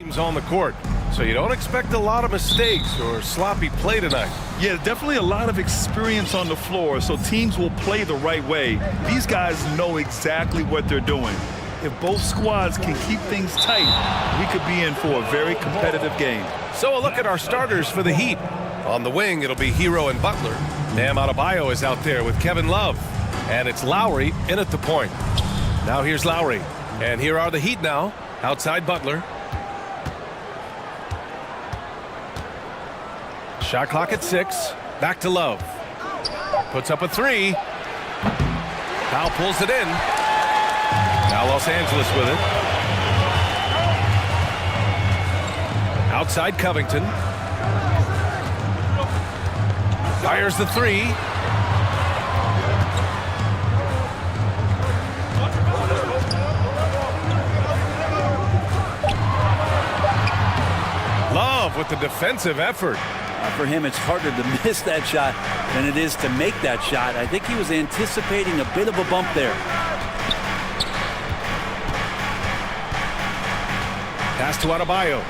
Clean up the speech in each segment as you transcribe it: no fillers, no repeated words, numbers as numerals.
Teams on the court, so you don't expect a lot of mistakes or sloppy play tonight. Yeah, definitely a lot of experience on the floor, so teams will play the right way. These guys know exactly what they're doing. If both squads can keep things tight, we could be in for a very competitive game. So a look at our starters for the Heat. On the wing, it'll be Hero and Butler. Bam Adebayo is out there with Kevin Love. And it's Lowry in at the point. Now here's Lowry. And here are the Heat now, outside Butler. Shot clock at 6. Back to Love. Puts up a 3. Powell pulls it in. Now Los Angeles with it. Outside Covington. Fires the 3. Love with the defensive effort. For him, it's harder to miss that shot than it is to make that shot. I think he was anticipating a bit of a bump there. Pass to Adebayo.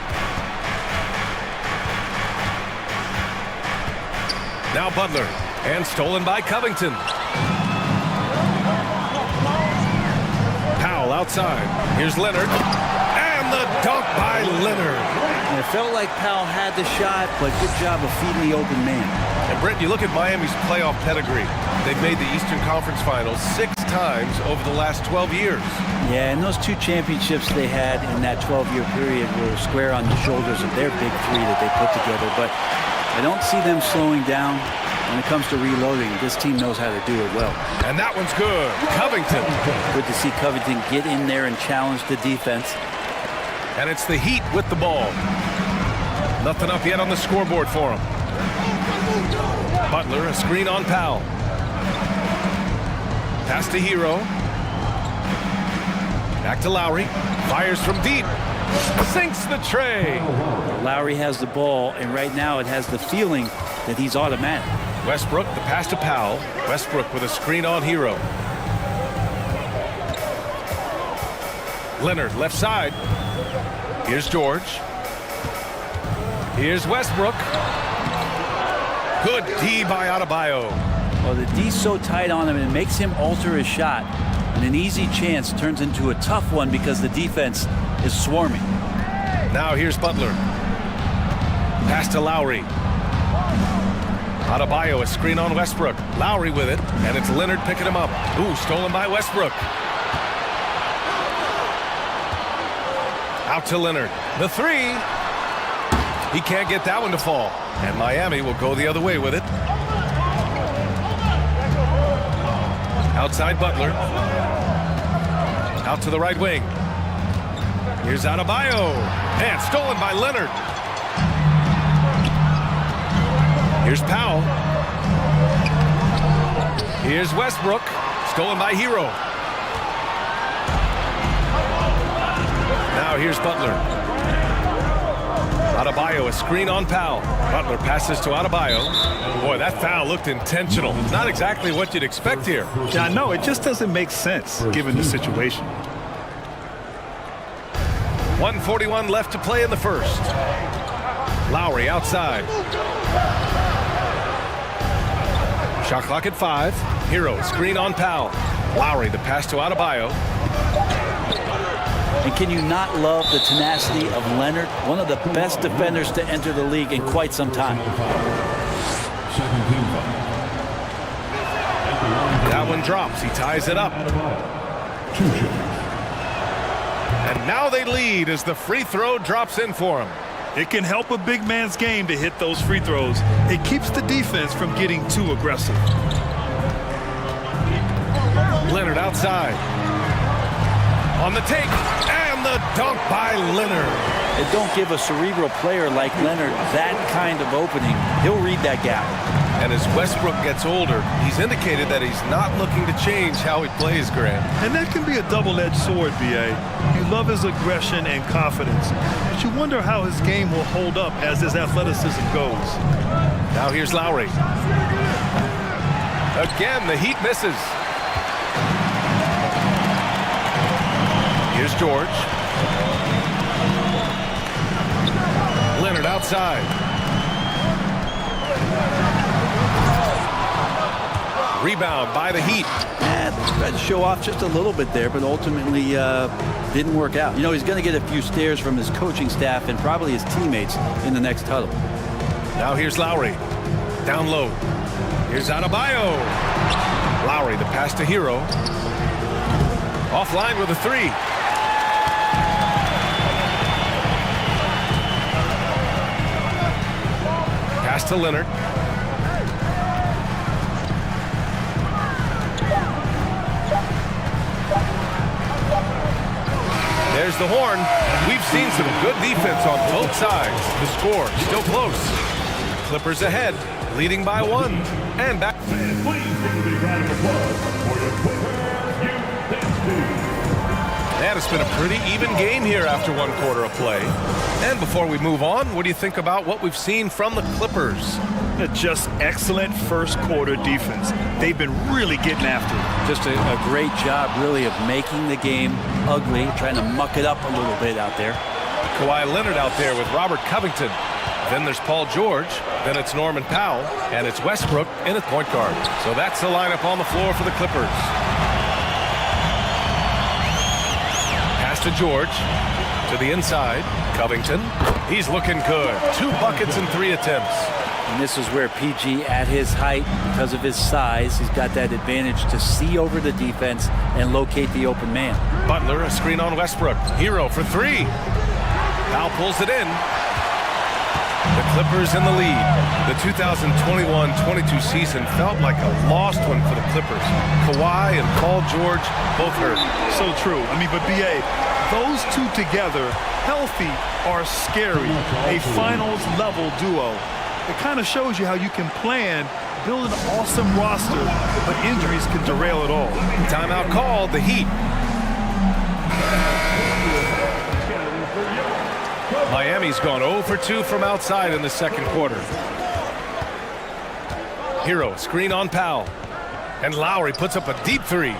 Now Butler. And stolen by Covington. Powell outside. Here's Leonard. And the dunk by Leonard. And it felt like Powell had the shot, but good job of feeding the open man. And Brent, you look at Miami's playoff pedigree. They've made the Eastern Conference Finals 6 times over the last 12 years. Yeah, and those 2 championships they had in that 12-year period were square on the shoulders of their big 3 that they put together. But I don't see them slowing down when it comes to reloading. This team knows how to do it well. And that one's good. Covington. Good to see Covington get in there and challenge the defense. And it's the Heat with the ball. Nothing up yet on the scoreboard for him. Butler, a screen on Powell. Pass to Hero. Back to Lowry. Fires from deep. Sinks the tray. Lowry has the ball, and right now it has the feeling that he's automatic. Westbrook, the pass to Powell. Westbrook with a screen on Hero. Leonard, left side. Here's George. Here's Westbrook. Good D by Adebayo. Well, the D's so tight on him, and it makes him alter his shot. And an easy chance turns into a tough one because the defense is swarming. Now here's Butler. Pass to Lowry. Adebayo, a screen on Westbrook. Lowry with it, and it's Leonard picking him up. Ooh, stolen by Westbrook. Out to Leonard. The 3. He can't get that one to fall. And Miami will go the other way with it. Outside Butler. Out to the right wing. Here's Adebayo. And stolen by Leonard. Here's Powell. Here's Westbrook. Stolen by Hero. Now here's Butler. Adebayo, a screen on Powell. Butler passes to Adebayo. Boy, that foul looked intentional. Not exactly what you'd expect here. Yeah, I know. It just doesn't make sense given the situation. 1:41 left to play in the first. Lowry outside. Shot clock at 5. Hero, screen on Powell. Lowry, the pass to Adebayo. And can you not love the tenacity of Leonard? One of the best defenders to enter the league in quite some time. That one drops. He ties it up. And now they lead as the free throw drops in for him. It can help a big man's game to hit those free throws. It keeps the defense from getting too aggressive. Leonard outside. On the take, and the dunk by Leonard. And don't give a cerebral player like Leonard that kind of opening. He'll read that gap. And as Westbrook gets older, he's indicated that he's not looking to change how he plays, Grant. And that can be a double-edged sword, B.A. You love his aggression and confidence, but you wonder how his game will hold up as his athleticism goes. Now here's Lowry. Again, the Heat misses. Here's George. inside. Rebound by the Heat. Tried to show off just a little bit there, but ultimately didn't work out. You know, he's going to get a few stares from his coaching staff and probably his teammates in the next huddle. Now here's Lowry. Down low. Here's Adebayo. Lowry, the pass to Hero. Offline with a three. Pass to Leonard. There's the horn. We've seen some good defense on both sides. The score still close. Clippers ahead, leading by one. And back. And it's been a pretty even game here after one quarter of play. And before we move on, what do you think about what we've seen from the Clippers? Just excellent first quarter defense. They've been really getting after it. Just a great job, really, of making the game ugly, trying to muck it up a little bit out there. Kawhi Leonard out there with Robert Covington. Then there's Paul George. Then it's Norman Powell. And it's Westbrook in at point guard. So that's the lineup on the floor for the Clippers. Pass to George. To the inside. Covington. He's looking good. 2 buckets and 3 attempts. And this is where PG, at his height, because of his size, he's got that advantage to see over the defense and locate the open man. Butler, a screen on Westbrook. Hero for 3. Powell pulls it in. The Clippers in the lead. The 2021-22 season felt like a lost one for the Clippers. Kawhi and Paul George both hurt. So true. I mean, but BA, those two together, healthy, are scary. A finals level duo. It kind of shows you how you can plan, build an awesome roster, but injuries can derail it all. Timeout called, the Heat. Miami's gone 0 for 2 from outside in the second quarter. Hero, screen on Powell. And Lowry puts up a deep 3.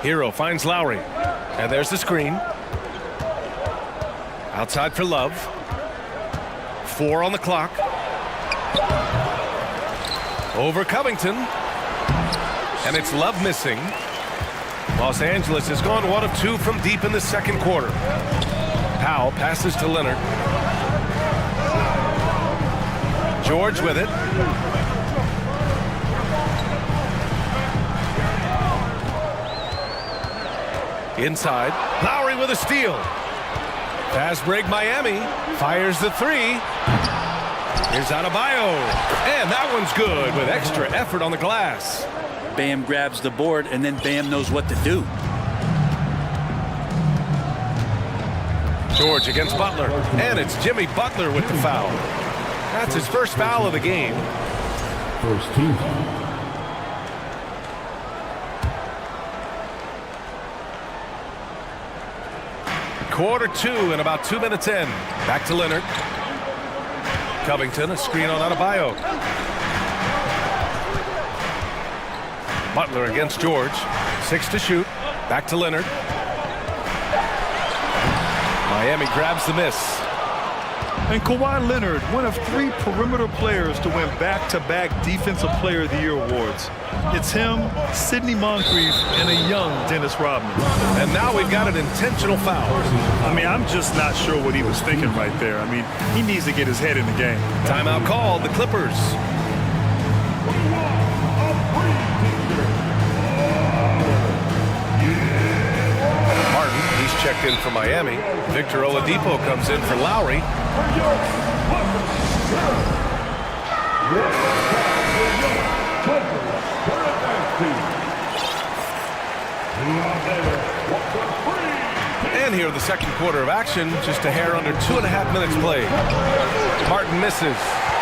Hero finds Lowry. And there's the screen. Outside for Love. 4 on the clock. Over Covington. And it's Love missing. Los Angeles has gone 1 of 2 from deep in the second quarter. Powell passes to Leonard. George with it. Inside. Lowry with a steal. Fast break Miami. Fires the 3. Here's Adebayo. And that one's good with extra effort on the glass. Bam grabs the board, and then Bam knows what to do. George against Butler. And it's Jimmy Butler with the foul. That's his first foul of the game. First team. Quarter 2 and about 2 minutes in. Back to Leonard. Covington, a screen on Adebayo. Butler against George. 6 to shoot. Back to Leonard. Miami grabs the miss. And Kawhi Leonard, one of 3 perimeter players to win back-to-back Defensive Player of the Year awards. It's him, Sidney Moncrief, and a young Dennis Rodman. And now we've got an intentional foul. I mean, I'm just not sure what he was thinking right there. I mean, he needs to get his head in the game. Timeout called, the Clippers. Martin, he's checked in for Miami. Victor Oladipo comes in for Lowry. And here in the second quarter of action, just a hair under 2.5 minutes played. Martin misses.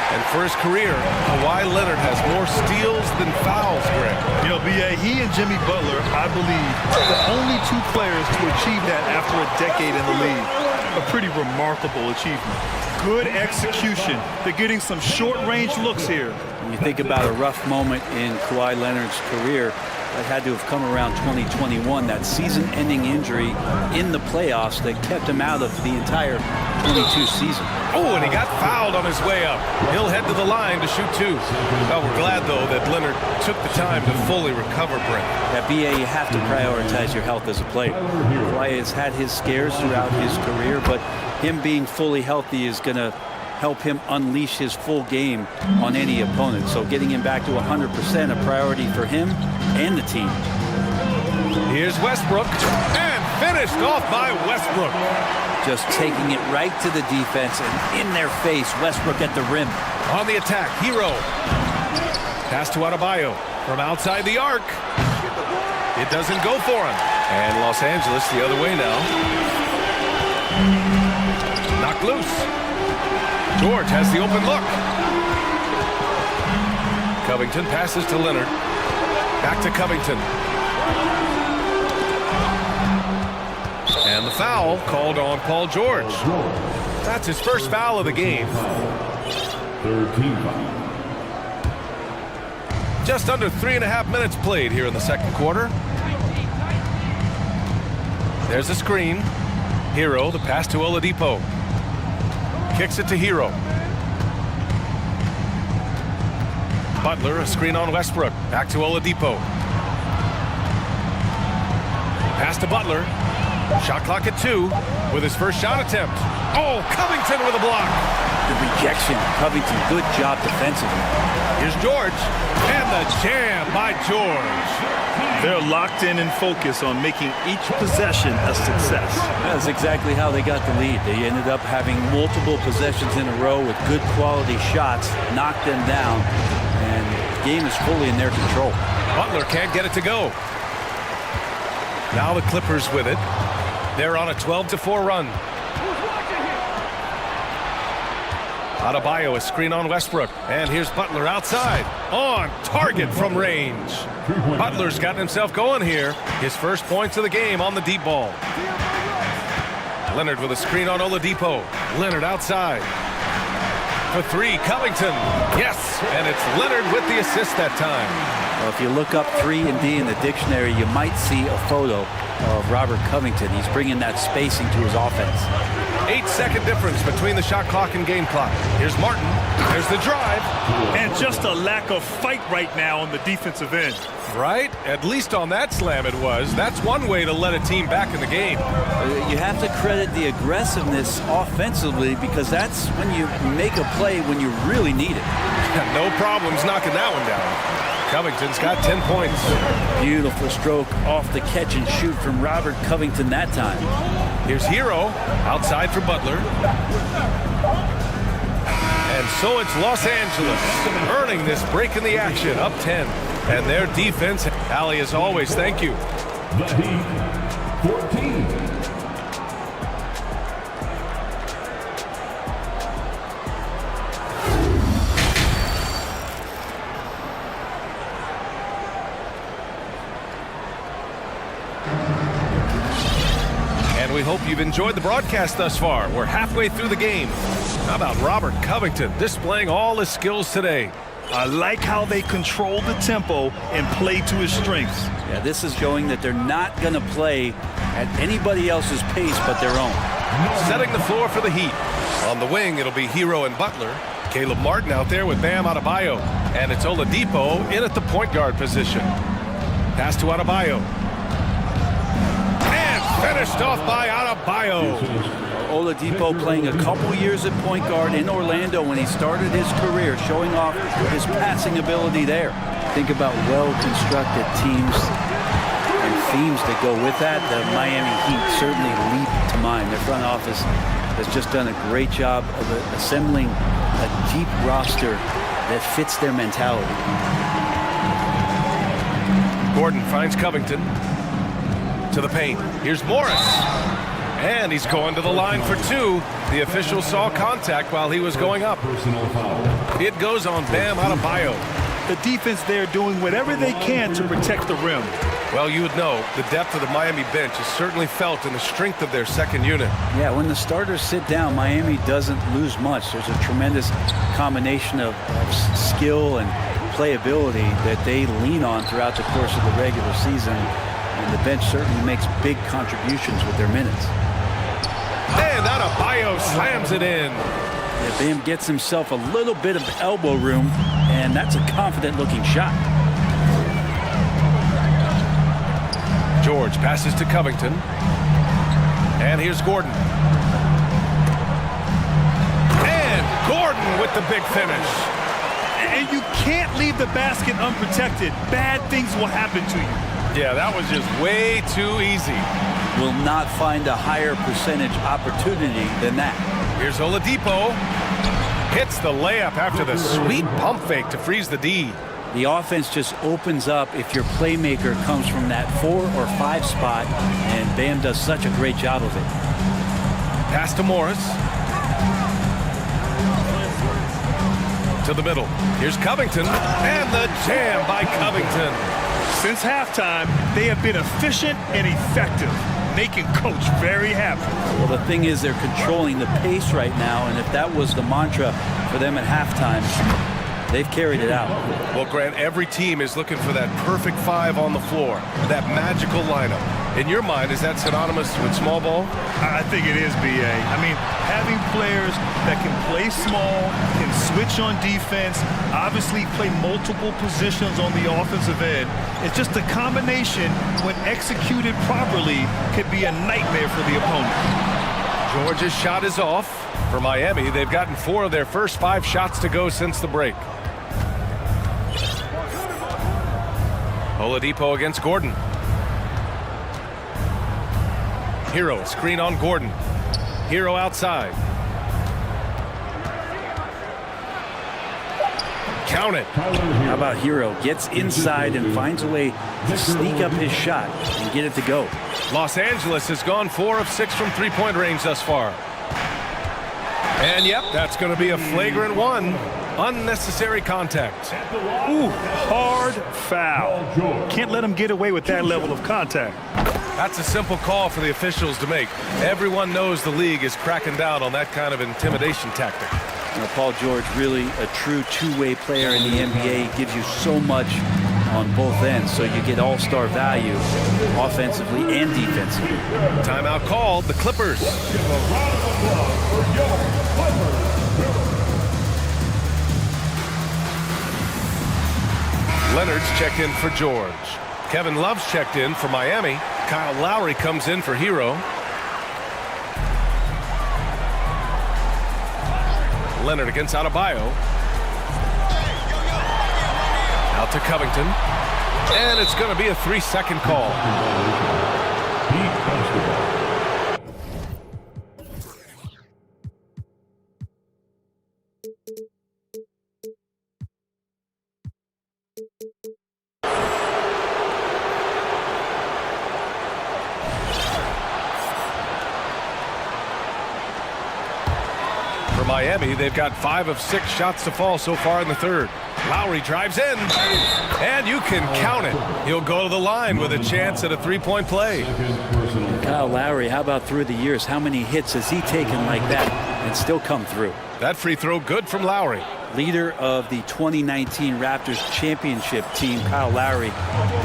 And for his career, Kawhi Leonard has more steals than fouls, Greg. You know, B.A., he and Jimmy Butler, I believe, are the only 2 players to achieve that after a decade in the league. A pretty remarkable achievement. Good execution. They're getting some short-range looks here. When you think about a rough moment in Kawhi Leonard's career, that had to have come around 2021, that season-ending injury in the playoffs that kept him out of the entire 22 season. Oh, and he got fouled on his way up. He'll head to the line to shoot two. Well, we're glad, though, that Leonard took the time to fully recover, Brent. At BA, you have to prioritize your health as a player. Kawhi has had his scares throughout his career, but him being fully healthy is going to help him unleash his full game on any opponent. So getting him back to 100%, a priority for him and the team. Here's Westbrook, and finished off by Westbrook. Just taking it right to the defense and in their face, Westbrook at the rim. On the attack, Hero. Pass to Adebayo from outside the arc. It doesn't go for him. And Los Angeles the other way now. Knocked loose. George has the open look. Covington passes to Leonard. Back to Covington. And the foul called on Paul George. That's his first foul of the game. Third team foul. Just under 3.5 minutes played here in the second quarter. There's a screen. Hero, the pass to Oladipo. Kicks it to Hero. Butler, a screen on Westbrook. Back to Oladipo. Pass to Butler. Shot clock at 2 with his first shot attempt. Oh, Covington with a block. The rejection. Covington, good job defensively. Here's George. And the jam by George. They're locked in and focused on making each possession a success. That's exactly how they got the lead. They ended up having multiple possessions in a row with good quality shots, knocked them down, and the game is fully in their control. Butler can't get it to go. Now the Clippers with it. They're on a 12-4 run. Adebayo, a screen on Westbrook. And here's Butler outside. On target from range. Butler's gotten himself going here. His first points of the game on the deep ball. Leonard with a screen on Oladipo. Leonard outside. For 3, Covington. Yes, and it's Leonard with the assist that time. Well, if you look up 3 and D in the dictionary, you might see a photo of Robert Covington. He's bringing that spacing to his offense. 8-second difference between the shot clock and game clock. Here's Martin. There's the drive. And just a lack of fight right now on the defensive end. Right? At least on that slam it was. That's one way to let a team back in the game. You have to credit the aggressiveness offensively because that's when you make a play when you really need it. No problems knocking that one down. Covington's got 10 points. Beautiful stroke off the catch and shoot from Robert Covington that time. Here's Hero outside for Butler. And so it's Los Angeles earning this break in the action, up 10. And their defense, Allie, as always, thank you. The Heat, 14. And we hope you've enjoyed the broadcast thus far. We're halfway through the game. How about Robert Covington displaying all his skills today? I like how they control the tempo and play to his strengths. Yeah, this is showing that they're not going to play at anybody else's pace but their own. Setting the floor for the Heat. On the wing, it'll be Hero and Butler. Caleb Martin out there with Bam Adebayo. And it's Oladipo in at the point guard position. Pass to Adebayo. And finished off by Adebayo. Oladipo playing a couple years at point guard in Orlando when he started his career, showing off his passing ability there. Think about well-constructed teams and themes that go with that. The Miami Heat certainly leap to mind. Their front office has just done a great job of assembling a deep roster that fits their mentality. Gordon finds Covington to the paint. Here's Morris. And he's going to the line for 2. The official saw contact while he was going up. Personal foul. It goes on Bam Adebayo. The defense there doing whatever they can to protect the rim. Well, you would know the depth of the Miami bench is certainly felt in the strength of their second unit. Yeah, when the starters sit down, Miami doesn't lose much. There's a tremendous combination of skill and playability that they lean on throughout the course of the regular season. And the bench certainly makes big contributions with their minutes. And Adebayo slams it in. Yeah, Bam gets himself a little bit of elbow room, and that's a confident-looking shot. George passes to Covington. And here's Gordon. And Gordon with the big finish. And you can't leave the basket unprotected. Bad things will happen to you. Yeah, that was just way too easy. Will not find a higher percentage opportunity than that. Here's Oladipo. Hits the layup after the sweet pump fake to freeze the D. The offense just opens up if your playmaker comes from that 4 or 5 spot, and Bam does such a great job of it. Pass to Morris. To the middle. Here's Covington. And the jam by Covington. Since halftime, they have been efficient and effective, making Coach very happy. Well, the thing is, they're controlling the pace right now, and if that was the mantra for them at halftime, they've carried it out. Well, Grant, every team is looking for that perfect 5 on the floor, that magical lineup. In your mind, is that synonymous with small ball? I think it is, B.A. I mean, having players that can play small, can switch on defense, obviously play multiple positions on the offensive end. It's just a combination, when executed properly, could be a nightmare for the opponent. George's shot is off. For Miami, they've gotten 4 of their first 5 shots to go since the break. Oladipo against Gordon. Hero, screen on Gordon. Hero outside. Count it. How about Hero? Gets inside and finds a way to sneak up his shot and get it to go. Los Angeles has gone 4 of 6 from three-point range thus far. And yep, that's going to be a flagrant 1. Unnecessary contact. Ooh, hard foul. Can't let him get away with that level of contact. That's a simple call for the officials to make. Everyone knows the league is cracking down on that kind of intimidation tactic. Now, Paul George, really a true two-way player in the NBA. He gives you so much on both ends, so you get all-star value offensively and defensively. Timeout called, the Clippers. Leonard's checked in for George. Kevin Love's checked in for Miami. Kyle Lowry comes in for Hero. Leonard against Adebayo. Out to Covington. And it's going to be a 3-second call. For Miami, they've got 5 of 6 shots to fall so far in the third. Lowry drives in, and you can count it. He'll go to the line with a chance at a 3-point play. Kyle Lowry, how about through the years? How many hits has he taken like that and still come through? That free throw good from Lowry. Leader of the 2019 Raptors championship team, Kyle Lowry,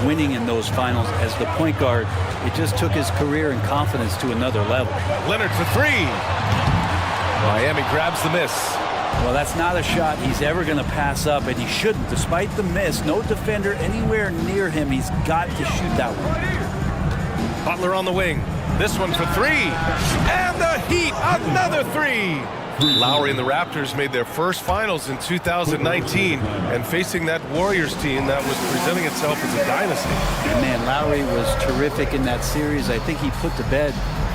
winning in those finals as the point guard. It just took his career and confidence to another level. Leonard for 3. Miami grabs the miss. Well, that's not a shot he's ever going to pass up, and he shouldn't. Despite the miss, no defender anywhere near him. He's got to shoot that one. Butler on the wing. This one for 3. And the Heat, another 3. Lowry and the Raptors made their first finals in 2019, and facing that Warriors team that was presenting itself as a dynasty. And man, Lowry was terrific in that series. I think he put to bed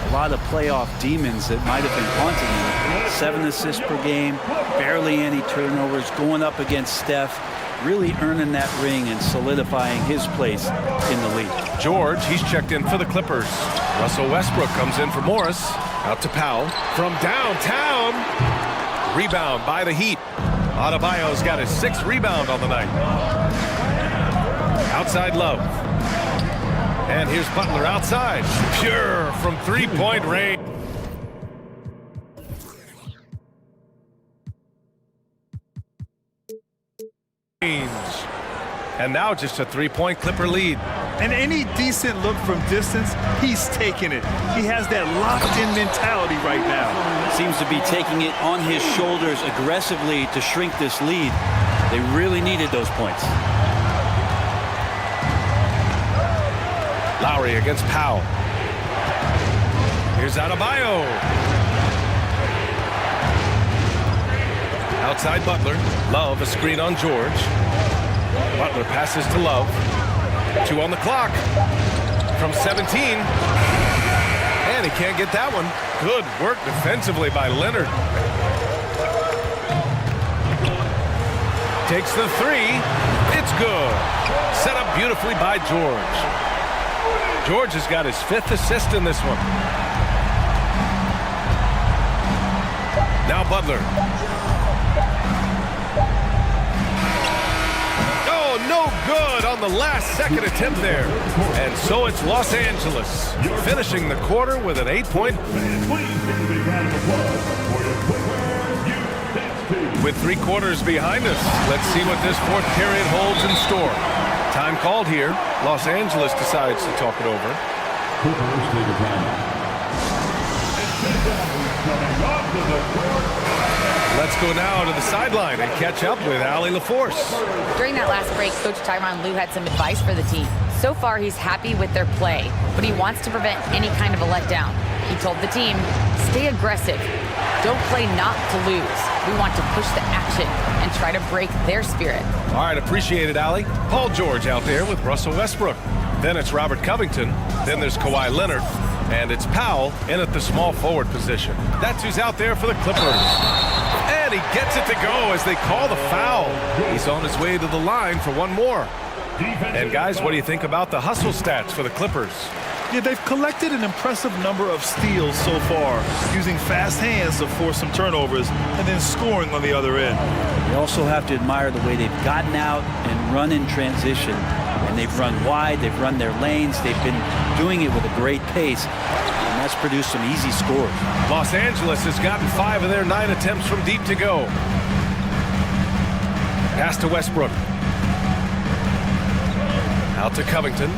a lot of playoff demons that might have been haunting him. 7 assists per game, barely any turnovers, going up against Steph, really earning that ring and solidifying his place in the league. George, he's checked in for the Clippers. Russell Westbrook comes in for Morris. Out to Powell. From downtown. Rebound by the Heat. Adebayo's got his 6th rebound on the night. Outside Love. And here's Butler outside. Pure from three-point range. And now just a three-point Clipper lead. And any decent look from distance, he's taking it. He has that locked-in mentality right now. Seems to be taking it on his shoulders aggressively to shrink this lead. They really needed those points. Lowry against Powell. Here's Adebayo. Outside Butler. Love, a screen on George. Butler passes to Love. 2 on the clock. From 17. And he can't get that one. Good work defensively by Leonard. Takes the three. It's good. Set up beautifully by George. George has got his 5th assist in this one. Now Butler. Oh, no good on the last second attempt there. And so it's Los Angeles finishing the quarter with an 8-point. With 3 quarters behind us, let's see what this 4th period holds in store. Time called here. Los Angeles decides to talk it over. Let's go now to the sideline and catch up with Allie LaForce. During that last break, Coach Tyronn Lue had some advice for the team. So far, he's happy with their play, but he wants to prevent any kind of a letdown. He told the team, stay aggressive. Don't play not to lose. We want to push the action and try to break their spirit. All right, appreciate it, Allie. Paul George out there with Russell Westbrook. Then it's Robert Covington. Then there's Kawhi Leonard. And it's Powell in at the small forward position. That's who's out there for the Clippers. And he gets it to go as they call the foul. He's on his way to the line for one more. And guys, what do you think about the hustle stats for the Clippers? Yeah, they've collected an impressive number of steals so far, using fast hands to force some turnovers and then scoring on the other end. You also have to admire the way they've gotten out and run in transition. And they've run wide, they've run their lanes, they've been doing it with a great pace. And that's produced some easy scores. Los Angeles has gotten 5 of their 9 attempts from deep to go. Pass to Westbrook. Out to Covington.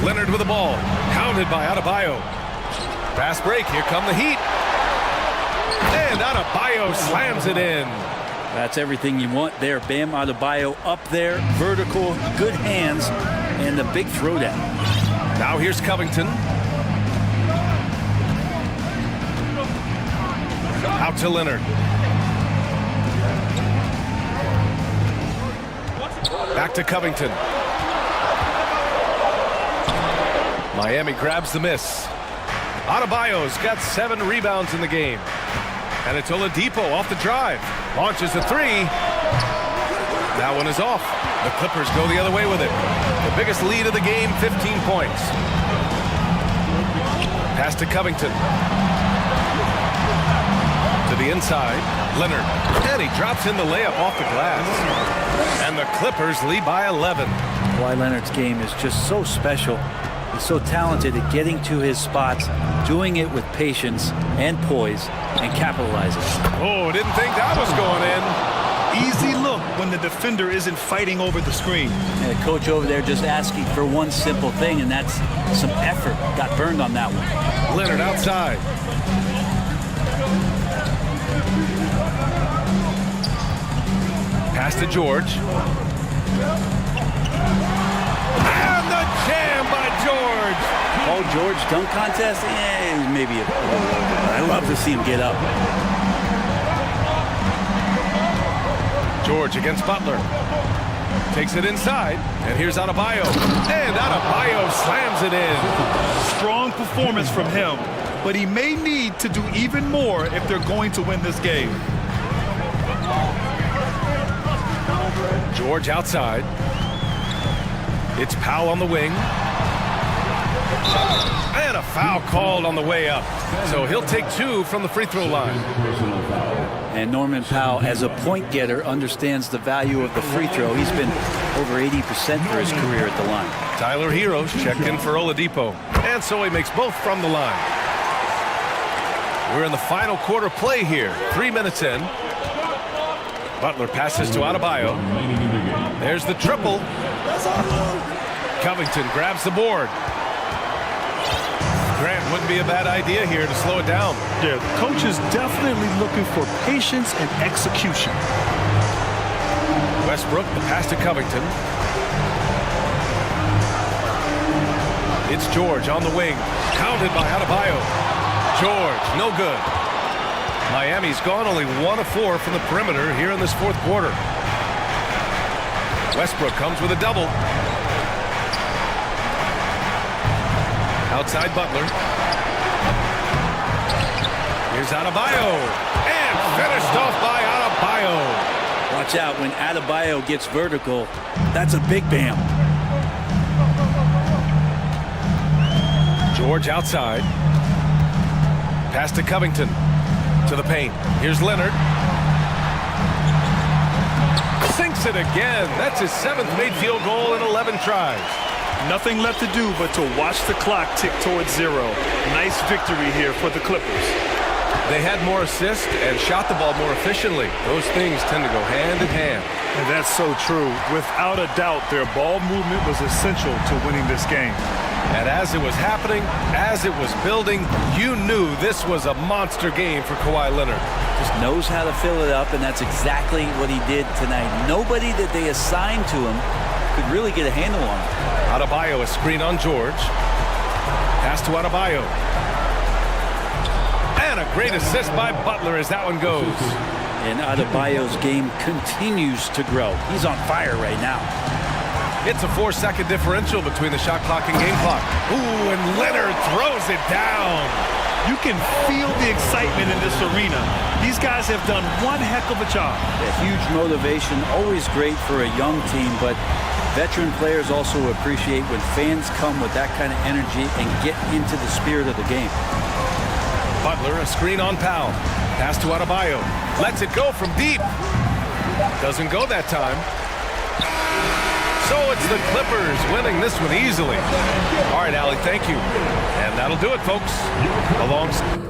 Leonard with the ball. Pounded by Adebayo. Fast break. Here come the Heat. And Adebayo slams it in. That's everything you want there. Bam Adebayo up there. Vertical, good hands, and the big throwdown. Now here's Covington. Out to Leonard. Back to Covington. Miami grabs the miss. Adebayo's got 7 rebounds in the game. And it's Oladipo off the drive. Launches a 3. That one is off. The Clippers go the other way with it. The biggest lead of the game, 15 points. Pass to Covington. To the inside, Leonard. And he drops in the layup off the glass. And the Clippers lead by 11. Kawhi Leonard's game is just so special. He's so talented at getting to his spots, doing it with patience and poise, and capitalizing. Oh, didn't think that was going in. Easy look when the defender isn't fighting over the screen. And the coach over there just asking for one simple thing, and that's some effort. Got burned on that one. Leonard outside. Pass to George. And the jam by George. Oh, George dunk contest? Yeah, maybe a little. I love to see him get up. George against Butler. Takes it inside. And here's Adebayo. And Adebayo slams it in. Strong performance from him, but he may need to do even more if they're going to win this game. George outside. It's Powell on the wing. And a foul called on the way up. So he'll take 2 from the free throw line. And Norman Powell, as a point getter, understands the value of the free throw. He's been over 80% for his career at the line. Tyler Heroes checked in for Oladipo. And so he makes both from the line. We're in the final quarter play here. 3 minutes in. Butler passes to Adebayo. There's the triple. Covington grabs the board. Grant wouldn't be a bad idea here to slow it down. Yeah, the coach is definitely looking for patience and execution. Westbrook, the pass to Covington. It's George on the wing. Counted by Adebayo. George, no good. Miami's gone only 1 of 4 from the perimeter here in this fourth quarter. Westbrook comes with a double. Outside Butler. Here's Adebayo. And finished off by Adebayo. Watch out, when Adebayo gets vertical, that's a big bam. George outside. Pass to Covington. To the paint. Here's Leonard. Sinks it again. That's his 7th made field goal in 11 tries. Nothing left to do but to watch the clock tick towards 0. Nice victory here for the Clippers. They had more assists and shot the ball more efficiently. Those things tend to go hand in hand. And that's so true. Without a doubt, their ball movement was essential to winning this game. And as it was happening, as it was building, you knew this was a monster game for Kawhi Leonard. Just knows how to fill it up, and that's exactly what he did tonight. Nobody that they assigned to him could really get a handle on him. Adebayo, a screen on George. Pass to Adebayo. And a great assist by Butler as that one goes. And Adebayo's game continues to grow. He's on fire right now. It's a 4-second differential between the shot clock and game clock. Ooh, and Leonard throws it down. You can feel the excitement in this arena. These guys have done one heck of a job. A huge motivation, always great for a young team, but veteran players also appreciate when fans come with that kind of energy and get into the spirit of the game. Butler, a screen on Powell. Pass to Adebayo. Lets it go from deep. Doesn't go that time. So it's the Clippers winning this one easily. All right, Allie, thank you. And that'll do it, folks. Alongside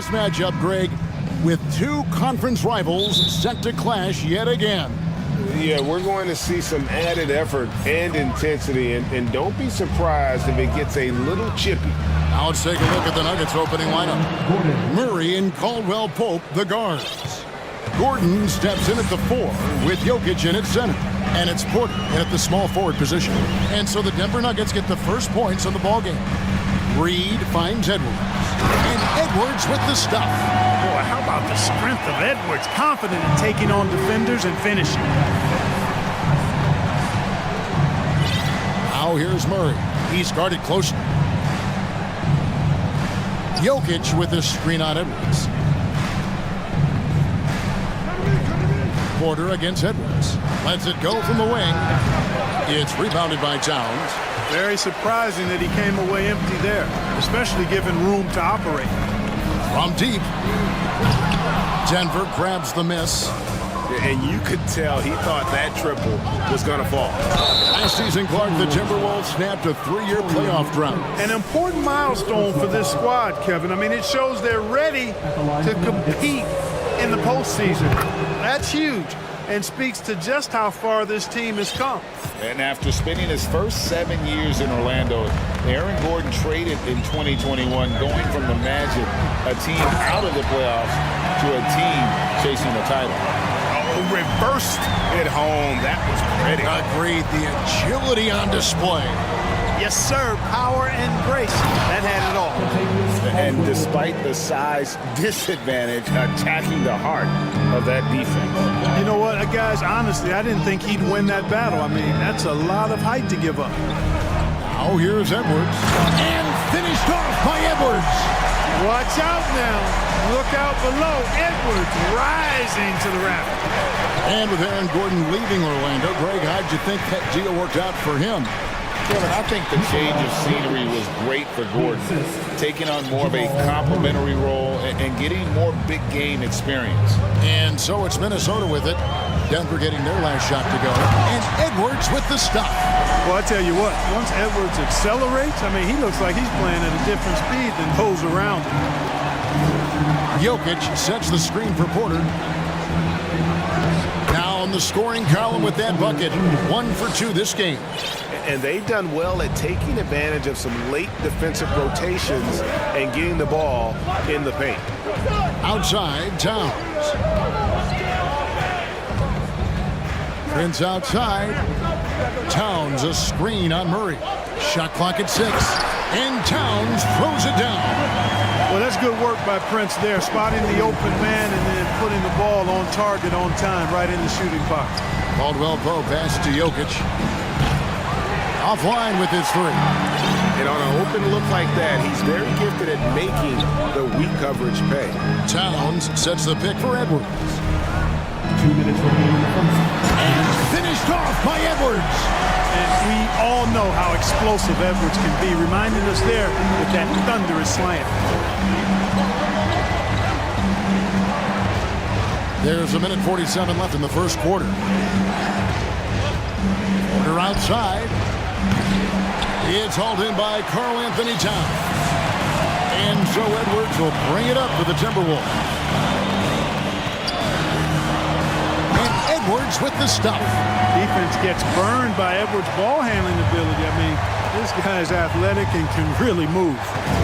this matchup, Greg, with two conference rivals set to clash yet again. Yeah, we're going to see some added effort and intensity, and don't be surprised if it gets a little chippy. Now let's take a look at the Nuggets opening lineup. Murray and Caldwell Pope, the guards. Gordon steps in at the 4 with Jokic in at center. And it's Porter in at the small forward position. And so the Denver Nuggets get the first points on the ballgame. Reed finds Edwards. And Edwards with the stuff. Boy, how about the strength of Edwards? Confident in taking on defenders and finishing. Now here's Murray. He's guarded closely. Jokic with the screen on Edwards. Porter against Edwards. Lets it go from the wing. It's rebounded by Towns. Very surprising that he came away empty there, especially given room to operate. From deep. Denver grabs the miss. And you could tell he thought that triple was going to fall. Last season, Clark, the Timberwolves snapped a 3-year playoff drought. An important milestone for this squad, Kevin. I mean, it shows they're ready to compete in the postseason. That's huge and speaks to just how far this team has come. And after spending his first 7 years in Orlando, Aaron Gordon traded in 2021, going from the Magic, a team out of the playoffs, to a team chasing the title. Reversed at home. That was pretty. Agreed. The agility on display. Yes, sir. Power and grace. That had it all. And despite the size disadvantage, attacking the heart of that defense. You know what, guys, honestly, I didn't think he'd win that battle. I mean, that's a lot of height to give up. Now here's Edwards. And finished off by Edwards. Watch out now. Look out below. Edwards rising to the raft. And with Aaron Gordon leaving Orlando, Greg, how'd you think that deal worked out for him? Kevin, I think the change of scenery was great for Gordon, taking on more of a complimentary role and getting more big game experience. And so it's Minnesota with it. Denver getting their last shot to go. And Edwards with the stop. Well, I tell you what, once Edwards accelerates, I mean, he looks like he's playing at a different speed than those around him. Jokic sets the screen for Porter. Now on the scoring column with that bucket. 1 for 2 this game. And they've done well at taking advantage of some late defensive rotations and getting the ball in the paint. Outside, Towns. Prince outside. Towns a screen on Murray. Shot clock at 6. And Towns throws it down. Well, that's good work by Prince there, spotting the open man and then putting the ball on target on time right in the shooting box. Caldwell Pope pass to Jokic. Offline with his 3. And on an open look like that, he's very gifted at making the weak coverage pay. Towns sets the pick for Edwards. 2 minutes remaining. And finished off by Edwards. And we all know how explosive Edwards can be, reminding us there with that thunderous slam. There's 1:47 left in the first quarter. Porter outside. It's hauled in by Karl Anthony Towns. And so Edwards will bring it up for the Timberwolves. And Edwards with the stuff. Defense gets burned by Edwards' ball handling ability. I mean, this guy's athletic and can really move.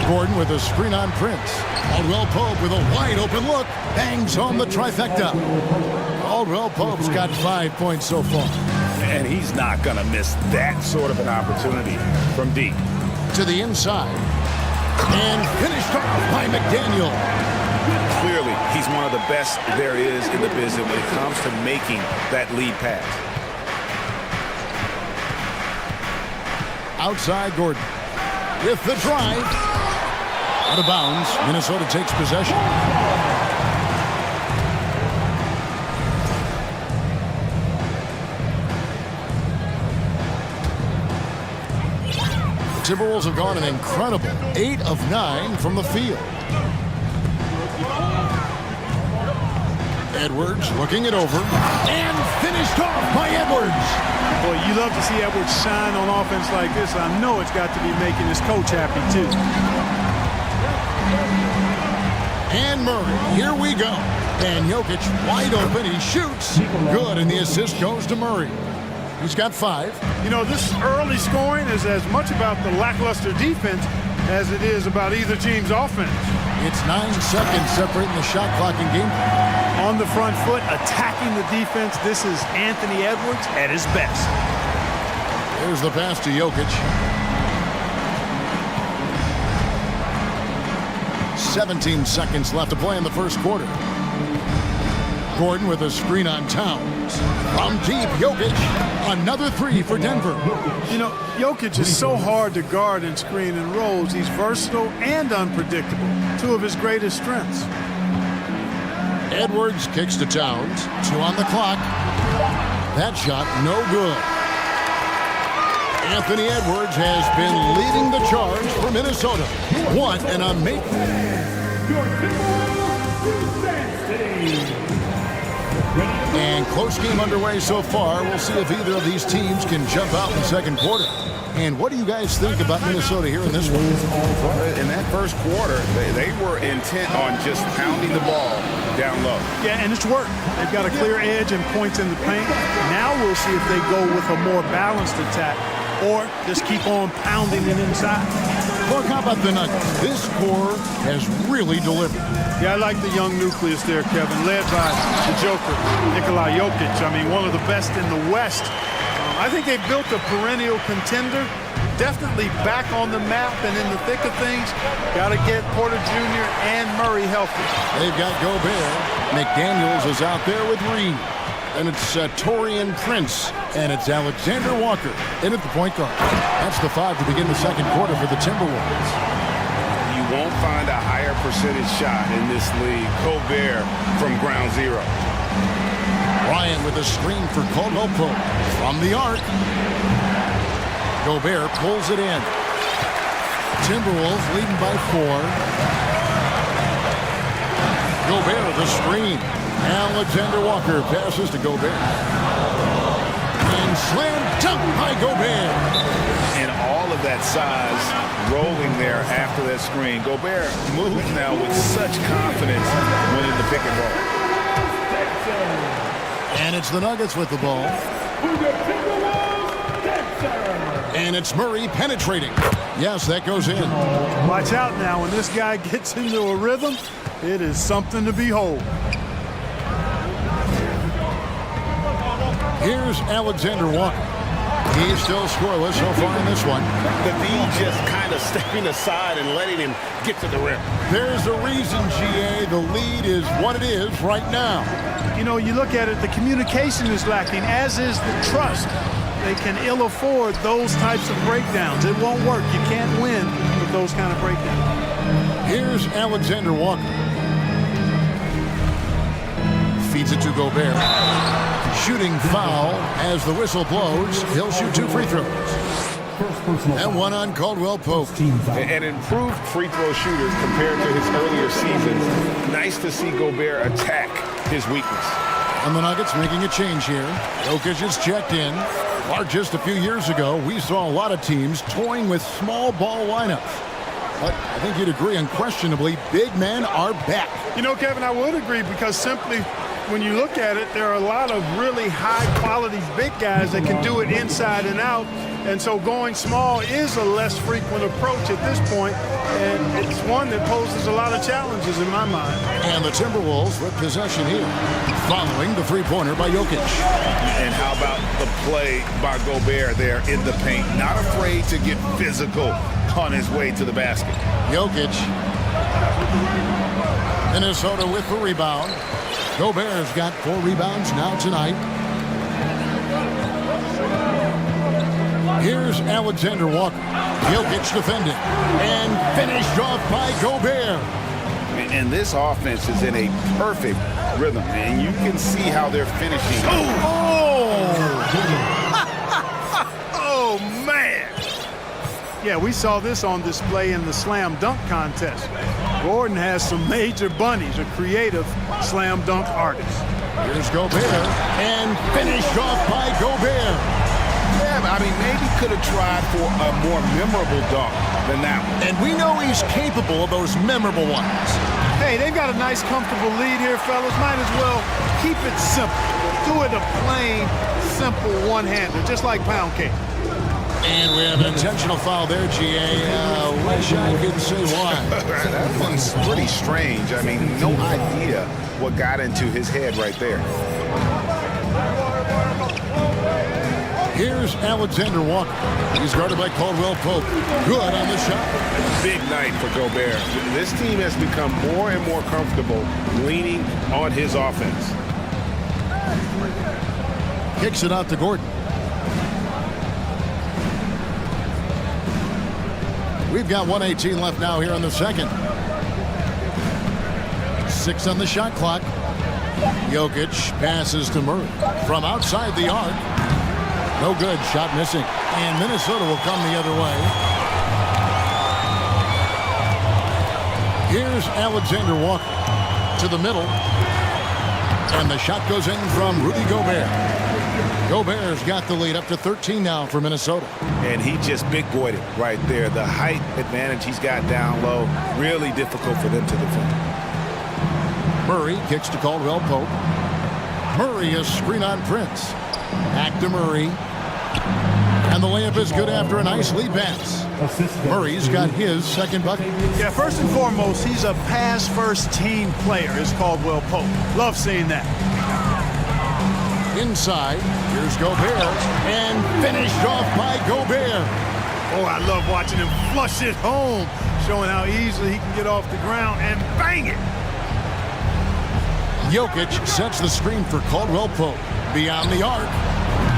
Gordon with a screen on Prince. Caldwell Pope with a wide open look. Bangs home the trifecta. Caldwell Pope's got 5 points so far. And he's not going to miss that sort of an opportunity from deep. To the inside. And finished off by McDaniel. Clearly, he's one of the best there is in the business when it comes to making that lead pass. Outside Gordon. With the drive. Out of bounds. Minnesota takes possession. The Timberwolves have gone an incredible 8 of 9 from the field. Edwards looking it over. And finished off by Edwards. Boy, you love to see Edwards shine on offense like this. I know it's got to be making his coach happy, too. And Murray, here we go. And Jokic wide open, he shoots. Good, and the assist goes to Murray. He's got 5. You know, this early scoring is as much about the lackluster defense as it is about either team's offense. It's 9 seconds separating the shot clock and game. On the front foot, attacking the defense, this is Anthony Edwards at his best. Here's the pass to Jokic. 17 seconds left to play in the first quarter. Gordon with a screen on Towns. From deep, Jokic. Another 3 for Denver. You know, Jokic is so hard to guard and screen and rolls. He's versatile and unpredictable. 2 of his greatest strengths. Edwards kicks to Towns. 2 on the clock. That shot, no good. Anthony Edwards has been leading the charge for Minnesota. What an amazing... And close game underway so far. We'll see if either of these teams can jump out in the second quarter. And what do you guys think about Minnesota here in this one? Well, in that first quarter, they were intent on just pounding the ball down low. Yeah, and it's worked. They've got a clear edge and points in the paint. Now we'll see if they go with a more balanced attack or just keep on pounding it inside. Look, how about the Nuggets? This core has really delivered. Yeah, I like the young nucleus there, Kevin, led by the Joker, Nikola Jokic. I mean, one of the best in the West. I think they've built a perennial contender, definitely back on the map and in the thick of things. Got to get Porter Jr. and Murray healthy. They've got Gobert. McDaniels is out there with Reed. And it's Torian Prince. And it's Alexander Walker in at the point guard. That's the 5 to begin the second quarter for the Timberwolves. You won't find a higher percentage shot in this league. Gobert from ground zero. Ryan with a screen for Caldwell Pope. From the arc. Gobert pulls it in. Timberwolves leading by 4. Gobert with a screen. Alexander Walker passes to Gobert. And slam dunk by Gobert. And all of that size rolling there after that screen. Gobert moves now with such confidence winning the pick and roll. And it's the Nuggets with the ball. And it's Murray penetrating. Yes, that goes in. Watch out now. When this guy gets into a rhythm, it is something to behold. Here's Alexander Walker. He's still scoreless so far in this one. The D just kind of stepping aside and letting him get to the rim. There's a reason, GA. The lead is what it is right now. You know, you look at it, the communication is lacking, as is the trust. They can ill afford those types of breakdowns. It won't work. You can't win with those kind of breakdowns. Here's Alexander Walker. Feeds it to Gobert. Shooting foul as the whistle blows. He'll shoot 2 free throws. And 1 on Caldwell Pope. An improved free throw shooter compared to his earlier seasons. Nice to see Gobert attack his weakness. And the Nuggets making a change here. Jokic is checked in. Or just a few years ago, we saw a lot of teams toying with small ball lineups. But I think you'd agree, unquestionably, big men are back. You know, Kevin, I would agree because simply when you look at it, there are a lot of really high-quality big guys that can do it inside and out. And so going small is a less frequent approach at this point, and it's one that poses a lot of challenges in my mind. And the Timberwolves with possession here, following the three-pointer by Jokic. And how about the play by Gobert there in the paint? Not afraid to get physical on his way to the basket. Jokic. Minnesota with the rebound. Gobert's got 4 rebounds now tonight. Here's Alexander Walker. Jokic defended and finished off by Gobert. And this offense is in a perfect rhythm, and you can see how they're finishing. Oh, man. Yeah, we saw this on display in the slam dunk contest. Gordon has some major bunnies, a creative slam dunk artist. Here's Gobert and finished off by Gobert. Yeah, I mean, maybe could have tried for a more memorable dunk than that one. And we know he's capable of those memorable ones. Hey, they've got a nice, comfortable lead here, fellas. Might as well keep it simple. Do it a plain, simple one-hander, just like pound cake. And we have an intentional foul there, GA. Wish I could say why. That one's pretty strange. I mean, no idea what got into his head right there. Here's Alexander Walker. He's guarded by Caldwell Pope. Good on the shot. Big night for Gobert. This team has become more and more comfortable leaning on his offense. Kicks it out to Gordon. We've got 1:18 left now here in the second. 6 on the shot clock. Jokic passes to Murray from outside the arc. No good. Shot missing. And Minnesota will come the other way. Here's Alexander Walker to the middle. And the shot goes in from Rudy Gobert. Gobert's got the lead up to 13 now for Minnesota. And he just big-boyed it right there. The height advantage he's got down low, really difficult for them to defend. Murray kicks to Caldwell Pope. Murray is screen on Prince. Back to Murray. And the layup is good after a nice lead pass. Murray's got his second bucket. Yeah, first and foremost, he's a pass-first team player, is Caldwell Pope. Love seeing that. Inside, here's Gobert, and finished off by Gobert. Oh, I love watching him flush it home, showing how easily he can get off the ground and bang it. Jokic sets the screen for Caldwell Pope. Beyond the arc,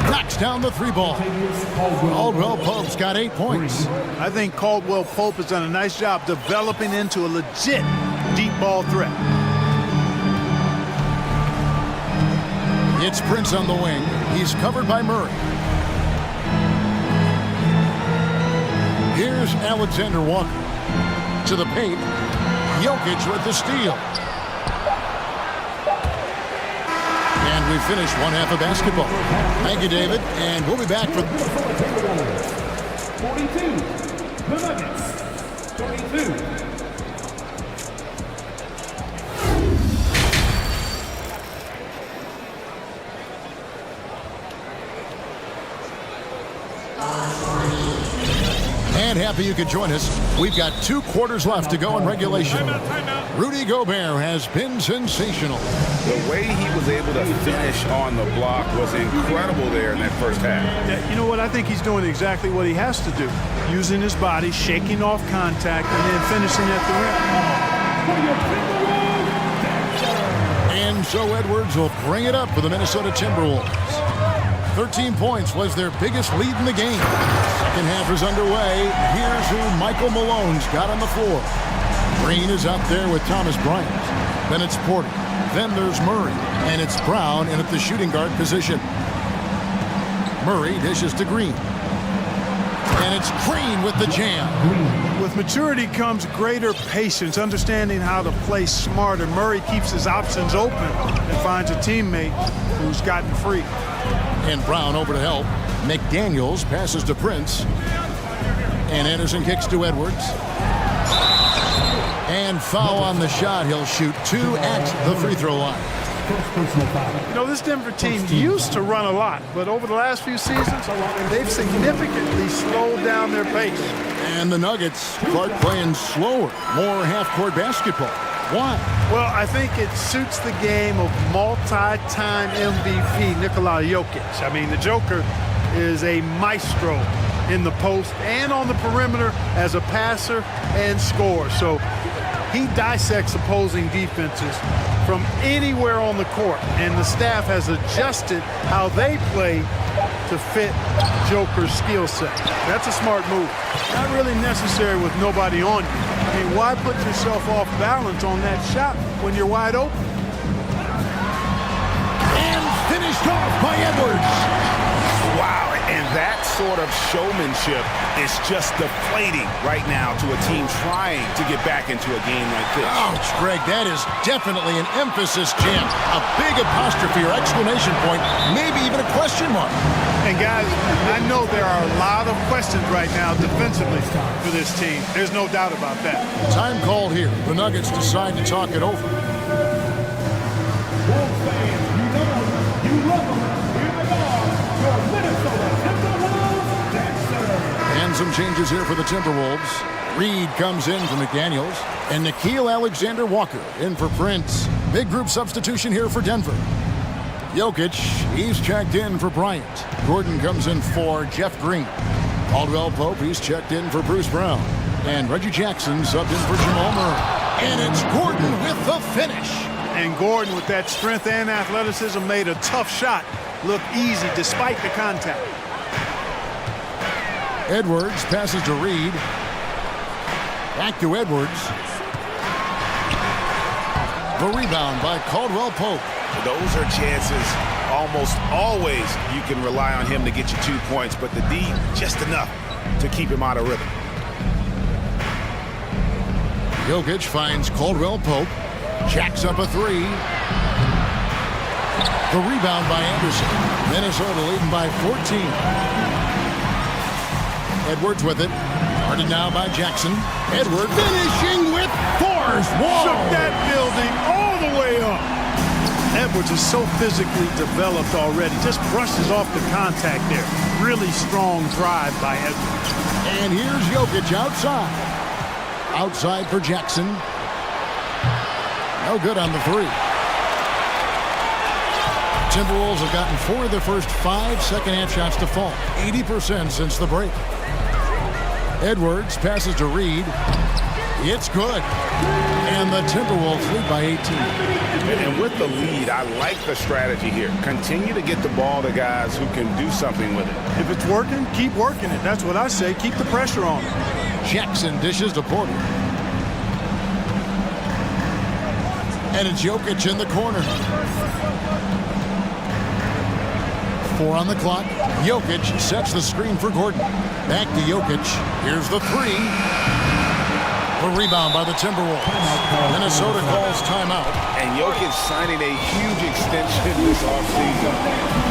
knocks down the 3-ball. Caldwell Pope's got 8 points. I think Caldwell Pope has done a nice job developing into a legit deep ball threat. It's Prince on the wing. He's covered by Murray. Here's Alexander Walker. To the paint. Jokic with the steal. And we finished one half of basketball. Thank you, David. And we'll be back for... 42. The Nuggets. 22. And happy you could join us. We've got 2 quarters left to go in regulation. Rudy Gobert has been sensational. The way he was able to finish on the block was incredible there in that first half. Yeah, you know what? I think he's doing exactly what he has to do. Using his body, shaking off contact, and then finishing at the rim. And so Edwards will bring it up for the Minnesota Timberwolves. 13 points was their biggest lead in the game. Second half is underway. Here's who Michael Malone's got on the floor. Green is out there with Thomas Bryant. Then it's Porter. Then there's Murray. And it's Brown in at the shooting guard position. Murray dishes to Green. And it's Green with the jam. With maturity comes greater patience, understanding how to play smarter. Murray keeps his options open and finds a teammate who's gotten free. And Brown over to help. McDaniels passes to Prince. And Anderson kicks to Edwards. And foul on the shot. He'll shoot 2 at the free throw line. You know, this Denver team used to run a lot, but over the last few seasons, they've significantly slowed down their pace. And the Nuggets, Clark playing slower, more half-court basketball. Why? Well, I think it suits the game of multi-time MVP Nikola Jokic. I mean, the Joker is a maestro in the post and on the perimeter as a passer and scorer. So he dissects opposing defenses from anywhere on the court, and the staff has adjusted how they play to fit Joker's skill set. That's a smart move. Not really necessary with nobody on you. I mean, why put yourself off balance on that shot when you're wide open? And finished off by Edwards. Wow, And that sort of showmanship is just deflating right now to a team trying to get back into a game like this. Ouch, Greg, that is definitely an emphasis jam. A big apostrophe or exclamation point, maybe even a question mark. And guys, I know there are a lot of questions right now defensively for this team. There's no doubt about that. Time called here. The Nuggets decide to talk it over. And some changes here for the Timberwolves. Reed comes in for McDaniels. And Nickeil Alexander-Walker in for Prince. Big group substitution here for Denver. Jokic, he's checked in for Bryant. Gordon comes in for Jeff Green. Caldwell Pope, he's checked in for Bruce Brown. And Reggie Jackson subbed in for Jamal Murray. And it's Gordon with the finish. And Gordon, with that strength and athleticism, made a tough shot look easy despite the contact. Edwards passes to Reed. Back to Edwards. The rebound by Caldwell Pope. Those are chances almost always you can rely on him to get you 2 points, but the D just enough to keep him out of rhythm. Jokic finds Caldwell Pope. Jacks up a three. The rebound by Anderson. Minnesota leading by 14. Edwards with it. Guarded now by Jackson. Edwards finishing with force. Whoa! Shook that building all the way up. Edwards is so physically developed already. Just brushes off the contact there. Really strong drive by Edwards. And here's Jokic outside. Outside for Jackson. No good on the three. Timberwolves have gotten 4 of their first 5 second-half shots to fall. 80% since the break. Edwards passes to Reed. It's good. And the Timberwolves lead by 18. And with the lead, I like the strategy here. Continue to get the ball to guys who can do something with it. If it's working, keep working it. That's what I say. Keep the pressure on. Jackson dishes to Porter. And it's Jokic in the corner. 4 on the clock. Jokic sets the screen for Gordon. Back to Jokic. Here's the three. The rebound by the Timberwolves. Minnesota calls timeout. And Jokic signing a huge extension this offseason.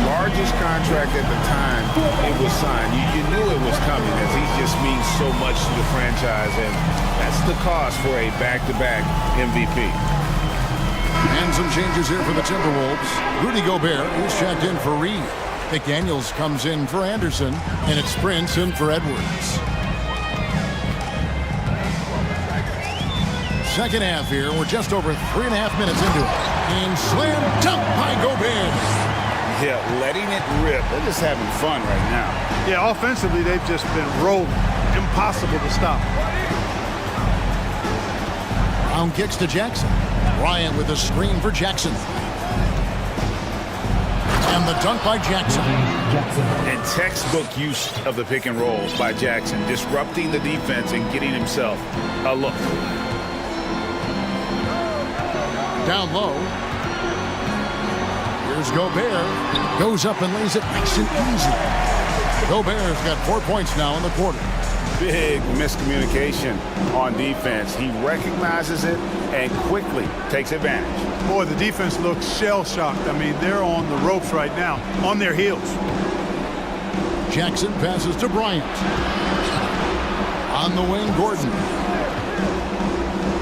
Largest contract at the time it was signed. You knew it was coming as he just means so much to the franchise. And that's the cost for a back-to-back MVP. And some changes here for the Timberwolves. Rudy Gobert is checked in for Reed. McDaniels comes in for Anderson. And it's Prince in for Edwards. Second half here. We're just over 3.5 minutes into it. And slam dunk by Gobert. Yeah, letting it rip. They're just having fun right now. Yeah, offensively, they've just been rolling. Impossible to stop. Brown kicks to Jackson. Bryant with a screen for Jackson. And the dunk by Jackson. And textbook use of the pick and roll by Jackson, disrupting the defense and getting himself a look. Down low. Here's Gobert. Goes up and lays it nice and easy. Gobert's got 4 points now in the quarter. Big miscommunication on defense. He recognizes it and quickly takes advantage. Boy, the defense looks shell-shocked. I mean, they're on the ropes right now, on their heels. Jackson passes to Bryant. On the wing, Gordon.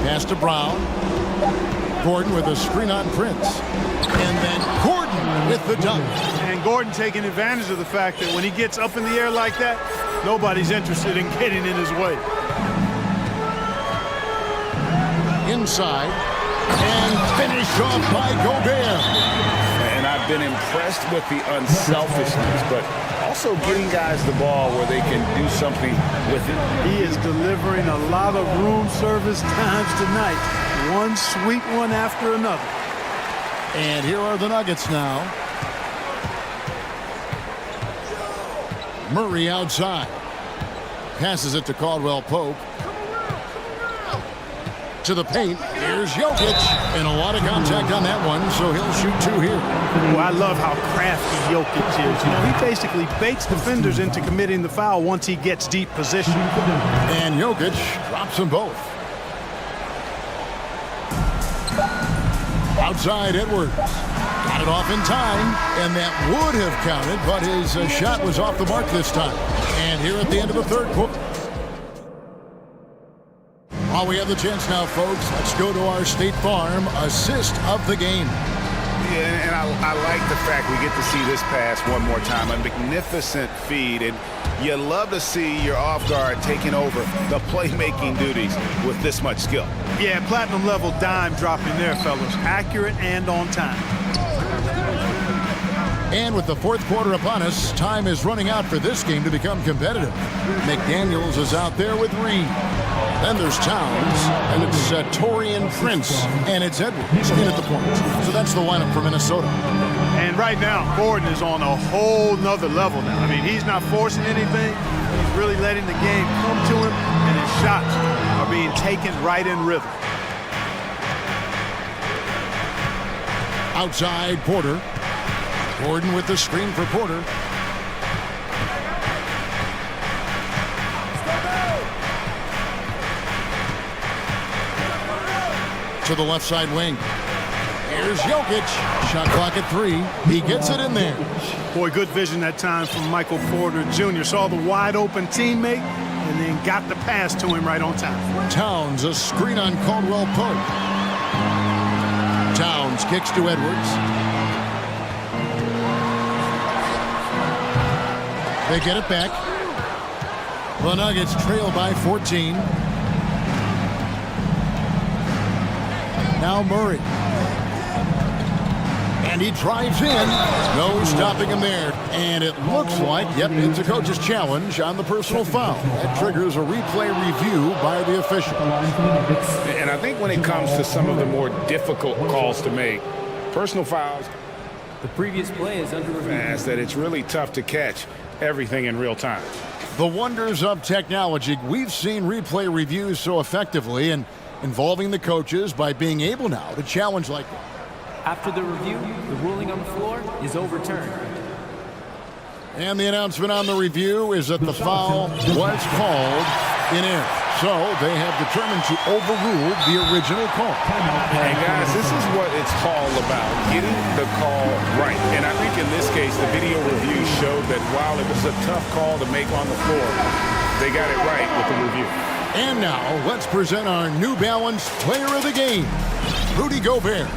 Pass to Brown. Gordon with a screen on Prince. And then Gordon with the dunk. And Gordon taking advantage of the fact that when he gets up in the air like that, nobody's interested in getting in his way. Inside. And finished off by Gobert. And I've been impressed with the unselfishness, but also getting guys the ball where they can do something with it. He is delivering a lot of room service times tonight. One sweet one after another. And here are the Nuggets now. Murray outside. Passes it to Caldwell Pope. to the paint. Here's Jokic. And a lot of contact on that one, so he'll shoot 2 here. Well, I love how crafty Jokic is. You know, he basically bakes defenders into committing the foul once he gets deep position. And Jokic drops them both. Outside Edwards. Got it off in time, and that would have counted, but his shot was off the mark this time. And here at the end of the third quarter. While we have the chance now, folks, let's go to our State Farm assist of the game. Yeah, and I like the fact we get to see this pass one more time. A magnificent feed, and you love to see your off guard taking over the playmaking duties with this much skill. Yeah, platinum level dime dropping there, fellas. Accurate and on time. And with the fourth quarter upon us, time is running out for this game to become competitive. McDaniels is out there with Reed. Then there's Towns, and it's Torian Prince, and it's Edwards in at the point. So that's the lineup for Minnesota. And right now, Gordon is on a whole nother level now. I mean, he's not forcing anything. He's really letting the game come to him, and his shots are being taken right in rhythm. Outside Porter. Gordon with the screen for Porter. To the left side wing. Here's Jokic. Shot clock at 3. He gets it in there. Boy, good vision that time from Michael Porter Jr. Saw the wide open teammate and then got the pass to him right on time. Towns, a screen on Caldwell Pope. Towns kicks to Edwards. They get it back. The Nuggets trail by 14. Now Murray. And he drives in. No stopping him there. And it looks like, yep, it's a coach's challenge on the personal foul. That triggers a replay review by the official. And I think when it comes to some of the more difficult calls to make, personal fouls, the previous play is under review. Fast that it's really tough to catch everything in real time. The wonders of technology. We've seen replay reviews so effectively and involving the coaches by being able now to challenge like that. After the review, the ruling on the floor is overturned. And the announcement on the review is that the foul was called in error. So they have determined to overrule the original call. And guys, this is what it's all about, getting the call right. And I think in this case, the video review showed that while it was a tough call to make on the floor, they got it right with the review. And now let's present our New Balance player of the game, Rudy Gobert.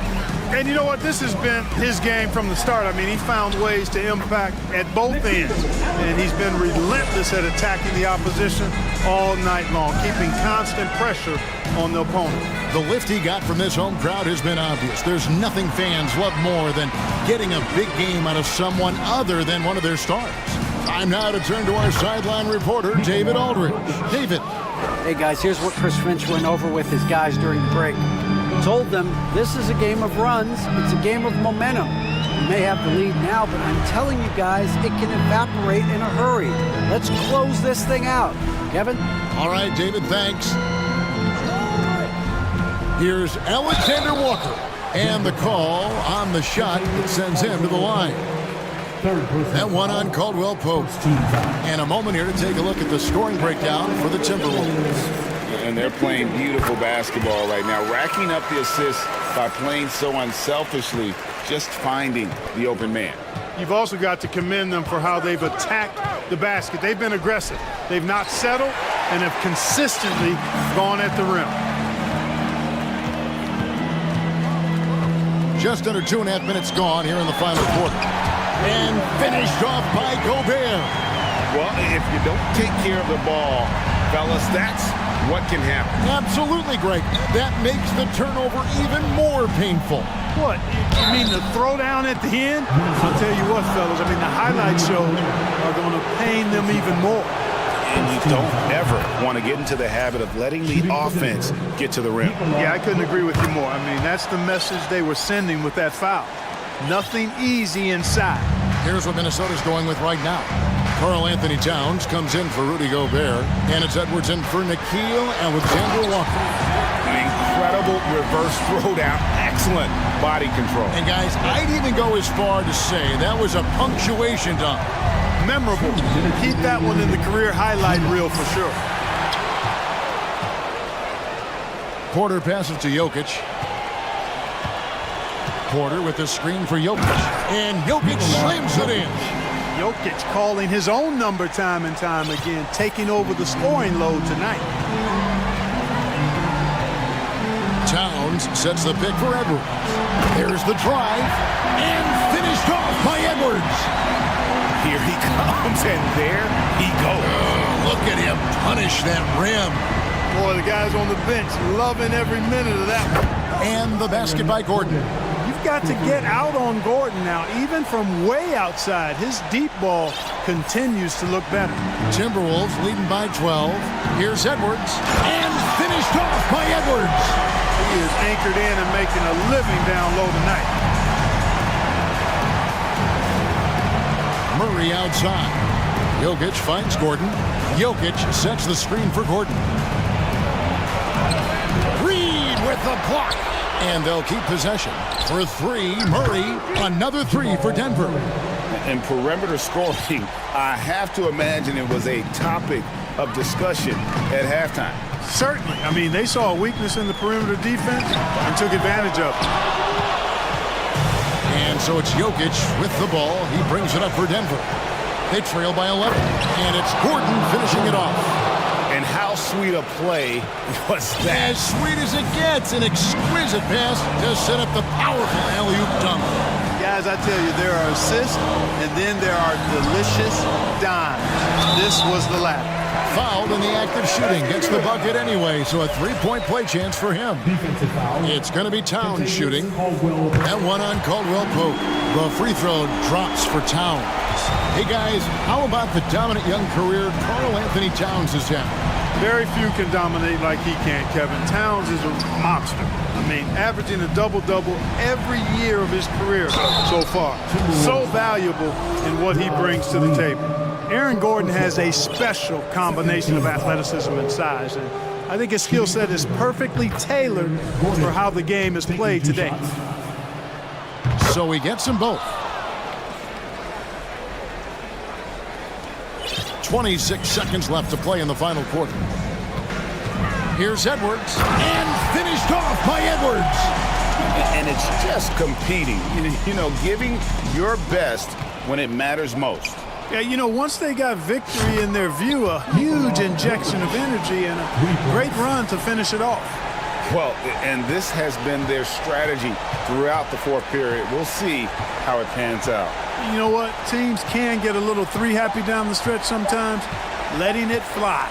And you know what? This has been his game from the start. I mean, he found ways to impact at both ends. And he's been relentless at attacking the opposition all night long, keeping constant pressure on the opponent. The lift he got from this home crowd has been obvious. There's nothing fans love more than getting a big game out of someone other than one of their stars. Time now to turn to our sideline reporter, David Aldridge. David. Hey, guys, here's what Chris Finch went over with his guys during the break. Told them this is a game of runs. It's a game of momentum. You may have the lead now, but I'm telling you guys, it can evaporate in a hurry. Let's close this thing out. Kevin? All right, David, thanks. Here's Alexander Walker. And the call on the shot that sends him to the line. That one on Caldwell Pope. And a moment here to take a look at the scoring breakdown for the Timberwolves. And they're playing beautiful basketball right now, racking up the assists by playing so unselfishly, just finding the open man. You've also got to commend them for how they've attacked the basket. They've been aggressive. They've not settled and have consistently gone at the rim. Just under 2.5 minutes gone here in the final quarter. And finished off by Gobert. Well, if you don't take care of the ball, fellas, that's what can happen. Absolutely, Greg. That makes the turnover even more painful. What? You mean the throwdown at the end? I'll tell you what, fellas. I mean, the highlight shows are going to pain them even more. And you don't ever want to get into the habit of letting the offense get to the rim. Yeah, I couldn't agree with you more. I mean, that's the message they were sending with that foul. Nothing easy inside. Here's what Minnesota's going with right now. Karl Anthony Towns comes in for Rudy Gobert. And it's Edwards in for Nickeil Alexander Walker. An incredible reverse throwdown. Excellent body control. And guys, I'd even go as far to say that was a punctuation dunk. Memorable. Keep that one in the career highlight reel for sure. Porter passes to Jokic. Porter with the screen for Jokic. And Jokic slams it in. Jokic calling his own number time and time again, taking over the scoring load tonight. Towns sets the pick for Edwards. There's the drive. And finished off by Edwards. Here he comes, and there he goes. Look at him punish that rim. Boy, the guys on the bench loving every minute of that one. And the basket by Gordon. You've got to get out on Gordon now, even from way outside. His deep ball continues to look better. Timberwolves leading by 12. Here's Edwards. And finished off by Edwards. He is anchored in and making a living down low tonight. Murray outside. Jokic finds Gordon. Jokic sets the screen for Gordon. Reed with the block. And they'll keep possession. For three, Murray. Another three for Denver. And perimeter scoring, I have to imagine it was a topic of discussion at halftime. Certainly. I mean, they saw a weakness in the perimeter defense and took advantage of it. And so it's Jokic with the ball. He brings it up for Denver. They trail by 11. And it's Gordon finishing it off. And how sweet a play was that? As sweet as it gets. An exquisite pass to set up the powerful alley-oop dunk. Guys, I tell you, there are assists, and then there are delicious dimes. This was the latter. Fouled in the act of shooting. Gets the bucket anyway, so a three-point play chance for him. It's going to be Towns shooting. That one on Caldwell Pope. The free throw drops for Towns. Hey, guys, how about the dominant young career Karl Anthony Towns has had? Very few can dominate like he can, Kevin. Towns is a monster. I mean, averaging a double-double every year of his career so far. So valuable in what he brings to the table. Aaron Gordon has a special combination of athleticism and size, and I think his skill set is perfectly tailored for how the game is played today. So he gets them both. 26 seconds left to play in the final quarter. Here's Edwards, and finished off by Edwards. And it's just competing, you know, giving your best when it matters most. Yeah, you know, once they got victory in their view, a huge injection of energy and a great run to finish it off. Well, and this has been their strategy throughout the fourth period. We'll see how it pans out. You know what? Teams can get a little three happy down the stretch sometimes, letting it fly.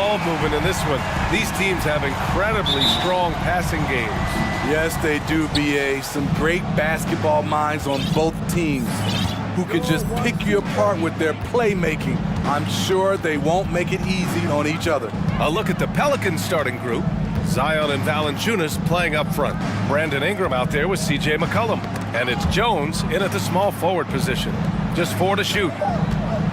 ball movement in this one. These teams have incredibly strong passing games. Yes, they do, BA. Some great basketball minds on both teams who can just pick you apart with their playmaking. I'm sure they won't make it easy on each other. A look at the Pelicans starting group. Zion and Valanciunas playing up front. Brandon Ingram out there with C.J. McCollum. And it's Jones in at the small forward position. Just 4 to shoot.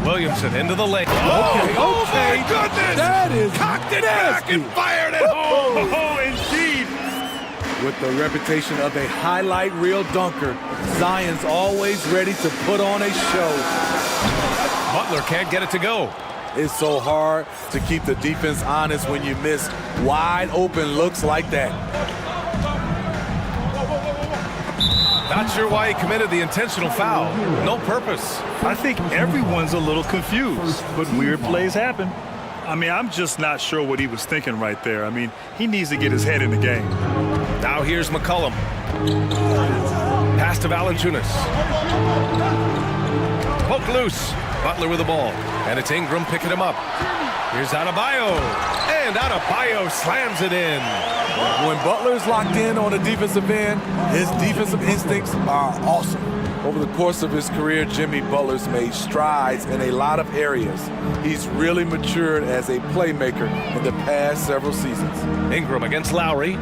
Williamson into the lane. Oh, my goodness! That is cocked it nasty. back and fired it home. Oh, indeed. With the reputation of a highlight reel dunker, Zion's always ready to put on a show. Butler can't get it to go. It's so hard to keep the defense honest when you miss wide open looks like that. Not sure why he committed the intentional foul. No purpose. I think everyone's a little confused, but weird plays happen. I mean, I'm just not sure what he was thinking right there. I mean, he needs to get his head in the game. Now here's McCollum. Pass to Valanciunas. Poke loose. Butler with the ball. And it's Ingram picking him up. Here's Adebayo. And Adebayo slams it in. When Butler's locked in on the defensive end, his defensive instincts are awesome. Over the course of his career, Jimmy Butler's made strides in a lot of areas. He's really matured as a playmaker in the past several seasons. Ingram against Lowry.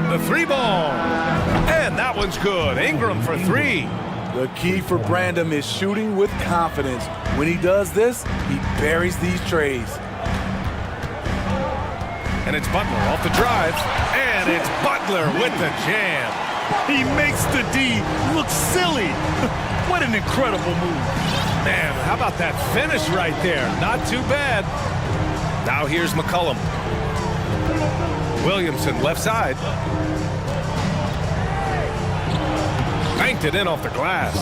The 3-ball. And that one's good. Ingram for 3. The key for Brandon is shooting with confidence. When he does this, he buries these trays. And it's Butler off the drive. And it's Butler with the jam. He makes the D look silly. What an incredible move. Man, how about that finish right there? Not too bad. Now here's McCollum. Williamson left side. Banked it in off the glass.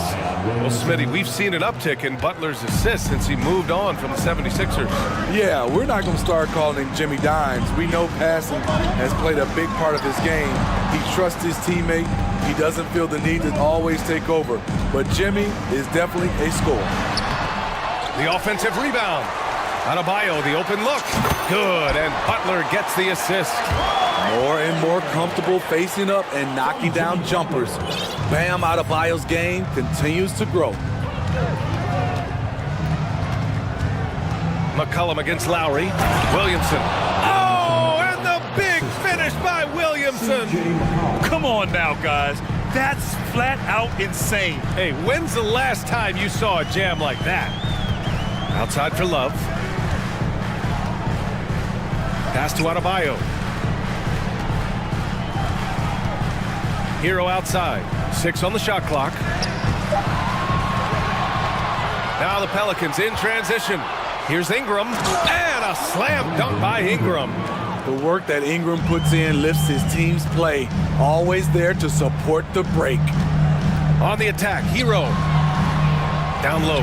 Well, Smitty, we've seen an uptick in Butler's assists since he moved on from the 76ers. Yeah, we're not going to start calling him Jimmy Dimes. We know passing has played a big part of his game. He trusts his teammate. He doesn't feel the need to always take over. But Jimmy is definitely a scorer. The offensive rebound. Adebayo, the open look. Good, and Butler gets the assist. More and more comfortable facing up and knocking down jumpers. Bam Adebayo's game continues to grow. McCollum against Lowry. Williamson. Oh, and the big finish by Williamson. Come on now, guys. That's flat out insane. Hey, when's the last time you saw a jam like that? Outside for Love. Pass to Adebayo. Hero outside. 6 on the shot clock. Now the Pelicans in transition. Here's Ingram. And a slam dunk by Ingram. The work that Ingram puts in lifts his team's play. Always there to support the break. On the attack, Hero. Down low.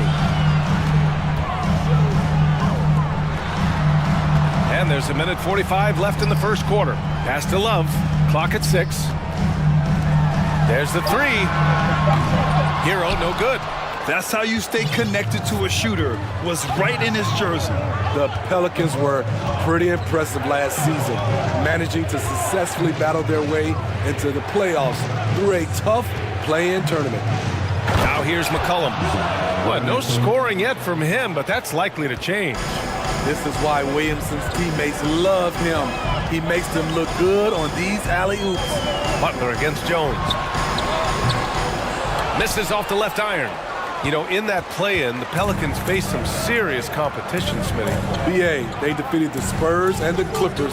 And there's 1:45 left in the first quarter. Pass to Love. Clock at 6. There's the 3. Hero, no good. That's how you stay connected to a shooter. Was right in his jersey. The Pelicans were pretty impressive last season, managing to successfully battle their way into the playoffs through a tough play-in tournament. Now here's McCollum. Well, no scoring yet from him, but that's likely to change. This is why Williamson's teammates love him. He makes them look good on these alley-oops. Butler against Jones. Misses off the left iron. You know, in that play-in, the Pelicans faced some serious competition, Smitty. BA, they defeated the Spurs and the Clippers,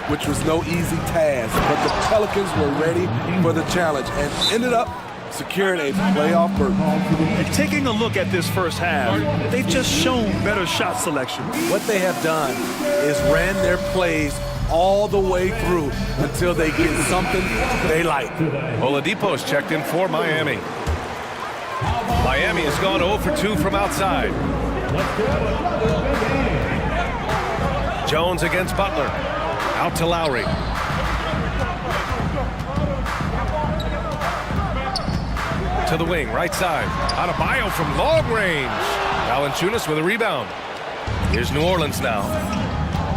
which was no easy task. But the Pelicans were ready for the challenge and ended up securing a playoff berth. And taking a look at this first half, they've just shown better shot selection. What they have done is ran their plays all the way through until they get something they like. Oladipo's checked in for Miami. Miami has gone 0 for 2 from outside. Jones against Butler. Out to Lowry. To the wing, right side. Adebayo from long range. Valanciunas with a rebound. Here's New Orleans now.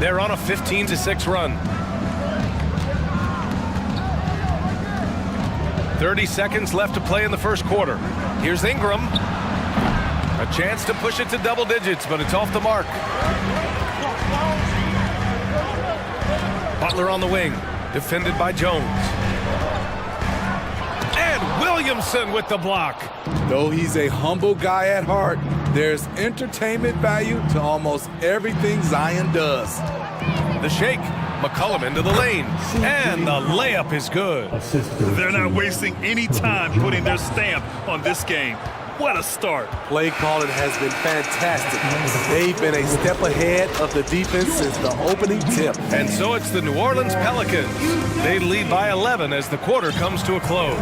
They're on a 15-6 run. 30 seconds left to play in the first quarter. Here's Ingram. A chance to push it to double digits, but it's off the mark. Butler on the wing, defended by Jones. And Williamson with the block. Though he's a humble guy at heart, there's entertainment value to almost everything Zion does. The shake. McCollum into the lane. And the layup is good. They're not wasting any time putting their stamp on this game. What a start. Play calling has been fantastic. They've been a step ahead of the defense since the opening tip. And so it's the New Orleans Pelicans. They lead by 11 as the quarter comes to a close.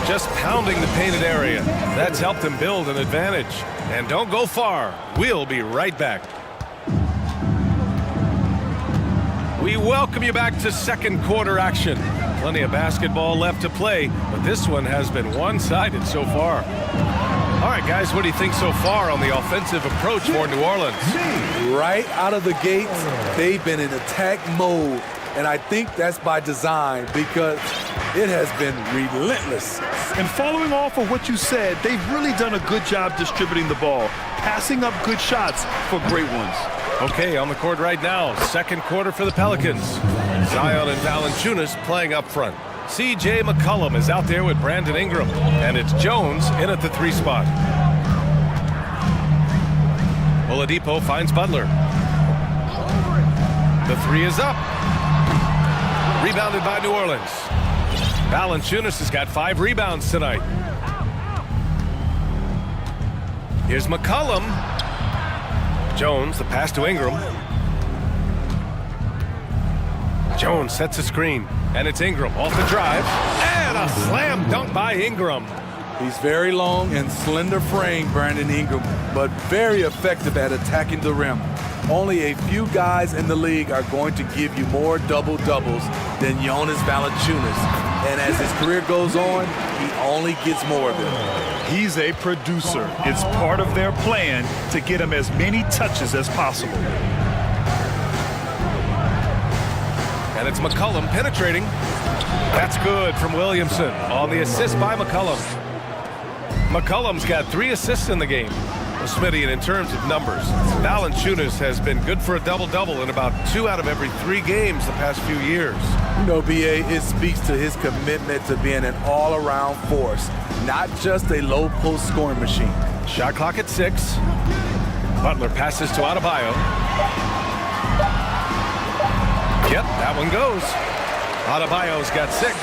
Just pounding the painted area. That's helped them build an advantage. And don't go far. We'll be right back. We welcome you back to second quarter action. Plenty of basketball left to play, but this one has been one-sided so far. All right, guys, what do you think so far on the offensive approach for New Orleans? Right out of the gates, they've been in attack mode, and I think that's by design because it has been relentless. And following off of what you said, they've really done a good job distributing the ball, passing up good shots for great ones. Okay, on the court right now, second quarter for the Pelicans. Zion and Valanciunas playing up front. C.J. McCollum is out there with Brandon Ingram, and it's Jones in at the 3 spot. Oladipo finds Butler. The 3 is up. Rebounded by New Orleans. Valanciunas has got 5 rebounds tonight. Here's McCollum. Jones, the pass to Ingram. Jones sets a screen, and it's Ingram off the drive. And a slam dunk by Ingram. He's very long and slender frame, Brandon Ingram, but very effective at attacking the rim. Only a few guys in the league are going to give you more double-doubles than Jonas Valanciunas. And as his career goes on, he only gets more of it. He's a producer. It's part of their plan to get him as many touches as possible. And it's McCollum penetrating. That's good from Williamson on the assist by McCollum. McCollum's got 3 assists in the game. Well, Smitty, and in terms of numbers, Valanciunas has been good for a double-double in about 2 out of every 3 games the past few years. You know, B.A., it speaks to his commitment to being an all-around force, not just a low-post scoring machine. Shot clock at 6. Butler passes to Adebayo. Yep, that one goes. Adebayo's got 6.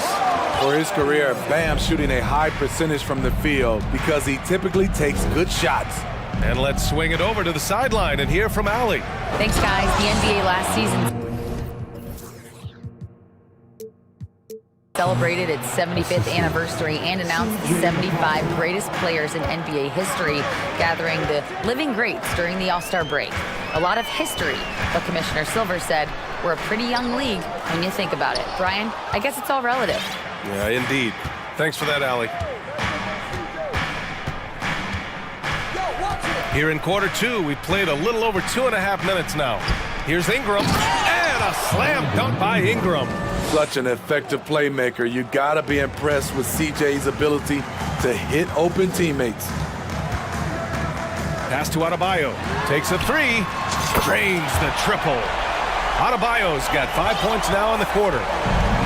For his career, Bam's shooting a high percentage from the field because he typically takes good shots. And let's swing it over to the sideline and hear from Allie. Thanks, guys. The NBA last season celebrated its 75th anniversary and announced the 75 greatest players in NBA history, gathering the living greats during the All-Star break. A lot of history, but Commissioner Silver said, we're a pretty young league when you think about it. Brian, I guess it's all relative. Yeah, indeed. Thanks for that, Allie. Here in quarter 2, we played a little over 2.5 minutes now. Here's Ingram, and a slam dunk by Ingram. Such an effective playmaker. You gotta be impressed with CJ's ability to hit open teammates. Pass to Adebayo, takes a 3, drains the triple. Adebayo's got 5 points now in the quarter.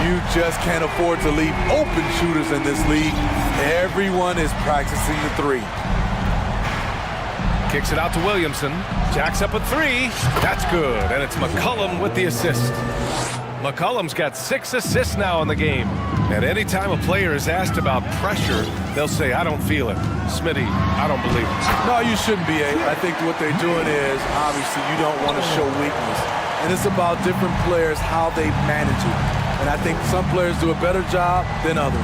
You just can't afford to leave open shooters in this league. Everyone is practicing the 3. Kicks it out to Williamson. Jacks up a 3. That's good. And it's McCollum with the assist. McCollum's got 6 assists now in the game. And anytime a player is asked about pressure, they'll say, I don't feel it. Smitty, I don't believe it. No, you shouldn't be. I think what they're doing is, obviously, you don't want to show weakness. And it's about different players, how they manage it. And I think some players do a better job than others.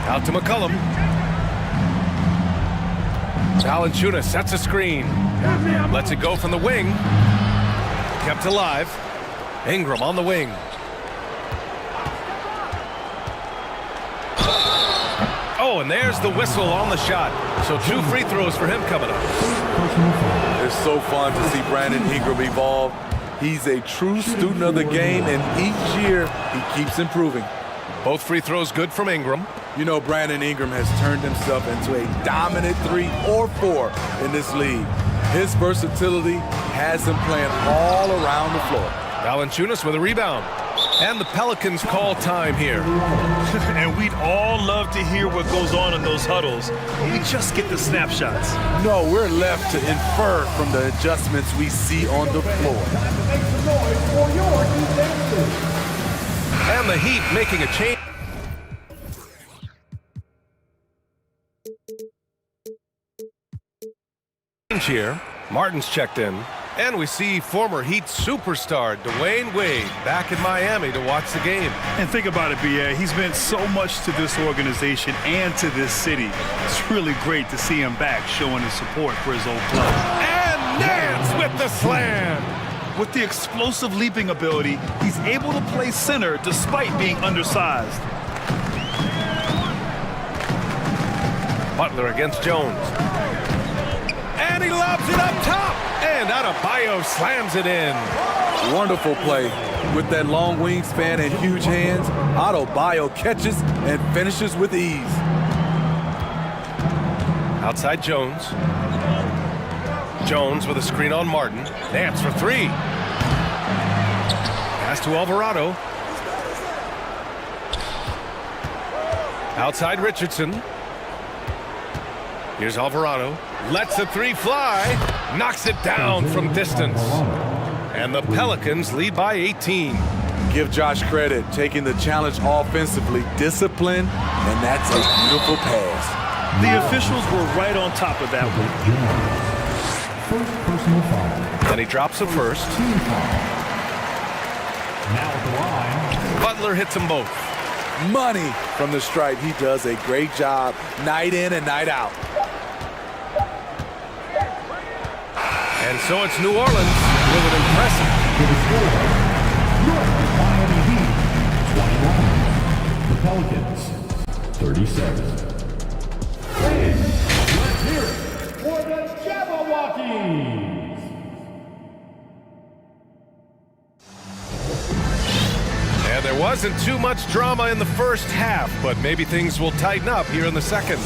Out to McCollum. Valanciunas sets a screen. Lets it go from the wing. Kept alive. Ingram on the wing. Oh, and there's the whistle on the shot. So 2 free throws for him coming up. It's so fun to see Brandon Ingram evolve. He's a true student of the game, and each year he keeps improving. Both free throws good from Ingram. You know, Brandon Ingram has turned himself into a dominant 3 or 4 in this league. His versatility has him playing all around the floor. Valanciunas with a rebound. And the Pelicans call time here. And we'd all love to hear what goes on in those huddles. We just get the snapshots. No, we're left to infer from the adjustments we see on the floor. And the Heat making a change. Here, Martin's checked in. And we see former Heat superstar Dwayne Wade back in Miami to watch the game. And think about it, B.A. He's meant so much to this organization and to this city. It's really great to see him back showing his support for his old club. And Nance with the slam. With the explosive leaping ability, he's able to play center despite being undersized. Butler against Jones. And he lobs it up top. And Adebayo slams it in. Wonderful play. With that long wingspan and huge hands, Adebayo catches and finishes with ease. Outside Jones. Jones with a screen on Martin. Nance for 3. Pass to Alvarado. Outside Richardson. Here's Alvarado. Lets the 3 fly. Knocks it down from distance. And the Pelicans lead by 18. Give Josh credit, taking the challenge offensively, discipline, and that's a beautiful pass. The officials were right on top of that one. First personal foul. And he drops the first. Now at the line. Butler hits them both. Money from the stripe. He does a great job night in and night out. And so it's New Orleans with an impressive. Miami Heat, 21. The Pelicans, 37. And let's hear it for the Jabberwockies. And there wasn't too much drama in the first half, but maybe things will tighten up here in the second.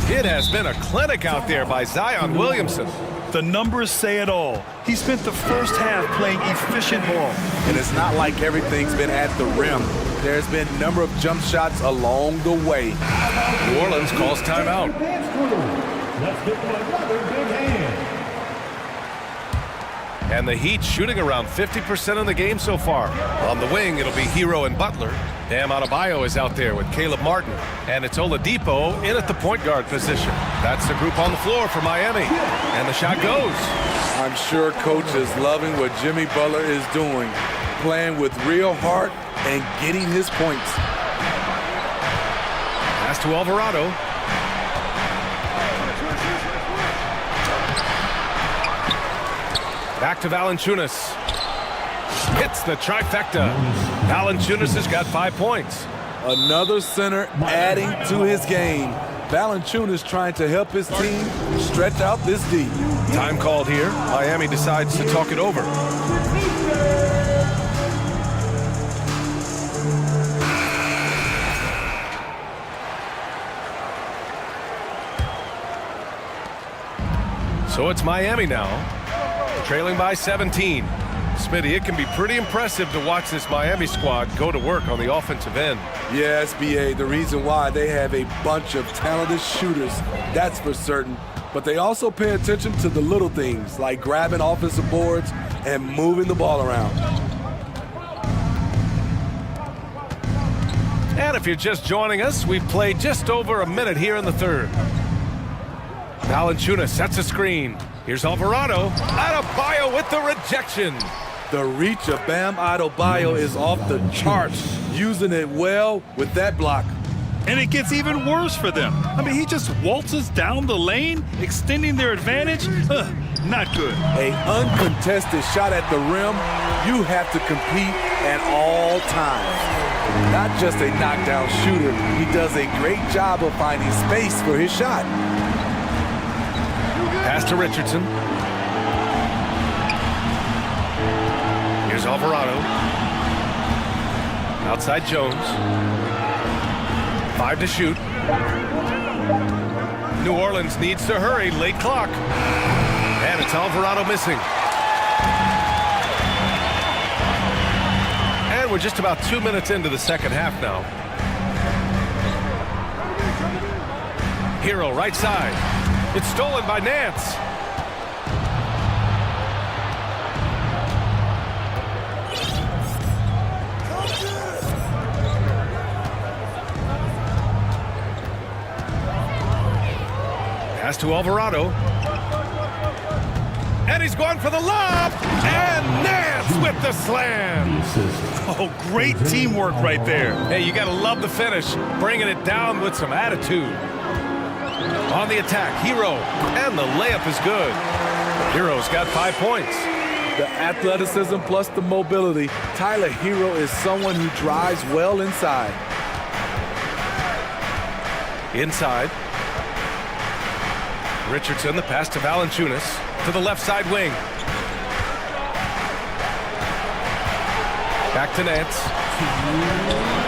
It has been a clinic out there by Zion Williamson. The numbers say it all. He spent the first half playing efficient ball. And it's not like everything's been at the rim. There's been a number of jump shots along the way. New Orleans calls timeout. Let's give them another big hand. And the Heat shooting around 50% in the game so far. On the wing, it'll be Hero and Butler. Bam Adebayo is out there with Caleb Martin. And it's Oladipo in at the point guard position. That's the group on the floor for Miami. And the shot goes. I'm sure Coach is loving what Jimmy Butler is doing, playing with real heart and getting his points. Pass to Alvarado. Back to Valanciunas. Hits the trifecta. Valanciunas has got 5 points. Another center adding to his game. Valanciunas trying to help his team stretch out this D. Time called here. Miami decides to talk it over. So it's Miami now, trailing by 17. Smitty, it can be pretty impressive to watch this Miami squad go to work on the offensive end. Yes, BA, the reason why they have a bunch of talented shooters, that's for certain. But they also pay attention to the little things, like grabbing offensive boards and moving the ball around. And if you're just joining us, we've played just over a minute here in the third. Valanciunas sets a screen. Here's Alvarado. Adebayo with the rejection. The reach of Bam Adebayo is off the charts, using it well with that block. And it gets even worse for them. I mean, he just waltzes down the lane, extending their advantage. Not good. An uncontested shot at the rim, you have to compete at all times. Not just a knockdown shooter, he does a great job of finding space for his shot. Pass to Richardson. Here's Alvarado. Outside Jones. 5 to shoot. New Orleans needs to hurry. Late clock. And it's Alvarado missing. And we're just about 2 minutes into the second half now. Hero right side. It's stolen by Nance. Pass to Alvarado. And he's going for the lob. And Nance with the slam. Oh, great teamwork right there. Hey, you got to love the finish. Bringing it down with some attitude. On the attack, Hero. And the layup is good. Hero's got 5 points. The athleticism plus the mobility. Tyler Hero is someone who drives well inside. Inside. Richardson, the pass to Valanciunas. To the left side wing. Back to Nance.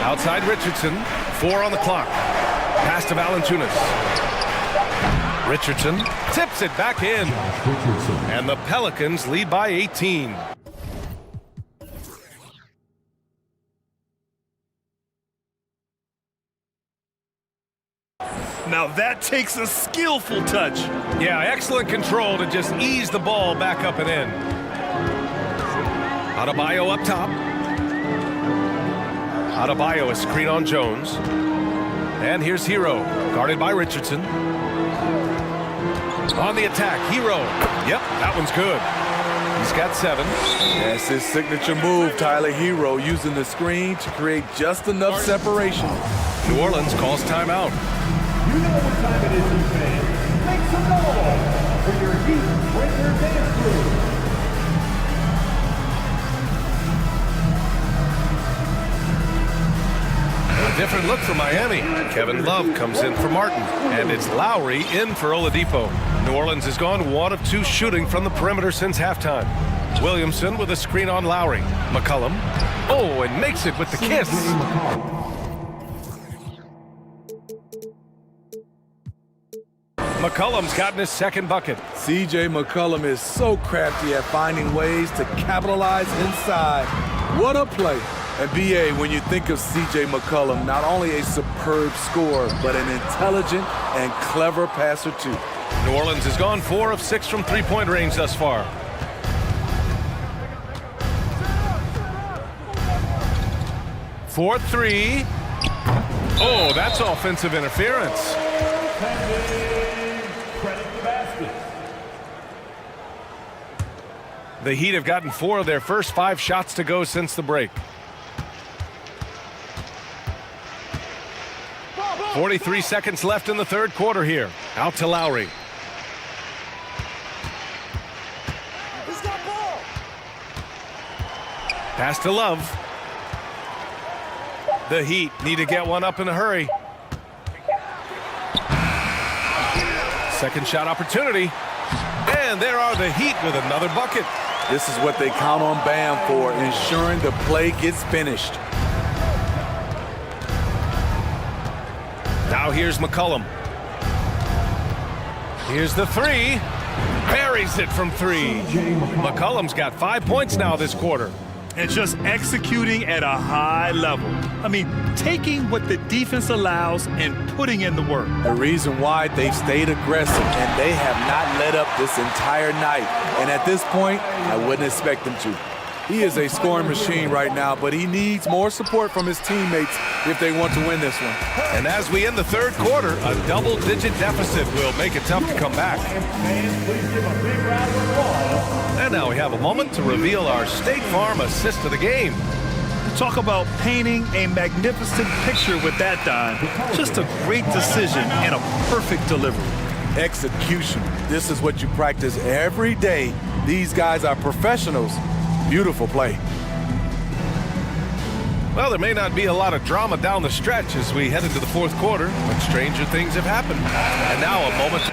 Outside Richardson. 4 on the clock. Pass to Valanciunas. Richardson tips it back in. And the Pelicans lead by 18. Now that takes a skillful touch. Yeah, excellent control to just ease the ball back up and in. Adebayo up top. Adebayo is screen on Jones. And here's Hero, guarded by Richardson. On the attack, Hero. Yep, that one's good. He's got 7. That's his signature move, Tyler Hero, using the screen to create just enough separation. New Orleans calls timeout. You know what time it is, you fans. Make some noise for your Heat Breaker dance crew. A different look for Miami. Kevin Love comes in for Martin. And it's Lowry in for Oladipo. New Orleans has gone 1 of 2 shooting from the perimeter since halftime. Williamson with a screen on Lowry. McCollum. Oh, and makes it with the kiss. McCollum's gotten his second bucket. C.J. McCollum is so crafty at finding ways to capitalize inside. What a play. And B.A., when you think of C.J. McCollum, not only a superb scorer, but an intelligent and clever passer, too. New Orleans has gone 4 of 6 from three-point range thus far. For 3. Oh, that's offensive interference. The Heat have gotten 4 of their first 5 shots to go since the break. 43 seconds left in the third quarter here. Out to Lowry. Pass to Love. The Heat need to get one up in a hurry. Second shot opportunity. And there are the Heat with another bucket. This is what they count on Bam for, ensuring the play gets finished. Now here's McCollum. Here's the 3. Buries it from 3. McCollum's got 5 points now this quarter. And just executing at a high level. I mean, taking what the defense allows and putting in the work. The reason why they've stayed aggressive and they have not let up this entire night. And at this point, I wouldn't expect them to. He is a scoring machine right now, but he needs more support from his teammates if they want to win this one. And as we end the third quarter, a double-digit deficit will make it tough to come back. And now we have a moment to reveal our State Farm assist of the game. Talk about painting a magnificent picture with that dime. Just a great decision and a perfect delivery. Execution. This is what you practice every day. These guys are professionals. Beautiful play. Well, there may not be a lot of drama down the stretch as we head into the fourth quarter, but stranger things have happened. And now a moment.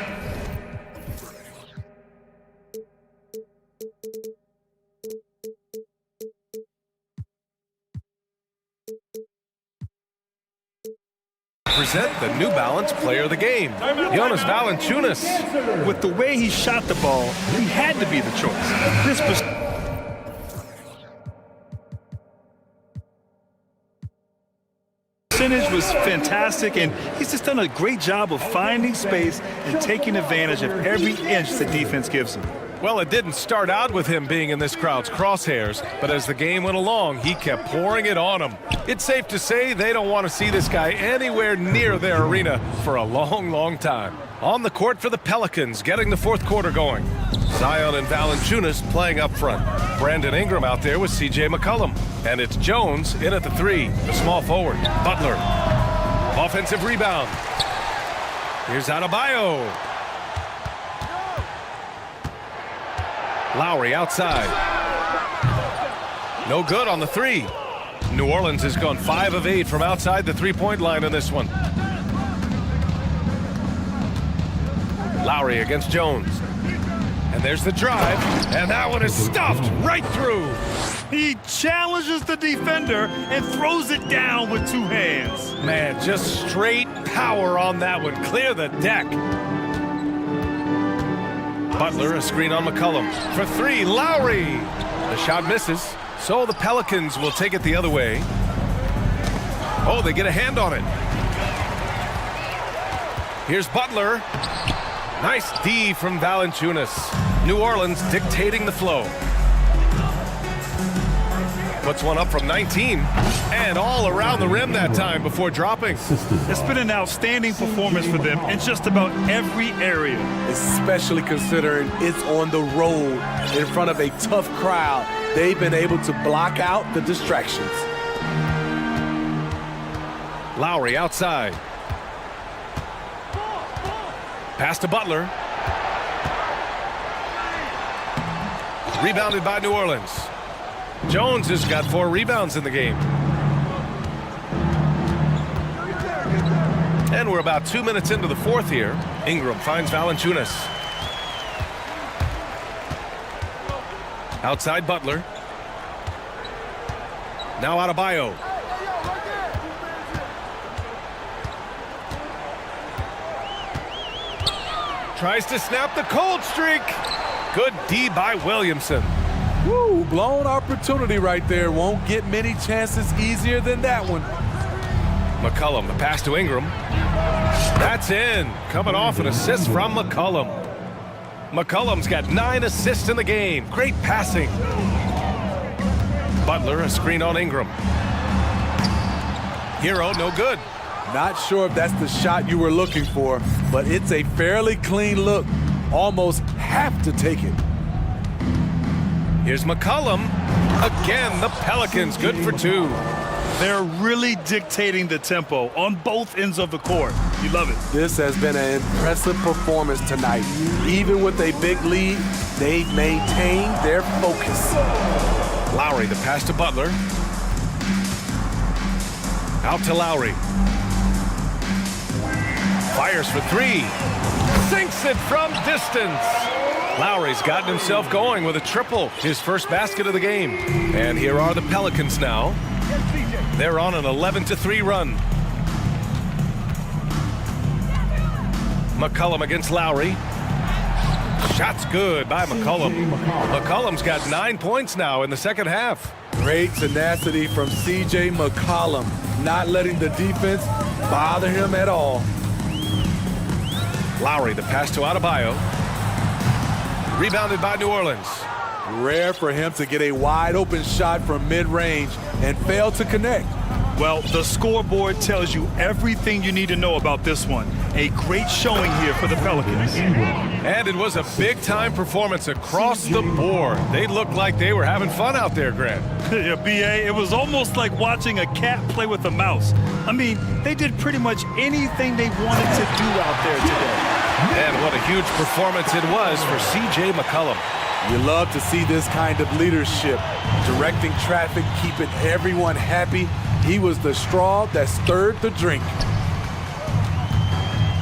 present the New Balance Player of the Game, Jonas Valanciunas. With the way he shot the ball, he had to be the choice. This percentage was fantastic, and he's just done a great job of finding space and taking advantage of every inch the defense gives him. Well, it didn't start out with him being in this crowd's crosshairs, but as the game went along, he kept pouring it on them. It's safe to say they don't want to see this guy anywhere near their arena for a long, long time. On the court for the Pelicans, getting the fourth quarter going. Zion and Valanciunas playing up front. Brandon Ingram out there with C.J. McCollum. And it's Jones in at the three, the small forward. Butler. Offensive rebound. Here's Adebayo. Lowry outside. No good on the three. New Orleans has gone 5 of 8 from outside the three-point line in this one. Lowry against Jones. And there's the drive, and that one is stuffed right through. He challenges the defender and throws it down with 2 hands. Man, just straight power on that one. Clear the deck. Butler, a screen on McCollum. For 3, Lowry. The shot misses, so the Pelicans will take it the other way. Oh, they get a hand on it. Here's Butler. Nice D from Valanciunas. New Orleans dictating the flow. Puts one up from 19, and all around the rim that time before dropping. It's been an outstanding performance for them in just about every area. Especially considering it's on the road in front of a tough crowd. They've been able to block out the distractions. Lowry outside. Pass to Butler. Rebounded by New Orleans. Jones has got 4 rebounds in the game. And we're about 2 minutes into the fourth here. Ingram finds Valanciunas. Outside Butler. Now Adebayo. Tries to snap the cold streak. Good D by Williamson. Woo, blown opportunity right there. Won't get many chances easier than that one. McCollum, the pass to Ingram. That's in. Coming off an assist from McCollum. McCollum's got 9 assists in the game. Great passing. Butler, a screen on Ingram. Hero, no good. Not sure if that's the shot you were looking for, but it's a fairly clean look. Almost have to take it. Here's McCollum. Again, the Pelicans good for 2. They're really dictating the tempo on both ends of the court. You love it. This has been an impressive performance tonight. Even with a big lead, they've maintained their focus. Lowry, the pass to Butler. Out to Lowry. Fires for 3. Sinks it from distance. Lowry's gotten himself going with a triple, his first basket of the game. And here are the Pelicans now. They're on an 11-3 run. McCollum against Lowry. Shot's good by McCollum. McCollum's got 9 points now in the second half. Great tenacity from C.J. McCollum, not letting the defense bother him at all. Lowry, the pass to Adebayo. Rebounded by New Orleans. Rare for him to get a wide open shot from mid-range and fail to connect. Well, the scoreboard tells you everything you need to know about this one. A great showing here for the Pelicans. And it was a big-time performance across the board. They looked like they were having fun out there, Grant. Yeah, B.A., it was almost like watching a cat play with a mouse. I mean, they did pretty much anything they wanted to do out there today. And what a huge performance it was for C.J. McCollum. You love to see this kind of leadership, directing traffic, keeping everyone happy. He was the straw that stirred the drink.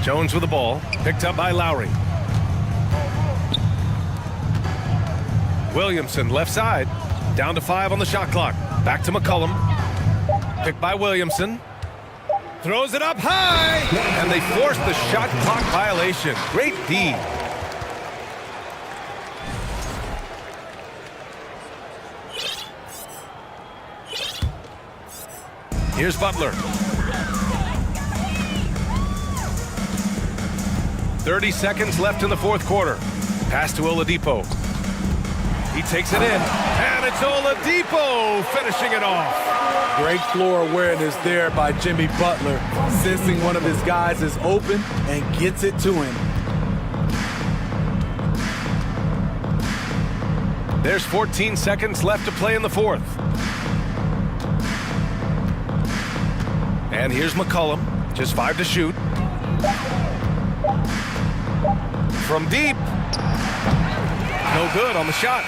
Jones with the ball, picked up by Lowry. Williamson left side, down to 5 on the shot clock. Back to McCollum, picked by Williamson. Throws it up high, and they force the shot clock violation. Great D. Here's Butler. 30 seconds left in the fourth quarter. Pass to Oladipo. He takes it in, and it's Oladipo finishing it off. Great floor awareness there by Jimmy Butler, sensing one of his guys is open and gets it to him. There's 14 seconds left to play in the fourth. And here's McCollum, just 5 to shoot. From deep. No good on the shot.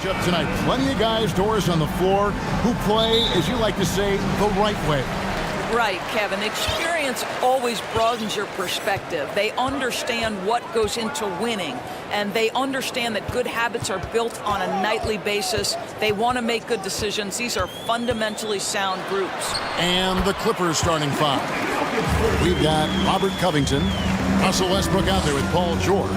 Up tonight, plenty of guys, Doris, on the floor who play, as you like to say, the right way. Right, Kevin. Experience always broadens your perspective. They understand what goes into winning, and they understand that good habits are built on a nightly basis. They want to make good decisions. These are fundamentally sound groups. And the Clippers starting five. We've got Robert Covington, Russell Westbrook out there with Paul George.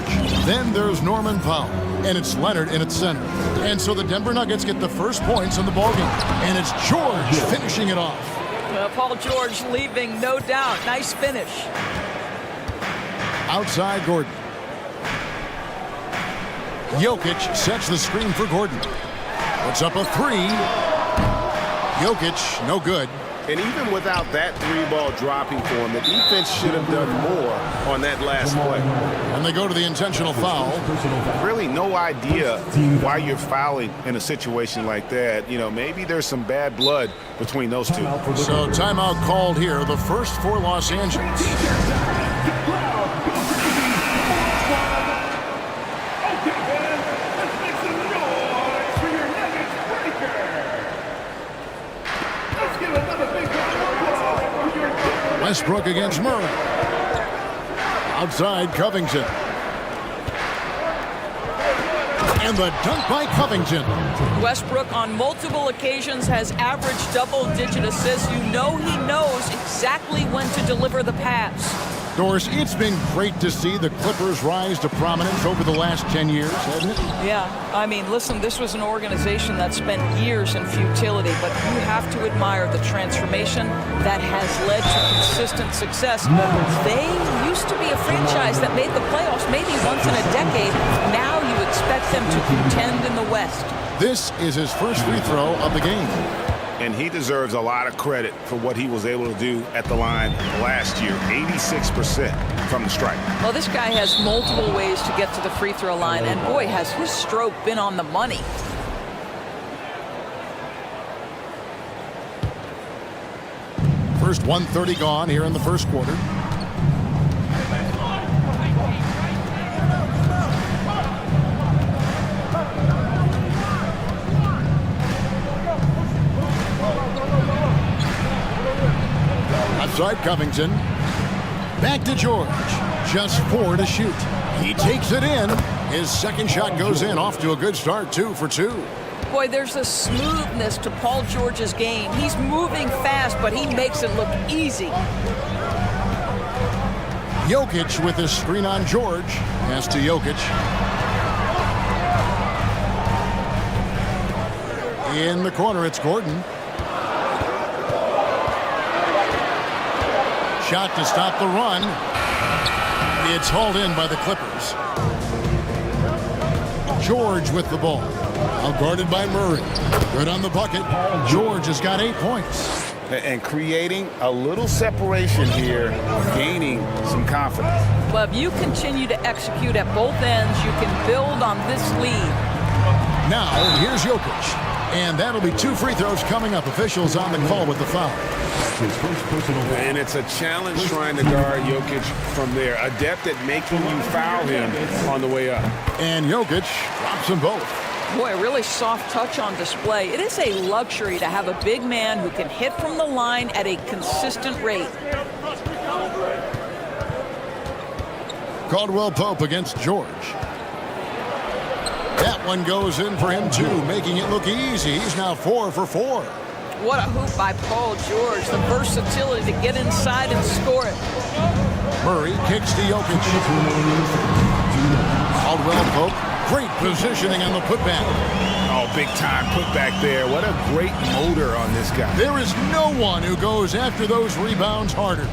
Then there's Norman Powell, and it's Leonard in its center. And so the Denver Nuggets get the first points in the ballgame. And it's George finishing it off. Well, Paul George leaving, no doubt. Nice finish. Outside Gordon. Jokic sets the screen for Gordon. Puts up a three. Jokic, no good. And even without that three-ball dropping for him, the defense should have done more on that last play. And they go to the intentional foul. Really no idea why you're fouling in a situation like that. You know, maybe there's some bad blood between those two. So timeout called here, the first for Los Angeles. Westbrook against Murray. Outside Covington. And the dunk by Covington. Westbrook on multiple occasions has averaged double-digit assists. You know he knows exactly when to deliver the pass. Doris, it's been great to see the Clippers rise to prominence over the last 10 years, hasn't it? Yeah, I mean, listen, this was an organization that spent years in futility, but you have to admire the transformation that has led to consistent success. They used to be a franchise that made the playoffs maybe once in a decade. Now you expect them to contend in the West. This is his first free throw of the game. And he deserves a lot of credit for what he was able to do at the line last year. 86% from the stripe. Well, this guy has multiple ways to get to the free throw line, and boy, has his stroke been on the money. First 1:30 gone here in the first quarter. Outside Covington. Back to George. Just 4 to shoot. He takes it in. His second shot goes in. Off to a good start. 2 for 2. Boy, there's a smoothness to Paul George's game. He's moving fast, but he makes it look easy. Jokic with his screen on George. Pass to Jokic. In the corner, it's Gordon. Shot to stop the run. It's hauled in by the Clippers. George with the ball. Now guarded by Murray. Good on the bucket. George has got 8 points. And creating a little separation here, gaining some confidence. Well, if you continue to execute at both ends, you can build on this lead. Now, here's Jokic. And that'll be 2 free throws coming up. Officials on the call with the foul. And it's a challenge trying to guard Jokic from there. Adept at making you foul him on the way up. And Jokic drops them both. Boy, a really soft touch on display. It is a luxury to have a big man who can hit from the line at a consistent rate. Caldwell Pope against George. That one goes in for him too, making it look easy. He's now 4 for 4. What a hoop by Paul George. The versatility to get inside and score it. Murray kicks to Jokic. Caldwell Pope. Great positioning on the putback. Oh, big time putback there. What a great motor on this guy. There is no one who goes after those rebounds harder.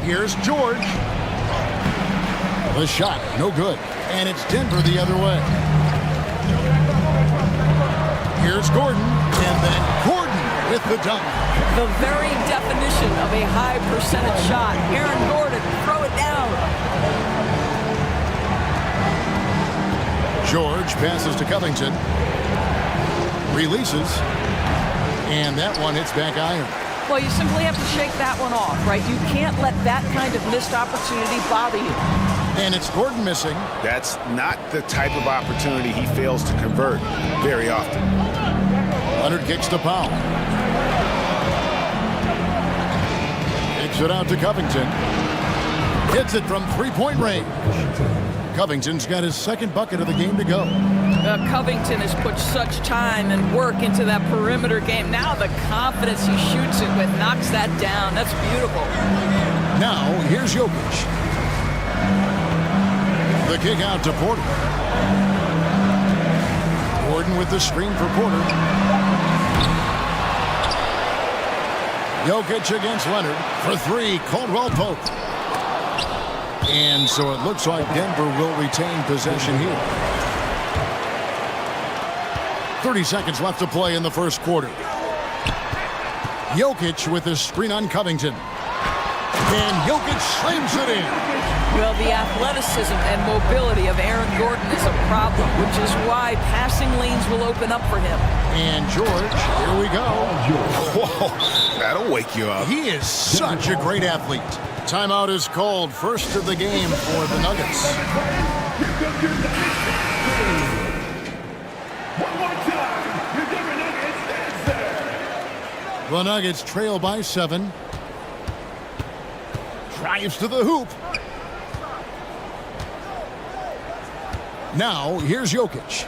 Here's George. The shot, no good. And it's Denver the other way. Here's Gordon. And then Gordon with the dunk. The very definition of a high percentage shot. Aaron Gordon, throw it down. George passes to Covington. Releases. And that one hits back iron. Well, you simply have to shake that one off, right? You can't let that kind of missed opportunity bother you. And it's Gordon missing. That's not the type of opportunity he fails to convert very often. Leonard kicks to Powell. Kicks it out to Covington. Hits it from three-point range. Covington's got his second bucket of the game to go. Covington has put such time and work into that perimeter game. Now the confidence he shoots it with knocks that down. That's beautiful. Now, here's Jokic. The kick out to Porter. Gordon with the screen for Porter. Jokic against Leonard for three. Caldwell Pope. And so it looks like Denver will retain possession here. 30 seconds left to play in the first quarter. Jokic with his screen on Covington. And Jokic slams it in. Well, the athleticism and mobility of Aaron Gordon is a problem, which is why passing lanes will open up for him. And George, here we go. Whoa, that'll wake you up. He is such a great athlete. Timeout is called, first of the game for the Nuggets. The Nuggets trail by 7. Drives to the hoop. Now, here's Jokic.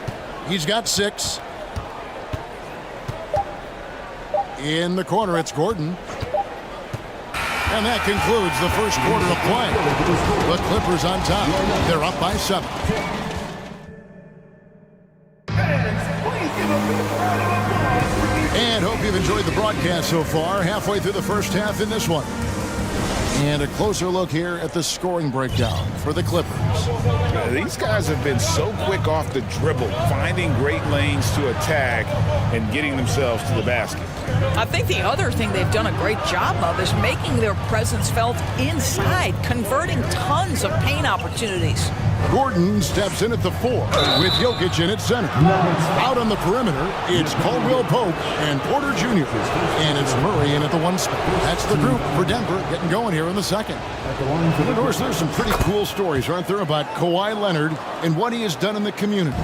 He's got 6. In the corner, it's Gordon. And that concludes the first quarter of play. The Clippers on top. They're up by 7. And hope you've enjoyed the broadcast so far. Halfway through the first half in this one. And a closer look here at the scoring breakdown for the Clippers. These guys have been so quick off the dribble, finding great lanes to attack and getting themselves to the basket. I think the other thing they've done a great job of is making their presence felt inside, converting tons of paint opportunities. Gordon steps in at the 4 with Jokic in at center. Out on the perimeter, it's Caldwell Pope and Porter Jr. And it's Murray in at the 1 spot. That's the group for Denver getting going here in the second. Of course, there's some pretty cool stories, aren't there, about Kawhi Leonard and what he has done in the community.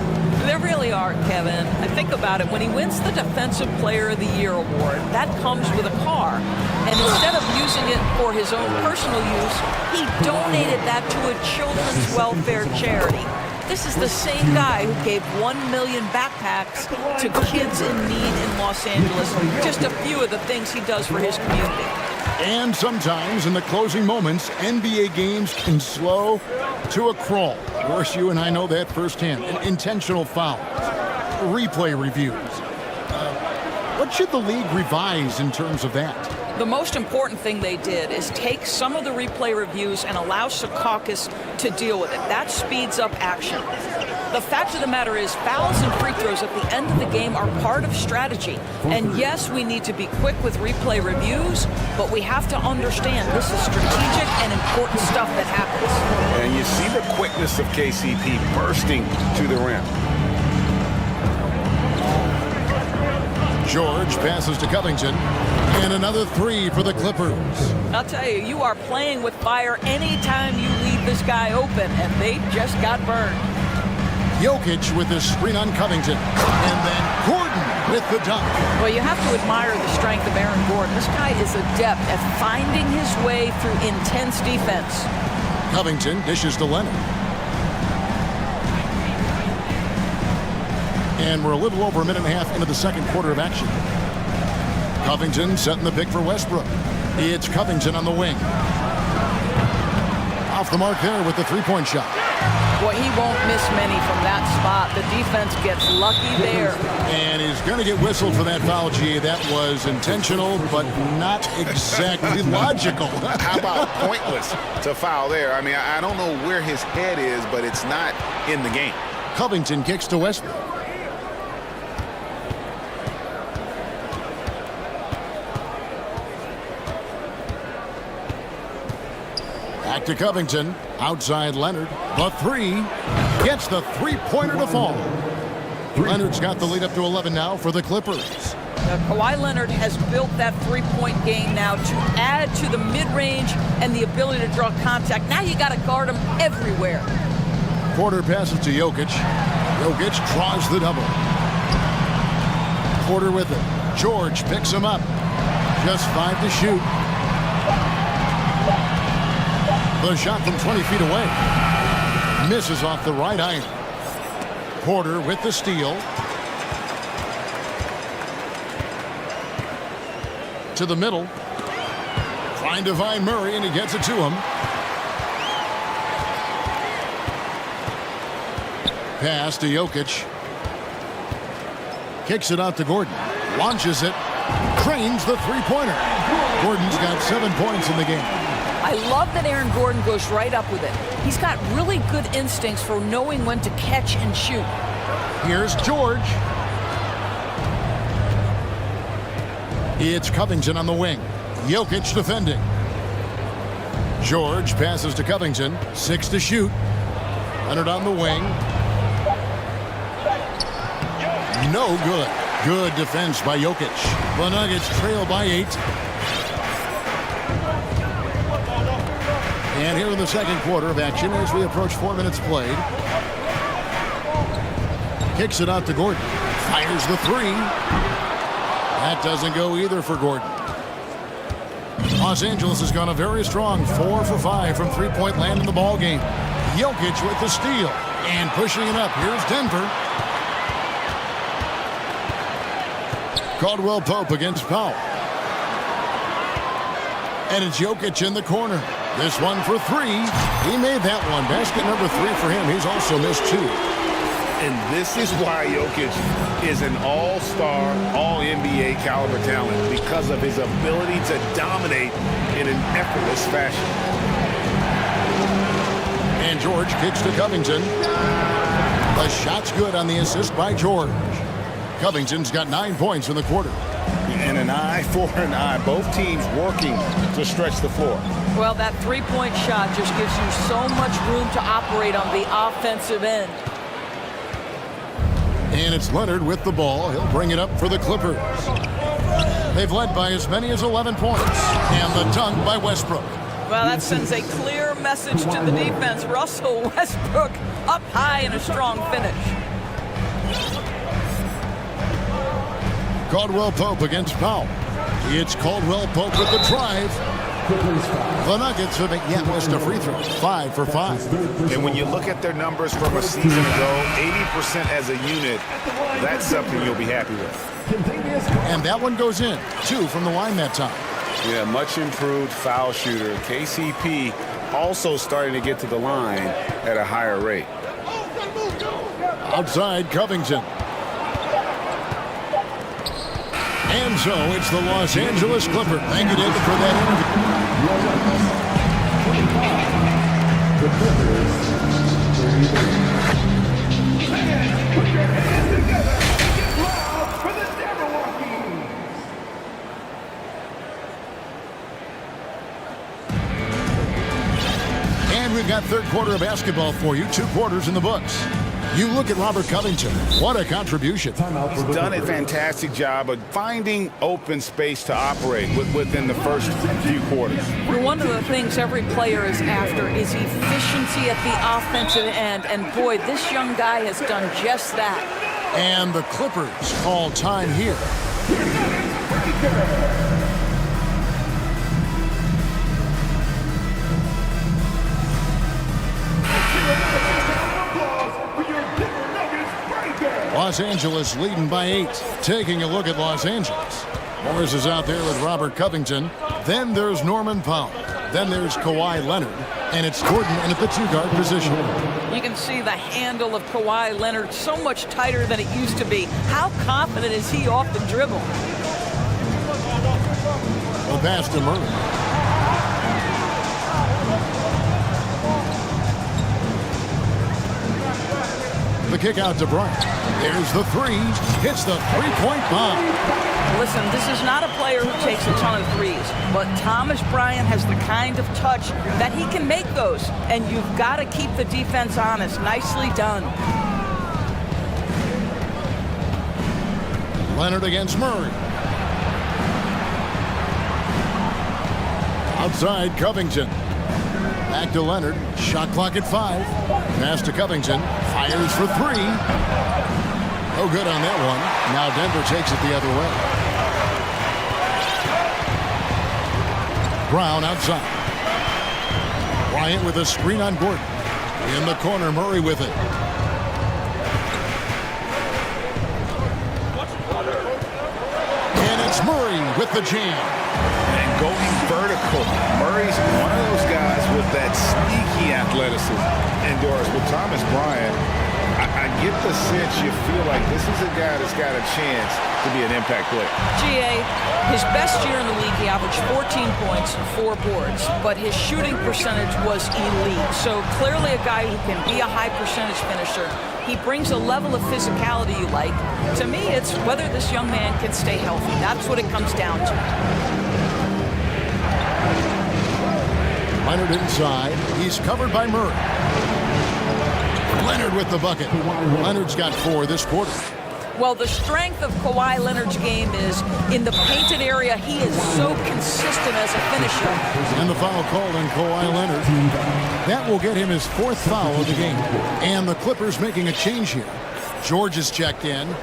There really are, Kevin. I think about it. When he wins the Defensive Player of the Year award, that comes with a car. And instead of using it for his own personal use, he donated that to a children's welfare charity. This is the same guy who gave 1 million backpacks to kids in need in Los Angeles. Just a few of the things he does for his community. And sometimes in the closing moments, NBA games can slow to a crawl. Of course, you and I know that firsthand. Intentional fouls, replay reviews. What should the league revise in terms of that? The most important thing they did is take some of the replay reviews and allow Secaucus to deal with it. That speeds up action. The fact of the matter is fouls and free throws at the end of the game are part of strategy. And yes, we need to be quick with replay reviews, but we have to understand this is strategic and important stuff that happens. And you see the quickness of KCP bursting to the rim. George passes to Covington. And another 3 for the Clippers. I'll tell you, you are playing with fire anytime you leave this guy open, and they just got burned. Jokic with the screen on Covington. And then Gordon with the dunk. Well, you have to admire the strength of Aaron Gordon. This guy is adept at finding his way through intense defense. Covington dishes to Leonard. And we're a little over a minute and a half into the second quarter of action. Covington setting the pick for Westbrook. It's Covington on the wing. Off the mark there with the three-point shot. Boy, he won't miss many from that spot. The defense gets lucky there. And he's going to get whistled for that foul, G. That was intentional, but not exactly logical. How about pointless to foul there? I mean, I don't know where his head is, but it's not in the game. Covington kicks to Westbrook. Back to Covington. Outside Leonard. The 3. Gets the three-pointer to fall. Leonard's got the lead up to 11 now for the Clippers. Kawhi Leonard has built that three-point game now to add to the mid-range and the ability to draw contact. Now you got to guard him everywhere. Porter passes to Jokic. Jokic draws the double. Porter with it. George picks him up. Just 5 to shoot. The shot from 20 feet away. Misses off the right iron. Porter with the steal. To the middle. Trying to find Murray, and he gets it to him. Pass to Jokic. Kicks it out to Gordon. Launches it. Trains the three-pointer. Gordon's got 7 points in the game. I love that Aaron Gordon goes right up with it. He's got really good instincts for knowing when to catch and shoot. Here's George. It's Covington on the wing. Jokic defending. George passes to Covington. 6 to shoot. Leonard on the wing. No good. Good defense by Jokic. The Nuggets trail by 8. And here in the second quarter of action as we approach 4 minutes played. Kicks it out to Gordon. Fires the three. That doesn't go either for Gordon. Los Angeles has gone a very strong 4 for 5 from three-point land in the ball game. Jokic with the steal and pushing it up. Here's Denver. Caldwell Pope against Powell. And it's Jokic in the corner. This one for 3. He made that one. Basket number 3 for him. He's also missed 2. And this is why Jokic is an all-star, all-NBA caliber talent, because of his ability to dominate in an effortless fashion. And George kicks to Covington. The shot's good on the assist by George. Covington's got 9 points in the quarter. And an eye for an eye. Both teams working to stretch the floor. Well, that three-point shot just gives you so much room to operate on the offensive end. And it's Leonard with the ball. He'll bring it up for the Clippers. They've led by as many as 11 points. And the dunk by Westbrook. Well, that sends a clear message to the defense. Russell Westbrook up high in a strong finish. Caldwell Pope against Powell. It's Caldwell Pope with the drive. The Nuggets have yet missed a free throw. 5 for 5. And when you look at their numbers from a season ago, 80% as a unit, that's something you'll be happy with. And that one goes in. 2 from the line that time. Yeah, much improved foul shooter. KCP also starting to get to the line at a higher rate. Outside Covington. And so it's the Los Angeles Clippers. Thank you, David, for that interview. Put your hands together and get loud for the Jabberwockies. And we've got third quarter of basketball for you. 2 quarters in the books. You look at Robert Covington. What a contribution. He's done a fantastic job of finding open space to operate within the first few quarters. One of the things every player is after is efficiency at the offensive end. And boy, this young guy has done just that. And the Clippers call time here. Los Angeles leading by 8. Taking a look at Los Angeles. Morris is out there with Robert Covington. Then there's Norman Powell. Then there's Kawhi Leonard. And it's Gordon in at the 2-guard position. You can see the handle of Kawhi Leonard so much tighter than it used to be. How confident is he off the dribble? The pass to Murray. The kick out to Bryant. There's the 3. Hits the 3-point bomb. Listen, this is not a player who takes a ton of threes, but Thomas Bryant has the kind of touch that he can make those, and you've got to keep the defense honest. Nicely done. Leonard against Murray. Outside Covington. Back to Leonard. Shot clock at 5. Pass to Covington. Fires for 3. No good on that one. Now Denver takes it the other way. Brown outside. Bryant with a screen on Gordon. In the corner, Murray with it. And it's Murray with the jam. And going vertical. Murray's one of those guys with that sneaky athleticism. And Doris, with Thomas Bryant, I get the sense you feel like this is a guy that's got a chance to be an impact player. GA, his best year in the league, he averaged 14 points and 4 boards, but his shooting percentage was elite. So clearly a guy who can be a high percentage finisher. He brings a level of physicality you like. To me, it's whether this young man can stay healthy. That's what it comes down to. Leonard inside. He's covered by Murray. Leonard with the bucket. Leonard's got 4 this quarter. Well, the strength of Kawhi Leonard's game is in the painted area. He is so consistent as a finisher. And the foul called on Kawhi Leonard. That will get him his 4th foul of the game. And the Clippers making a change here. George is checked in.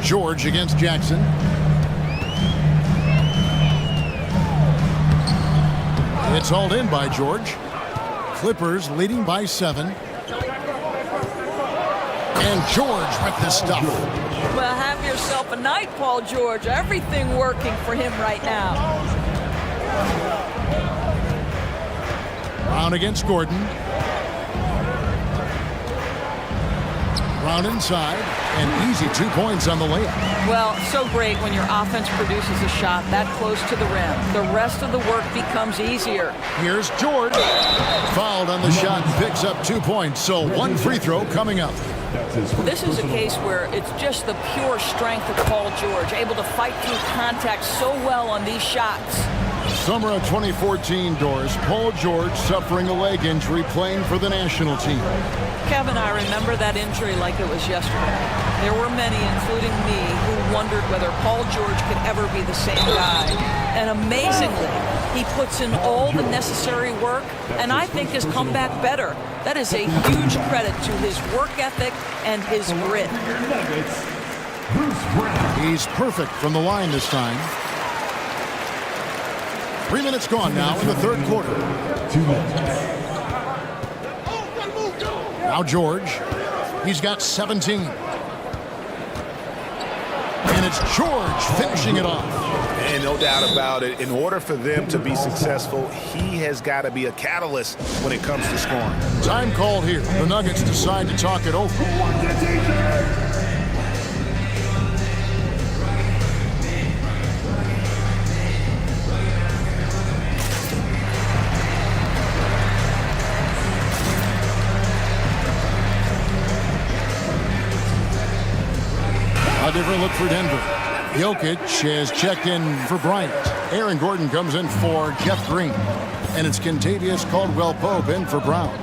George against Jackson. It's hauled in by George. Clippers leading by 7. And George with the stuff. Well, have yourself a night, Paul George. Everything working for him right now. Brown against Gordon. Brown inside. And easy 2 points on the layup. Well, so great when your offense produces a shot that close to the rim. The rest of the work becomes easier. Here's George. Fouled on the shot and picks up 2 points. So 1 free throw coming up. This is a case where it's just the pure strength of Paul George, able to fight through contact so well on these shots. Summer of 2014, Doris. Paul George suffering a leg injury playing for the national team. Kevin, I remember that injury like it was yesterday. There were many, including me, who wondered whether Paul George could ever be the same guy. And amazingly, he puts in all the necessary work, and I think has come back better. That is a huge credit to his work ethic and his grit. He's perfect from the line this time. 3 minutes gone now in the 3rd quarter. Now George. He's got 17. And it's George finishing it off. And no doubt about it, in order for them to be successful, he has got to be a catalyst when it comes to scoring. Time called here. The Nuggets decide to talk it over. A different look for Denver. Jokic has checked in for Bryant. Aaron Gordon comes in for Jeff Green. And it's Kentavious Caldwell-Pope in for Brown.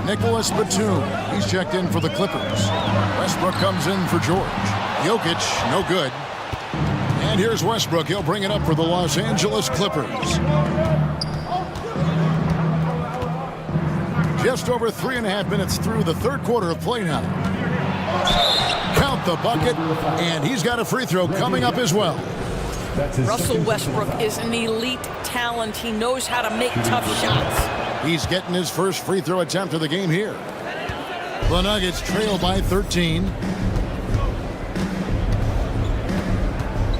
Nicholas Batum, he's checked in for the Clippers. Westbrook comes in for George. Jokic, no good. And here's Westbrook. He'll bring it up for the Los Angeles Clippers. Just over 3.5 minutes through the 3rd quarter of play now. Count the bucket, and he's got a free throw coming up as well. Russell Westbrook is an elite talent. He knows how to make tough shots. He's getting his first free throw attempt of the game here. The Nuggets trail by 13.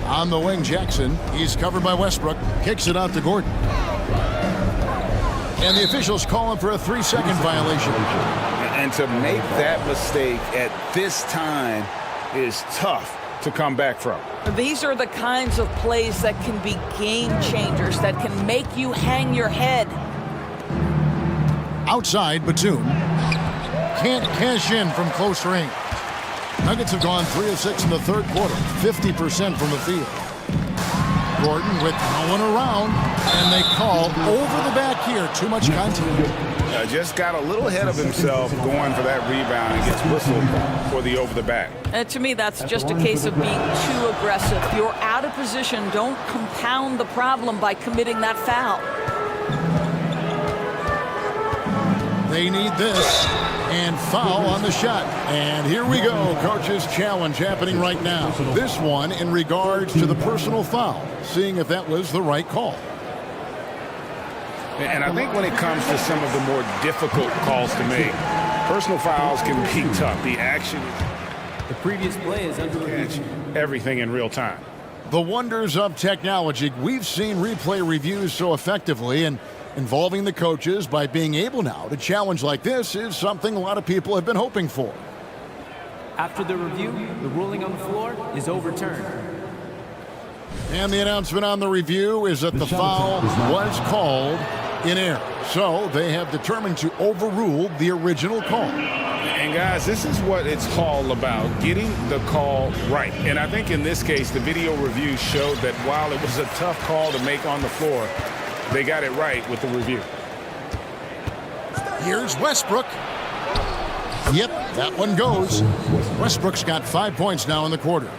On the wing, Jackson. He's covered by Westbrook. Kicks it out to Gordon. And the officials call him for a 3-second violation. And to make that mistake at this time is tough to come back from. These are the kinds of plays that can be game changers, that can make you hang your head. Outside, Batum. Can't cash in from close range. Nuggets have gone 3 of 6 in the 3rd quarter, 50% from the field. Gordon with no one around, and they call over the back here. Too much contact. Just got a little ahead of himself going for that rebound and gets whistled for the over the back. To me, that's just a case of being too aggressive. You're out of position. Don't compound the problem by committing that foul. They need this, and foul on the shot. And here we go, coach's challenge happening right now. This one in regards to the personal foul, seeing if that was the right call. And I think when it comes to some of the more difficult calls to make, personal fouls can be tough. The action, The previous play is under review. everything in real time. The wonders of technology. We've seen replay reviews so effectively, and involving the coaches by being able now to challenge like this is something a lot of people have been hoping for. After the review, the ruling on the floor is overturned. And the announcement on the review is that the foul was called in error. So they have determined to overrule the original call. And guys, this is what it's all about, getting the call right. And I think in this case, the video review showed that while it was a tough call to make on the floor, they got it right with the review. Here's Westbrook. Yep, that one goes. Westbrook's got 5 points now in the quarter.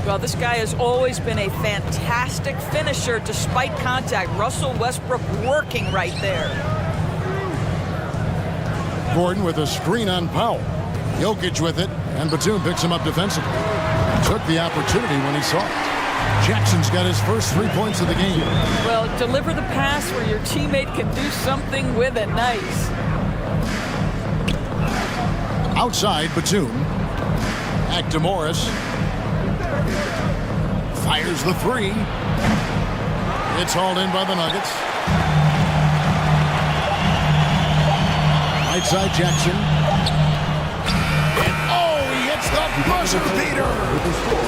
Well, this guy has always been a fantastic finisher despite contact. Russell Westbrook working right there. Gordon with a screen on Powell. Jokic with it, and Batum picks him up defensively. Took the opportunity when he saw it. Jackson's got his first 3 points of the game. Well, deliver the pass where your teammate can do something with it. Nice. Outside, Batum. Back to Morris. Fires the three. It's hauled in by the Nuggets. Right side, Jackson. And he hits the buzzer beater.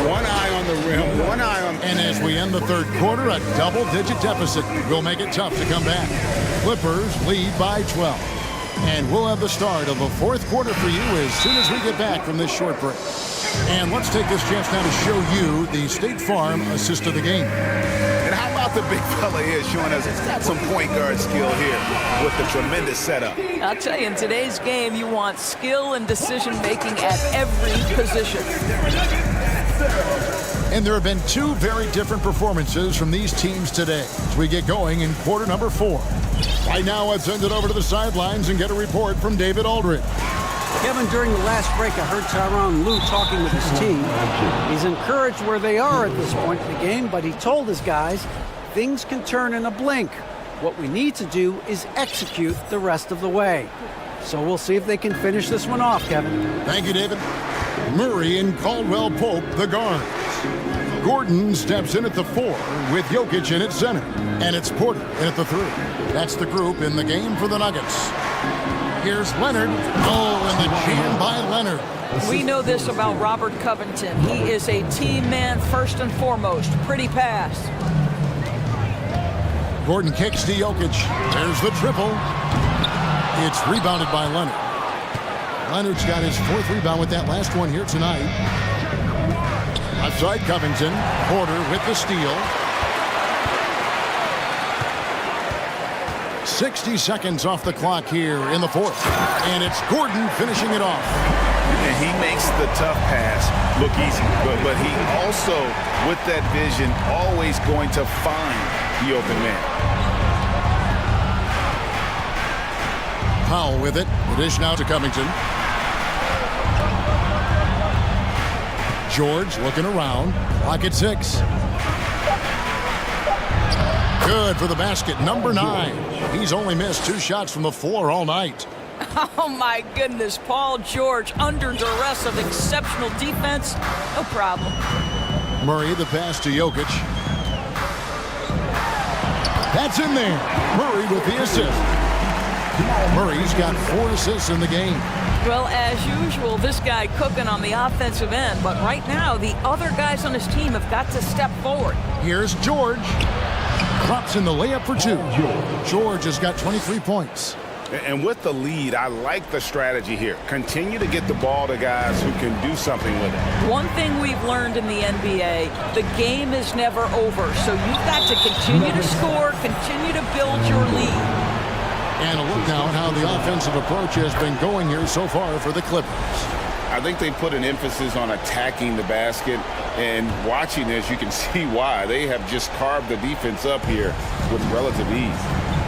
One eye on the rim, one eye on... And as we end the third quarter, a double-digit deficit will make it tough to come back. Clippers lead by 12. And we'll have the start of the fourth quarter for you as soon as we get back from this short break. And let's take this chance now to show you the State Farm assist of the game. And how about the big fella here showing us he's got some point guard skill here with the tremendous setup. I'll tell you, in today's game, you want skill and decision-making at every position. And there have been two very different performances from these teams today as we get going in quarter number 4. Right now, let's send it over to the sidelines and get a report from David Aldridge. Kevin, during the last break, I heard Tyronn Lue talking with his team. He's encouraged where they are at this point in the game, but he told his guys things can turn in a blink. What we need to do is execute the rest of the way. So we'll see if they can finish this one off, Kevin. Thank you, David. Murray and Caldwell Pope, the guards. Gordon steps in at the 4 with Jokic in at center. And it's Porter in at the 3. That's the group in the game for the Nuggets. Here's Leonard. And the jam by Leonard. We know this about Robert Covington. He is a team man first and foremost. Pretty pass. Gordon kicks to Jokic. There's the triple. It's rebounded by Leonard. Leonard's got his 4th rebound with that last one here tonight. Outside Covington. Porter with the steal. 60 seconds off the clock here in the 4th. And it's Gordon finishing it off. And he makes the tough pass look easy. But he also, with that vision, always going to find the open man. Powell with it. The dish now to Covington. George looking around. Clock at 6. Good for the basket. Number 9. He's only missed 2 shots from the floor all night. Oh, my goodness. Paul George under duress of exceptional defense. No problem. Murray, the pass to Jokic. That's in there. Murray with the assist. Murray's got 4 assists in the game. Well, as usual, this guy cooking on the offensive end. But right now, the other guys on his team have got to step forward. Here's George. Drops in the layup for 2. George has got 23 points. And with the lead, I like the strategy here. Continue to get the ball to guys who can do something with it. One thing we've learned in the NBA, the game is never over. So you've got to continue to score, continue to build your lead. And a look now at how the offensive approach has been going here so far for the Clippers. I think they put an emphasis on attacking the basket, and watching this, you can see why. They have just carved the defense up here with relative ease.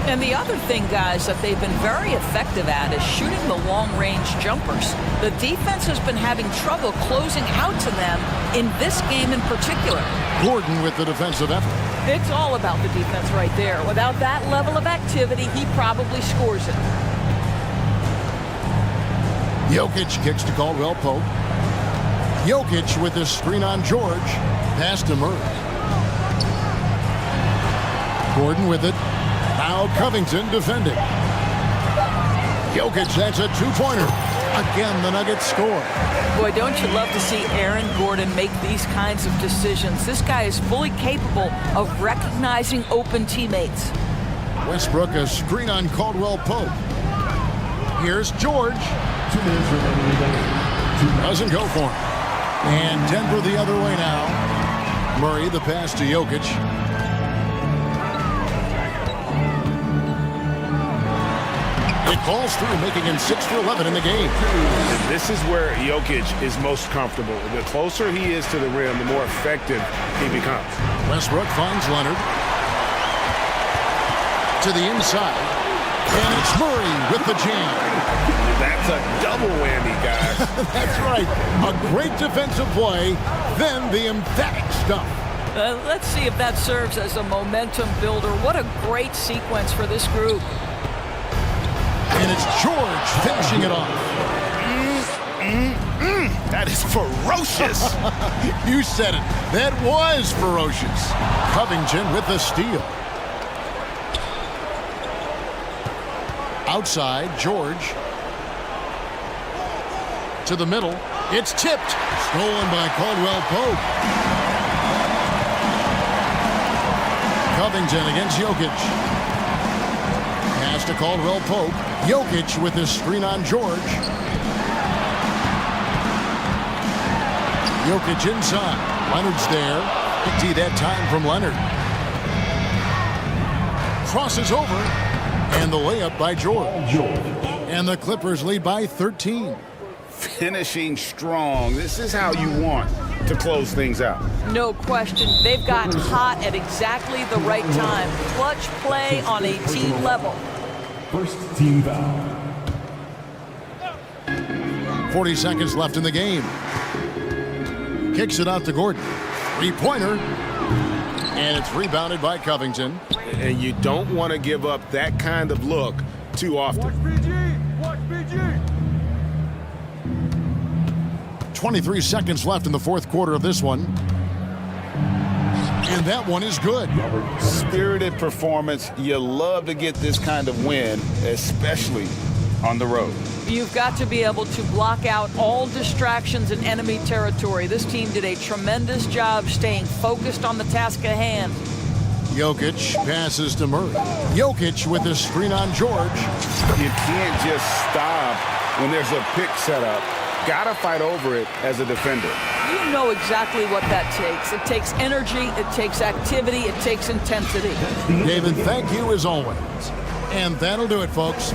And the other thing, guys, that they've been very effective at is shooting the long-range jumpers. The defense has been having trouble closing out to them in this game in particular. Gordon with the defensive effort. It's all about the defense right there. Without that level of activity, he probably scores it. Jokic kicks to Caldwell Pope. Jokic with his screen on George. Pass to Murray. Gordon with it. Now Covington defending. Jokic, that's a two-pointer. Again, the Nuggets score. Boy, don't you love to see Aaron Gordon make these kinds of decisions. This guy is fully capable of recognizing open teammates. Westbrook, a screen on Caldwell Pope. Here's George. 2 minutes remaining. Doesn't go for him. And Denver the other way now. Murray, the pass to Jokic. It falls through, making him 6 for 11 in the game. And this is where Jokic is most comfortable. The closer he is to the rim, the more effective he becomes. Westbrook finds Leonard. To the inside. And it's Murray with the jam. That's a double whammy, guys. That's right. A great defensive play, then the emphatic stuff. Let's see if that serves as a momentum builder. What a great sequence for this group. And it's George finishing it off. That is ferocious. You said it. That was ferocious. Covington with the steal. Outside, George. To the middle. It's tipped. Stolen by Caldwell Pope. Covington against Jokic. Pass to Caldwell Pope. Jokic with his screen on George. Jokic inside. Leonard's there. Big T that time from Leonard. Crosses over. And the layup by George. And the Clippers lead by 13. Finishing strong. This is how you want to close things out. No question. They've gotten hot at exactly the right time. Clutch play on a team level. First team foul. 40 seconds left in the game. Kicks it out to Gordon. Three-pointer. And it's rebounded by Covington. And you don't want to give up that kind of look too often. Watch BG. Watch BG. 23 seconds left in the fourth quarter of this one. And that one is good. Spirited performance. You love to get this kind of win, especially on the road. You've got to be able to block out all distractions in enemy territory. This team did a tremendous job staying focused on the task at hand. Jokic passes to Murray. Jokic with his screen on George. You can't just stop when there's a pick set up. Gotta fight over it as a defender. You know exactly what that takes. It takes energy, it takes activity, it takes intensity. David, thank you as always. And that'll do it, folks.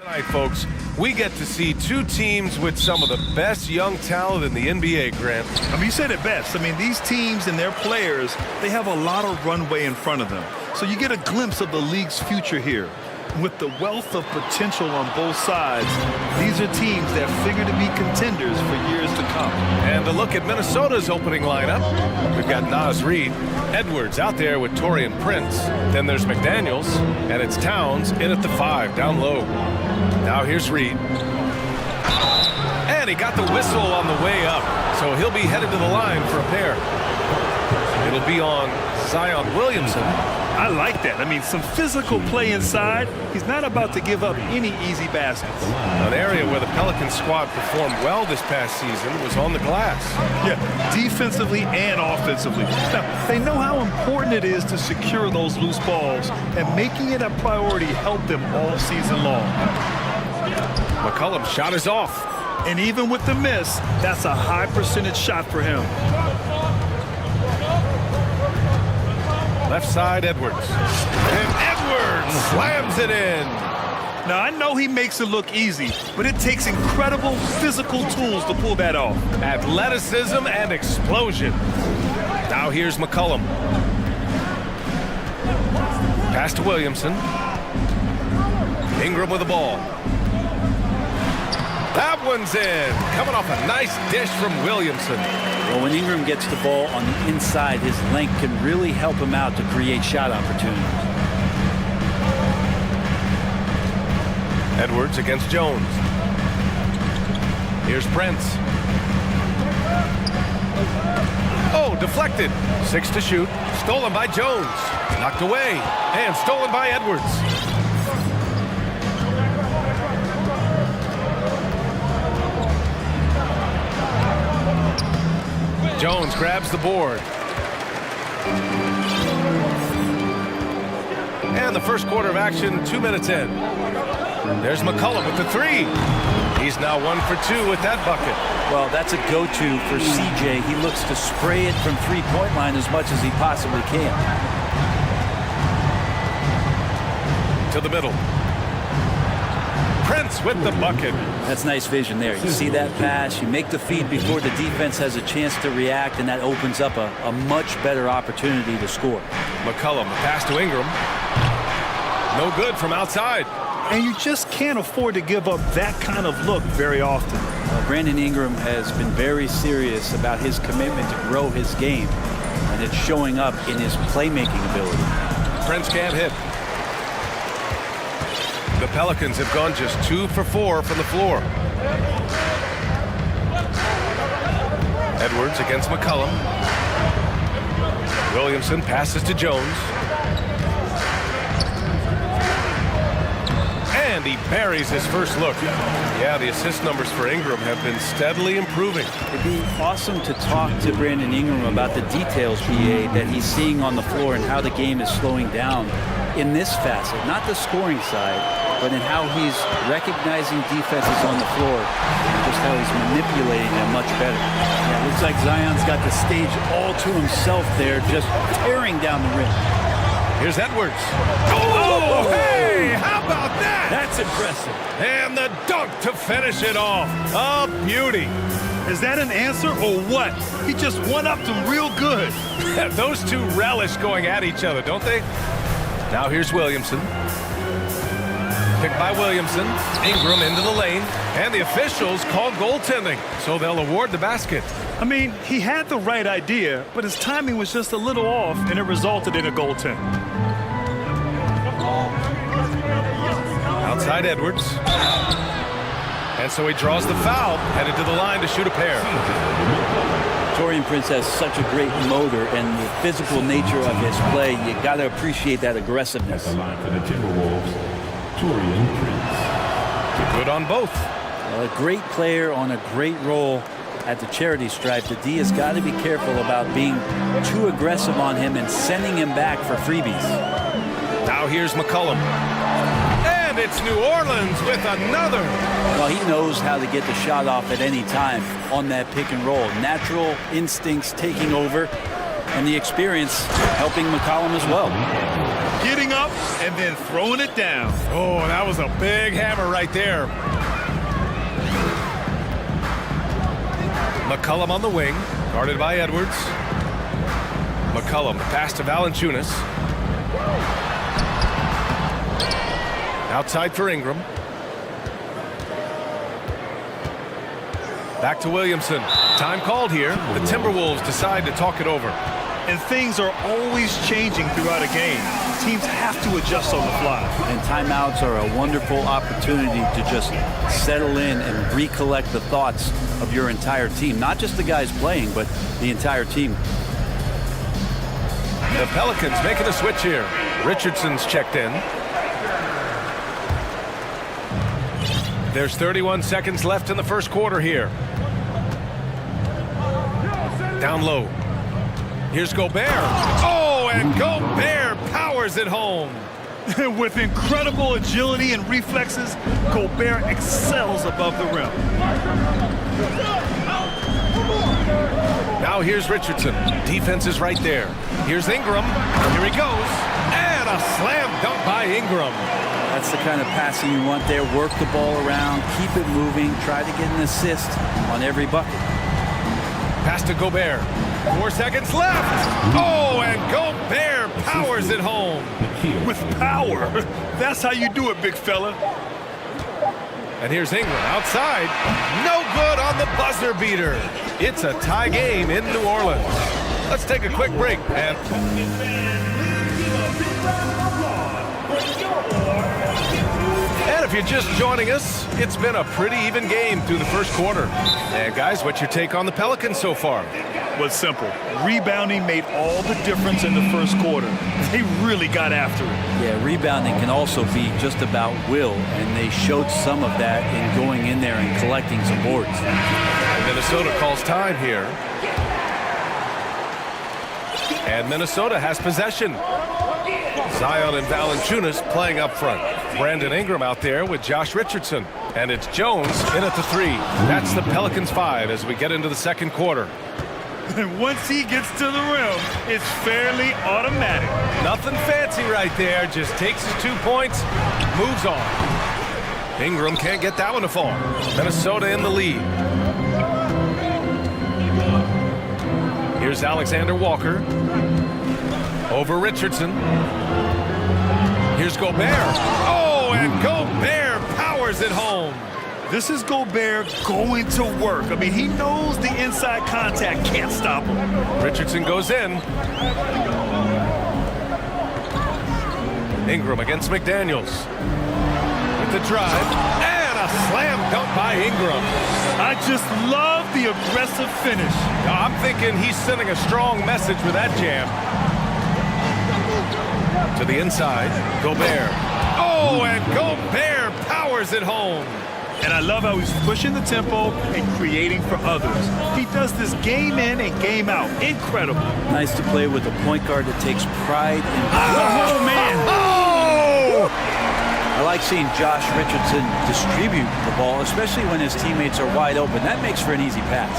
Tonight, folks, we get to see two teams with some of the best young talent in the NBA, Grant. I mean, you said it best. I mean, these teams and their players, they have a lot of runway in front of them. So you get a glimpse of the league's future here. With the wealth of potential on both sides, these are teams that figure to be contenders for years to come. And a look at Minnesota's opening lineup. We've got Naz Reid, Edwards out there with Taurean Prince. Then there's McDaniels, and it's Towns in at the 5, down low. Now here's Reid. And he got the whistle on the way up, so he'll be headed to the line for a pair. It'll be on Zion Williamson. I like that. I mean, some physical play inside. He's not about to give up any easy baskets. An area where the Pelicans squad performed well this past season was on the glass. Yeah, defensively and offensively. Now, they know how important it is to secure those loose balls, and making it a priority helped them all season long. McCollum's shot is off. And even with the miss, that's a high percentage shot for him. Left side, Edwards. And Edwards slams it in. Now, I know he makes it look easy, but it takes incredible physical tools to pull that off. Athleticism and explosion. Now here's McCollum. Pass to Williamson. Ingram with the ball. That one's in. Coming off a nice dish from Williamson. Well, when Ingram gets the ball on the inside, his length can really help him out to create shot opportunities. Edwards against Jones. Here's Prince. Oh, deflected. 6 to shoot. Stolen by Jones. Knocked away. And stolen by Edwards. Jones grabs the board. And the first quarter of action, 2 minutes in. There's McCollum with the 3. He's now 1 for 2 with that bucket. Well, that's a go-to for CJ. He looks to spray it from three-point line as much as he possibly can. To the middle. Prince with the bucket. That's nice vision there. You see that pass, you make the feed before the defense has a chance to react, and that opens up a much better opportunity to score. McCollum, a pass to Ingram. No good from outside. And you just can't afford to give up that kind of look very often. Well, Brandon Ingram has been very serious about his commitment to grow his game, and it's showing up in his playmaking ability. Prince can't hit. The Pelicans have gone just 2 for 4 from the floor. Edwards against McCollum. Williamson passes to Jones. And he buries his first look. Yeah, the assist numbers for Ingram have been steadily improving. It'd be awesome to talk to Brandon Ingram about the details, BA, that he's seeing on the floor and how the game is slowing down in this facet, not the scoring side, but in how he's recognizing defenses on the floor and just how he's manipulating them much better. Yeah, it looks like Zion's got the stage all to himself there, just tearing down the rim. Here's Edwards. Oh, hey, how about that? That's impressive. And the dunk to finish it off. A beauty. Is that an answer or what? He just one-upped him real good. Those two relish going at each other, don't they? Now here's Williamson. Picked by Williamson. Ingram into the lane. And the officials call goaltending, so they'll award the basket. I mean, he had the right idea, but his timing was just a little off, and it resulted in a goaltend. Outside Edwards. And so he draws the foul, headed to the line to shoot a pair. Taurean Prince has such a great motor, and the physical nature of his play, you got to appreciate that aggressiveness. Good on both. A great player on a great role at the charity stripe. The D has got to be careful about being too aggressive on him and sending him back for freebies. Now here's McCollum. And it's New Orleans with another. Well, he knows how to get the shot off at any time on that pick and roll. Natural instincts taking over. and the experience helping McCollum as well. Getting up and then throwing it down. Oh, that was a big hammer right there. McCollum on the wing, guarded by Edwards. McCollum, pass to Valanciunas. Outside for Ingram. Back to Williamson. Time called here. The Timberwolves decide to talk it over. And things are always changing throughout a game. Teams have to adjust on the fly. And timeouts are a wonderful opportunity to just settle in and recollect the thoughts of your entire team. Not just the guys playing, but the entire team. The Pelicans making a switch here. Richardson's checked in. There's 31 seconds left in the first quarter here. Down low. Here's Gobert. Oh, and Gobert powers it home. With incredible agility and reflexes, Gobert excels above the rim. Now here's Richardson. Defense is right there. Here's Ingram. Here he goes. And a slam dunk by Ingram. That's the kind of passing you want there. Work the ball around, keep it moving, try to get an assist on every bucket. Pass to Gobert. 4 seconds left. Oh, and Gobert powers it home. With power. That's how you do it, big fella. And here's Ingram outside. No good on the buzzer beater. It's a tie game in New Orleans. Let's take a quick break. And if you're just joining us, it's been a pretty even game through the first quarter. And guys, what's your take on the Pelicans so far? Well, it's simple. Rebounding made all the difference in the first quarter. They really got after it. Yeah, rebounding can also be just about will, and they showed some of that in going in there and collecting some boards. And Minnesota calls time here. And Minnesota has possession. Zion and Valanciunas playing up front. Brandon Ingram out there with Josh Richardson. And it's Jones in at the three. That's the Pelicans 5 as we get into the second quarter. And once he gets to the rim, it's fairly automatic. Nothing fancy right there. Just takes his 2 points, moves on. Ingram can't get that one to fall. Minnesota in the lead. Here's Alexander Walker. Over Richardson. Here's Gobert. Oh, and Gobert powers it home. This is Gobert going to work. I mean, he knows the inside contact can't stop him. Richardson goes in. Ingram against McDaniels. With the drive. And a slam dunk by Ingram. I just love the aggressive finish. Now, I'm thinking he's sending a strong message with that jam. To the inside, Gobert. Oh, and Gobert powers it home. And I love how he's pushing the tempo and creating for others. He does this game in and game out. Incredible. Nice to play with a point guard that takes pride in... Oh, man. Oh! I like seeing Josh Richardson distribute the ball, especially when his teammates are wide open. That makes for an easy pass.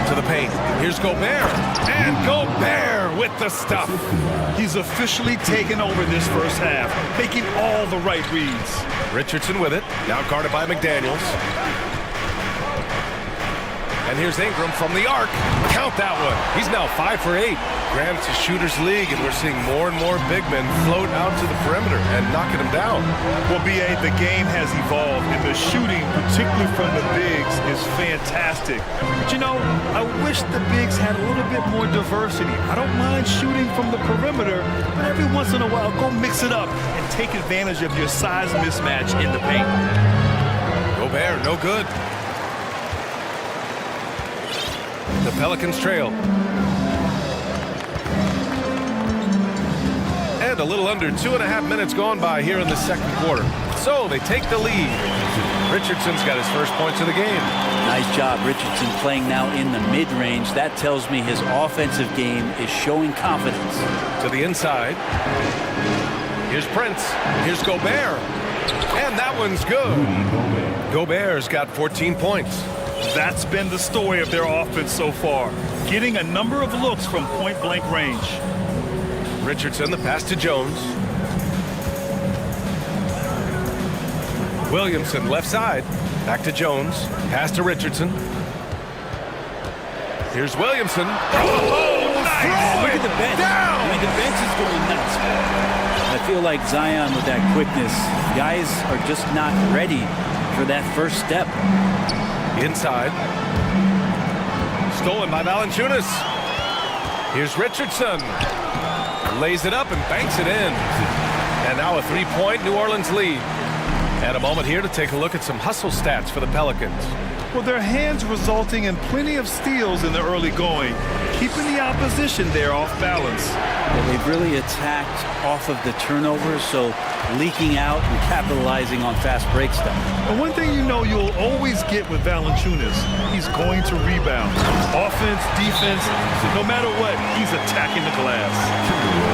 To the paint. Here's Gobert. And Gobert with the stuff. He's officially taken over this first half, making all the right reads. Richardson with it. Now guarded by McDaniels. And here's Ingram from the arc. Count that one. He's now 5 for 8. Grant, it's a shooter's league, and we're seeing more and more big men float out to the perimeter and knocking them down. Well, B.A., the game has evolved, and the shooting, particularly from the bigs, is fantastic. But, you know, I wish the bigs had a little bit more diversity. I don't mind shooting from the perimeter, but every once in a while, go mix it up and take advantage of your size mismatch in the paint. Gobert, no good. The Pelicans trail. And a little under 2.5 minutes gone by here in the second quarter. So they take the lead. Richardson's got his first points of the game. Nice job, Richardson, playing now in the mid-range. That tells me his offensive game is showing confidence. To the inside. Here's Prince. Here's Gobert. And that one's good. Gobert's got 14 points. That's been the story of their offense so far. getting a number of looks from point-blank range. Richardson, the pass to Jones. Williamson, left side. Back to Jones. Pass to Richardson. Here's Williamson. Oh, nice! Look at the bench. Down! I mean, the bench is going nuts. I feel like Zion with that quickness. Guys are just not ready for that first step. Inside. Stolen by Valanciunas. Here's Richardson. Lays it up and banks it in. And now a three-point New Orleans lead. And a moment here to take a look at some hustle stats for the Pelicans. Well, their hands resulting in plenty of steals in the early going, keeping the opposition there off balance. Well, they've really attacked off of the turnovers, so leaking out and capitalizing on fast break stuff. And one thing you know you'll always get with Valanciunas, he's going to rebound. Offense, defense, no matter what, he's attacking the glass.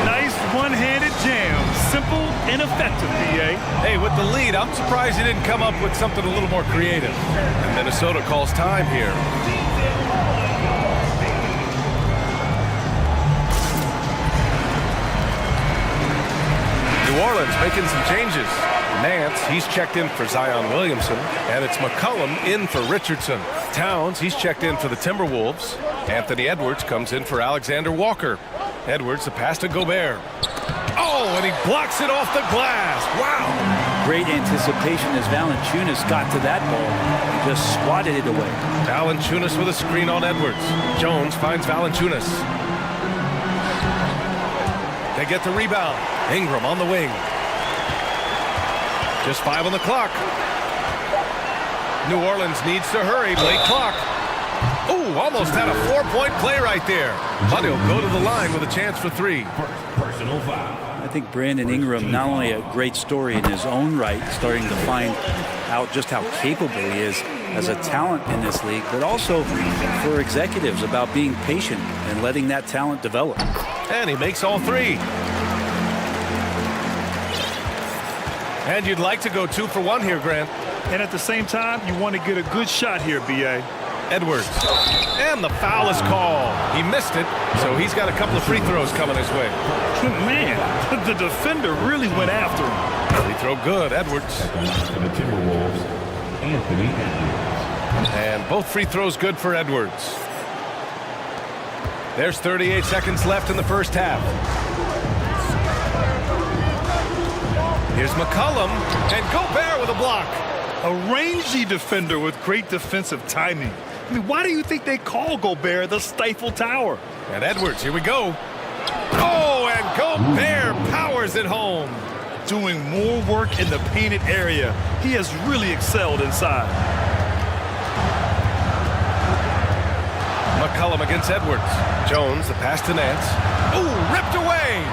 Nice one-handed jam. Simple and effective, B.A. Hey, with the lead, I'm surprised he didn't come up with something a little more creative. And Minnesota calls time here. New Orleans making some changes. Nance, he's checked in for Zion Williamson, and it's McCollum in for Richardson. Towns, he's checked in for the Timberwolves. Anthony Edwards comes in for Alexander Walker. Edwards, the pass to Gobert. Oh, and he blocks it off the glass. Wow. Great anticipation as Valanciunas got to that ball. Just swatted it away. Valanciunas with a screen on Edwards. Jones finds Valanciunas. They get the rebound. Ingram on the wing. Just 5 on the clock. New Orleans needs to hurry. Late clock. Ooh, almost had a 4-point play right there. But he'll go to the line with a chance for 3. Personal foul. I think Brandon Ingram, not only a great story in his own right, starting to find out just how capable he is as a talent in this league, but also for executives about being patient and letting that talent develop. And he makes all 3. And you'd like to go 2 for 1 here, Grant. And at the same time, you want to get a good shot here, B.A. Edwards. And the foul is called. He missed it, so he's got a couple of free throws coming his way. Man, the defender really went after him. Free throw good, Edwards. For the Timberwolves, Anthony Edwards. And both free throws good for Edwards. There's 38 seconds left in the first half. Here's McCollum, and Gobert with a block. A rangy defender with great defensive timing. I mean, why do you think they call Gobert the Stifle Tower? And Edwards, here we go. Oh, and Gobert powers it home. Doing more work in the painted area. He has really excelled inside. McCollum against Edwards. Jones, the pass to Nance. Ooh, ripped away.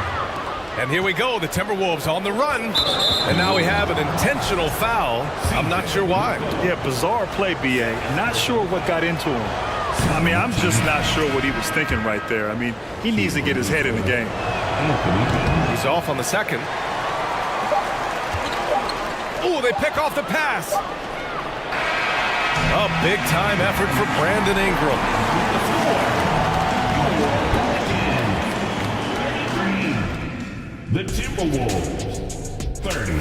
And here we go, the Timberwolves on the run. And now we have an intentional foul. I'm not sure why. Yeah, bizarre play, B.A. Not sure what got into him. I mean, I'm just not sure what he was thinking right there. I mean, he needs to get his head in the game. He's off on the second. Ooh, they pick off the pass. A big-time effort for Brandon Ingram. The Timberwolves, 30.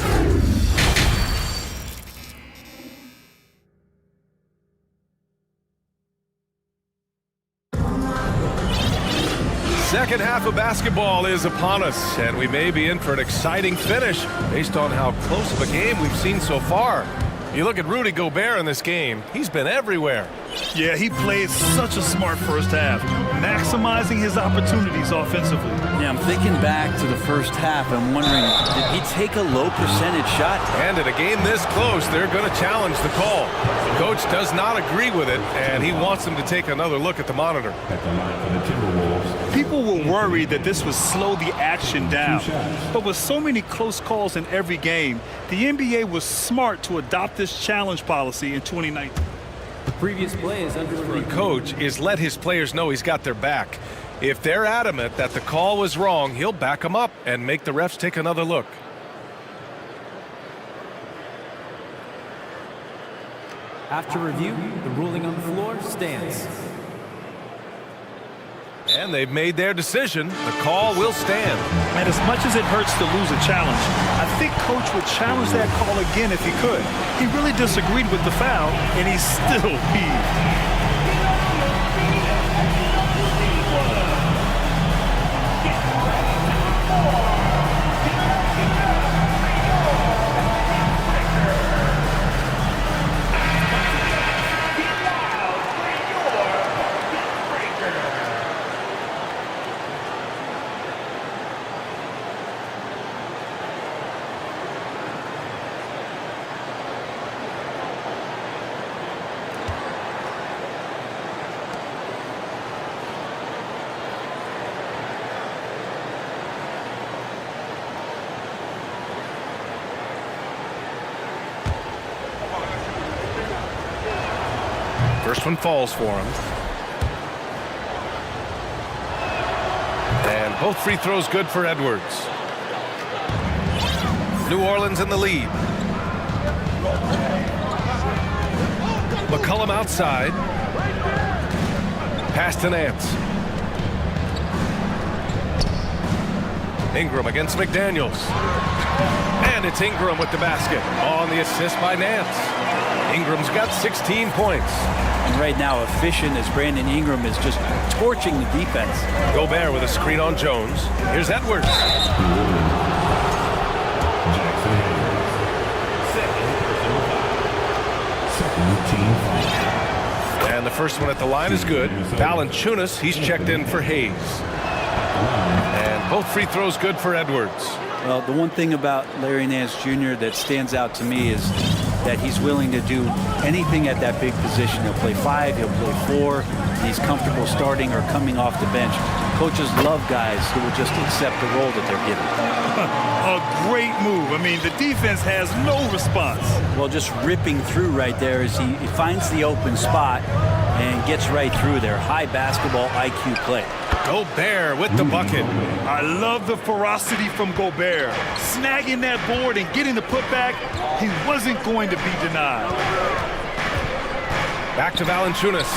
Second half of basketball is upon us, and we may be in for an exciting finish based on how close of a game we've seen so far. You look at Rudy Gobert in this game, he's been everywhere. Yeah, he played such a smart first half, maximizing his opportunities offensively. Yeah, I'm thinking back to the first half. I'm wondering, did he take a low percentage shot? And in a game this close, they're going to challenge the call. The coach does not agree with it, and he wants them to take another look at the monitor. At the line for the Timberwolves. People were worried that this would slow the action down. But with so many close calls in every game, the NBA was smart to adopt this challenge policy in 2019. The previous play is under For a coach is let his players know he's got their back. If they're adamant that the call was wrong, he'll back them up and make the refs take another look. After review, the ruling on the floor stands. And they've made their decision. The call will stand. And as much as it hurts to lose a challenge, I think Coach would challenge that call again if he could. He really disagreed with the foul, and he's still peeved. First one falls for him. And both free throws good for Edwards. New Orleans in the lead. McCollum outside. Pass to Nance. Ingram against McDaniels. And it's Ingram with the basket on the assist by Nance. Ingram's got 16 points. And right now, efficient as Brandon Ingram is just torching the defense. Gobert with a screen on Jones. Here's Edwards. And the first one at the line is good. Valanciunas, he's checked in for Hayes. And both free throws good for Edwards. Well, the one thing about Larry Nance Jr. that stands out to me is that he's willing to do anything at that big position. He'll play 5, he'll play 4. He's comfortable starting or coming off the bench. Coaches love guys who will just accept the role that they're given. A great move. I mean, the defense has no response. Well, just ripping through right there as he finds the open spot and gets right through there. High basketball IQ play. Gobert with the bucket. I love the ferocity from Gobert. Snagging that board and getting the putback, he wasn't going to be denied. Back to Valanciunas.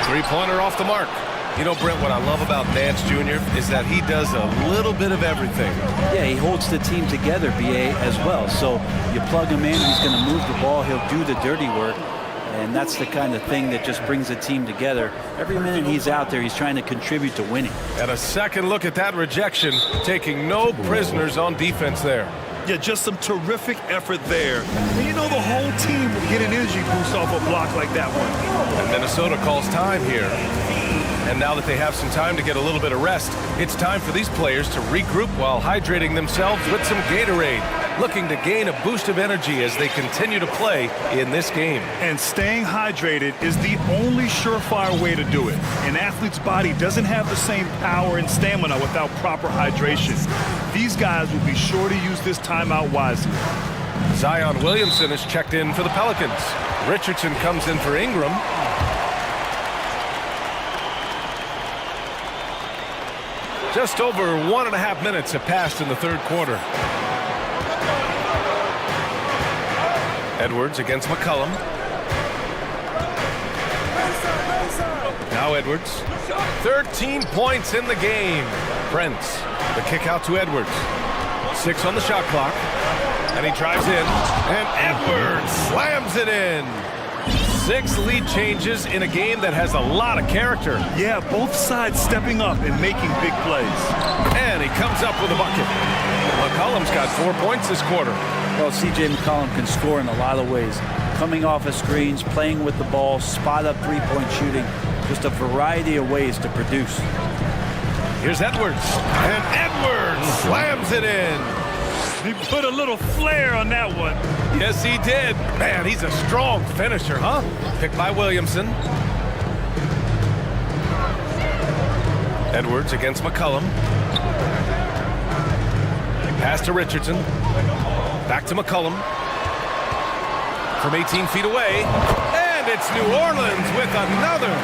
Three-pointer off the mark. You know, Brent, what I love about Nance Jr. is that he does a little bit of everything. Yeah, he holds the team together, BA, as well. So you plug him in, he's going to move the ball, he'll do the dirty work. And that's the kind of thing that just brings the team together. Every minute he's out there, he's trying to contribute to winning. And a second look at that rejection, taking no prisoners on defense there. Yeah, just some terrific effort there. And you know the whole team will get an energy boost off a block like that one. And Minnesota calls time here. And now that they have some time to get a little bit of rest, it's time for these players to regroup while hydrating themselves with some Gatorade, looking to gain a boost of energy as they continue to play in this game. And staying hydrated is the only surefire way to do it. An athlete's body doesn't have the same power and stamina without proper hydration. These guys will be sure to use this timeout wisely. Zion Williamson is checked in for the Pelicans. Richardson comes in for Ingram. Just over 1.5 minutes have passed in the third quarter. Edwards against McCollum. Now Edwards. 13 points in the game. Brent, the kick out to Edwards. 6 on the shot clock. And he drives in. And Edwards slams it in. 6 lead changes in a game that has a lot of character. Yeah, both sides stepping up and making big plays. And he comes up with a bucket. McCollum's got 4 points this quarter. Well, C.J. McCollum can score in a lot of ways. Coming off of screens, playing with the ball, spot-up three-point shooting. Just a variety of ways to produce. Here's Edwards. And Edwards slams it in. He put a little flair on that one. Yes, he did. Man, he's a strong finisher, huh? Picked by Williamson. Edwards against McCollum. Pass to Richardson. Back to McCollum. From 18 feet away. And it's New Orleans with another.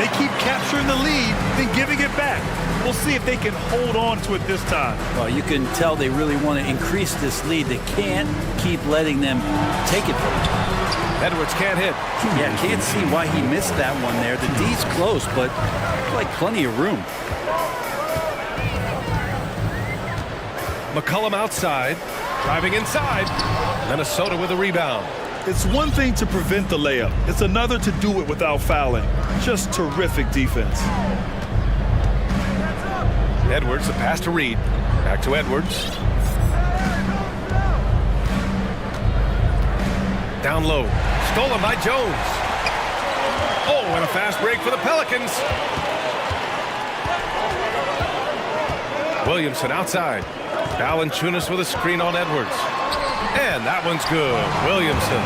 They keep capturing the lead, then giving it back. We'll see if they can hold on to it this time. Well, you can tell they really want to increase this lead. They can't keep letting them take it from them. Edwards can't hit. Yeah, can't see why he missed that one there. The D's close, but like plenty of room. McCollum outside, driving inside. Minnesota with a rebound. It's one thing to prevent the layup. It's another to do it without fouling. Just terrific defense. Edwards, the pass to Reed. Back to Edwards. Down low. Stolen by Jones. Oh, and a fast break for the Pelicans. Williamson outside. Valanciunas with a screen on Edwards. And that one's good. Williamson.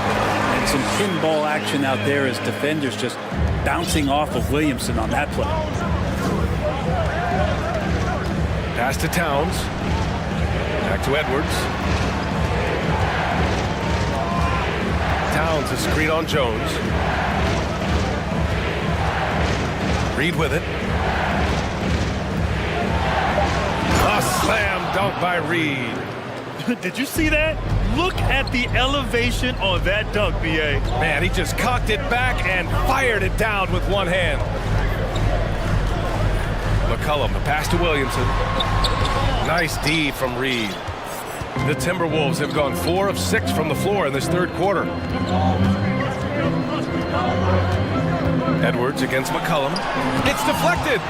And some pinball action out there as defenders just bouncing off of Williamson on that play. Pass to Towns. Back to Edwards. Towns, a screen on Jones. Reed with it. A slam dunk by Reed. Did you see that? Look at the elevation on that dunk, B.A. Man, he just cocked it back and fired it down with one hand. McCollum, the pass to Williamson. Nice D from Reed. The Timberwolves have gone 4 of 6 from the floor in this third quarter. Edwards against McCollum. It's deflected.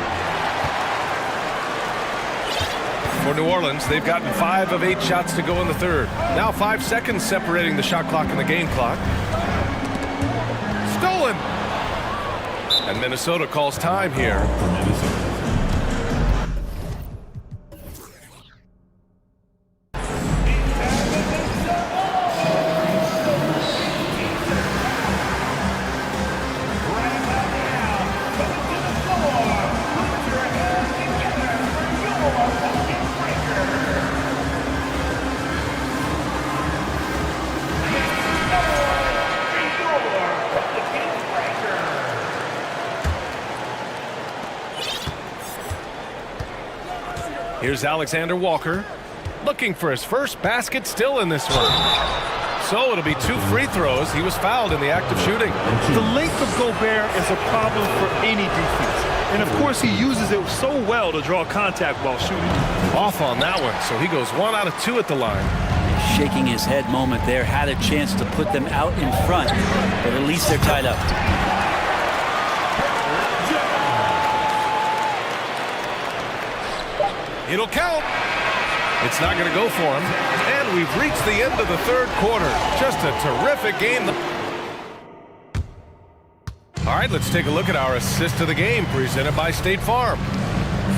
For New Orleans, they've gotten 5 of 8 shots to go in the third. Now 5 seconds separating the shot clock and the game clock. Stolen! And Minnesota calls time here. Here's Alexander Walker, looking for his first basket still in this one. So it'll be 2 free throws. He was fouled in the act of shooting. The length of Gobert is a problem for any defense. And of course he uses it so well to draw contact while shooting. Off on that one, so he goes 1 out of 2 at the line. Shaking his head moment there, had a chance to put them out in front, but at least they're tied up. It'll count. It's not going to go for him. And we've reached the end of the third quarter. Just a terrific game. All right, let's take a look at our assist of the game presented by State Farm.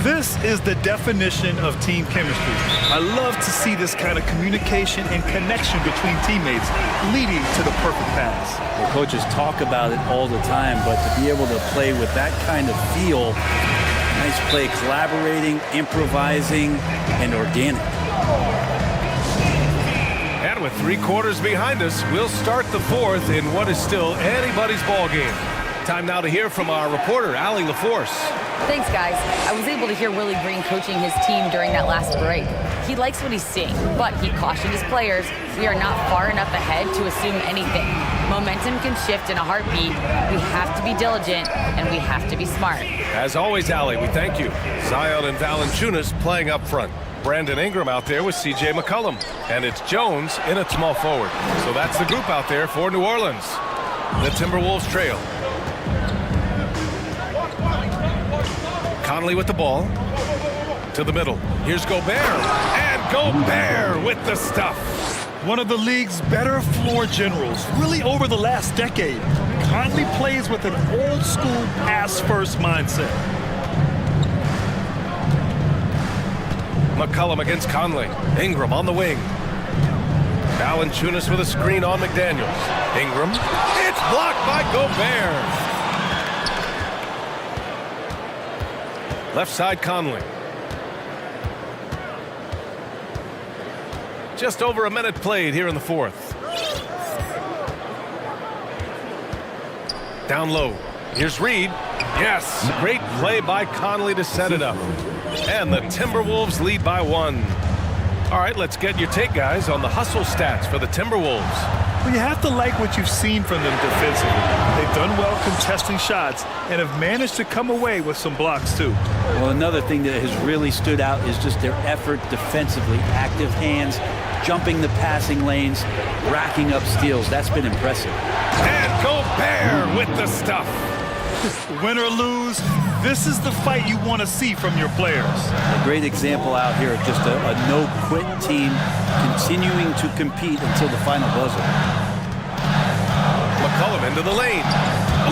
This is the definition of team chemistry. I love to see this kind of communication and connection between teammates leading to the perfect pass. The coaches talk about it all the time, but to be able to play with that kind of feel, nice play, collaborating, improvising, and organic. And with 3 quarters behind us, we'll start the fourth in what is still anybody's ball game. Time now to hear from our reporter, Allie LaForce. Thanks, guys. I was able to hear Willie Green coaching his team during that last break. He likes what he's seeing, but he cautioned his players, we are not far enough ahead to assume anything. Momentum can shift in a heartbeat. We have to be diligent, and we have to be smart. As always, Allie, we thank you. Zion and Valanciunas playing up front. Brandon Ingram out there with C.J. McCollum. And it's Jones in at small forward. So that's the group out there for New Orleans. The Timberwolves trail. Conley with the ball. To the middle. Here's Gobert. And Gobert with the stuff. One of the league's better floor generals, really over the last decade. Conley plays with an old-school pass-first mindset. McCollum against Conley. Ingram on the wing. Valanciunas with a screen on McDaniels. Ingram. It's blocked by Gobert. Left side Conley. Just over a minute played here in the fourth. Down low. Here's Reed. Yes, great play by Conley to set it up. And the Timberwolves lead by 1. All right, let's get your take, guys, on the hustle stats for the Timberwolves. Well, you have to like what you've seen from them defensively. They've done well contesting shots and have managed to come away with some blocks, too. Well, another thing that has really stood out is just their effort defensively. Active hands, jumping the passing lanes, racking up steals. That's been impressive. And Gobert with the stuff. Win or lose, this is the fight you want to see from your players. A great example out here of just a no-quit team continuing to compete until the final buzzer. McCollum into the lane.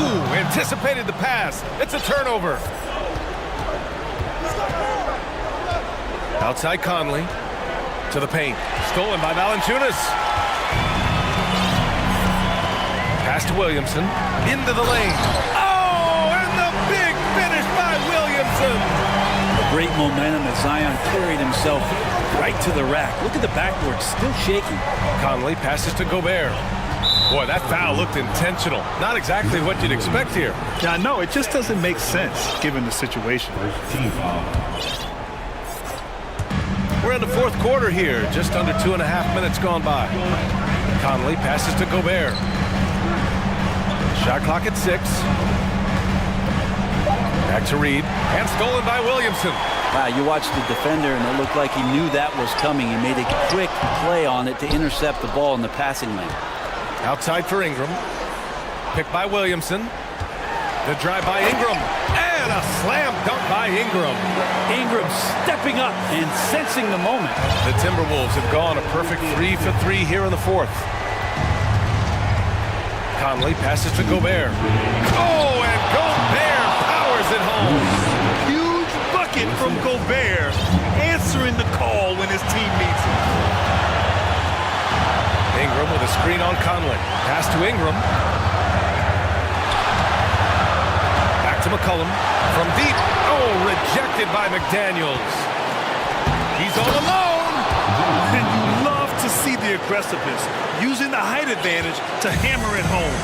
Ooh, anticipated the pass. It's a turnover. Outside Conley to the paint. Stolen by Valanciunas. Pass to Williamson. Into the lane. Oh, and the big finish by Williamson. A great momentum as Zion carried himself right to the rack. Look at the backboard, still shaking. Conley passes to Gobert. Boy, that foul looked intentional. Not exactly what you'd expect here. Yeah, I know. It just doesn't make sense given the situation. We're in the fourth quarter here. Just under 2.5 minutes gone by. Conley passes to Gobert. Shot clock at 6. Back to Reed. And stolen by Williamson. Wow, you watched the defender, and it looked like he knew that was coming. He made a quick play on it to intercept the ball in the passing lane. Outside for Ingram. Picked by Williamson. The drive by Ingram. And a slam dunk by Ingram. Ingram stepping up and sensing the moment. The Timberwolves have gone a perfect 3 for 3 here in the fourth. Conley passes to Gobert. Oh, and Gobert powers it home. Huge bucket from Gobert, answering the call when his team needs him. Ingram with a screen on Conley. Pass to Ingram. Back to McCollum. From deep. Oh, rejected by McDaniels. He's all alone. And you love to see the aggressiveness, using the height advantage to hammer it home.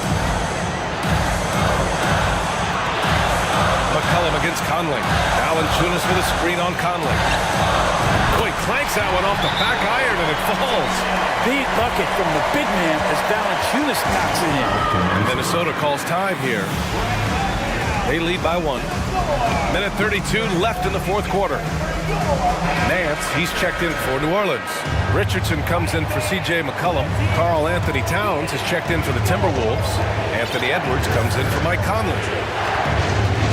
McCollum against Conley. Valanciunas with a screen on Conley. Boy, clanks that one off the back iron and it falls. Big bucket from the big man as Valanciunas knocks it in. Minnesota calls time here. They lead by 1. Minute 32 left in the fourth quarter. Nance, he's checked in for New Orleans. Richardson comes in for C.J. McCollum. Karl Anthony Towns has checked in for the Timberwolves. Anthony Edwards comes in for Mike Conley.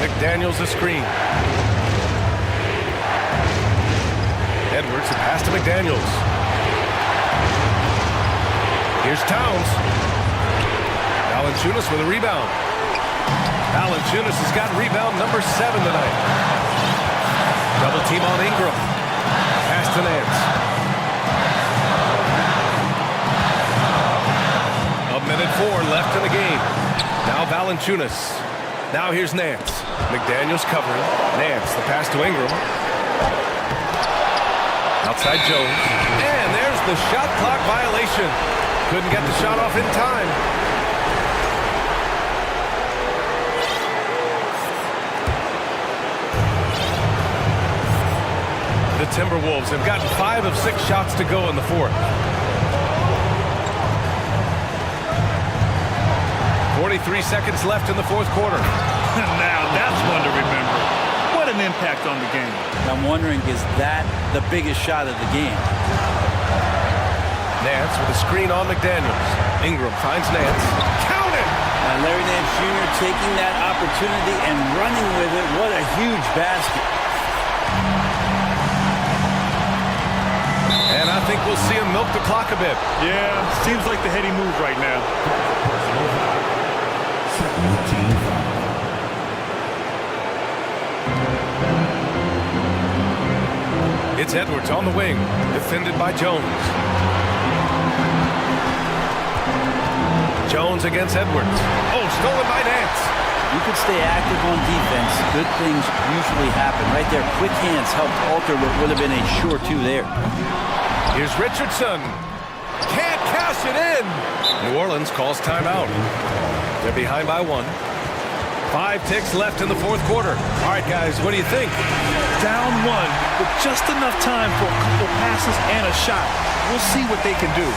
McDaniels a screen. Edwards a pass to McDaniels. Here's Towns. Valanciunas with a rebound. Valanciunas has got rebound number 7 tonight. Double team on Ingram. Pass to Nance. A minute 4 left in the game. Now Valanciunas. Now here's Nance. McDaniels covering. Nance, the pass to Ingram. Outside Jones. And there's the shot clock violation. Couldn't get the shot off in time. The Timberwolves have gotten 5 of 6 shots to go in the fourth. 43 seconds left in the fourth quarter. Now that's one to remember. What an impact on the game. I'm wondering, is that the biggest shot of the game? Nance with a screen on McDaniels. Ingram finds Nance. Count it! Larry Nance Jr. taking that opportunity and running with it. What a huge basket. And I think we'll see him milk the clock a bit. Yeah, seems like the heady move right now. It's Edwards on the wing, defended by Jones. Jones against Edwards. Oh, stolen by Nance. You could stay active on defense. Good things usually happen. Right there, quick hands helped alter what would have been a sure 2 there. Here's Richardson. Can't cash it in. New Orleans calls timeout. They're behind by 1. 5 ticks left in the fourth quarter. All right, guys, what do you think? Down 1 with just enough time for a couple passes and a shot. We'll see what they can do.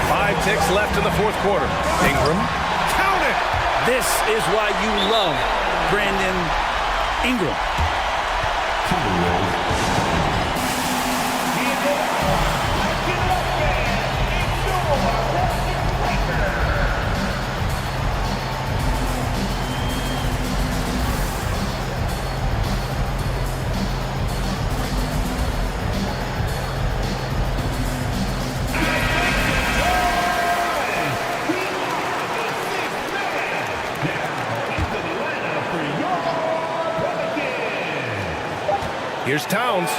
5 ticks left in the fourth quarter. Ingram. Count it! This is why you love Brandon Ingram. Here's Towns.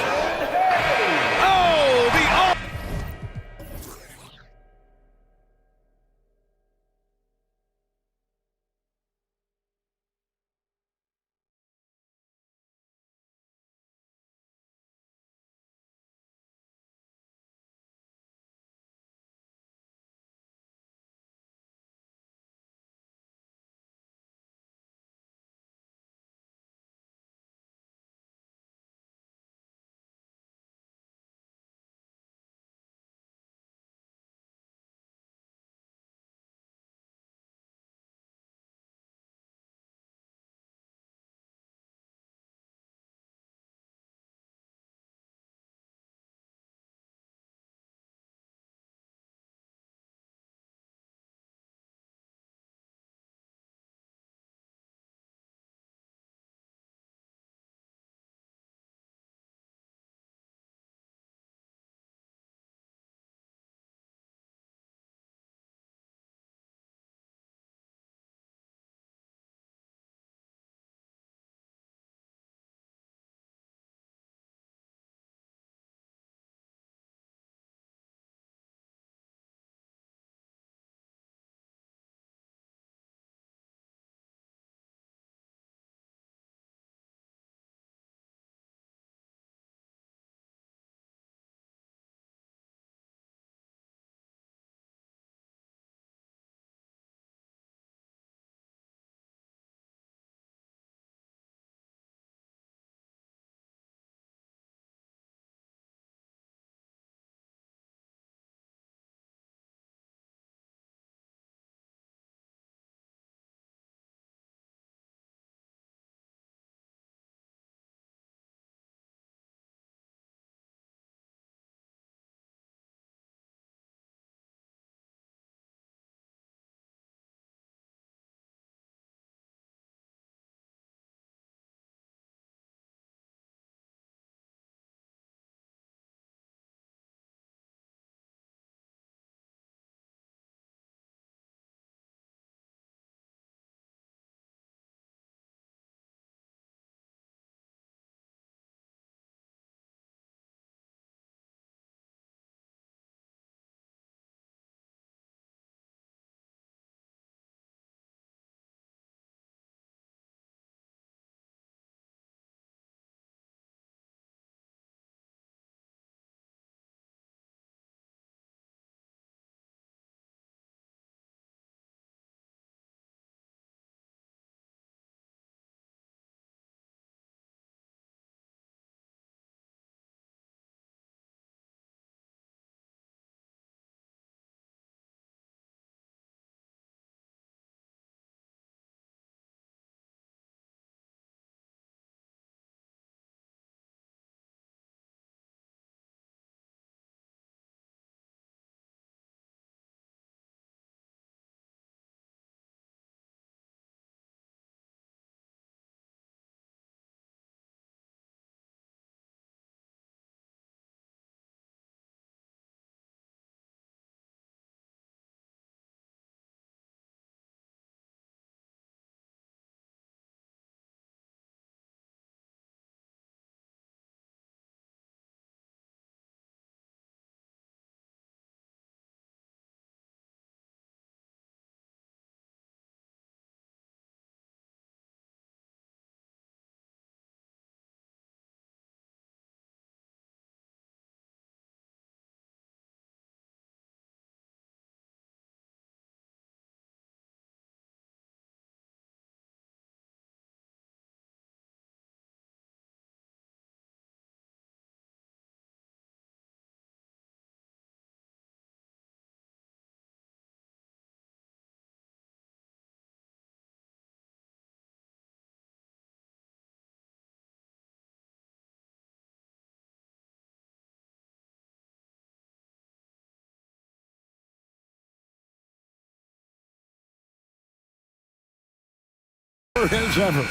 as ever.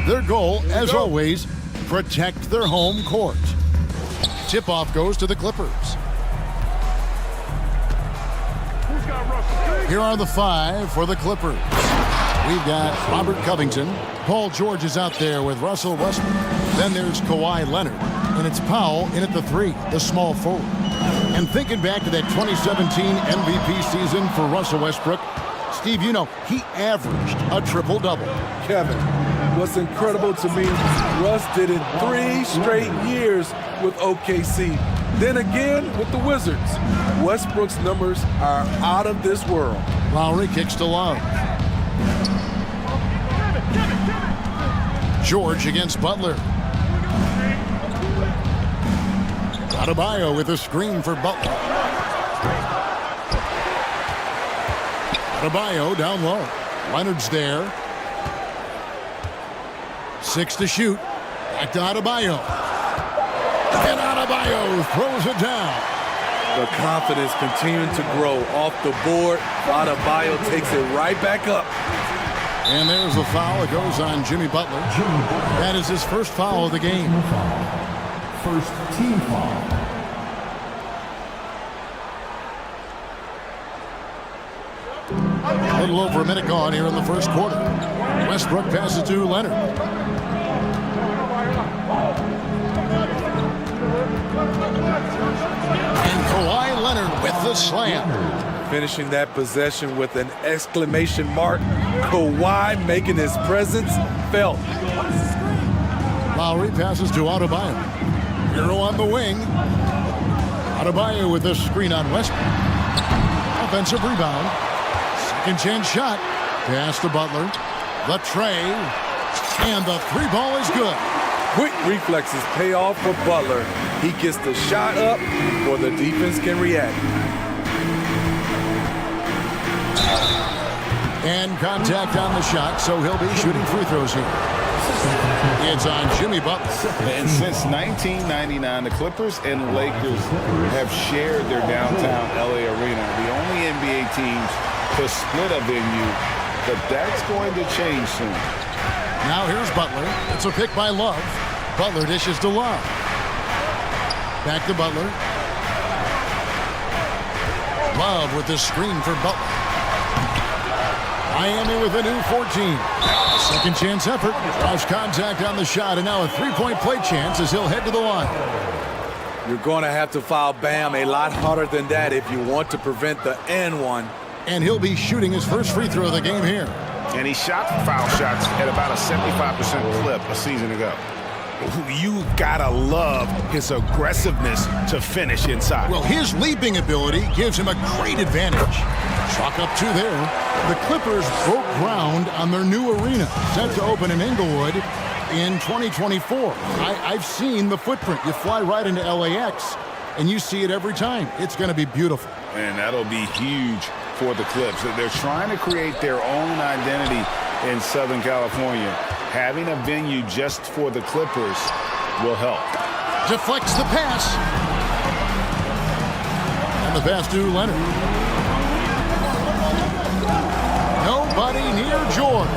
Their goal, as always, protect their home court. Tip-off goes to the Clippers. Here are the 5 for the Clippers. We've got Robert Covington. Paul George is out there with Russell Westbrook. Then there's Kawhi Leonard. And it's Powell in at the 3, the small forward. And thinking back to that 2017 MVP season for Russell Westbrook, Steve, you know, he averaged a triple-double. Kevin, what's incredible to me, Russ did it 3 straight years with OKC. Then again with the Wizards. Westbrook's numbers are out of this world. Lowry kicks to Love. George against Butler. Adebayo with a screen for Butler. Adebayo down low. Leonard's there. 6 to shoot. Back to Adebayo. And Adebayo throws it down. The confidence continuing to grow off the board. Adebayo takes it right back up. And there's a foul. It goes on Jimmy Butler. That is his first foul of the game. First team foul. A little over a minute gone here in the first quarter. Westbrook passes to Leonard. And Kawhi Leonard with the slam. Finishing that possession with an exclamation mark. Kawhi making his presence felt. Lowry passes to Adebayo. Hero on the wing. Adebayo with a screen on Westbrook. Offensive rebound. Second chance shot. Pass to Butler. The tray. And the 3 ball is good. Quick reflexes pay off for Butler. He gets the shot up before the defense can react. And contact on the shot, so he'll be shooting free throws here. It's on Jimmy Butler. And since 1999, the Clippers and Lakers have shared their downtown LA arena. The only NBA teams to split a venue, but that's going to change soon. Now here's Butler. It's a pick by Love. Butler dishes to Love. Back to Butler. Love with the screen for Butler. Miami with a new 14. Second chance effort. Draws contact on the shot, and now a 3-point play chance as he'll head to the line. You're going to have to foul Bam a lot harder than that if you want to prevent the N1. And he'll be shooting his first free throw of the game here. And he shot foul shots at about a 75% clip a season ago. You gotta love his aggressiveness to finish inside. Well, his leaping ability gives him a great advantage. Chalk up 2 there. The Clippers broke ground on their new arena, set to open in Inglewood in 2024. I've seen the footprint. You fly right into LAX, and you see it every time. It's going to be beautiful. And that'll be huge for the Clips. They're trying to create their own identity in Southern California. Having a venue just for the Clippers will help. Deflects the pass. And the pass to Leonard. Nobody near George.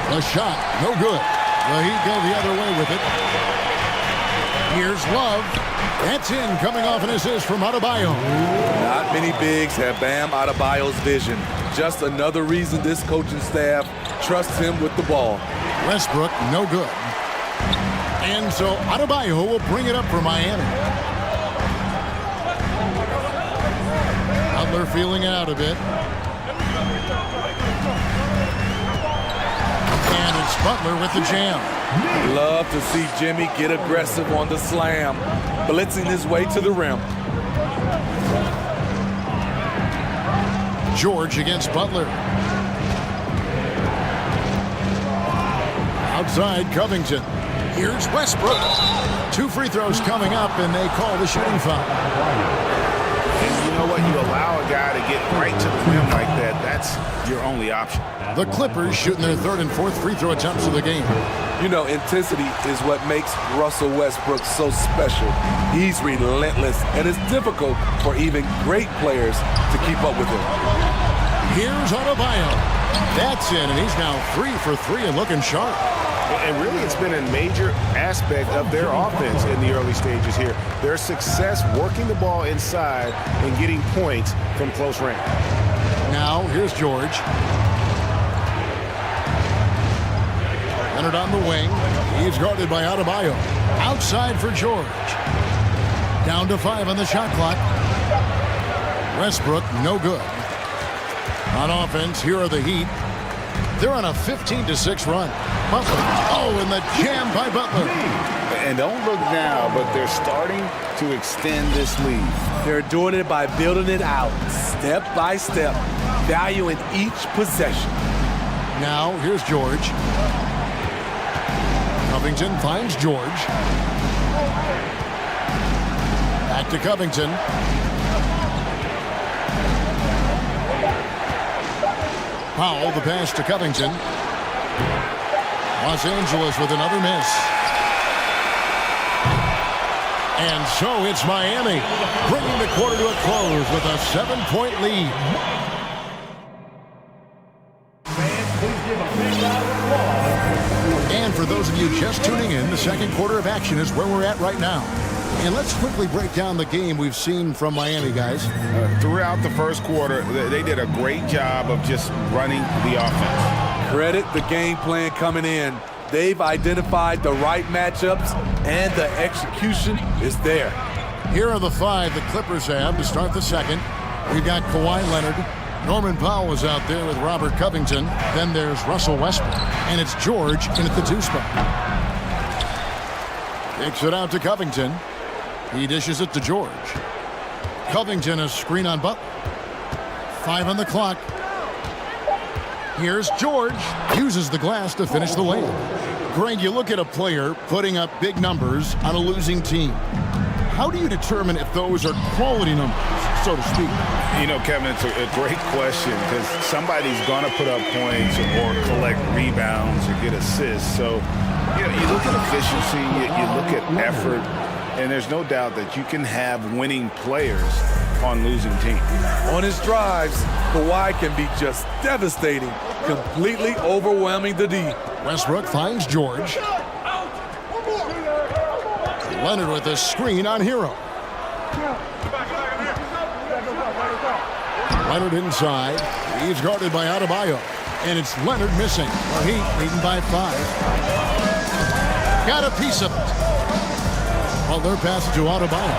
The shot, no good. The Heat go the other way with it. Here's Love. That's in, coming off an assist from Adebayo. Not many bigs have Bam Adebayo's vision. Just another reason this coaching staff trusts him with the ball. Westbrook, no good. And so Adebayo will bring it up for Miami. Butler feeling it out a bit. And it's Butler with the jam. Love to see Jimmy get aggressive on the slam, blitzing his way to the rim. George against Butler. Outside Covington. Here's Westbrook. 2 free throws coming up, and they call the shooting foul. And you know what? You allow a guy to get right to the rim like that, that's your only option. The Clippers shooting their 3rd and 4th free throw attempts of the game. You know, intensity is what makes Russell Westbrook so special. He's relentless, and it's difficult for even great players to keep up with him. Here's Adebayo. That's in, and he's now 3 for 3 and looking sharp. And really, it's been a major aspect of their offense in the early stages here. Their success working the ball inside and getting points from close range. Now, here's George. Leonard on the wing. He's guarded by Adebayo. Outside for George. Down to 5 on the shot clock. Westbrook, no good. On offense, here are the Heat. They're on a 15-6 run. Butler. Oh, and the jam by Butler. And don't look now, but they're starting to extend this lead. They're doing it by building it out, step by step, valuing each possession. Now, here's George. Covington finds George. Back to Covington. Powell, the pass to Covington. Los Angeles with another miss. And so it's Miami, bringing the quarter to a close with a 7-point lead. And for those of you just tuning in, the second quarter of action is where we're at right now. And let's quickly break down the game we've seen from Miami, guys. Throughout the first quarter, they did a great job of just running the offense. Credit the game plan coming in. They've identified the right matchups, and the execution is there. Here are the 5 the Clippers have to start the second. We've got Kawhi Leonard. Norman Powell is out there with Robert Covington. Then there's Russell Westbrook. And it's George in at the 2 spot. Kicks it out to Covington. He dishes it to George. Covington, a screen on Butler. 5 on the clock. Here's George. Uses the glass to finish the layup. Greg, you look at a player putting up big numbers on a losing team. How do you determine if those are quality numbers, so to speak? You know, Kevin, it's a great question because somebody's going to put up points or collect rebounds or get assists. So, you know, you look at efficiency, you look at effort, and there's no doubt that you can have winning players on losing teams. On his drives, Kawhi can be just devastating, completely overwhelming the D. Westbrook finds George. Leonard with a screen on Hero. Leonard inside. He's guarded by Adebayo. And it's Leonard missing. The Heat leading by 5. Got a piece of it. Butler passes to Adebayo.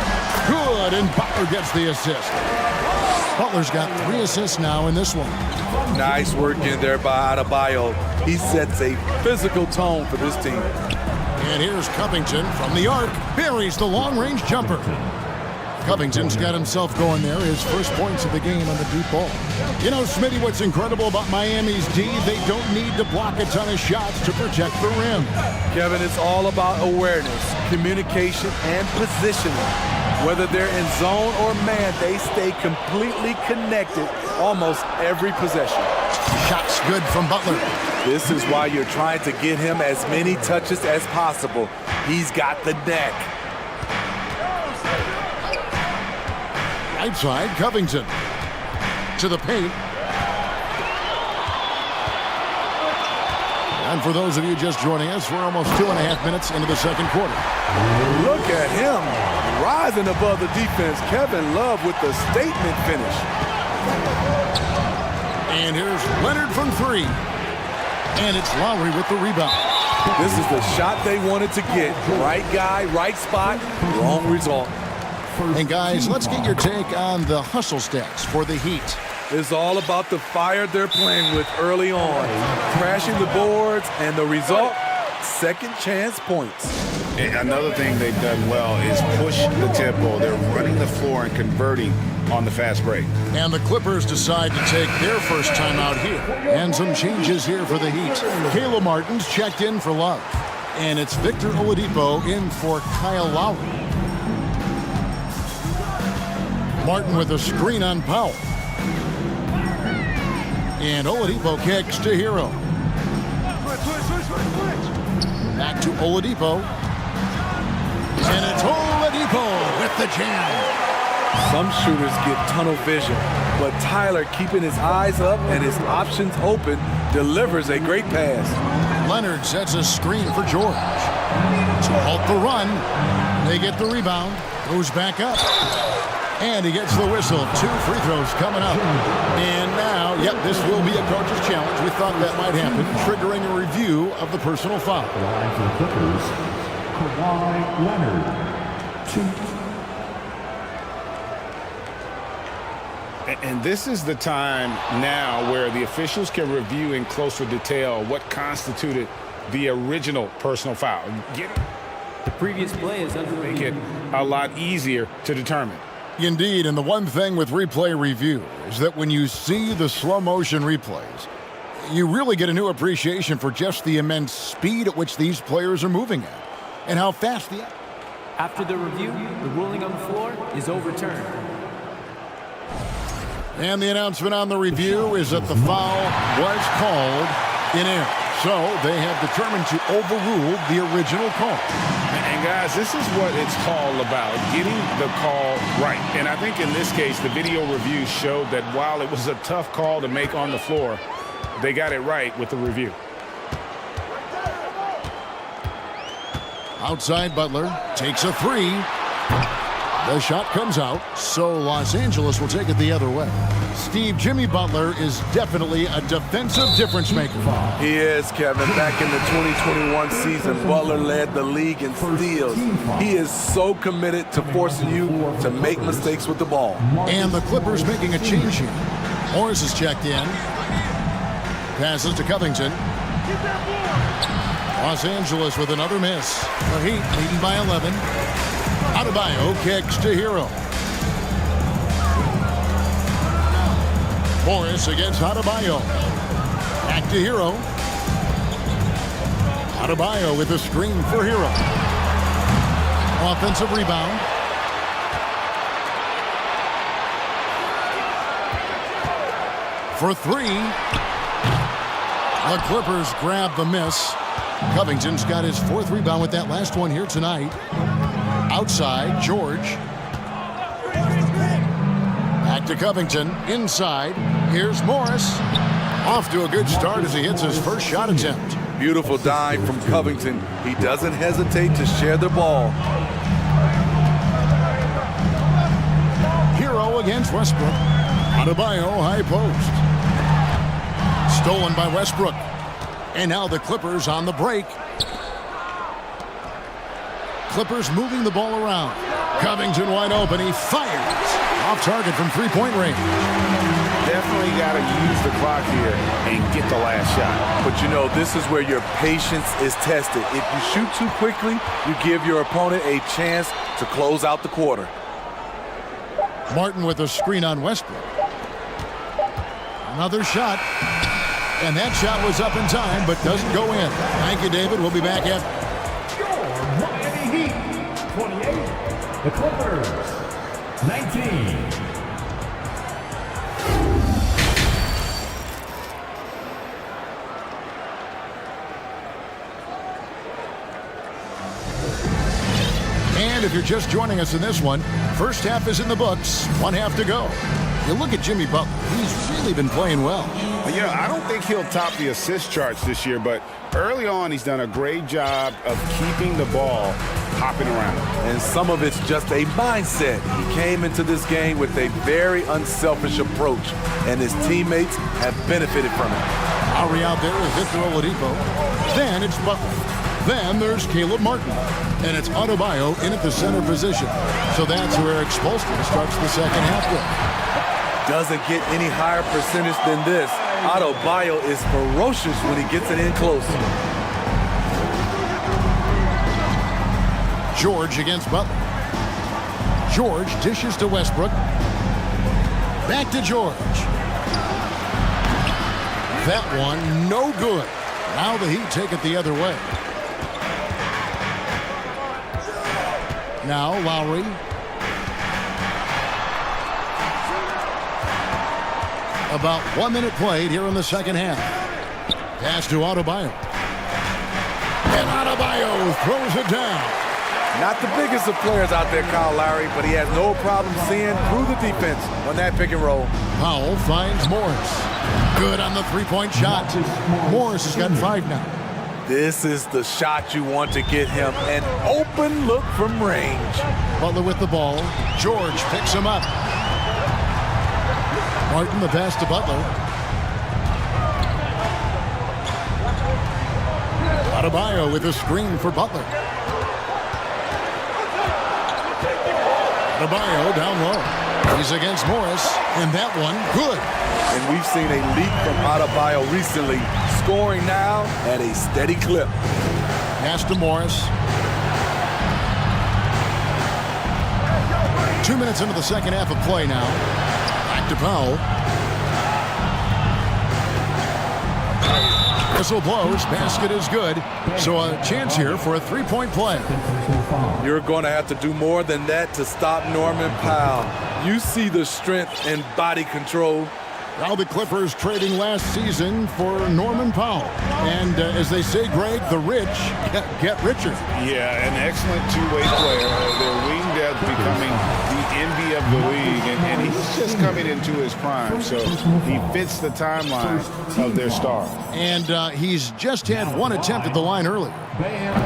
Good, and Butler gets the assist. Butler's got 3 assists now in this one. Nice work in there by Adebayo. He sets a physical tone for this team. And here's Covington from the arc. Buries the long-range jumper. Covington's got himself going there. His first points of the game on the deep ball. You know, Smitty, what's incredible about Miami's D, they don't need to block a ton of shots to protect the rim. Kevin, it's all about awareness, communication, and positioning. Whether they're in zone or man, they stay completely connected almost every possession. Shots good from Butler. This is why you're trying to get him as many touches as possible. He's got the neck. Right side, Covington. To the paint. And for those of you just joining us, we're almost 2.5 minutes into the second quarter. Look at him rising above the defense. Kevin Love with the statement finish. And here's Leonard from 3. And it's Lowry with the rebound. This is the shot they wanted to get. Right guy, right spot, wrong result. And guys, let's get your take on the hustle stats for the Heat. It's all about the fire they're playing with early on. Crashing the boards, and the result, second chance points. And another thing they've done well is push the tempo. They're running the floor and converting on the fast break. And the Clippers decide to take their first time out here. And some changes here for the Heat. Caleb Martin's checked in for Love. And it's Victor Oladipo in for Kyle Lowry. Martin with a screen on Powell. And Oladipo kicks to Hero. Back to Oladipo. And it's Oladipo with the jam. Some shooters get tunnel vision, but Tyler, keeping his eyes up and his options open, delivers a great pass. Leonard sets a screen for George. To halt the run, they get the rebound, goes back up, and he gets the whistle. 2 free throws coming up. And now, yep, this will be a coach's challenge. We thought that might happen, triggering a review of the personal foul. Line for the Clippers, Kawhi Leonard. 2. And this is the time now where the officials can review in closer detail what constituted the original personal foul. The previous play is under Make it a lot easier to determine. Indeed, and the one thing with replay review is that when you see the slow motion replays, you really get a new appreciation for just the immense speed at which these players are moving at and how fast the... After the review, the ruling on the floor is overturned. And the announcement on the review is that the foul was called in error. So they have determined to overrule the original call. And guys, this is what it's all about, getting the call right. And I think in this case, the video review showed that while it was a tough call to make on the floor, they got it right with the review. Outside Butler takes a 3. The shot comes out, so Los Angeles will take it the other way. Steve, Jimmy Butler is definitely a defensive difference maker. He is, Kevin. Back in the 2021 season, Butler led the league in steals. He is so committed to forcing you to make mistakes with the ball. And the Clippers making a change here. Morris is checked in. Passes to Covington. Los Angeles with another miss. The Heat leading by 11. Adebayo kicks to Hero. Morris against Adebayo. Back to Hero. Adebayo with a screen for Hero. Offensive rebound. For 3. The Clippers grab the miss. Covington's got his 4th rebound with that last one here tonight. Outside, George. Back to Covington. Inside. Here's Morris. Off to a good start as he hits his first shot attempt. Beautiful dive from Covington. He doesn't hesitate to share the ball. Hero against Westbrook. Adebayo high post. Stolen by Westbrook. And now the Clippers on the break. Clippers moving the ball around. Covington wide open. He fires. Off target from three-point range. Definitely got to use the clock here and get the last shot. But you know, this is where your patience is tested. If you shoot too quickly, you give your opponent a chance to close out the quarter. Martin with a screen on Westbrook. Another shot. And that shot was up in time, but doesn't go in. Thank you, David. We'll be back after. Miami Heat, 28. The Clippers, 19. And if you're just joining us in this one, first half is in the books, 1 half to go. You look at Jimmy Butler, he's really been playing well. Yeah, I don't think he'll top the assist charts this year, but early on he's done a great job of keeping the ball hopping around. And some of it's just a mindset. He came into this game with a very unselfish approach, and his teammates have benefited from it. Lowry out there with Victor Oladipo. Then it's Butler. Then there's Caleb Martin. And it's Adebayo in at the center position. So that's where Eric Spoelstra starts the second half with. Doesn't get any higher percentage than this. Adebayo is ferocious when he gets it in close. George against Butler. George dishes to Westbrook. Back to George. That one, no good. Now the Heat take it the other way. Now Lowry. About 1 minute played here in the second half. Pass to Adebayo. And Adebayo throws it down. Not the biggest of players out there, Kyle Lowry, but he has no problem seeing through the defense on that pick and roll. Powell finds Morris. Good on the three-point shot. Morris has got 5 now. This is the shot you want to get him. An open look from range. Butler with the ball. George picks him up. Martin the pass to Butler. Adebayo with a screen for Butler. Adebayo down low. He's against Morris, and that one good. And we've seen a leap from Adebayo recently, scoring now at a steady clip. Pass to Morris. 2 minutes into the second half of play now. Back to Powell. Whistle blows. Basket is good. So a chance here for a three-point play. You're going to have to do more than that to stop Norman Powell. You see the strength and body control. Now the Clippers trading last season for Norman Powell. And as they say, Greg, the rich get richer. Yeah, an excellent two-way player. Their wing depth becoming the envy of the league. And he's just coming into his prime. So he fits the timeline of their star. And he's just had one attempt at the line earlier.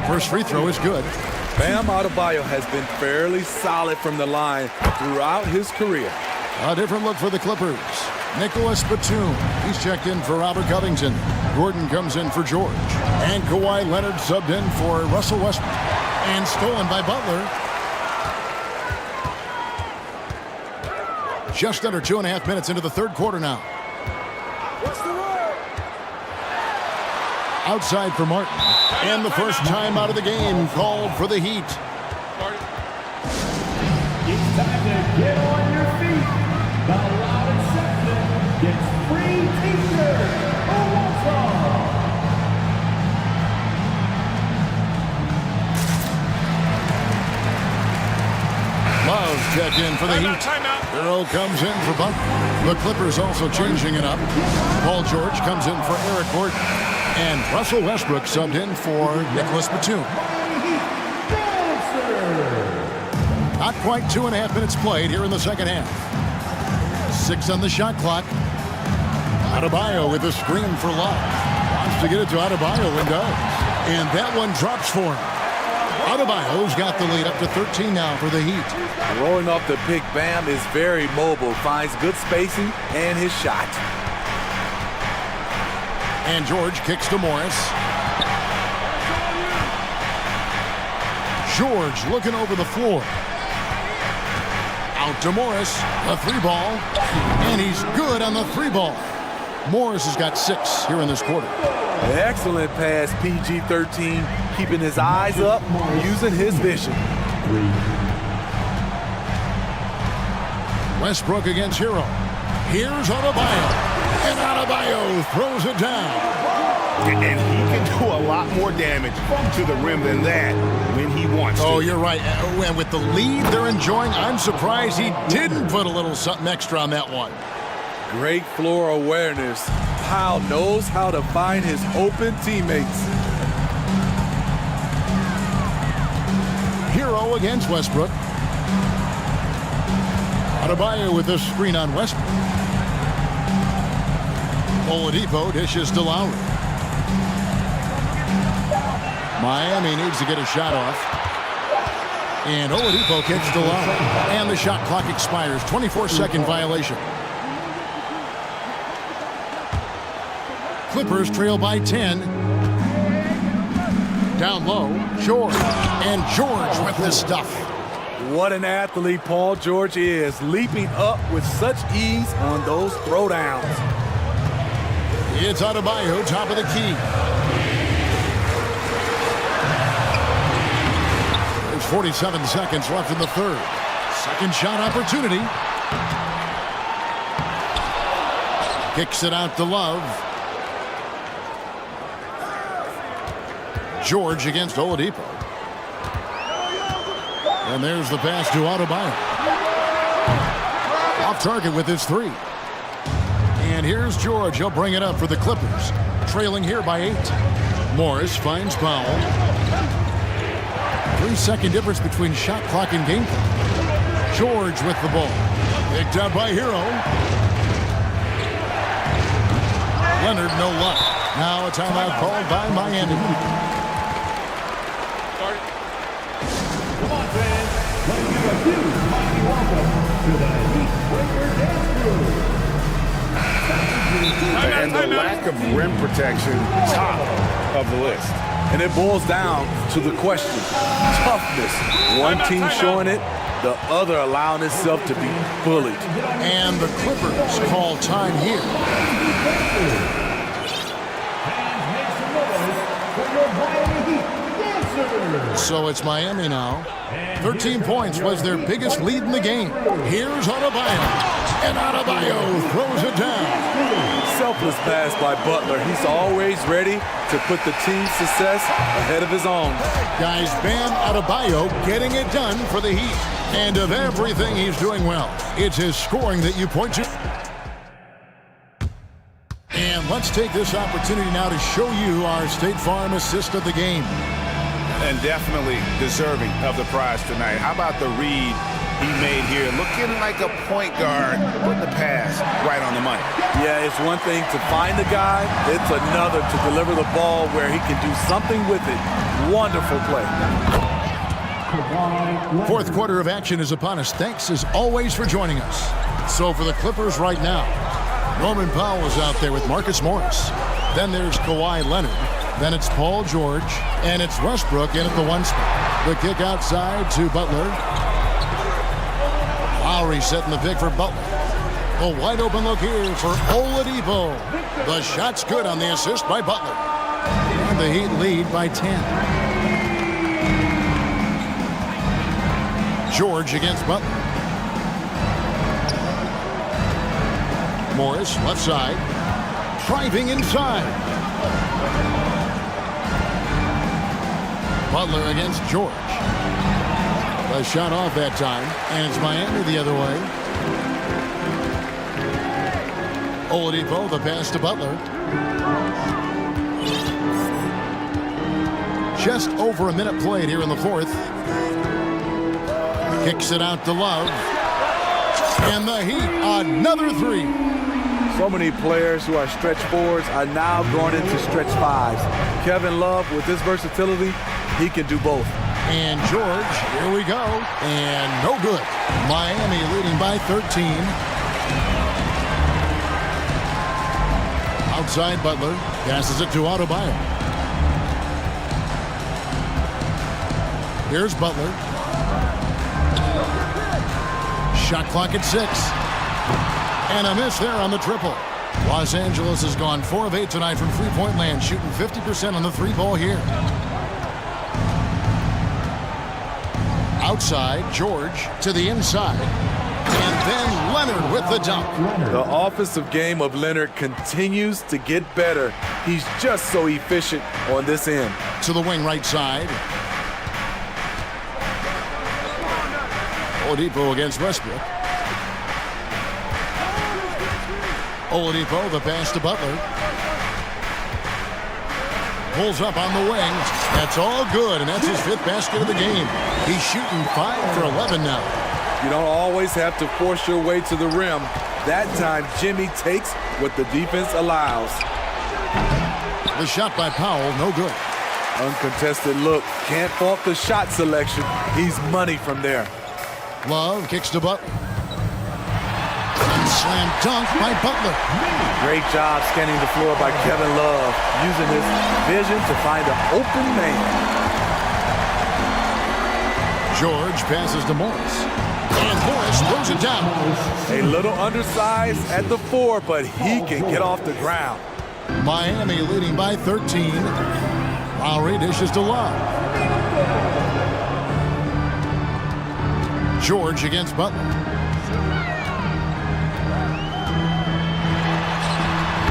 First free throw is good. Bam Adebayo has been fairly solid from the line throughout his career. A different look for the Clippers. Nicholas Batum. He's checked in for Robert Covington. Gordon comes in for George. And Kawhi Leonard subbed in for Russell Westbrook. And stolen by Butler. Just under 2.5 minutes into the third quarter now. Outside for Martin. And the first time out of the game called for the Heat. It's time to get on your feet. The loudest section gets free t-shirts. Who wants some? Love checked in for the Heat. Earl comes in for Butler. The Clippers also changing it up. Paul George comes in for Eric Gordon. And Russell Westbrook subbed in for Nicholas Batum. Not quite 2.5 minutes played here in the second half. 6 on the shot clock. Adebayo with a screen for Love. Wants to get it to Adebayo and does. And that one drops for him. Adebayo's got the lead up to 13 now for the Heat. Rolling off the pick, Bam is very mobile, finds good spacing and his shot. And George kicks to Morris. George looking over the floor. Out to Morris, a three ball, and he's good on the three ball. Morris has got 6 here in this quarter. Excellent pass, PG-13, keeping his eyes up, using his vision. Westbrook against Hero. Here's Adebayo. And Adebayo throws it down. And he can do a lot more damage to the rim than that when he wants to. Oh, you're right. And with the lead they're enjoying, I'm surprised he didn't put a little something extra on that one. Great floor awareness. Powell knows how to find his open teammates. Hero against Westbrook. Adebayo with a screen on Westbrook. Oladipo dishes to Lowry. Miami needs to get a shot off. And Oladipo kicks to Lowry. And the shot clock expires. 24-second violation. Clippers trail by 10. Down low, George. And George with this stuff. What an athlete Paul George is, leaping up with such ease on those throwdowns. It's Adebayo, top of the key. There's 47 seconds left in the third. Second shot opportunity. Kicks it out to Love. George against Oladipo. And there's the pass to Adebayo. Off target with his 3. And here's George. He'll bring it up for the Clippers. Trailing here by 8. Morris finds Powell. 3-second difference between shot clock and game clock. George with the ball. Picked up by Hero. Leonard, no luck. Now a timeout called by Miami. Come on, fans. Let's give a huge mighty welcome to the Heat Breaker Dance Crew. And the lack of rim protection, top of the list. And it boils down to the question. Toughness. One team showing it, the other allowing itself to be bullied. And the Clippers call time here. So it's Miami now. 13 points was their biggest lead in the game. Here's Adebayo. And Adebayo throws it down. Selfless pass by Butler. He's always ready to put the team's success ahead of his own. Guys, Bam Adebayo getting it done for the Heat. And of everything he's doing well, it's his scoring that you point to. And let's take this opportunity now to show you our State Farm assist of the game. And definitely deserving of the prize tonight. How about the read he made here? Looking like a point guard, putting the pass right on the money. Yeah, it's one thing to find the guy. It's another to deliver the ball where he can do something with it. Wonderful play. Fourth quarter of action is upon us. Thanks as always for joining us. So for the Clippers right now, Norman Powell is out there with Marcus Morris. Then there's Kawhi Leonard. Then it's Paul George, and it's Westbrook in at the 1 spot. The kick outside to Butler. Lowry setting the pick for Butler. A wide open look here for Oladipo. The shot's good on the assist by Butler. And the Heat lead by 10. George against Butler. Morris, left side. Driving inside. Butler against George. A shot off that time, and it's Miami the other way. Oladipo, the pass to Butler. Just over a minute played here in the fourth. Kicks it out to Love. And the Heat, another three. So many players who are stretch fours are now going into stretch fives. Kevin Love, with his versatility, he can do both. And George, here we go. And no good. Miami leading by 13. Outside Butler. Passes it to Adebayo. Here's Butler. Shot clock at 6. And a miss there on the triple. Los Angeles has gone 4 of 8 tonight from three-point land, shooting 50% on the 3-ball here. Outside, George to the inside. And then Leonard with the dunk. The offensive game of Leonard continues to get better. He's just so efficient on this end. To the wing right side. Oladipo against Westbrook. Oladipo, the pass to Butler. Pulls up on the wing. That's all good, and that's his 5th basket of the game. He's shooting 5 for 11 now. You don't always have to force your way to the rim. That time, Jimmy takes what the defense allows. The shot by Powell, no good. Uncontested look. Can't fault the shot selection. He's money from there. Love kicks to Butler. And slam dunk by Butler. Great job scanning the floor by Kevin Love, using his vision to find an open man. George passes to Morris. And Morris throws it down. A little undersized at the 4, but he can get off the ground. Miami leading by 13. Lowry dishes to Love. George against Butler.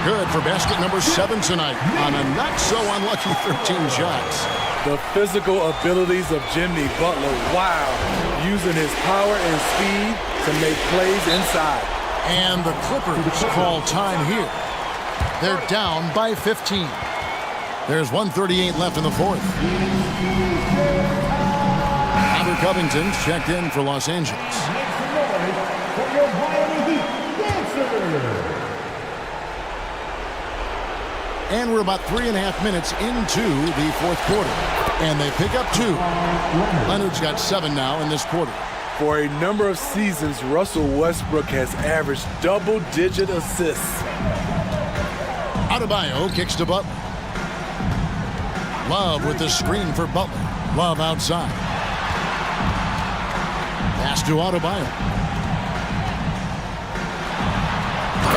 Good for basket number 7 tonight on a not-so-unlucky 13 shots. The physical abilities of Jimmy Butler, wow, using his power and speed to make plays inside. And the Clippers call time here. They're down by 15. There's 1:38 left in the fourth. Robert Covington's checked in for Los Angeles. Make some noise for your Miami Heat dancer. And we're about 3.5 minutes into the fourth quarter. And they pick up 2. Leonard's got 7 now in this quarter. For a number of seasons, Russell Westbrook has averaged double-digit assists. Adebayo kicks to Butler. Love with the screen for Butler. Love outside. Pass to Adebayo.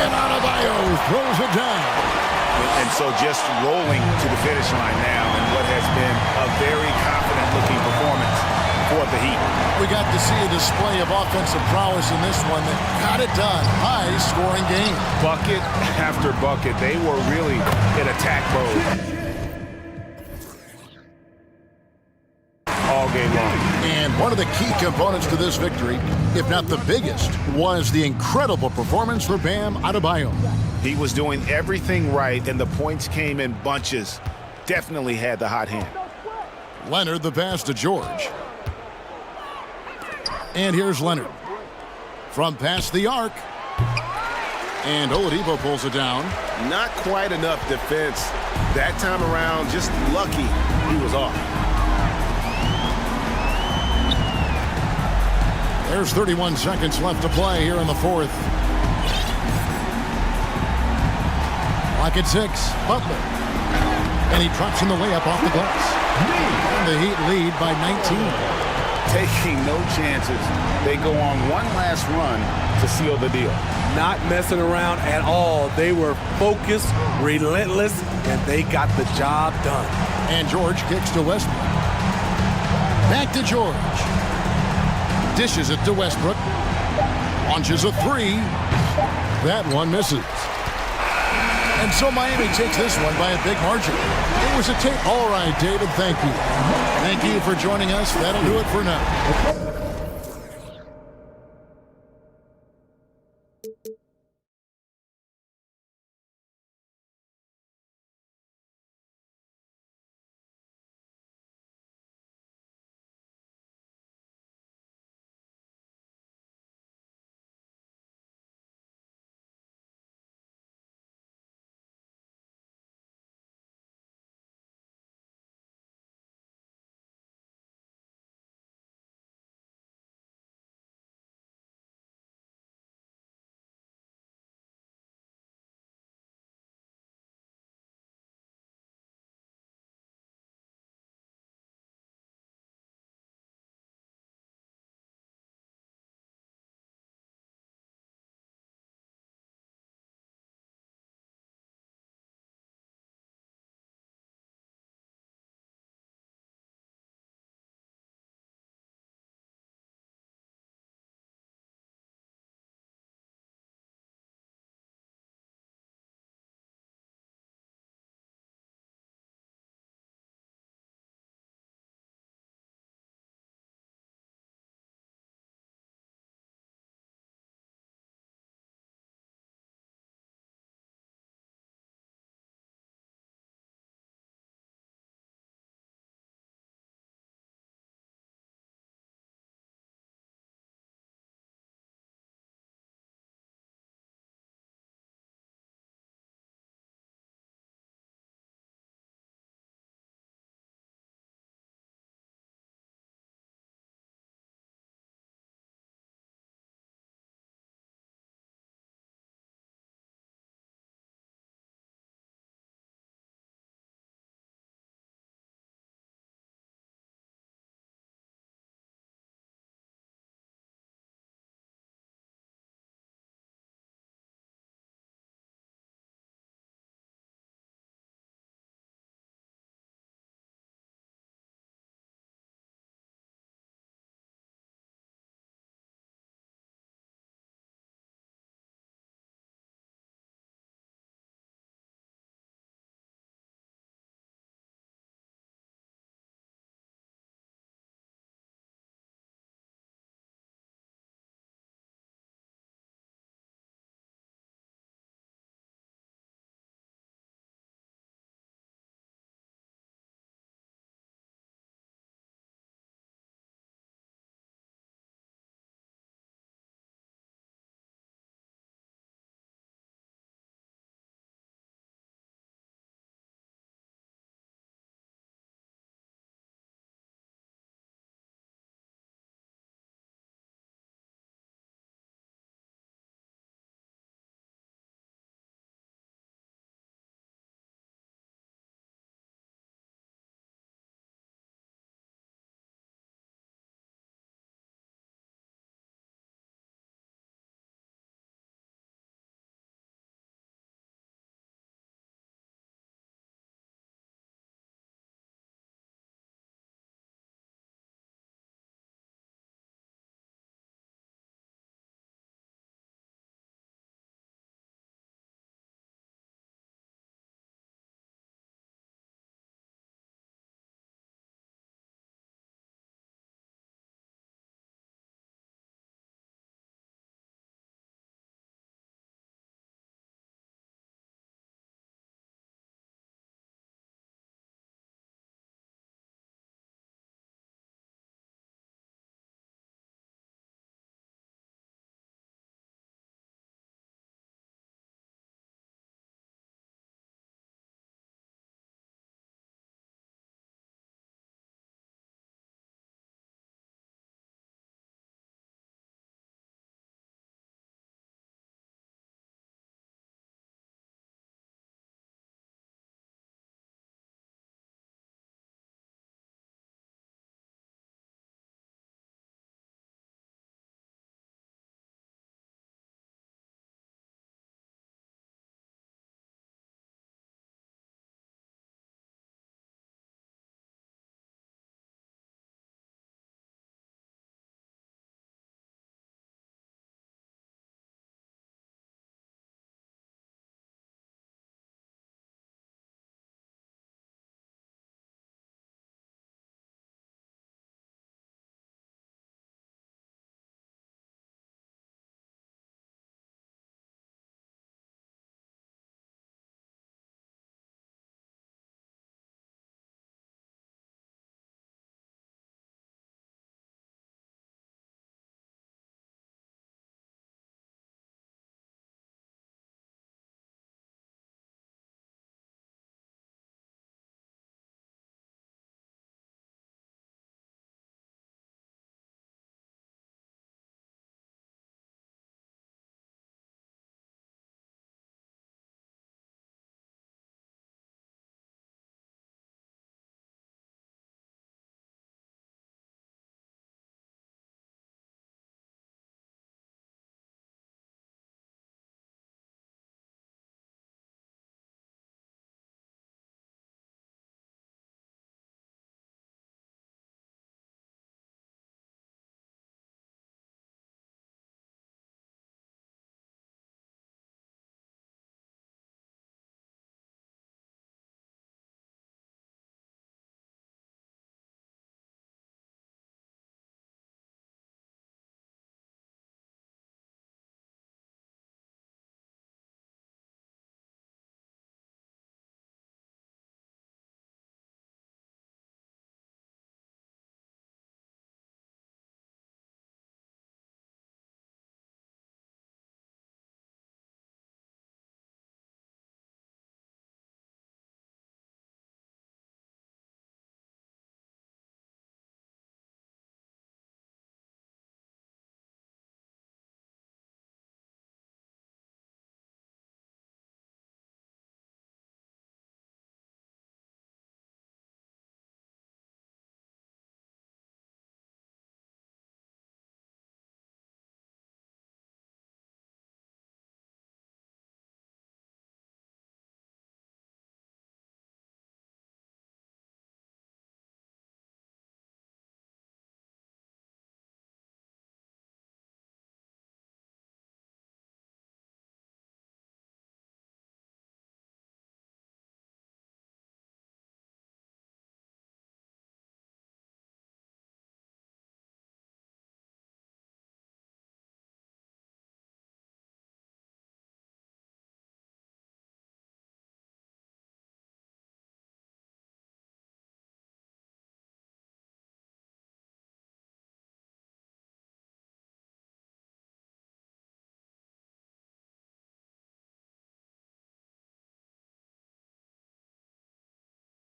And Adebayo throws it down. And so just rolling to the finish line now in what has been a very confident-looking performance for the Heat. We got to see a display of offensive prowess in this one that got it done. High-scoring game. Bucket after bucket. They were really in attack mode all game long. And one of the key components to this victory, if not the biggest, was the incredible performance for Bam Adebayo. He was doing everything right, and the points came in bunches. Definitely had the hot hand. Leonard the pass to George. And here's Leonard. From past the arc. And Oladipo pulls it down. Not quite enough defense. That time around, just lucky he was off. There's 31 seconds left to play here in the fourth. Clock at 6. Butler. And he drops in the layup off the glass. And the Heat lead by 19. Taking no chances. They go on one last run to seal the deal. Not messing around at all. They were focused, relentless, and they got the job done. And George kicks to Westbrook. Back to George. Dishes it to Westbrook. Launches a 3. That one misses. And so Miami takes this one by a big margin. It was a tape. All right, David, thank you. Thank you for joining us. That'll do it for now.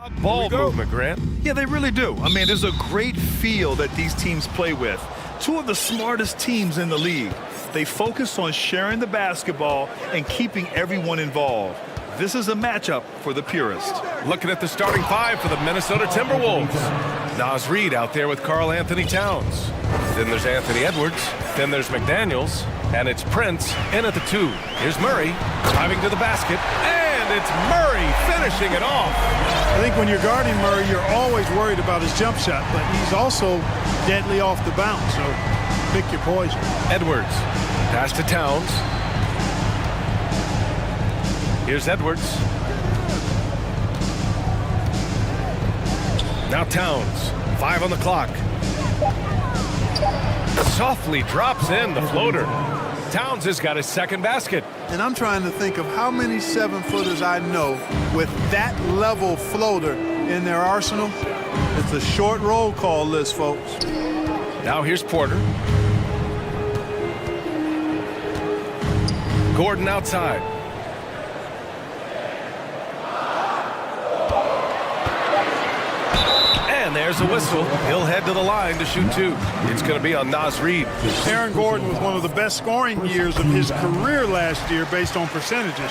Ball movement, Grant. Yeah, they really do. I mean, there's a great feel that these teams play with. Two of the smartest teams in the league. They focus on sharing the basketball and keeping everyone involved. This is a matchup for the purist. Looking at the starting five for the Minnesota Timberwolves. Naz Reid out there with Karl Anthony Towns. Then there's Anthony Edwards. Then there's McDaniels. And it's Prince in at the 2. Here's Murray driving to the basket. And it's Murray finishing it off. I think when you're guarding Murray, you're always worried about his jump shot, but he's also deadly off the bounce, so pick your poison. Edwards. Pass to Towns. Here's Edwards. Now Towns. 5 on the clock. Softly drops in the floater. Towns has got his second basket. And I'm trying to think of how many 7-footers I know with that level floater in their arsenal. It's a short roll call list, folks. Now here's Porter. Gordon outside. And there's a whistle. He'll head to the line to shoot 2. It's going to be on Naz Reid. Aaron Gordon with one of the best scoring years of his career last year based on percentages.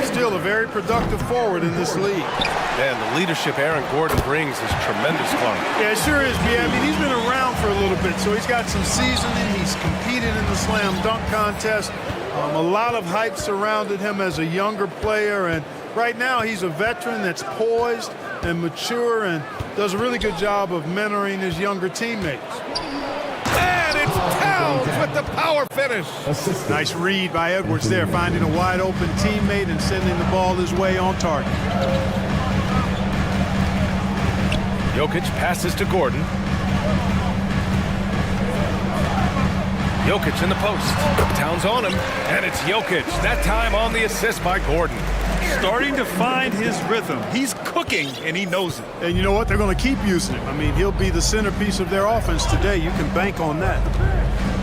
Still a very productive forward in this league. Man, the leadership Aaron Gordon brings is tremendous, Clark. Yeah, it sure is, B. I mean, he's been around for a little bit, so he's got some seasoning. He's competed in the slam dunk contest. A lot of hype surrounded him as a younger player, and right now he's a veteran that's poised and mature and does a really good job of mentoring his younger teammates. And it's Towns with the power finish. Nice read by Edwards there, finding a wide open teammate and sending the ball his way on target. Jokic passes to Gordon. Jokic in the post. Towns on him, and it's Jokic. That time on the assist by Gordon. Starting to find his rhythm. He's cooking, and he knows it. And you know what? They're going to keep using him. I mean, he'll be the centerpiece of their offense today. You can bank on that.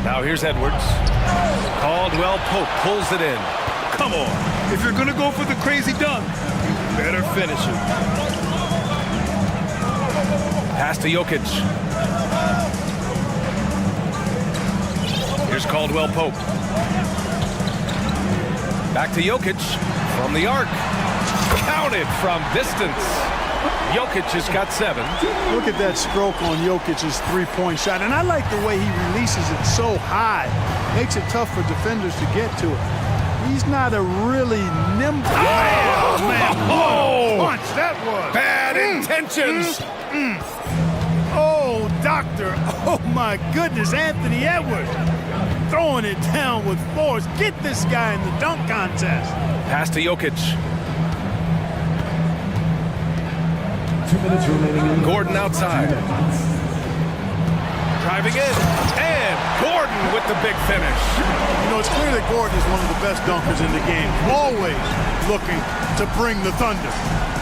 Now here's Edwards. Caldwell Pope pulls it in. Come on. If you're going to go for the crazy dunk, you better finish it. Pass to Jokic. Here's Caldwell Pope. Back to Jokic from the arc. Counted from distance. Jokic has got 7. Look at that stroke on Jokic's three-point shot. And I like the way he releases it so high. Makes it tough for defenders to get to it. He's not a really nimble. Oh, man. What a punch that was. Bad intentions. Oh, doctor. Oh, my goodness. Anthony Edwards throwing it down with force. Get this guy in the dunk contest. Pass to Jokic. 2 minutes remaining. Gordon outside. Driving in. And Gordon with the big finish. You know, it's clear that Gordon is one of the best dunkers in the game. Always looking to bring the thunder.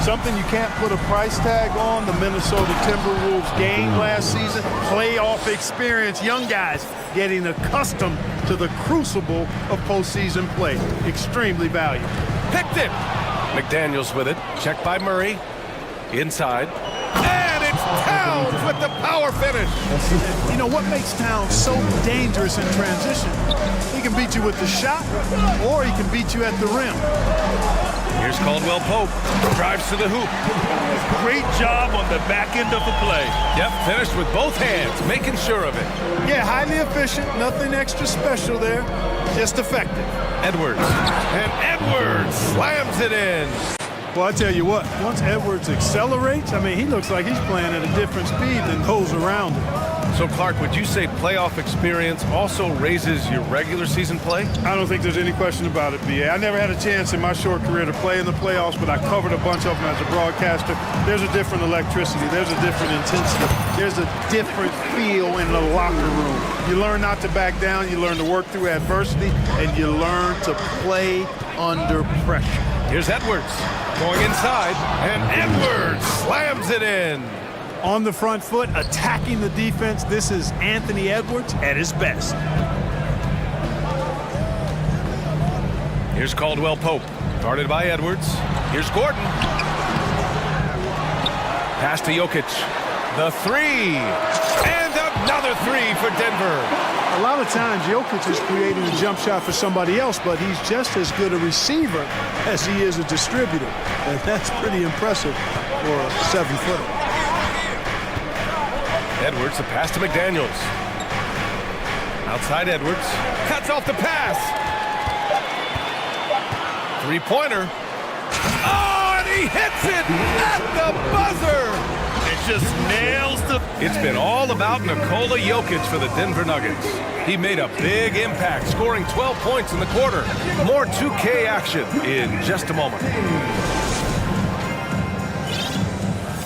Something you can't put a price tag on. The Minnesota Timberwolves game last season. Playoff experience. Young guys getting accustomed to the crucible of postseason play. Extremely valuable. Picked it. McDaniels with it. Checked by Murray. Inside. And it's Towns with the power finish. You know what makes Towns so dangerous in transition? He can beat you with the shot, or he can beat you at the rim. Here's Caldwell Pope. Drives to the hoop. Great job on the back end of the play. Yep, finished with both hands, making sure of it. Yeah, highly efficient. Nothing extra special there. Just effective. Edwards. And Edwards slams it in. Well, I tell you what, once Edwards accelerates, I mean, he looks like he's playing at a different speed than those around him. So, Clark, would you say playoff experience also raises your regular season play? I don't think there's any question about it, B.A. I never had a chance in my short career to play in the playoffs, but I covered a bunch of them as a broadcaster. There's a different electricity. There's a different intensity. There's a different feel in the locker room. You learn not to back down. You learn to work through adversity, and you learn to play under pressure. Here's Edwards going inside, and Edwards slams it in. On the front foot, attacking the defense. This is Anthony Edwards at his best. Here's Caldwell Pope, guarded by Edwards. Here's Gordon. Pass to Jokic. The three. And another three for Denver. A lot of times, Jokic is creating a jump shot for somebody else, but he's just as good a receiver as he is a distributor. And that's pretty impressive for a 7-footer. Edwards, the pass to McDaniels. Outside Edwards. Cuts off the pass. Three-pointer. Oh, and he hits it at the buzzer. It just nails the... It's been all about Nikola Jokic for the Denver Nuggets. He made a big impact, scoring 12 points in the quarter. More 2K action in just a moment.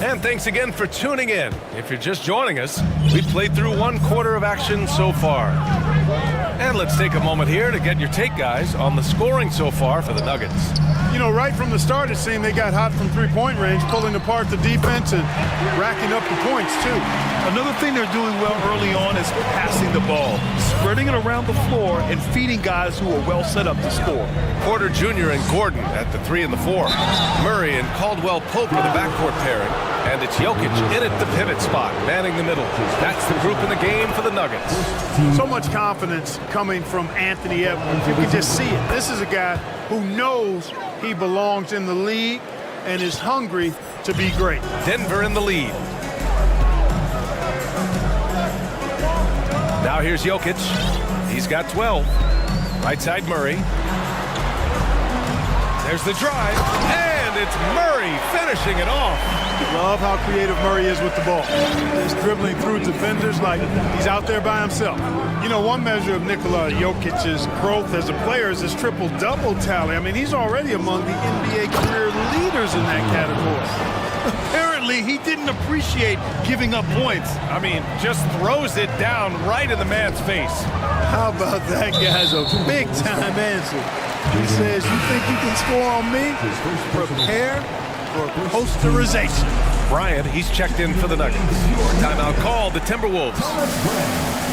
And thanks again for tuning in. If you're just joining us, we've played through one quarter of action so far. And let's take a moment here to get your take, guys, on the scoring so far for the Nuggets. You know, right from the start, it seemed they got hot from three-point range, pulling apart the defense and racking up the points, too. Another thing they're doing well early on is passing the ball, spreading it around the floor and feeding guys who are well set up to score. Porter Jr. and Gordon at the 3 and the 4. Murray and Caldwell Pope are the backcourt pairing. And it's Jokic in at the pivot spot, manning the middle. That's the group in the game for the Nuggets. So much confidence coming from Anthony Edwards. You can just see it. This is a guy who knows he belongs in the league and is hungry to be great. Denver in the lead. Now here's Jokic. He's got 12. Right side Murray. There's the drive. And it's Murray finishing it off. Love how creative Murray is with the ball. Just dribbling through defenders like he's out there by himself. You know, one measure of Nikola Jokic's growth as a player is his triple-double tally. I mean, he's already among the NBA career leaders in that category. Apparently, he didn't appreciate giving up points. I mean, just throws it down right in the man's face. How about that guy's a big-time answer? He says, you think you can score on me? Prepare for posterization. Bryant, he's checked in for the Nuggets. Timeout called, the Timberwolves.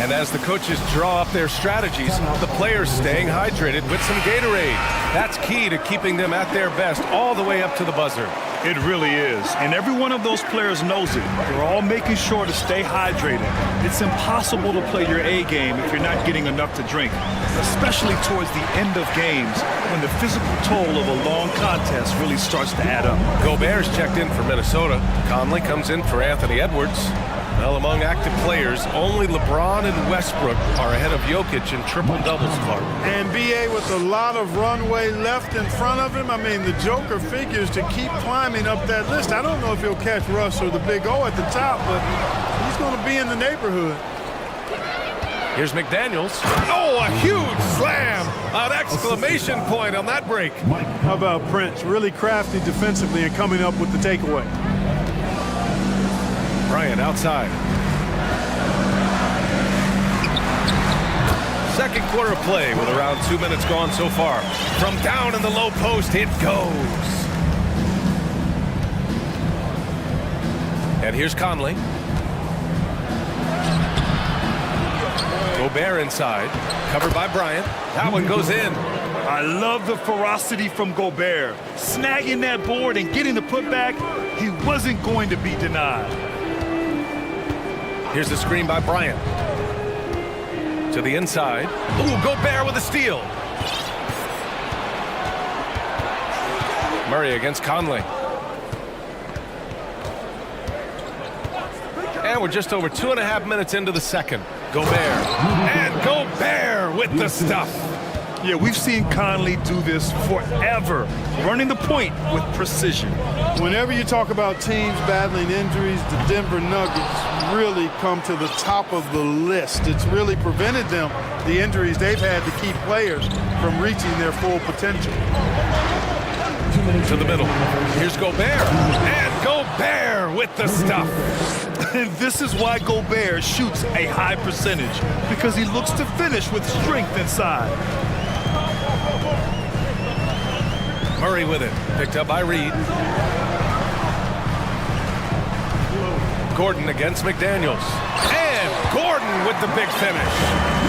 And as the coaches draw up their strategies, the players staying hydrated with some Gatorade. That's key to keeping them at their best all the way up to the buzzer. It really is. And every one of those players knows it. They're all making sure to stay hydrated. It's impossible to play your A game if you're not getting enough to drink, especially towards the end of games when the physical toll of a long contest really starts to add up. Gobert's checked in for Minnesota. Conley comes in for Anthony Edwards. Well, among active players, only LeBron and Westbrook are ahead of Jokic in triple-doubles, Clark. And B.A. with a lot of runway left in front of him. I mean, the Joker figures to keep climbing up that list. I don't know if he'll catch Russ or the Big O at the top, but he's going to be in the neighborhood. Here's McDaniels. Oh, a huge slam! An exclamation point on that break. How about Prince? Really crafty defensively and coming up with the takeaway. Bryant outside. Second quarter of play with around 2 minutes gone so far. From down in the low post, it goes. And here's Conley. Gobert inside, covered by Bryant. That one goes in. I love the ferocity from Gobert. Snagging that board and getting the putback, he wasn't going to be denied. Here's the screen by Bryant. To the inside. Ooh, Gobert with a steal. Murray against Conley. And we're just over 2.5 minutes into the second. Gobert. And Gobert with the stuff. Yeah, we've seen Conley do this forever, running the point with precision. Whenever you talk about teams battling injuries, the Denver Nuggets really come to the top of the list. It's really prevented them, the injuries they've had to keep players from reaching their full potential. To the middle. Here's Gobert. And Gobert with the stuff. And this is why Gobert shoots a high percentage, because he looks to finish with strength inside. Murray with it. Picked up by Reed. Gordon against McDaniels. And Gordon with the big finish.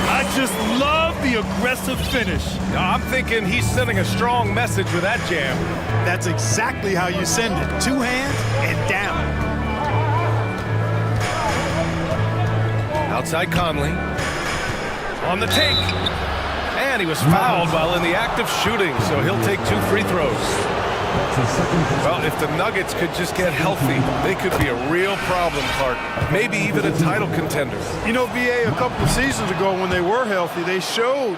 I just love the aggressive finish. I'm thinking he's sending a strong message with that jam. That's exactly how you send it. Two hands and down. Outside Conley. On the take. And he was fouled while in the act of shooting, so he'll take 2 free throws. Well, if the Nuggets could just get healthy, they could be a real problem, Clark. Maybe even a title contender. You know, BA, a couple of seasons ago when they were healthy, they showed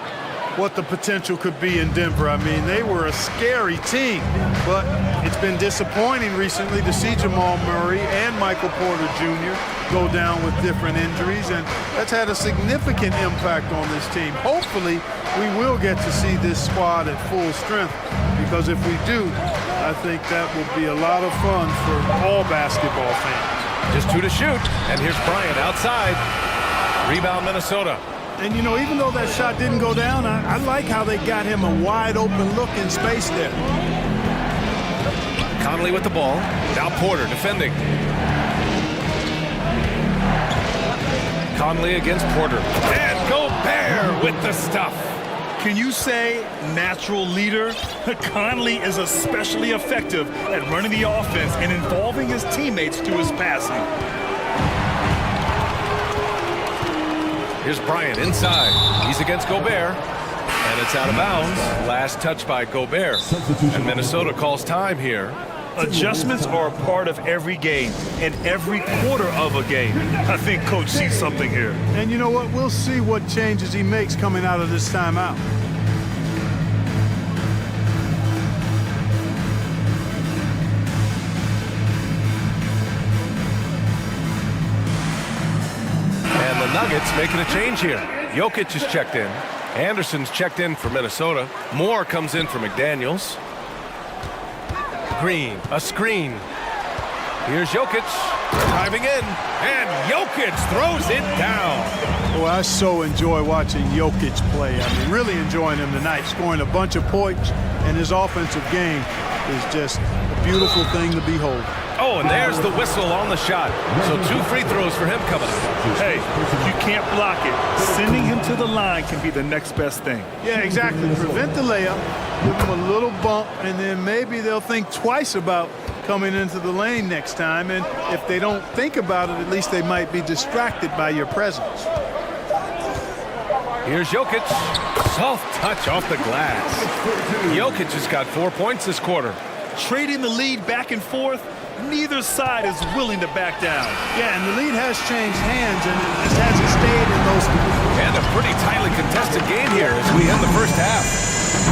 what the potential could be in Denver. I mean, they were a scary team, but it's been disappointing recently to see Jamal Murray and Michael Porter Jr. go down with different injuries, and that's had a significant impact on this team. Hopefully, we will get to see this squad at full strength, because if we do, I think that will be a lot of fun for all basketball fans. Just 2 to shoot, and here's Bryant outside. Rebound Minnesota. And, you know, even though that shot didn't go down, I like how they got him a wide-open look in space there. Conley with the ball. Now Porter defending. Conley against Porter. And Gobert with the stuff. Can you say natural leader? Conley is especially effective at running the offense and involving his teammates through his passing. Here's Bryant inside. He's against Gobert. And it's out of bounds. Last touch by Gobert. And Minnesota calls time here. Adjustments are a part of every game and every quarter of a game. I think Coach sees something here. And you know what? We'll see what changes he makes coming out of this timeout. Nuggets making a change here. Jokic is checked in. Anderson's checked in for Minnesota. Moore comes in for McDaniels. Green, a screen. Here's Jokic, driving in, and Jokic throws it down. Well, I so enjoy watching Jokic play. I mean, really enjoying him tonight, scoring a bunch of points, and his offensive game is just a beautiful thing to behold. Oh, and there's the whistle on the shot. So 2 free throws for him coming up. Hey, if you can't block it, sending him to the line can be the next best thing. Yeah, exactly. Prevent the layup, give him a little bump, and then maybe they'll think twice about coming into the lane next time. And if they don't think about it, at least they might be distracted by your presence. Here's Jokic. Soft touch off the glass. Jokic has got 4 points this quarter. Trading the lead back and forth, neither side is willing to back down. Yeah, and the lead has changed hands, and it just hasn't stayed in those. And a pretty tightly contested game here as we end the first half.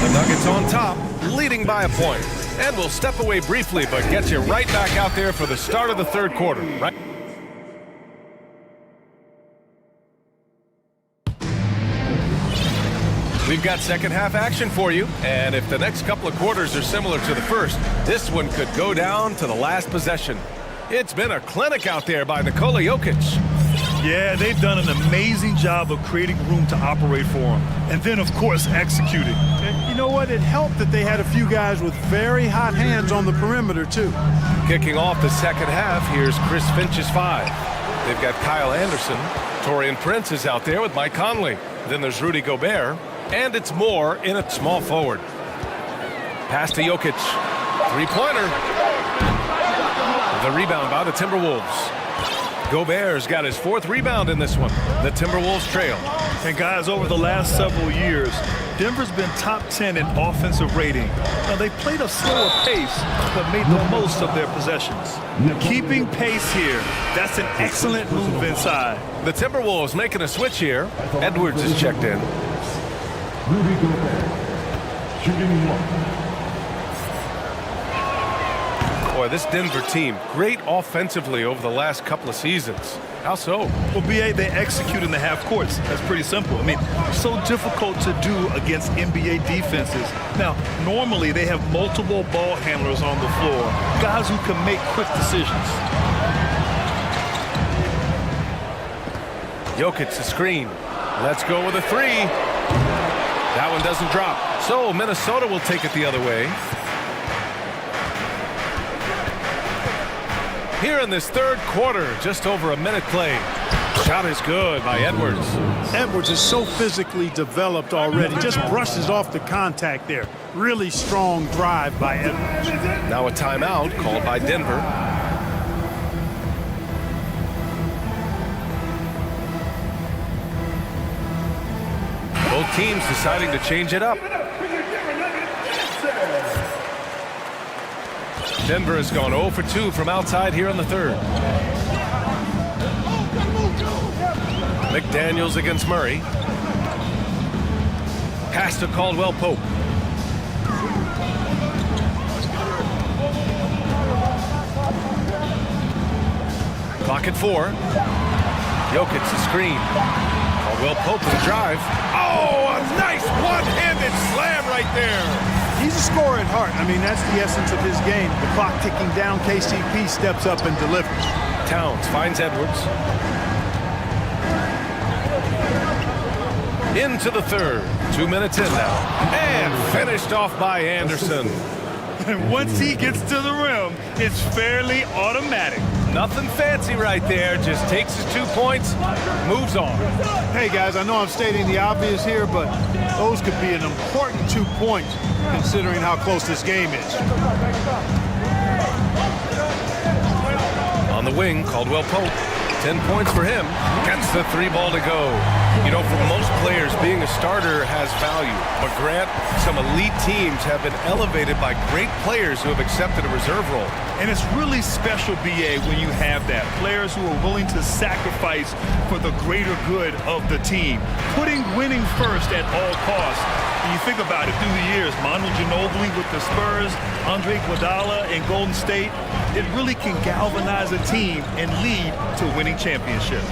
The Nuggets on top, leading by a point. And we'll step away briefly, but get you right back out there for the start of the third quarter. Right. We've got second half action for you, and if the next couple of quarters are similar to the first, this one could go down to the last possession. It's been a clinic out there by Nikola Jokic. Yeah, they've done an amazing job of creating room to operate for him, and then, of course, executing. And you know what? It helped that they had a few guys with very hot hands on the perimeter, too. Kicking off the second half, here's Chris Finch's 5. They've got Kyle Anderson. Taurean Prince is out there with Mike Conley. Then there's Rudy Gobert. And it's Moore in a small forward. Pass to Jokic. Three-pointer. The rebound by the Timberwolves. Gobert's got his 4th rebound in this one. The Timberwolves trail. And guys, over the last several years, Denver's been top 10 in offensive rating. Now, they played a slower pace, but made the most of their possessions. Keeping pace here, that's an excellent move inside. The Timberwolves making a switch here. Edwards is checked in. Rudy Gobert, shooting 1. Boy, this Denver team, great offensively over the last couple of seasons. How so? Well, BA, they execute in the half courts. That's pretty simple. I mean, so difficult to do against NBA defenses. Now, normally they have multiple ball handlers on the floor, guys who can make quick decisions. Jokic, the screen. Let's go with a 3. That one doesn't drop. So Minnesota will take it the other way. Here in this third quarter, just over a minute played. Shot is good by Edwards. Edwards is so physically developed already. Just brushes off the contact there. Really strong drive by Edwards. Now a timeout called by Denver. teams deciding to change it up. Denver has gone 0 for 2 from outside here in the third. McDaniels against Murray. Pass to Caldwell Pope. Clock at 4. Jokic the screen. Caldwell Pope with a drive. Oh, a nice one-handed slam right there. He's a scorer at heart. I mean, that's the essence of his game. The clock ticking down, KCP steps up and delivers. Towns finds Edwards. Into the third. 2 minutes in now. And finished off by Anderson. And once he gets to the rim, it's fairly automatic. Nothing fancy right there. Just takes his 2 points, moves on. Hey, guys, I know I'm stating the obvious here, but those could be an important 2 points considering how close this game is. On the wing, Caldwell Pope. 10 points for him. Gets the 3 ball to go. You know, for most players, being a starter has value. But Grant, some elite teams have been elevated by great players who have accepted a reserve role. And it's really special, BA, when you have that. Players who are willing to sacrifice for the greater good of the team. Putting winning first at all costs. When you think about it, through the years, Manu Ginobili with the Spurs, Andre Iguodala in Golden State, it really can galvanize a team and lead to winning championships.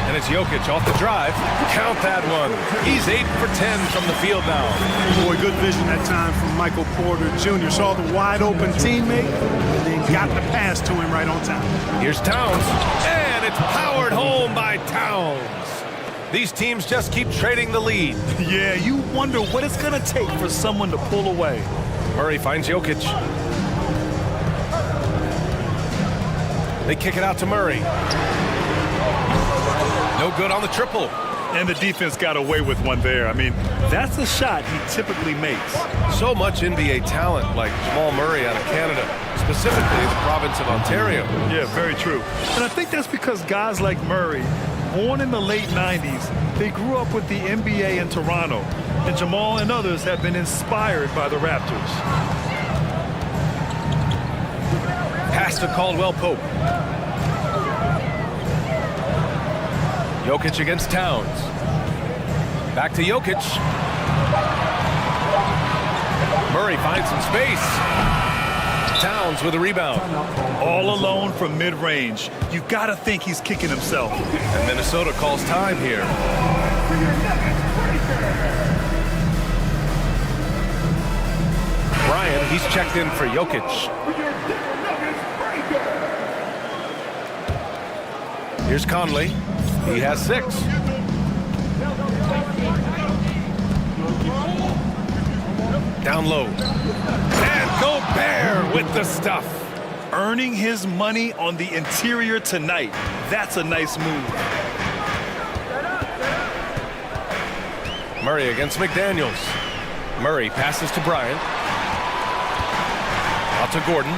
And it's Jokic off the drive. Count that one. He's 8 for 10 from the field now. Boy, good vision that time from Michael Porter Jr. Saw the wide open teammate and then got the pass to him right on time. Here's Towns. And it's powered home by Towns. These teams just keep trading the lead. Yeah, you wonder what it's going to take for someone to pull away. Murray finds Jokic. They kick it out to Murray. No good on the triple. And the defense got away with one there. I mean, that's a shot he typically makes. So much NBA talent like Jamal Murray out of Canada, specifically the province of Ontario. Yeah, very true. And I think that's because guys like Murray, born in the late 90s, they grew up with the NBA in Toronto. And Jamal and others have been inspired by the Raptors. Pass to Caldwell Pope. Jokic against Towns. Back to Jokic. Murray finds some space. Towns with a rebound. All alone from mid-range. You've got to think he's kicking himself. And Minnesota calls time here. Bryant, he's checked in for Jokic. Here's Conley. He has 6. Down low. And Gobert with the stuff. Earning his money on the interior tonight. That's a nice move. Murray against McDaniels. Murray passes to Bryant. Out to Gordon.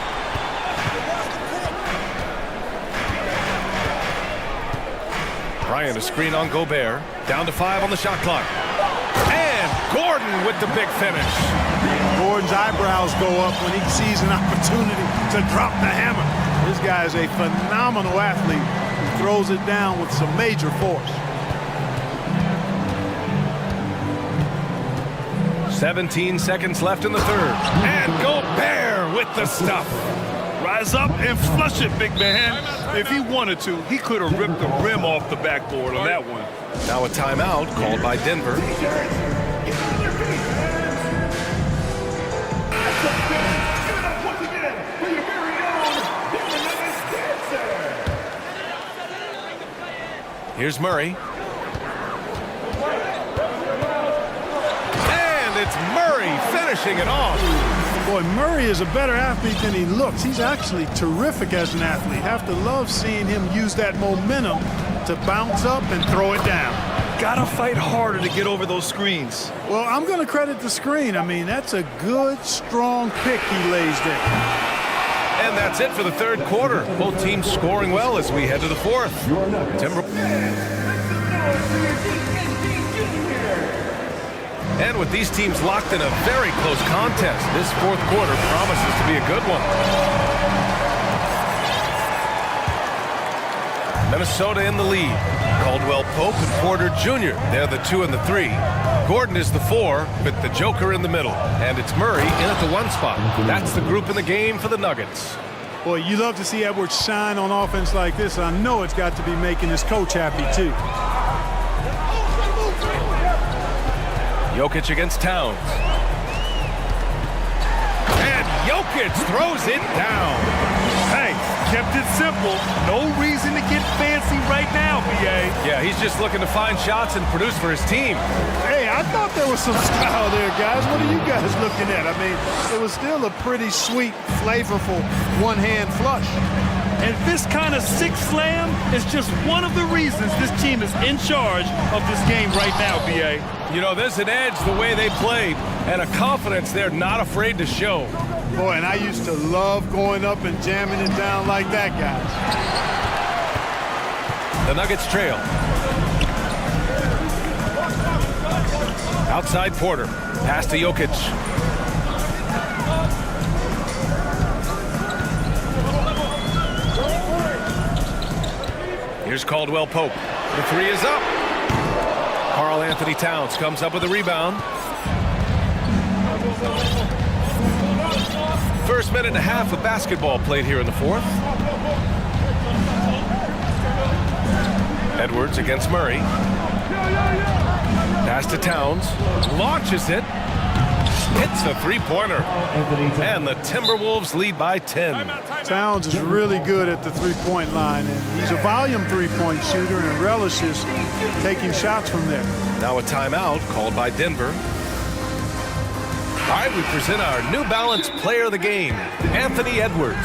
Bryant a screen on Gobert. Down to 5 on the shot clock. And Gordon with the big finish. Gordon's eyebrows go up when he sees an opportunity to drop the hammer. This guy is a phenomenal athlete who throws it down with some major force. 17 seconds left in the third. And Gobert with the stuff. Rise up and flush it, big man. If he wanted to, he could have ripped the rim off the backboard on that one. Now a timeout called by Denver. Here's Murray. And it's Murray finishing it off. Boy, Murray is a better athlete than he looks. He's actually terrific as an athlete. Have to love seeing him use that momentum to bounce up and throw it down. Gotta fight harder to get over those screens. Well, I'm going to credit the screen. I mean, that's a good, strong pick he lays there. And that's it for the third quarter. Both teams scoring well as we head to the fourth. Timber. And with these teams locked in a very close contest, this fourth quarter promises to be a good one. Minnesota in the lead. Caldwell Pope and Porter Jr. They're the 2 and the 3. Gordon is the 4 with the Joker in the middle. And it's Murray in at the 1 spot. That's the group in the game for the Nuggets. Boy, you love to see Edwards shine on offense like this. I know it's got to be making his coach happy, too. Jokic against Towns. And Jokic throws it down. Hey, kept it simple. No reason to get fancy right now, B.A. Yeah, he's just looking to find shots and produce for his team. Hey, I thought there was some style there, guys. What are you guys looking at? I mean, it was still a pretty sweet, flavorful one-hand flush. And this kind of sick slam is just one of the reasons this team is in charge of this game right now, B.A. You know, there's an edge the way they played and a confidence they're not afraid to show. Boy, and I used to love going up and jamming it down like that, guys. The Nuggets trail. Outside Porter. Pass to Jokic. Here's Caldwell Pope. The 3 is up. Karl Anthony Towns comes up with a rebound. First minute and a half of basketball played here in the fourth. Edwards against Murray. Pass to Towns. Launches it. Hits a three-pointer. And the Timberwolves lead by 10. Towns is really good at the three-point line, and he's a volume three-point shooter and relishes taking shots from there. Now a timeout called by Denver. All right, we present our New Balance player of the game, Anthony Edwards.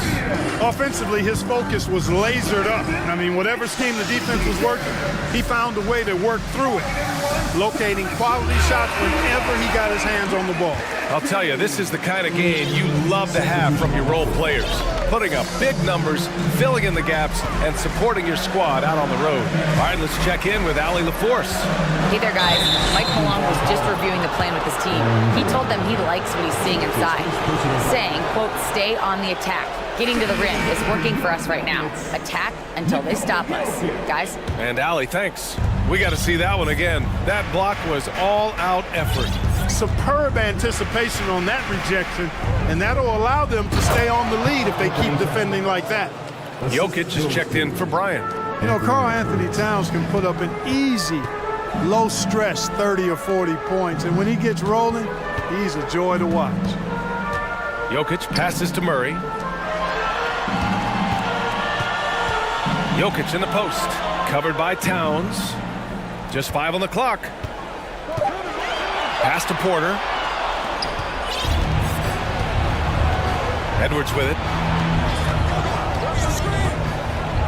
Offensively, his focus was lasered up. I mean, whatever scheme the defense was working, he found a way to work through it, locating quality shots whenever he got his hands on the ball. I'll tell you, this is the kind of game you love to have from your role players. Putting up big numbers, filling in the gaps, and supporting your squad out on the road. All right, let's check in with Allie LaForce. Hey there, guys. Mike Malone was just reviewing the plan with his team. He told them he likes what he's seeing inside, saying, quote, stay on the attack. Getting to the rim is working for us right now. Attack until they stop us. Guys? And Allie, thanks. We got to see that one again. That block was all-out effort. Superb anticipation on that rejection, and that'll allow them to stay on the lead if they keep defending like that. Jokic is checked in for Bryant. You know, Karl Anthony Towns can put up an easy, low-stress 30 or 40 points, and when he gets rolling, he's a joy to watch. Jokic passes to Murray. Jokic in the post, covered by Towns. Just 5 on the clock. Pass to Porter. Edwards with it.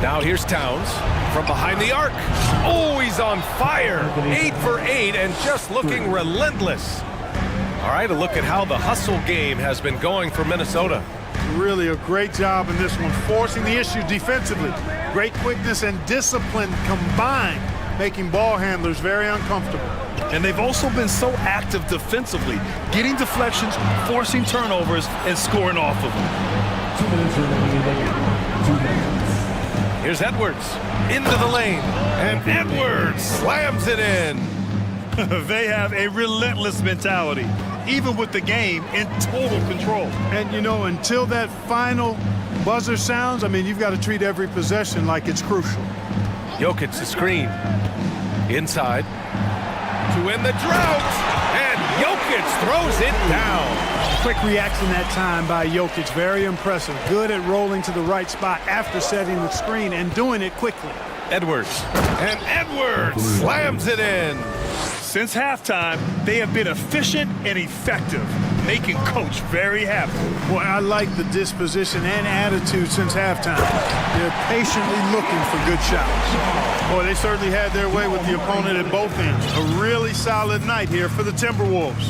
Now here's Towns from behind the arc. Oh, he's on fire. 8 for 8 and just looking relentless. All right, a look at how the hustle game has been going for Minnesota. Really a great job in this one, forcing the issue defensively. Great quickness and discipline combined, making ball handlers very uncomfortable. And they've also been so active defensively, getting deflections, forcing turnovers, and scoring off of them. Here's Edwards into the lane, and Edwards slams it in. They have a relentless mentality, even with the game in total control. And, you know, until that final buzzer sounds, I mean, you've got to treat every possession like it's crucial. Jokic the screen. Inside. To win the drought. And Jokic throws it down. Quick reaction that time by Jokic. Very impressive. Good at rolling to the right spot after setting the screen and doing it quickly. Edwards. And Edwards slams it in. Since halftime, they have been efficient and effective, making Coach very happy. Boy, I like the disposition and attitude since halftime. They're patiently looking for good shots. Boy, they certainly had their way with the opponent at both ends. A really solid night here for the Timberwolves.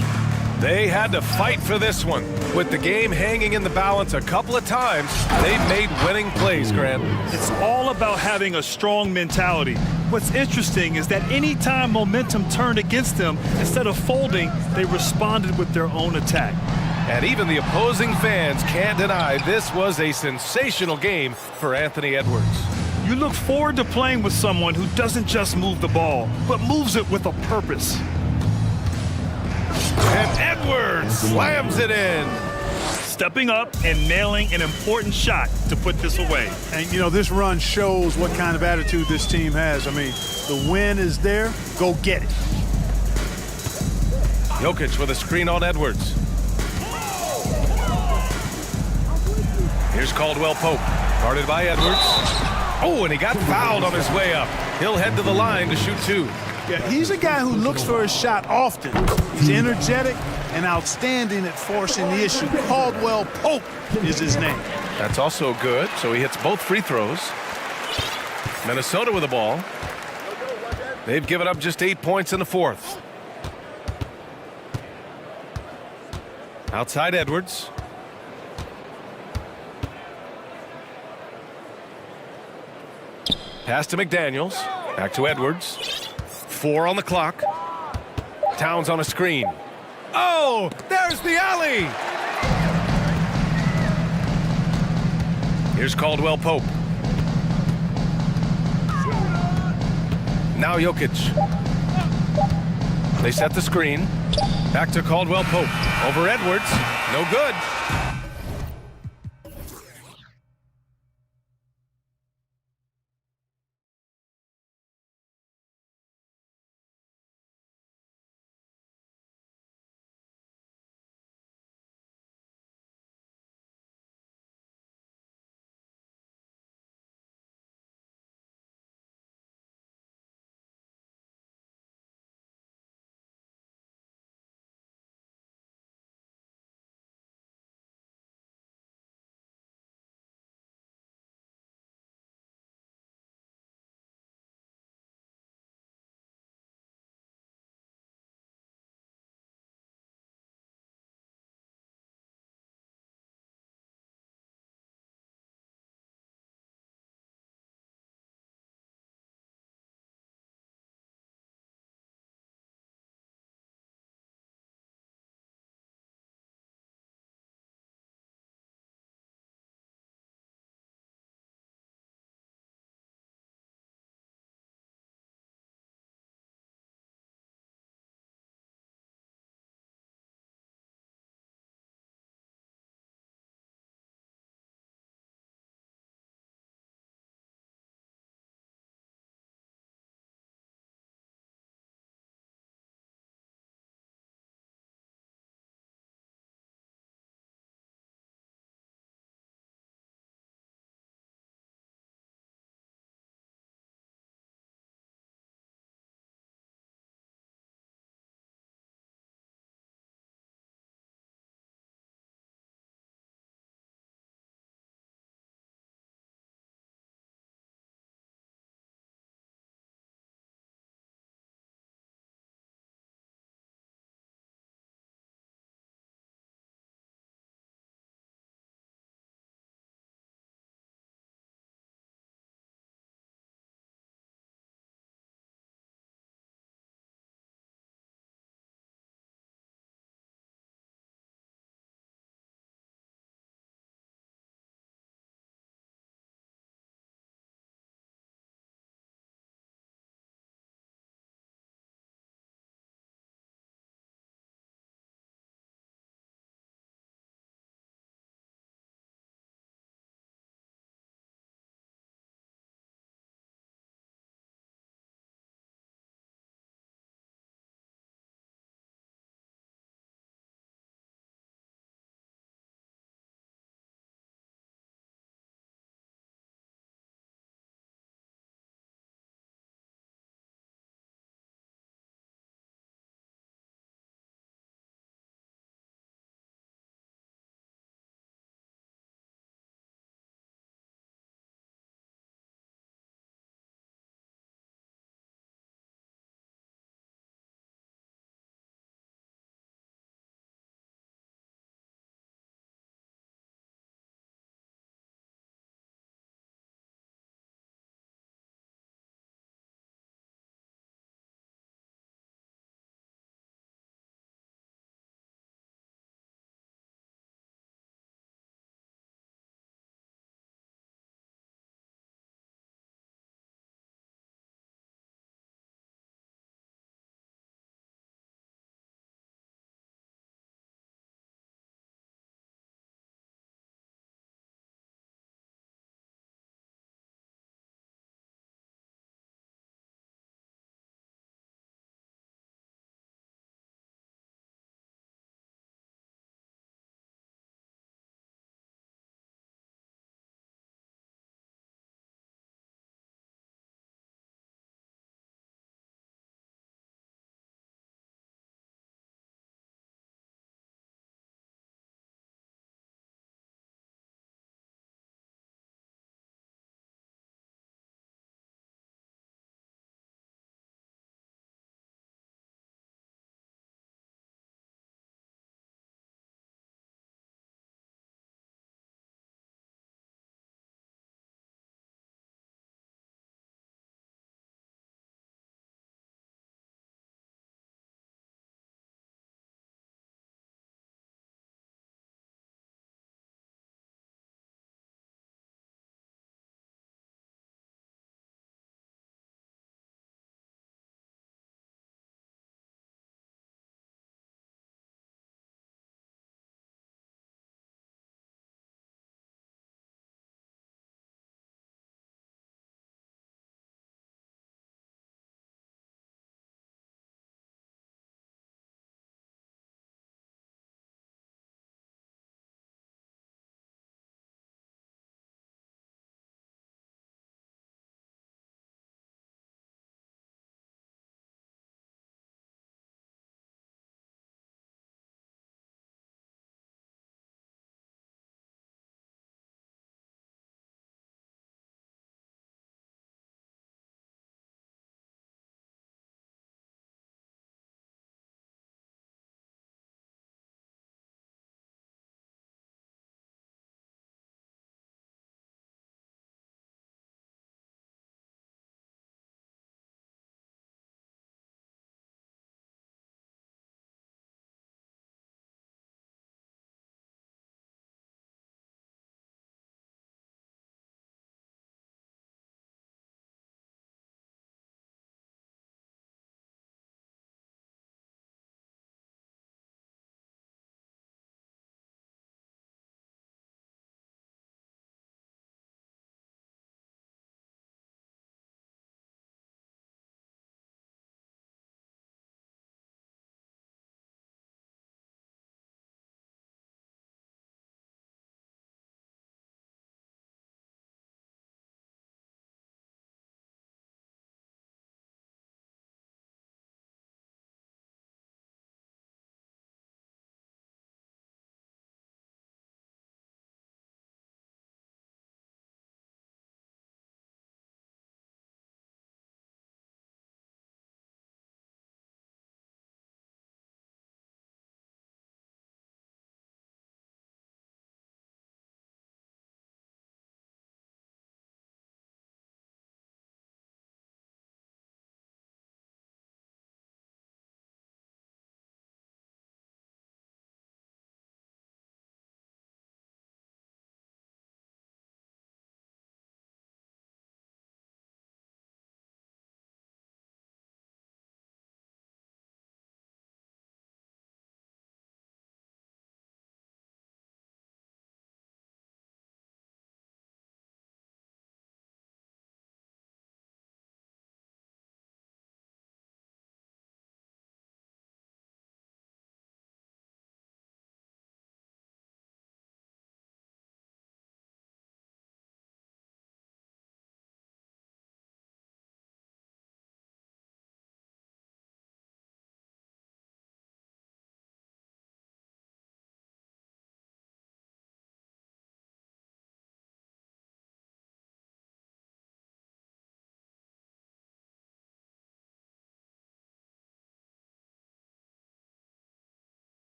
They had to fight for this one. With the game hanging in the balance a couple of times, they've made winning plays, Grant. It's all about having a strong mentality. What's interesting is that anytime momentum turned against them, instead of folding, they responded with their own attack. And even the opposing fans can't deny this was a sensational game for Anthony Edwards. You look forward to playing with someone who doesn't just move the ball, but moves it with a purpose. And Edwards slams it in. Stepping up and nailing an important shot to put this away. And, you know, this run shows what kind of attitude this team has. I mean, the win is there. Go get it. Jokic with a screen on Edwards. Here's Caldwell Pope, guarded by Edwards. Oh, and he got fouled on his way up. He'll head to the line to shoot two. Yeah, he's a guy who looks for his shot often. He's energetic and outstanding at forcing the issue. Caldwell Pope is his name. That's also good, so he hits both free throws. Minnesota with the ball. They've given up just 8 points in the fourth. Outside Edwards. Pass to McDaniels. Back to Edwards. 4 on the clock. Towns on a screen. Oh, there's the alley. Here's Caldwell Pope. Now Jokic. They set the screen. Back to Caldwell Pope. Over Edwards. No good.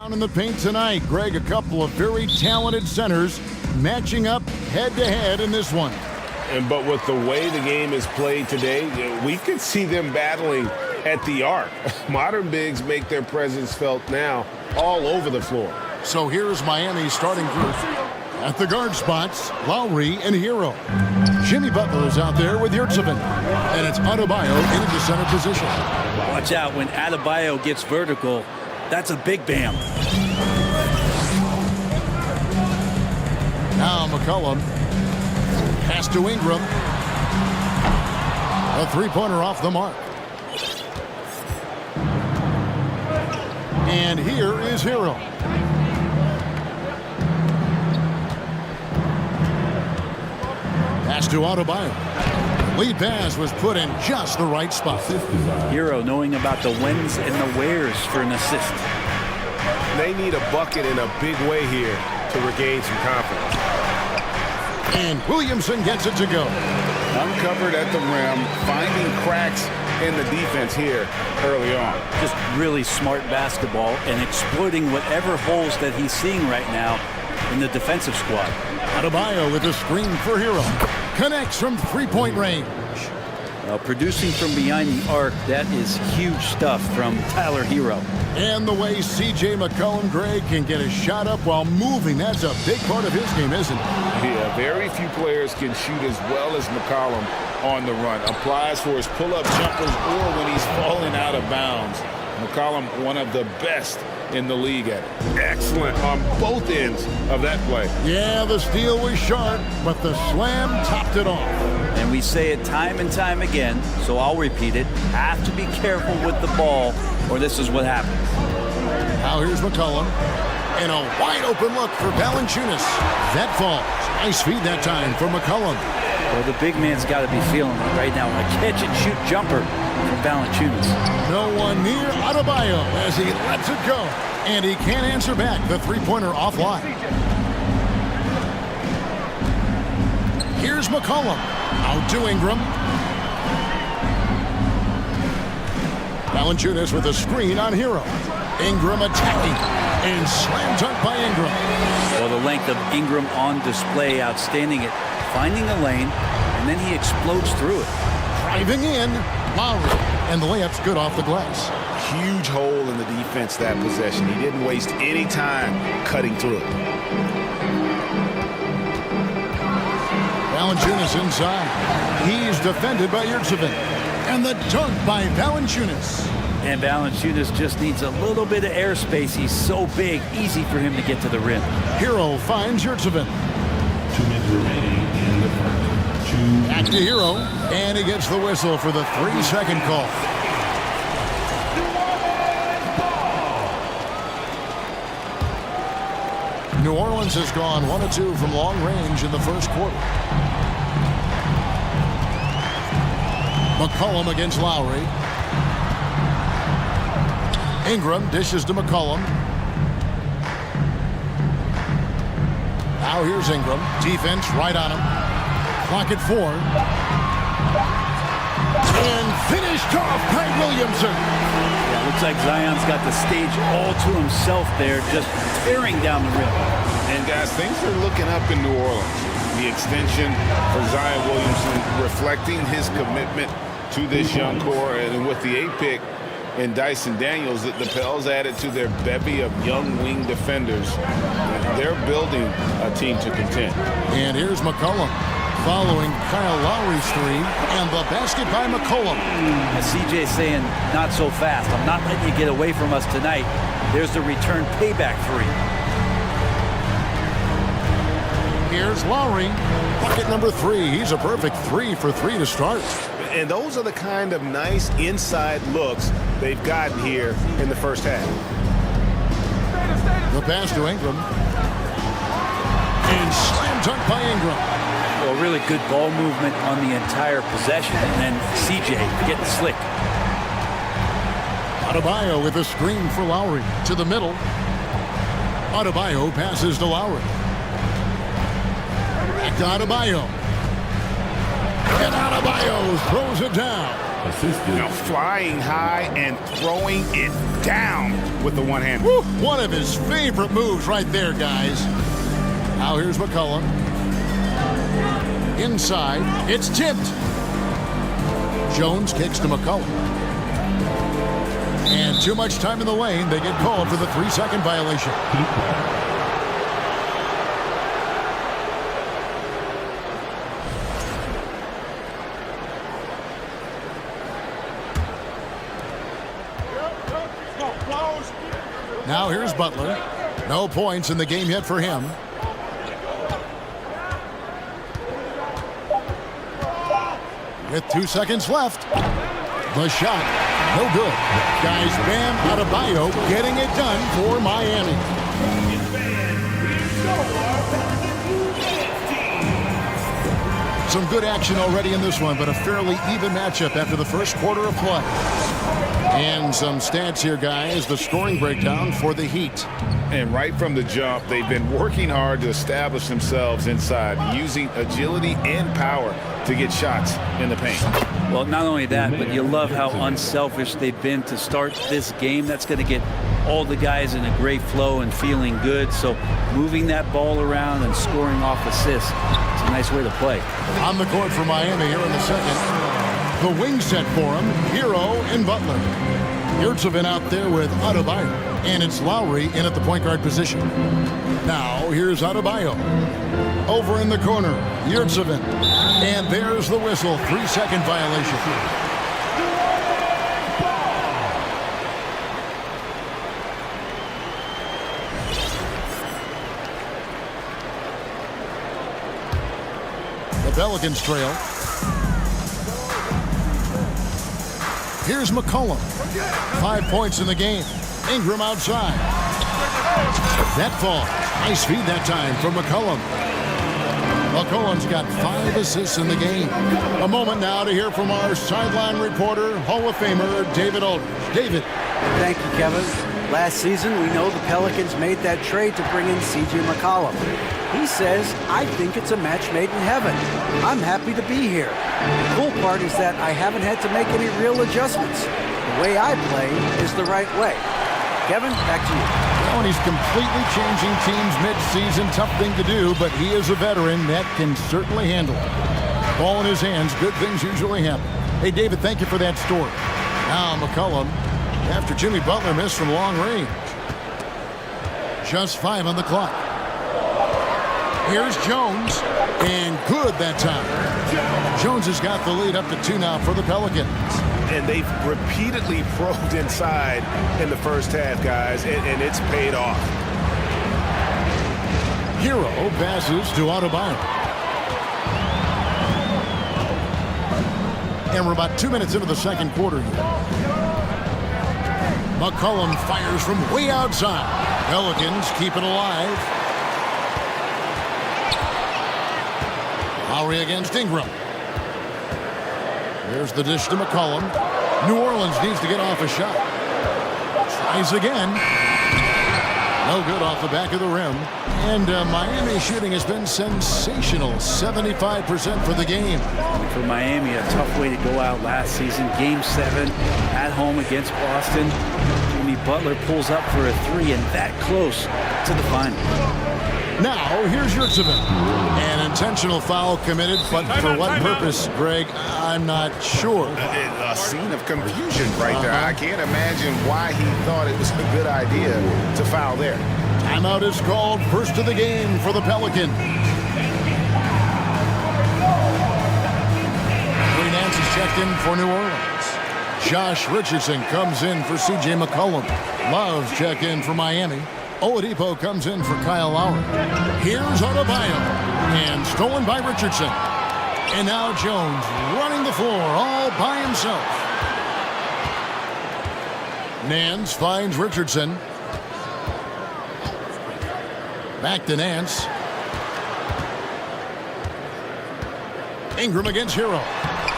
Down in the paint tonight, Greg, a couple of very talented centers matching up head-to-head in this one. But with the way the game is played today, we could see them battling at the arc. Modern bigs make their presence felt now all over the floor. So here's Miami's starting group. At the guard spots, Lowry and Hero. Jimmy Butler is out there with Yurtseven. And it's Adebayo into the center position. Watch out when Adebayo gets vertical. That's a big bam. Now McCollum. Pass to Ingram. A three-pointer off the mark. And here is Hero. Pass to Adebayo. Lead pass was put in just the right spot. Hero knowing about the whens and the wheres for an assist. They need a bucket in a big way here to regain some confidence. And Williamson gets it to go. Uncovered at the rim, finding cracks in the defense here early on. Just really smart basketball and exploiting whatever holes that he's seeing right now in the defensive squad. Adebayo with a screen for Hero. Connects from three-point range. Producing from behind the arc, that is huge stuff from Tyler Hero. And the way C.J. McCollum, Greg, can get a shot up while moving, that's a big part of his game, isn't it? Yeah, very few players can shoot as well as McCollum on the run. Applies for his pull-up jumpers or when he's falling out of bounds. McCollum, one of the best in the league at it. Excellent on both ends of that play. Yeah, the steal was sharp, but the slam topped it off. And we say it time and time again, so I'll repeat it. Have to be careful with the ball, or this is what happens. Now here's McCollum. And a wide-open look for Valanciunas. That falls. Nice feed that time for McCollum. Well, the big man's got to be feeling it right now. A catch-and-shoot jumper from Valanciunas. No one near Adebayo as he lets it go. And he can't answer back. The three-pointer offline. Here's McCollum. Out to Ingram. Valanciunas with a screen on Hero. Ingram attacking. And slam dunk by Ingram. Well, the length of Ingram on display, outstanding at finding a lane, and then he explodes through it. Driving in, Lowry. And the layup's good off the glass. Huge hole in the defense that possession. He didn't waste any time cutting through it. Valanciunas inside. He's defended by Yurtseven. And the dunk by Valanciunas. And Valanciunas just needs a little bit of airspace. He's so big, easy for him to get to the rim. Hero finds Yurtseven. 2 minutes remaining in the first. Back to Hero. And he gets the whistle for the 3-second call. New Orleans has gone 1 of 2 from long range in the first quarter. McCollum against Lowry. Ingram dishes to McCollum. Now here's Ingram. Defense right on him. Clock at 4. And finished off by Williamson. Yeah, looks like Zion's got the stage all to himself there, just tearing down the rim. And guys, things are looking up in New Orleans. The extension for Zion Williamson reflecting his commitment to this young core, and with the 8th pick and Dyson Daniels, the Pels added to their bevy of young wing defenders. They're building a team to contend. And here's McCollum following Kyle Lowry's 3, and the basket by McCollum. CJ saying, not so fast. I'm not letting you get away from us tonight. There's the return payback 3. Here's Lowry. Bucket number 3. He's a perfect 3 for 3 to start. And those are the kind of nice inside looks they've gotten here in the first half. The pass to Ingram. And slam dunk by Ingram. Well, really good ball movement on the entire possession. And then CJ getting slick. Adebayo with a screen for Lowry. To the middle. Adebayo passes to Lowry. Back to Adebayo. And Adebayo throws it down. Now flying high and throwing it down with the one-hand. One of his favorite moves right there, guys. Now here's McCullum. Inside, it's tipped. Jones kicks to McCullum. And too much time in the lane. They get called for the 3-second violation. Now here's Butler. No points in the game yet for him. With 2 seconds left. The shot, no good. Guys, Bam Adebayo getting it done for Miami. Some good action already in this one, but a fairly even matchup after the first quarter of play. And some stats here, guys. The scoring breakdown for the Heat. And right from the jump, they've been working hard to establish themselves inside, using agility and power to get shots in the paint. Well, not only that, but you love how unselfish they've been to start this game. That's going to get all the guys in a great flow and feeling good. So moving that ball around and scoring off assists, it's a nice way to play. On the court for Miami here in the second. The wing set for him, Hero and Butler. Yurtsevin out there with Adebayo. And it's Lowry in at the point guard position. Now here's Adebayo. Over in the corner, Yurtsevin. And there's the whistle, 3-second violation. The Pelicans trail. Here's McCullum. 5 points in the game. Ingram outside. That fall. Nice feed that time from McCullum. McCullum's got 5 assists in the game. A moment now to hear from our sideline reporter, Hall of Famer David Aldridge. David. Thank you, Kevin. Last season, we know the Pelicans made that trade to bring in C.J. McCollum. He says, I think it's a match made in heaven. I'm happy to be here. The cool part is that I haven't had to make any real adjustments. The way I play is the right way. Kevin, back to you. Well, and he's completely changing teams mid-season. Tough thing to do, but he is a veteran that can certainly handle it. Ball in his hands, good things usually happen. Hey, David, thank you for that story. Now McCullum, after Jimmy Butler missed from long range. Just 5 on the clock. Here's Jones, and good that time. Jones has got the lead up to 2 now for the Pelicans. And they've repeatedly probed inside in the first half, guys, and it's paid off. Hero passes to Adebayo. And we're about 2 minutes into the second quarter here. McCullum fires from way outside. Pelicans keep it alive. Lowry against Ingram. There's the dish to McCullum. New Orleans needs to get off a shot. Tries again. No good off the back of the rim. And Miami shooting has been sensational. 75% for the game. For Miami, a tough way to go out last season. Game 7 at home against Boston. Jimmy Butler pulls up for a 3 and that close to the final. Now, here's Yurtsevin. An intentional foul committed, but for what purpose, Greg, I'm not sure. A scene of confusion right there. I can't imagine why he thought it was a good idea to foul there. Timeout is called, first of the game for the Pelicans. Ray Nance is checked in for New Orleans. Josh Richardson comes in for C.J. McCollum. Love's checked in for Miami. Oladipo comes in for Kyle Lowry. Here's Adebayo. And stolen by Richardson. And now Jones running the floor all by himself. Nance finds Richardson. Back to Nance. Ingram against Hero.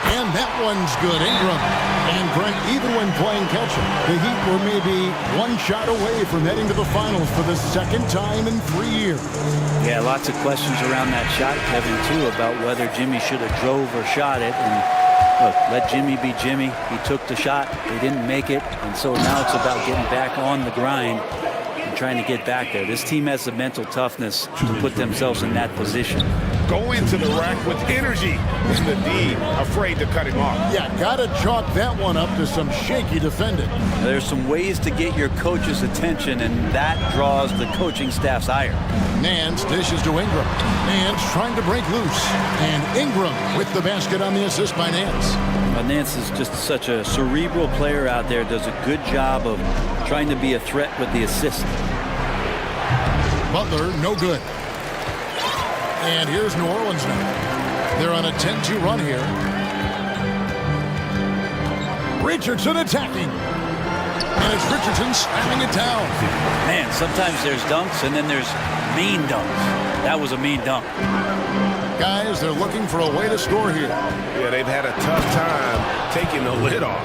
And that one's good. Ingram. And Greg, even when playing catch-up, the Heat were maybe one shot away from heading to the finals for the second time in 3 years. Yeah, lots of questions around that shot, Kevin, too, about whether Jimmy should have drove or shot it. And Look, let Jimmy be Jimmy. He took the shot. They didn't make it. And so now it's about getting back on the grind and trying to get back there. This team has the mental toughness to put themselves in that position. Going to the rack with energy is the D, afraid to cut him off. Yeah, gotta chalk that one up to some shaky defending. There's some ways to get your coach's attention, and that draws the coaching staff's ire. Nance dishes to Ingram. Nance trying to break loose. And Ingram with the basket on the assist by Nance. Nance is just such a cerebral player out there, does a good job of trying to be a threat with the assist. Butler, no good. And here's New Orleans now. They're on a 10-2 run here. Richardson attacking. And it's Richardson slamming it down. Man, sometimes there's dunks and then there's mean dunks. That was a mean dunk. Guys, they're looking for a way to score here. Yeah, they've had a tough time taking the lid off.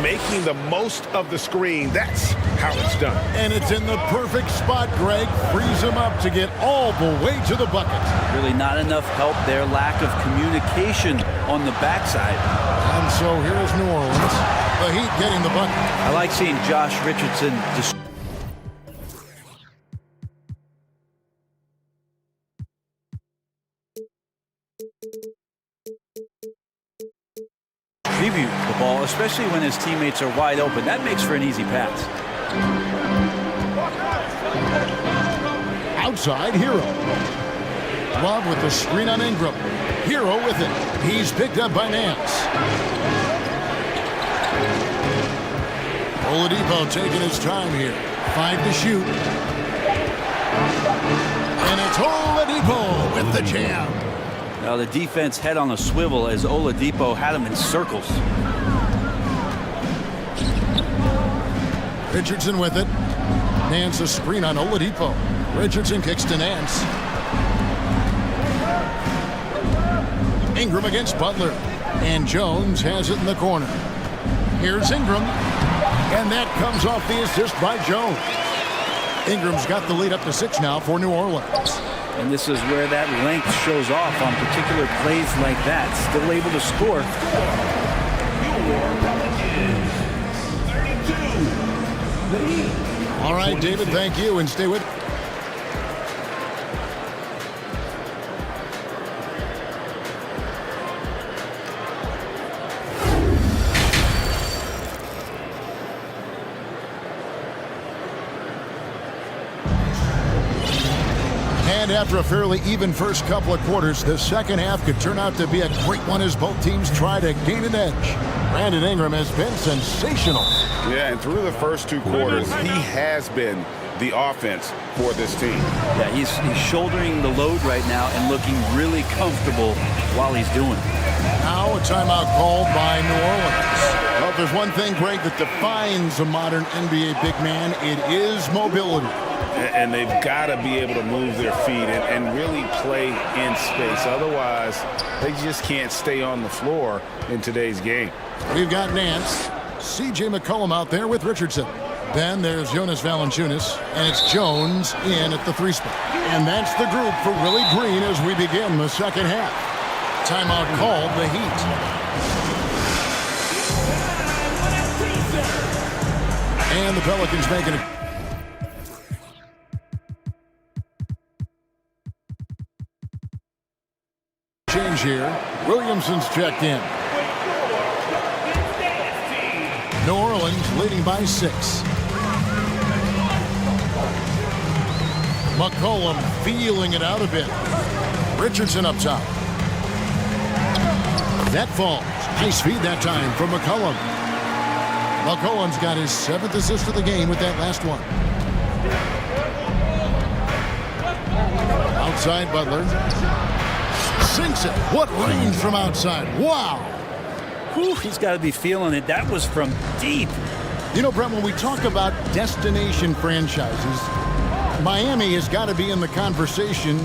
Making the most of the screen. That's how it's done. And it's in the perfect spot, Greg. Frees him up to get all the way to the bucket. Really not enough help there. Lack of communication on the backside. And so here's New Orleans. The Heat getting the bucket. I like seeing Josh Richardson distribute the ball, especially when his teammates are wide open. That makes for an easy pass. Outside, Hero. Love with the screen on Ingram. Hero with it. He's picked up by Nance. Oladipo taking his time here. 5 to shoot. And it's Oladipo with the jam. Now the defense head on a swivel as Oladipo had him in circles. Richardson with it. Nance a screen on Oladipo. Richardson kicks to Nance. Ingram against Butler. And Jones has it in the corner. Here's Ingram. And that comes off the assist by Jones. Ingram's got the lead up to 6 now for New Orleans. And this is where that length shows off on particular plays like that. Still able to score. All right, David, thank you, and stay with. And after a fairly even first couple of quarters, the second half could turn out to be a great one as both teams try to gain an edge. Brandon Ingram has been sensational. Yeah, and through the first 2 quarters, he has been the offense for this team. Yeah, he's shouldering the load right now and looking really comfortable while he's doing it. Now a timeout called by New Orleans. Well, if there's one thing, Greg, that defines a modern NBA big man, it is mobility. And they've got to be able to move their feet and really play in space. Otherwise, they just can't stay on the floor in today's game. We've got Nance, C.J. McCollum out there with Richardson. Then there's Jonas Valanciunas, and it's Jones in at the 3 spot. And that's the group for Willie Green as we begin the second half. Timeout called the Heat. And the Pelicans making it. Change here. Williamson's checked in. New Orleans leading by 6. McCollum feeling it out a bit. Richardson up top. That falls. Nice feed that time from McCollum. McCollum's got his 7th assist of the game with that last one. Outside Butler. Sinks it. What range from outside. Wow. Whew, he's got to be feeling it. That was from deep. You know, Brent, when we talk about destination franchises, Miami has got to be in the conversation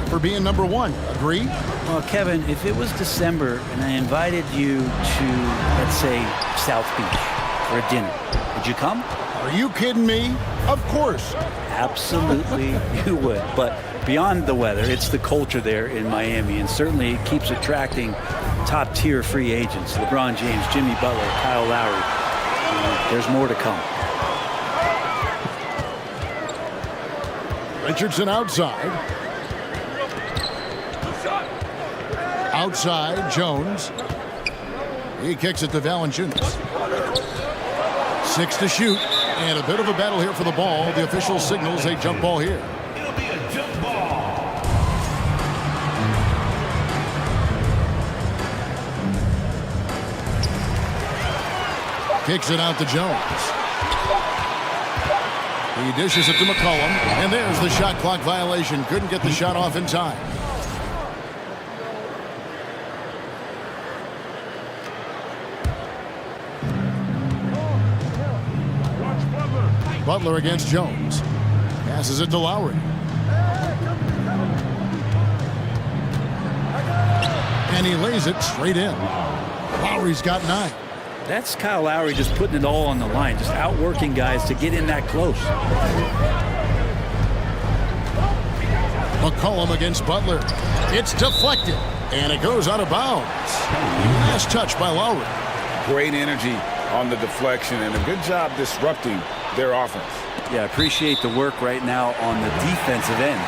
for being number 1. Agree? Well, Kevin, if it was December and I invited you to, let's say, South Beach for a dinner, would you come? Are you kidding me? Of course. Absolutely you would. But beyond the weather, it's the culture there in Miami, and certainly it keeps attracting top-tier free agents. LeBron James, Jimmy Butler, Kyle Lowry. There's more to come. Richardson outside. Outside, Jones. He kicks it to Valanciunas. 6 to shoot. And a bit of a battle here for the ball. The official signals a jump ball here. It'll be a jump ball. Kicks it out to Jones. He dishes it to McCollum. And there's the shot clock violation. Couldn't get the shot off in time. Butler against Jones. Passes it to Lowry. And he lays it straight in. Lowry's got 9. That's Kyle Lowry just putting it all on the line, just outworking guys to get in that close. McCollum against Butler. It's deflected. And it goes out of bounds. Last touch by Lowry. Great energy on the deflection and a good job disrupting their offense. Yeah, appreciate the work right now on the defensive end.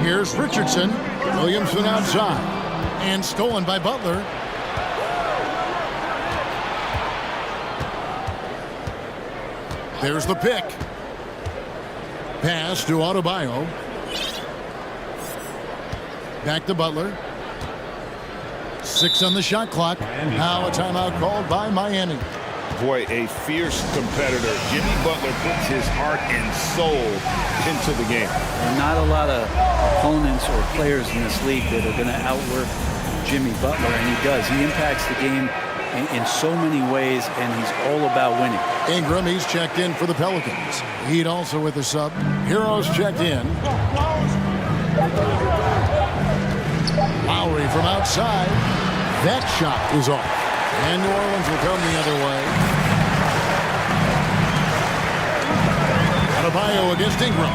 Here's Richardson. Williamson outside. And stolen by Butler. There's the pick. Pass to Adebayo. Back to Butler. 6 on the shot clock. Now a timeout called by Miami. Boy, a fierce competitor. Jimmy Butler puts his heart and soul into the game. There are not a lot of opponents or players in this league that are going to outwork Jimmy Butler, and he does. He impacts the game in so many ways, and he's all about winning. Ingram, he's checked in for the Pelicans. Heat also with the sub. Heroes checked in. Lowry from outside. That shot is off. And New Orleans will come the other way. Adebayo against Ingram.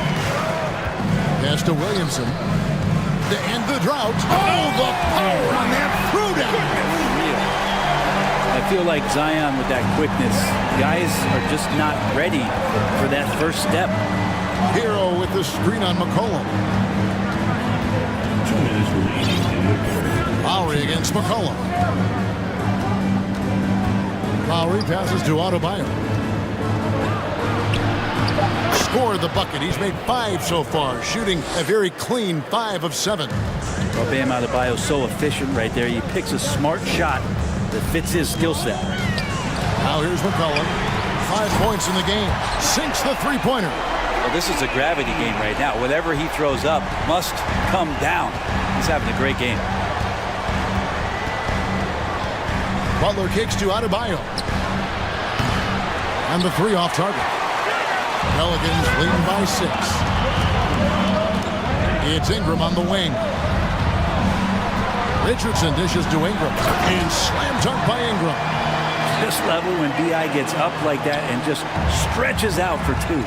Pass to Williamson. To end the drought. Oh, the power on that throwdown. I feel like Zion with that quickness. Guys are just not ready for that first step. Hero with the screen on McCollum. 2 minutes remaining in the quarter. Lowry against McCollum. Lowry passes to Adebayo. Scored the bucket. He's made 5 so far, shooting a very clean 5 of 7. Well, Bam Adebayo so efficient right there. He picks a smart shot that fits his skill set. Now here's McCollum. 5 points in the game. Sinks the three-pointer. Well, this is a gravity game right now. Whatever he throws up must come down. He's having a great game. Butler kicks to Adebayo. And the 3 off target. Pelicans leading by 6. It's Ingram on the wing. Richardson dishes to Ingram. And slam dunk by Ingram. This level when B.I. gets up like that and just stretches out for 2.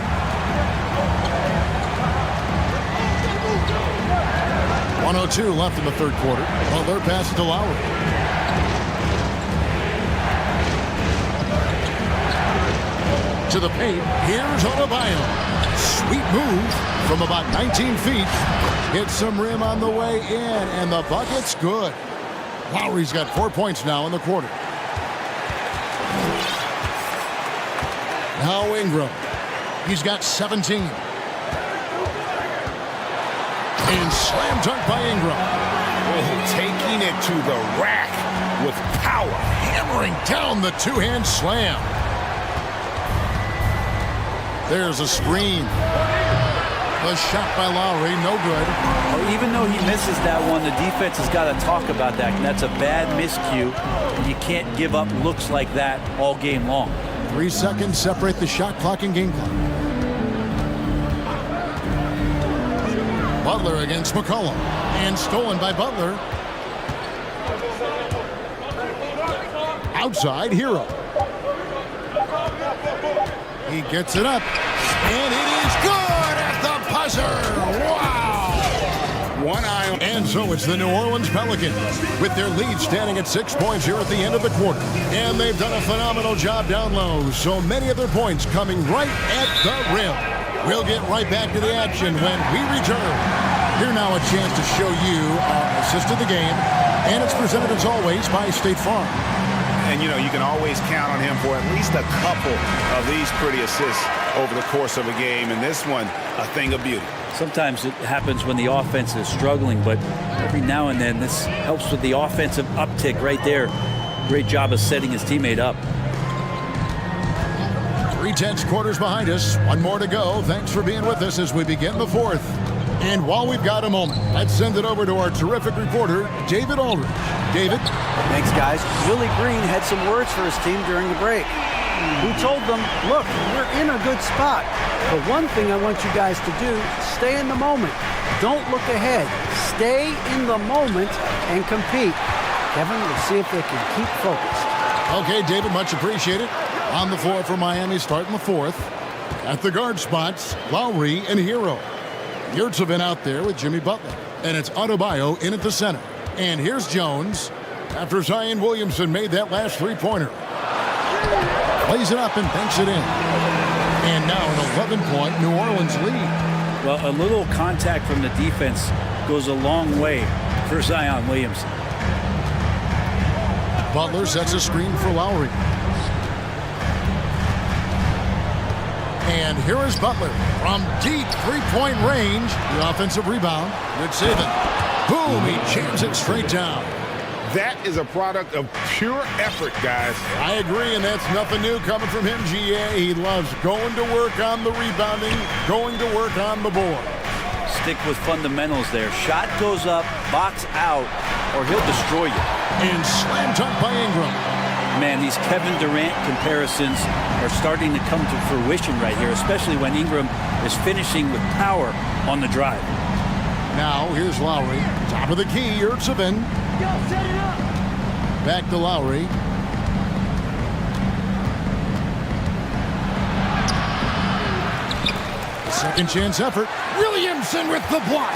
.102 left in the third quarter. Butler passes to Lowry. To the paint. Here's Adebayo. Sweet move from about 19 feet. Gets some rim on the way in, and the bucket's good. Lowry's got 4 points now in the quarter. Now Ingram. He's got 17. And slam dunk by Ingram. Oh, taking it to the rack with power. Hammering down the two-hand slam. There's a screen. The shot by Lowry, no good. Well, even though he misses that one, the defense has got to talk about that. And that's a bad miscue. You can't give up looks like that all game long. 3 seconds separate the shot clock and game clock. Butler against McCollum. And stolen by Butler. Outside, Hero. He gets it up. And it is good at the buzzer. Wow. One eye on. And so it's the New Orleans Pelicans with their lead standing at 6 points here at the end of the quarter. And they've done a phenomenal job down low. So many of their points coming right at the rim. We'll get right back to the action when we return. Here now a chance to show you our assist of the game. And it's presented as always by State Farm. And, you know, you can always count on him for at least a couple of these pretty assists over the course of a game. And this one, a thing of beauty. Sometimes it happens when the offense is struggling, but every now and then this helps with the offensive uptick right there. Great job of setting his teammate up. 3/10 quarters behind us. One more to go. Thanks for being with us as we begin the fourth. And while we've got a moment, let's send it over to our terrific reporter, David Aldridge. David? Thanks, guys. Willie Green had some words for his team during the break. He told them, look, we're in a good spot. But one thing I want you guys to do, stay in the moment. Don't look ahead. Stay in the moment and compete. Kevin, we'll see if they can keep focused. Okay, David, much appreciated. On the floor for Miami, starting the fourth. At the guard spots, Lowry and Hero. Yurtsevin out there with Jimmy Butler. And it's Adebayo in at the center. And here's Jones after Zion Williamson made that last three-pointer. Plays it up and banks it in. And now an 11-point New Orleans lead. Well, a little contact from the defense goes a long way for Zion Williamson. Butler sets a screen for Lowry. And here is Butler from deep three-point range. The offensive rebound. Good saving. Boom, he jams it straight down. That is a product of pure effort, guys. I agree, and that's nothing new coming from him, GA. He loves going to work on the rebounding, going to work on the board. Stick with fundamentals there. Shot goes up, box out, or he'll destroy you. And slam dunk by Ingram. Man, these Kevin Durant comparisons are starting to come to fruition right here, especially when Ingram is finishing with power on the drive. Now, here's Lowry. Top of the key, Yurtsevin. Back to Lowry. A second chance effort. Williamson with the block.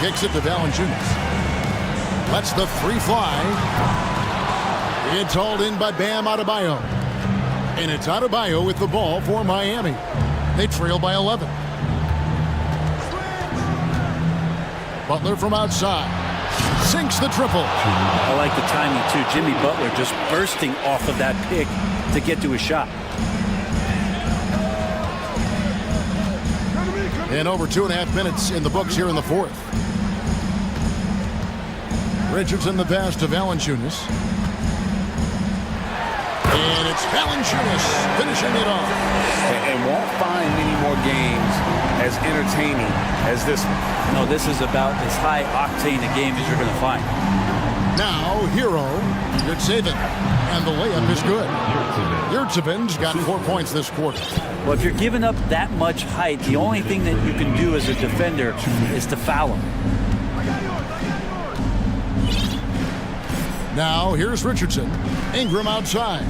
Kicks it to Valanciunas. Lets the three fly. It's hauled in by Bam Adebayo. And it's Adebayo with the ball for Miami. They trail by 11. Butler from outside. Sinks the triple. I like the timing, too. Jimmy Butler just bursting off of that pick to get to his shot. And over 2.5 minutes in the books here in the fourth. Richardson the pass to Valanciunas. And it's Valanciunas finishing it off. And won't find many more games as entertaining as this one. No, this is about as high octane a game as you're going to find. Now, Hero. Good saving. And the layup is good. Yurtsevin's got 4 points this quarter. Well, if you're giving up that much height, the only thing that you can do as a defender is to foul him. Now, here's Richardson. Ingram outside.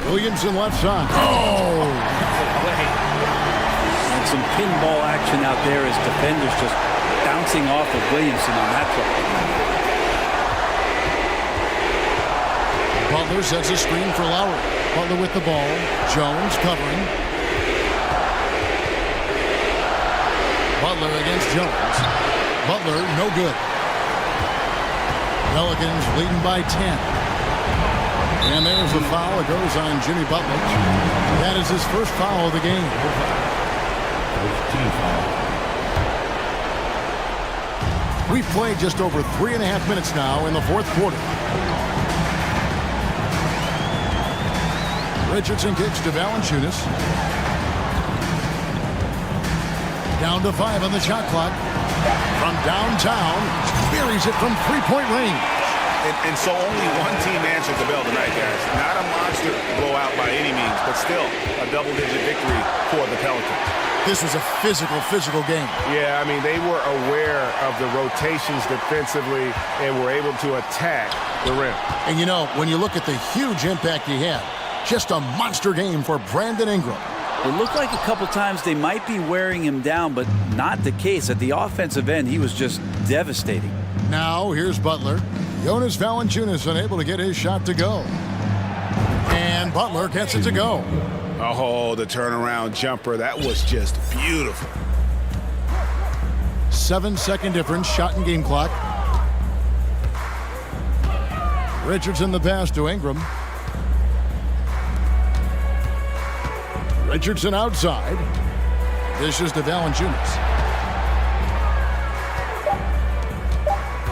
Williamson left side. Oh! And some pinball action out there as defenders just bouncing off of Williamson on that play. Butler sets a screen for Lowry. Butler with the ball. Jones covering. Butler against Jones. Butler, no good. Pelicans leading by 10. And there's the foul. It goes on Jimmy Butler. That is his first foul of the game. We've played just over 3.5 minutes now in the fourth quarter. Richardson kicks to Valanciunas. Down to 5 on the shot clock. From downtown, buries it from three-point range. And so only one team answered the bell tonight, guys. Not a monster blowout by any means, but still a double-digit victory for the Pelicans. this was a physical game. Yeah, I mean, they were aware of the rotations defensively and were able to attack the rim. And you know, when you look at the huge impact he had, just a monster game for Brandon Ingram. It looked like a couple times they might be wearing him down, but not the case. At the offensive end, he was just devastating. Now, here's Butler. Jonas Valanciunas unable to get his shot to go. And Butler gets it to go. Oh, the turnaround jumper. That was just beautiful. 7-second difference, shot and game clock. Richardson the pass to Ingram. Richardson outside. Dishes to Valanciunas.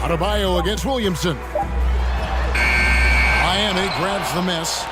Adebayo against Williamson. Miami grabs the miss.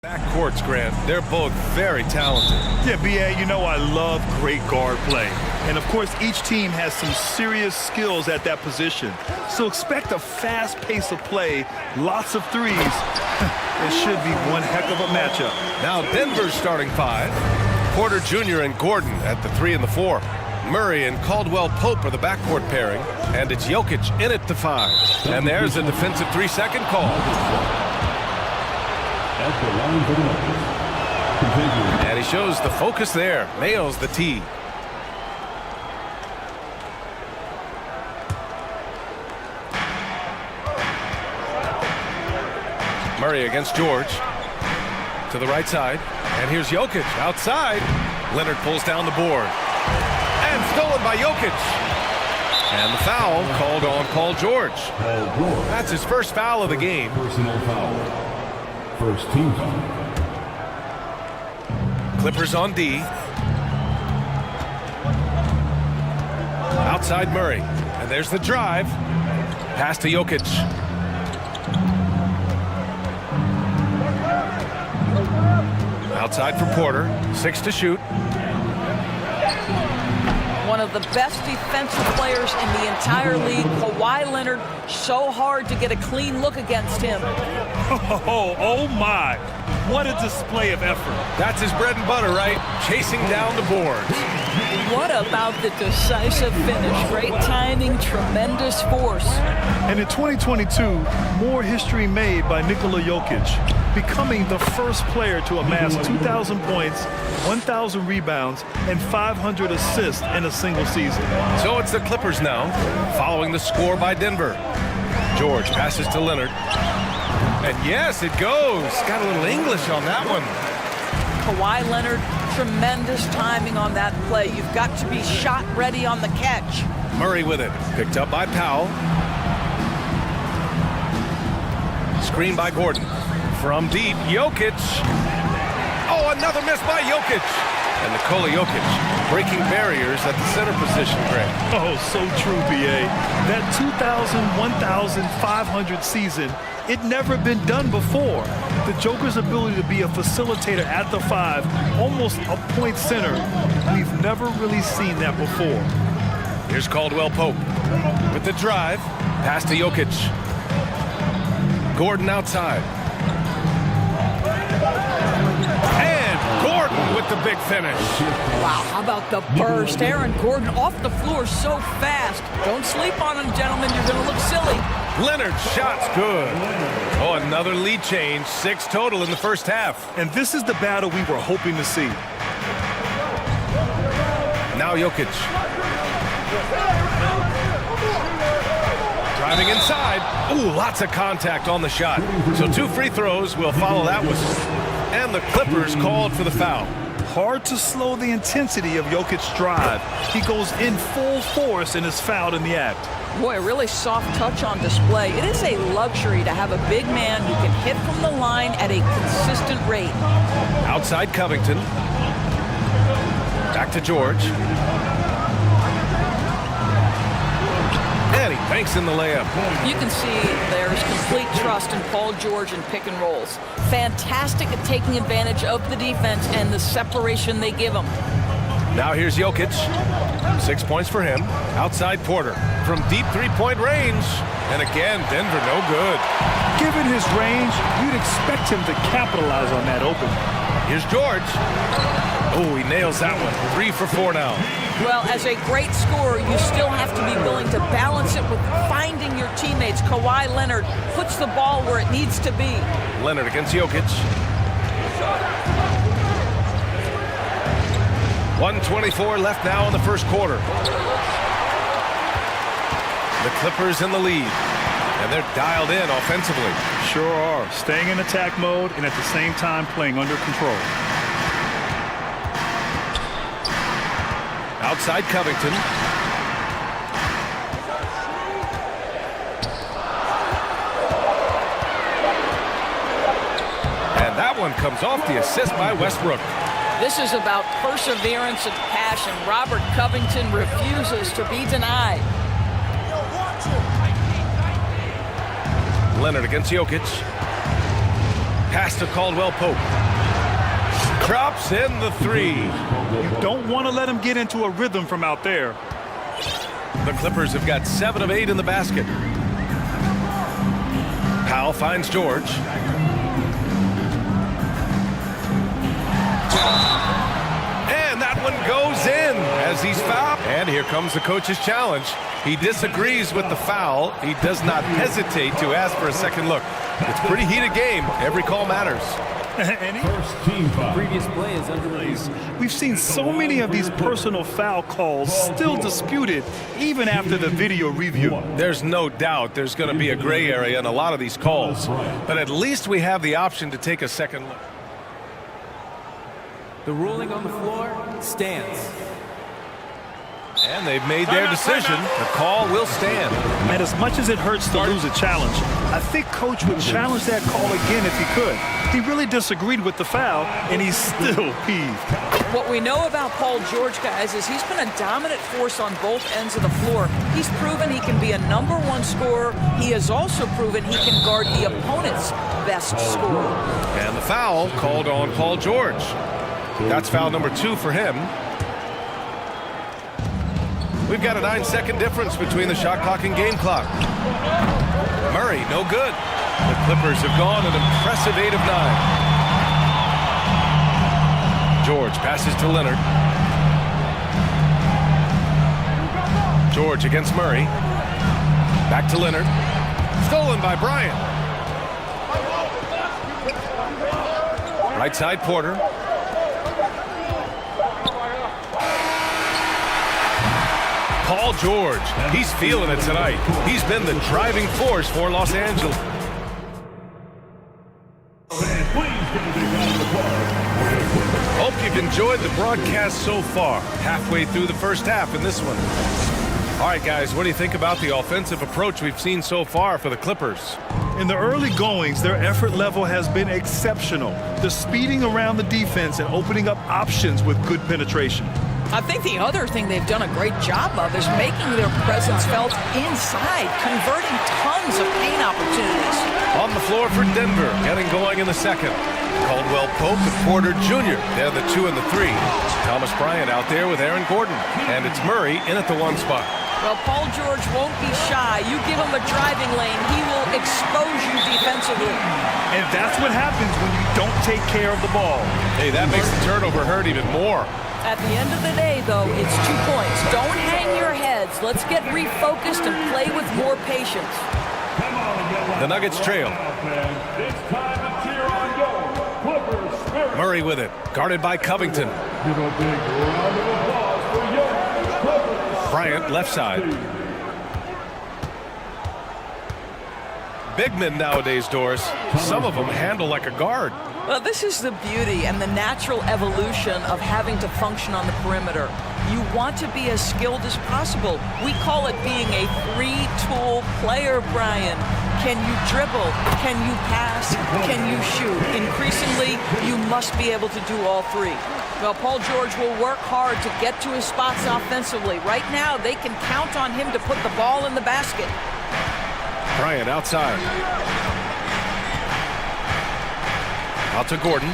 Backcourts, Grant. They're both very talented. Yeah, B.A., you know I love great guard play. And, of course, each team has some serious skills at that position. So expect a fast pace of play, lots of threes. It should be one heck of a matchup. Now Denver's starting five. Porter Jr. and Gordon at the 3 and the 4. Murray and Caldwell Pope are the backcourt pairing. And it's Jokic in at the 5. And there's a defensive 3-second call. And he shows the focus there. Nails the tee. Murray against George. To the right side. And here's Jokic outside. Leonard pulls down the board. And stolen by Jokic. And the foul called on Paul George. That's his first foul of the game. Personal foul. First team foul. Clippers on D. Outside Murray. And there's the drive. Pass to Jokic. Outside for Porter. 6 to shoot. One of the best defensive players in the entire league, Kawhi Leonard, so hard to get a clean look against him. Oh my. What a display of effort. That's his bread and butter, right? Chasing down the boards. What about the decisive finish? Great timing, tremendous force. And in 2022, more history made by Nikola Jokic, becoming the first player to amass 2,000 points, 1,000 rebounds, and 500 assists in a single season. So it's the Clippers now, following the score by Denver. George passes to Leonard. And yes, it goes. Got a little English on that one. Kawhi Leonard, tremendous timing on that play. You've got to be shot ready on the catch. Murray with it. Picked up by Powell. Screen by Gordon. From deep, Jokic. Oh, another miss by Jokic. And Nikola Jokic breaking barriers at the center position, Grant. Oh, so true, B.A. That 1,500 season, it never been done before. The Joker's ability to be a facilitator at the 5, almost a point center, we've never really seen that before. Here's Caldwell Pope with the drive. Pass to Jokic. Gordon outside. And Gordon with the big finish. Wow, how about the burst? Aaron Gordon off the floor so fast. Don't sleep on him, gentlemen. You're going to look silly. Leonard's shot's good. Oh, another lead change. 6 total in the first half. And this is the battle we were hoping to see. Now Jokic. Driving inside. Ooh, lots of contact on the shot. So 2 free throws will follow that whistle. And the Clippers called for the foul. Hard to slow the intensity of Jokic's drive. He goes in full force and is fouled in the act. Boy, a really soft touch on display. It is a luxury to have a big man who can hit from the line at a consistent rate. Outside Covington. Back to George. And he banks in the layup. You can see there's complete trust in Paul George in pick and rolls. Fantastic at taking advantage of the defense and the separation they give him. Now here's Jokic. 6 points for him. Outside Porter from deep 3-point range. And again, Denver no good. Given his range, you'd expect him to capitalize on that open. Here's George. Oh, he nails that one. 3 for 4 now. Well, as a great scorer, you still have to be willing to balance it with finding your teammates. Kawhi Leonard puts the ball where it needs to be. Leonard against Jokic. 1:24 left now in the first quarter. The Clippers in the lead, and they're dialed in offensively. Sure are. Staying in attack mode and at the same time playing under control. Outside Covington. And that one comes off the assist by Westbrook. This is about perseverance and passion. Robert Covington refuses to be denied. Leonard against Jokic. Pass to Caldwell Pope. Drops in the three. You don't want to let him get into a rhythm from out there. The Clippers have got 7 of 8 in the basket. Powell finds George. And that one goes in as he's fouled. And here comes the coach's challenge. He disagrees with the foul. He does not hesitate to ask for a second look. It's a pretty heated game. Every call matters. Previous play is under release. We've seen so many of these personal foul calls still disputed even after the video review. There's no doubt there's going to be a gray area in a lot of these calls. But at least we have the option to take a second look. The ruling on the floor stands. And they've made their decision. The call will stand. And as much as it hurts to lose a challenge, I think Coach would challenge that call again if he could. He really disagreed with the foul, and he's still peeved. What we know about Paul George, guys, is he's been a dominant force on both ends of the floor. He's proven he can be a #1 scorer. He has also proven he can guard the opponent's best scorer. And the foul called on Paul George. That's foul number 2 for him. We've got a 9-second difference between the shot clock and game clock. Murray, no good. The Clippers have gone an impressive 8 of 9. George passes to Leonard. George against Murray. Back to Leonard. Stolen by Bryant. Right side, Porter. Paul George, he's feeling it tonight. He's been the driving force for Los Angeles. Hope you've enjoyed the broadcast so far. Halfway through the first half in this one. All right, guys, what do you think about the offensive approach we've seen so far for the Clippers? In the early goings, their effort level has been exceptional. They're speeding around the defense and opening up options with good penetration. I think the other thing they've done a great job of is making their presence felt inside, converting tons of paint opportunities. On the floor for Denver, getting going in the second. Caldwell Pope and Porter Jr. They're the 2 and the 3. Thomas Bryant out there with Aaron Gordon. And it's Murray in at the 1 spot. Well, Paul George won't be shy. You give him a driving lane, he will expose you defensively. And that's what happens when you don't take care of the ball. Hey, that makes the turnover hurt even more. At the end of the day, though, it's 2 points. Don't hang your heads. Let's get refocused and play with more patience. The Nuggets trail. Murray with it, guarded by Covington. Bryant left side. Big men nowadays, Doris. Some of them handle like a guard. Well, this is the beauty and the natural evolution of having to function on the perimeter. You want to be as skilled as possible. We call it being a three-tool player, Brian. Can you dribble? Can you pass? Can you shoot? Increasingly, you must be able to do all 3. Well, Paul George will work hard to get to his spots offensively. Right now, they can count on him to put the ball in the basket. Bryant outside. Out to Gordon.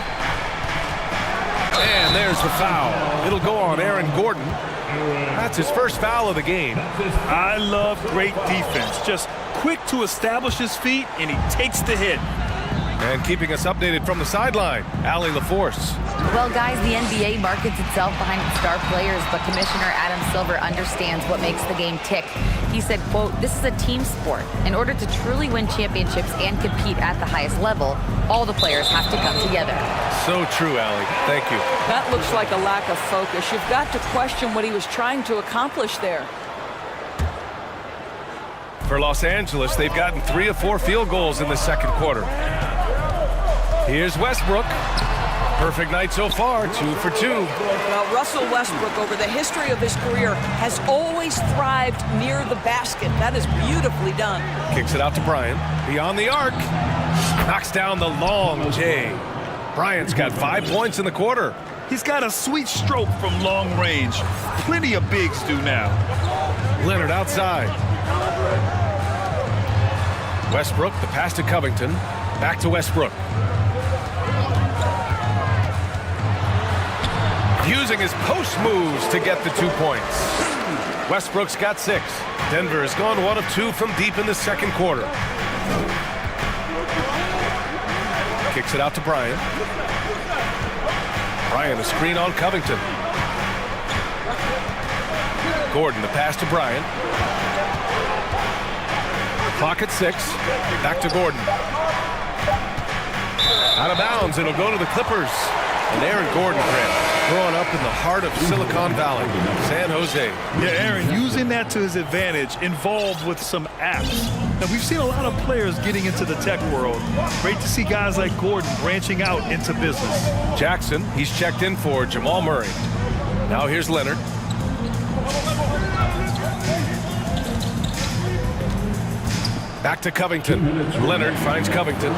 And there's the foul. It'll go on Aaron Gordon. That's his first foul of the game. I love great defense. Just quick to establish his feet, and he takes the hit. And keeping us updated from the sideline, Allie LaForce. Well, guys, the NBA markets itself behind its star players, but Commissioner Adam Silver understands what makes the game tick. He said, quote, "This is a team sport. In order to truly win championships and compete at the highest level, all the players have to come together." So true, Allie. Thank you. That looks like a lack of focus. You've got to question what he was trying to accomplish there. For Los Angeles, they've gotten 3 of 4 field goals in the second quarter. Here's Westbrook. Perfect night so far, 2 for 2. Well, Russell Westbrook, over the history of his career, has always thrived near the basket. That is beautifully done. Kicks it out to Bryant. Beyond the arc. Knocks down the long J. Bryant's got 5 points in the quarter. He's got a sweet stroke from long range. Plenty of bigs do now. Leonard outside. Westbrook, the pass to Covington. Back to Westbrook. using his post moves to get the 2 points. Westbrook's got 6. Denver has gone 1 of 2 from deep in the second quarter. Kicks it out to Bryant. Bryant, a screen on Covington. Gordon, the pass to Bryant. Clock at 6. Back to Gordon. Out of bounds. It'll go to the Clippers. And Aaron Gordon, growing up in the heart of Silicon Valley, San Jose. Yeah, Aaron, using that to his advantage, involved with some apps. Now, we've seen a lot of players getting into the tech world. Great to see guys like Gordon branching out into business. Jackson, he's checked in for Jamal Murray. Now here's Leonard. Back to Covington. Leonard finds Covington.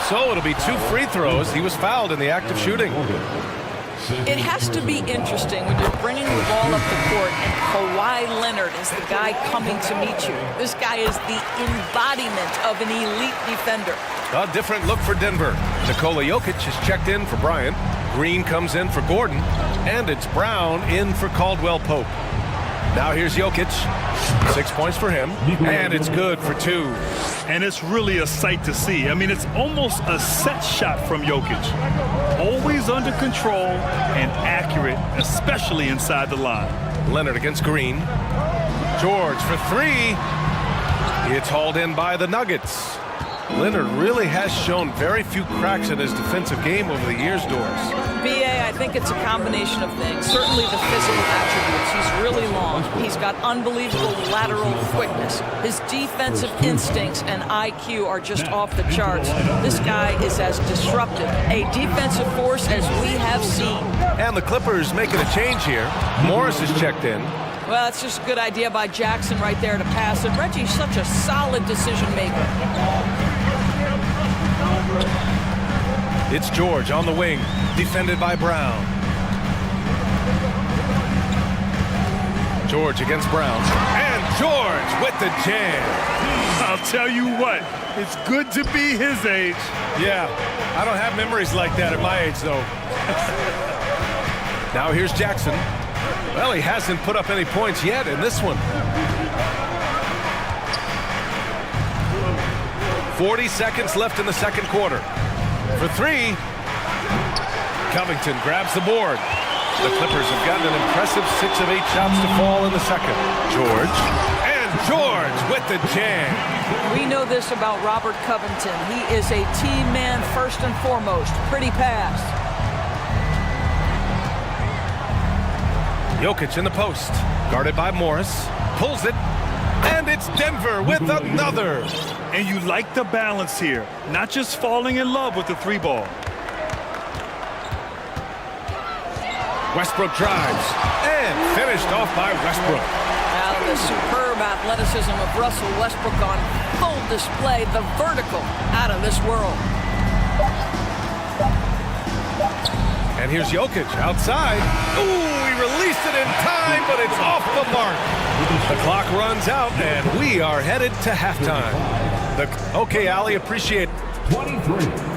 So it'll be 2 free throws. He was fouled in the act of shooting. It has to be interesting when you're bringing the ball up the court and Kawhi Leonard is the guy coming to meet you. This guy is the embodiment of an elite defender. A different look for Denver. Nikola Jokic is checked in for Bryant. Green comes in for Gordon. And it's Brown in for Caldwell Pope. Now here's Jokic. 6 points for him. And it's good for 2. And it's really a sight to see. I mean, it's almost a set shot from Jokic. Always under control and accurate, especially inside the line. Leonard against Green. George for 3. It's hauled in by the Nuggets. Leonard really has shown very few cracks in his defensive game over the years, Doris. B.A., I think it's a combination of things. Certainly the physical attributes. He's really long. He's got unbelievable lateral quickness. His defensive instincts and IQ are just off the charts. This guy is as disruptive, a defensive force as we have seen. And the Clippers making a change here. Morris is checked in. Well, it's just a good idea by Jackson right there to pass. And Reggie's such a solid decision maker. It's George on the wing, defended by Brown. George against Brown. And George with the jam. I'll tell you what, it's good to be his age. Yeah, I don't have memories like that at my age, though. Now here's Jackson. Well, he hasn't put up any points yet in this one. 40 seconds left in the second quarter. For 3, Covington grabs the board. The Clippers have gotten an impressive 6 of 8 shots to fall in the second. George. And George with the jam. We know this about Robert Covington. He is a team man first and foremost. Pretty pass. Jokic in the post. Guarded by Morris. Pulls it. And it's Denver with another. And you like the balance here. Not just falling in love with the 3 ball. Westbrook drives. And finished off by Westbrook. Now the superb athleticism of Russell Westbrook on full display. The vertical out of this world. And here's Jokic outside. Ooh, he released it in time, but it's off the mark. The clock runs out, and we are headed to halftime. Okay, Ali, appreciate it. 23.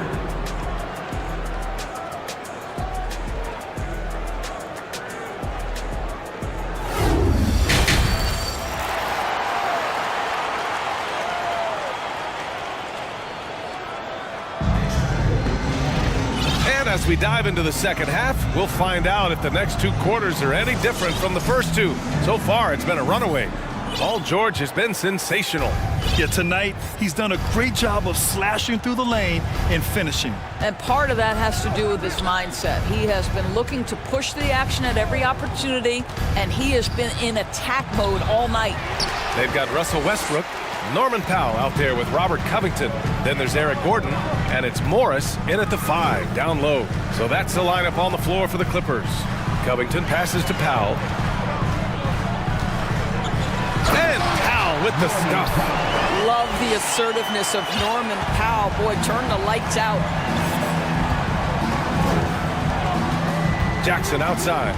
As we dive into the second half, we'll find out if the next 2 quarters are any different from the first 2. So far, it's been a runaway. Paul George has been sensational. Yeah, tonight, he's done a great job of slashing through the lane and finishing. And part of that has to do with his mindset. He has been looking to push the action at every opportunity, and he has been in attack mode all night. They've got Russell Westbrook, Norman Powell out there with Robert Covington. Then there's Eric Gordon, and it's Morris in at the 5, down low. So that's the lineup on the floor for the Clippers. Covington passes to Powell. And Powell with the stuff. Love the assertiveness of Norman Powell. Boy, turn the lights out. Jackson outside.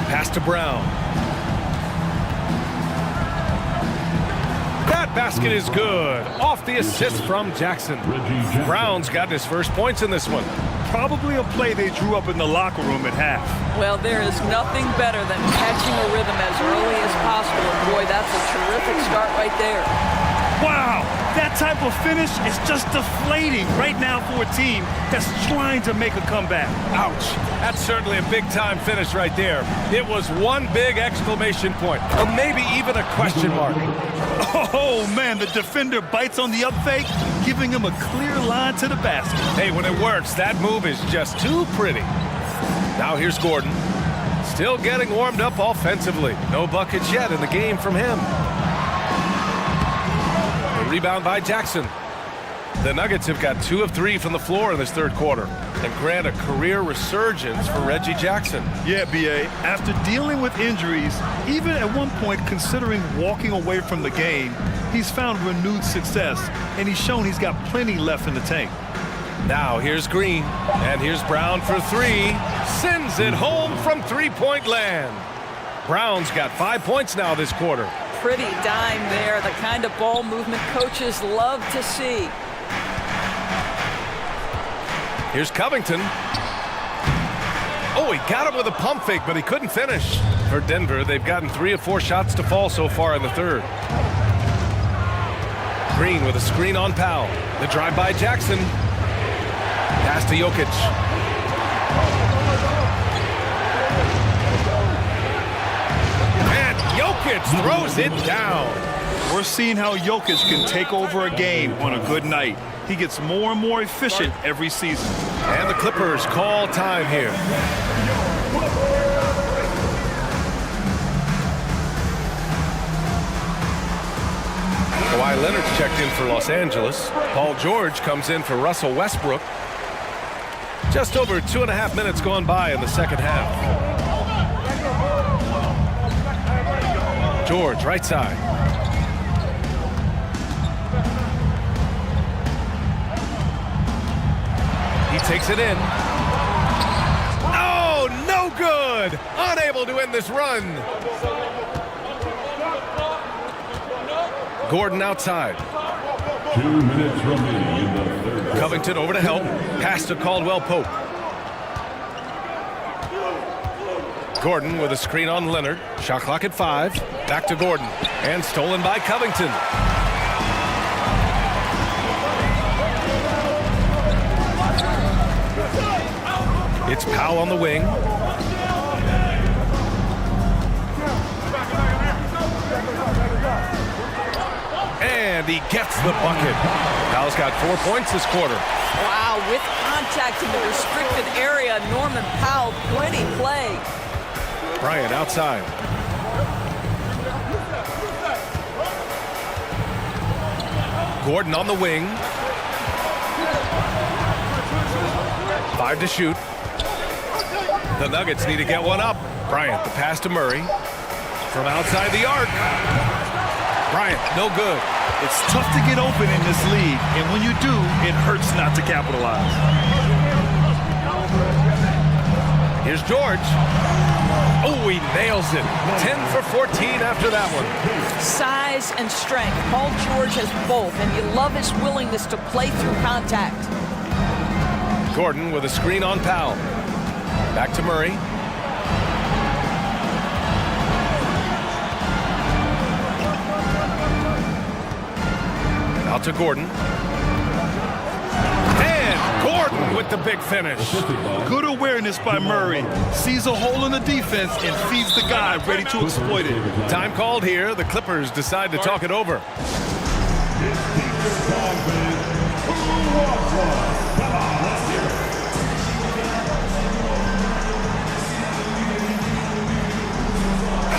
Pass to Brown. That basket is good. Off the assist from Jackson. Brown's gotten his first points in this one. Probably a play they drew up in the locker room at half. Well, there is nothing better than catching a rhythm as early as possible. And boy, that's a terrific start right there. Wow, that type of finish is just deflating right now for a team that's trying to make a comeback. Ouch. That's certainly a big-time finish right there. It was one big exclamation point, or maybe even a question mark. Oh, man, the defender bites on the up fake, giving him a clear line to the basket. Hey, when it works, that move is just too pretty. Now here's Gordon. Still getting warmed up offensively. No buckets yet in the game from him. The rebound by Jackson. The Nuggets have got 2 of 3 from the floor in this third quarter, and grant a career resurgence for Reggie Jackson. Yeah, B.A., after dealing with injuries, even at one point considering walking away from the game, he's found renewed success, and he's shown he's got plenty left in the tank. Now here's Green, and here's Brown for 3. Sends it home from three-point land. Brown's got 5 points now this quarter. Pretty dime there, the kind of ball movement coaches love to see. Here's Covington. Oh, he got him with a pump fake, but he couldn't finish. For Denver, they've gotten 3 of 4 shots to fall so far in the third. Green with a screen on Powell. The drive by Jackson. Pass to Jokic. And Jokic throws it down. We're seeing how Jokic can take over a game on a good night. He gets more and more efficient every season. And the Clippers call time here. Kawhi Leonard's checked in for Los Angeles. Paul George comes in for Russell Westbrook. Just over 2.5 minutes gone by in the second half. George, right side. He takes it in. Oh, no good! Unable to end this run. Gordon outside. 2 minutes remaining in the third. Covington over to help. Pass to Caldwell Pope. Gordon with a screen on Leonard. Shot clock at 5. Back to Gordon. And stolen by Covington. It's Powell on the wing. And he gets the bucket. Powell's got 4 points this quarter. Wow, with contact in the restricted area, Norman Powell, pretty play. Bryant outside. Gordon on the wing. 5 to shoot. The Nuggets need to get one up. Bryant, the pass to Murray. From outside the arc. Bryant, no good. It's tough to get open in this league, and when you do, it hurts not to capitalize. Here's George. Oh, he nails it. 10 for 14 after that one. Size and strength. Paul George has both, and you love his willingness to play through contact. Gordon with a screen on Powell. Back to Murray. Out to Gordon. And Gordon with the big finish. Good awareness by Murray. Sees a hole in the defense and feeds the guy ready to exploit it. Time called here. The Clippers decide to talk it over.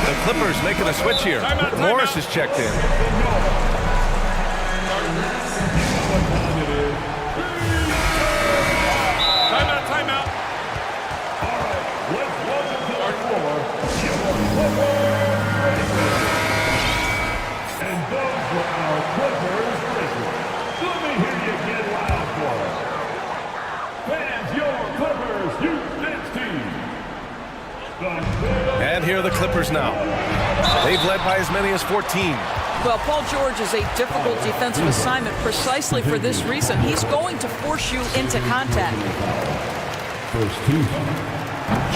The Clippers making a switch here. Morris is checked in. Timeout. All right, let's welcome to our floor. And those were our Clippers Lakers. Let me hear you get loud for us. Fans, your Clippers Houston team. And here are the Clippers now. They've led by as many as 14. Well, Paul George is a difficult defensive assignment precisely for this reason. He's going to force you into contact.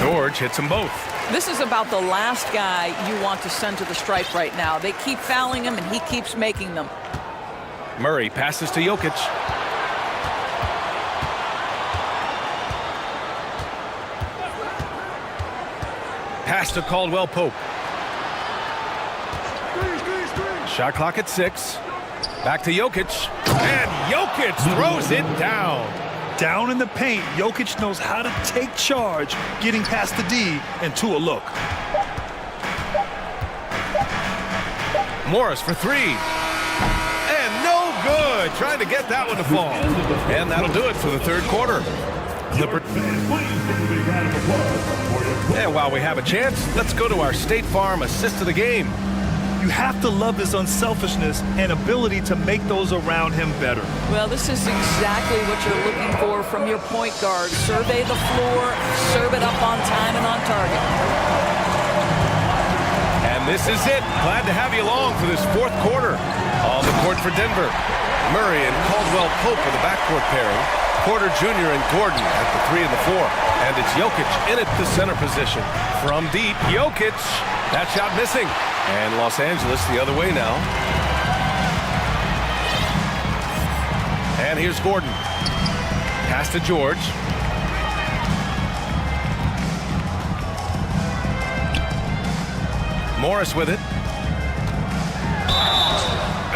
George hits them both. This is about the last guy you want to send to the stripe right now. They keep fouling him, and he keeps making them. Murray passes to Jokic. Pass to Caldwell Pope. Shot clock at 6. Back to Jokic. And Jokic throws it down. Down in the paint, Jokic knows how to take charge, getting past the D and to a look. Morris for 3. And no good. Trying to get that one to fall. And that'll do it for the third quarter. And while we have a chance, let's go to our State Farm assist of the game. You have to love his unselfishness and ability to make those around him better. Well, this is exactly what you're looking for from your point guard. Survey the floor, serve it up on time and on target. And this is it. Glad to have you along for this fourth quarter. On the court for Denver, Murray and Caldwell Pope are the backcourt pairing. Porter Jr. and Gordon at the 3 and the 4. And it's Jokic in at the center position. From deep, Jokic. That shot missing. And Los Angeles the other way now. And here's Gordon. Pass to George. Morris with it.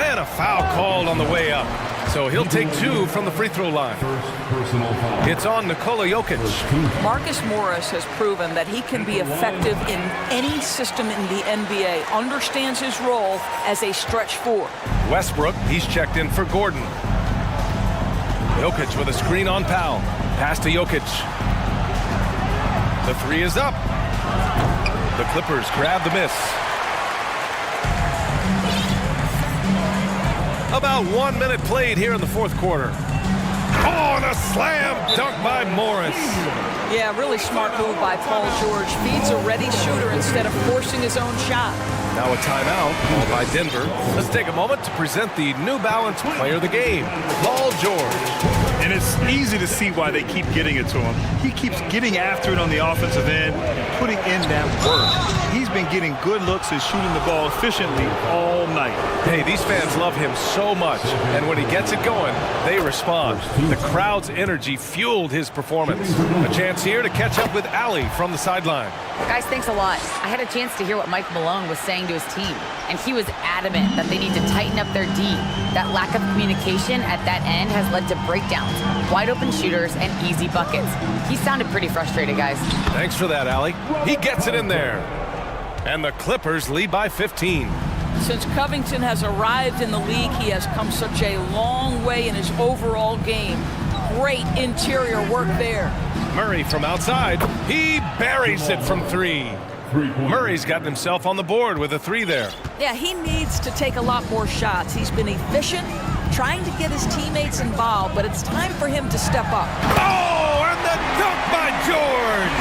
And a foul called on the way up. So he'll take 2 from the free throw line. It's on Nikola Jokic. Marcus Morris has proven that he can be effective in any system in the NBA, understands his role as a stretch 4. Westbrook, he's checked in for Gordon. Jokic with a screen on Powell. Pass to Jokic. The 3 is up. The Clippers grab the miss. About 1 minute played here in the fourth quarter. Oh, and a slam dunk by Morris. Yeah, really smart move by Paul George. Feeds a ready shooter instead of forcing his own shot. Now a timeout called by Denver. Let's take a moment to present the New Balance player of the game, Paul George. And it's easy to see why they keep getting it to him. He keeps getting after it on the offensive end and putting in that work. He's been getting good looks and shooting the ball efficiently all night. Hey, these fans love him so much, and when he gets it going, they respond. The crowd's energy fueled his performance. A chance here to catch up with Allie from the sideline. Guys, thanks a lot. I had a chance to hear what Mike Malone was saying to his team, and he was adamant that they need to tighten up their D. That lack of communication at that end has led to breakdowns, wide open shooters, and easy buckets. He sounded pretty frustrated, guys. Thanks for that, Allie. He gets it in there. And the Clippers lead by 15. Since Covington has arrived in the league, he has come such a long way in his overall game. Great interior work there. Murray from outside. He buries it from 3. Murray's gotten himself on the board with a 3 there. Yeah, he needs to take a lot more shots. He's been efficient, trying to get his teammates involved, but it's time for him to step up. Oh, and the dunk by George!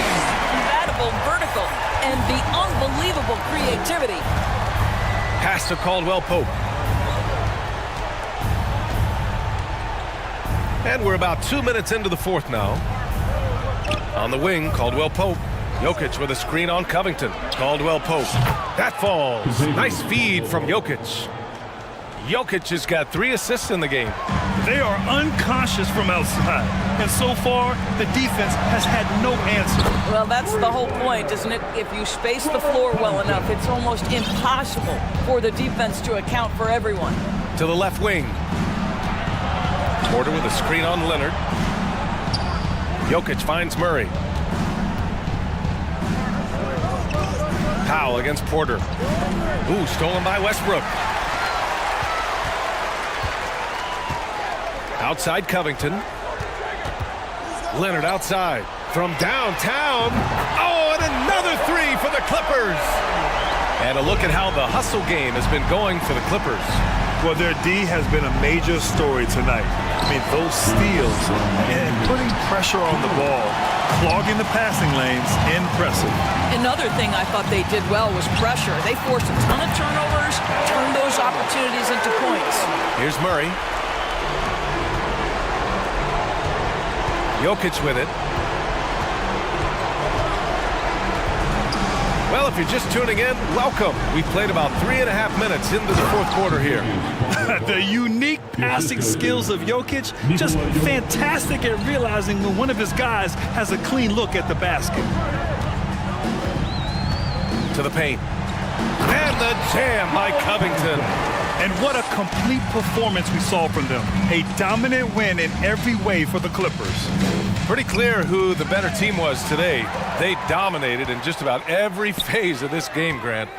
Compatible vertical and the unbelievable creativity. Pass to Caldwell Pope. And we're about 2 minutes into the fourth now. On the wing, Caldwell Pope. Jokic with a screen on Covington. Caldwell Pope. That falls. Nice feed from Jokic. Jokic has got 3 assists in the game. They are unconscious from outside, and so far, the defense has had no answer. Well, that's the whole point, isn't it? If you space the floor well enough, it's almost impossible for the defense to account for everyone. To the left wing. Porter with a screen on Leonard. Jokic finds Murray. Powell against Porter. Ooh, stolen by Westbrook. Outside Covington. Leonard outside. From downtown. Oh, and another 3 for the Clippers. And a look at how the hustle game has been going for the Clippers. Well, their D has been a major story tonight. I mean, those steals and putting pressure on the ball, clogging the passing lanes, impressive. Another thing I thought they did well was pressure. They forced a ton of turnovers, turned those opportunities into points. Here's Murray. Jokic with it. Well, if you're just tuning in, welcome. We've played about 3.5 minutes into the fourth quarter here. The unique passing skills of Jokic, just fantastic at realizing when one of his guys has a clean look at the basket. To the paint. And the jam by Covington. And what a complete performance we saw from them. A dominant win in every way for the Clippers. Pretty clear who the better team was today. They dominated in just about every phase of this game, Grant.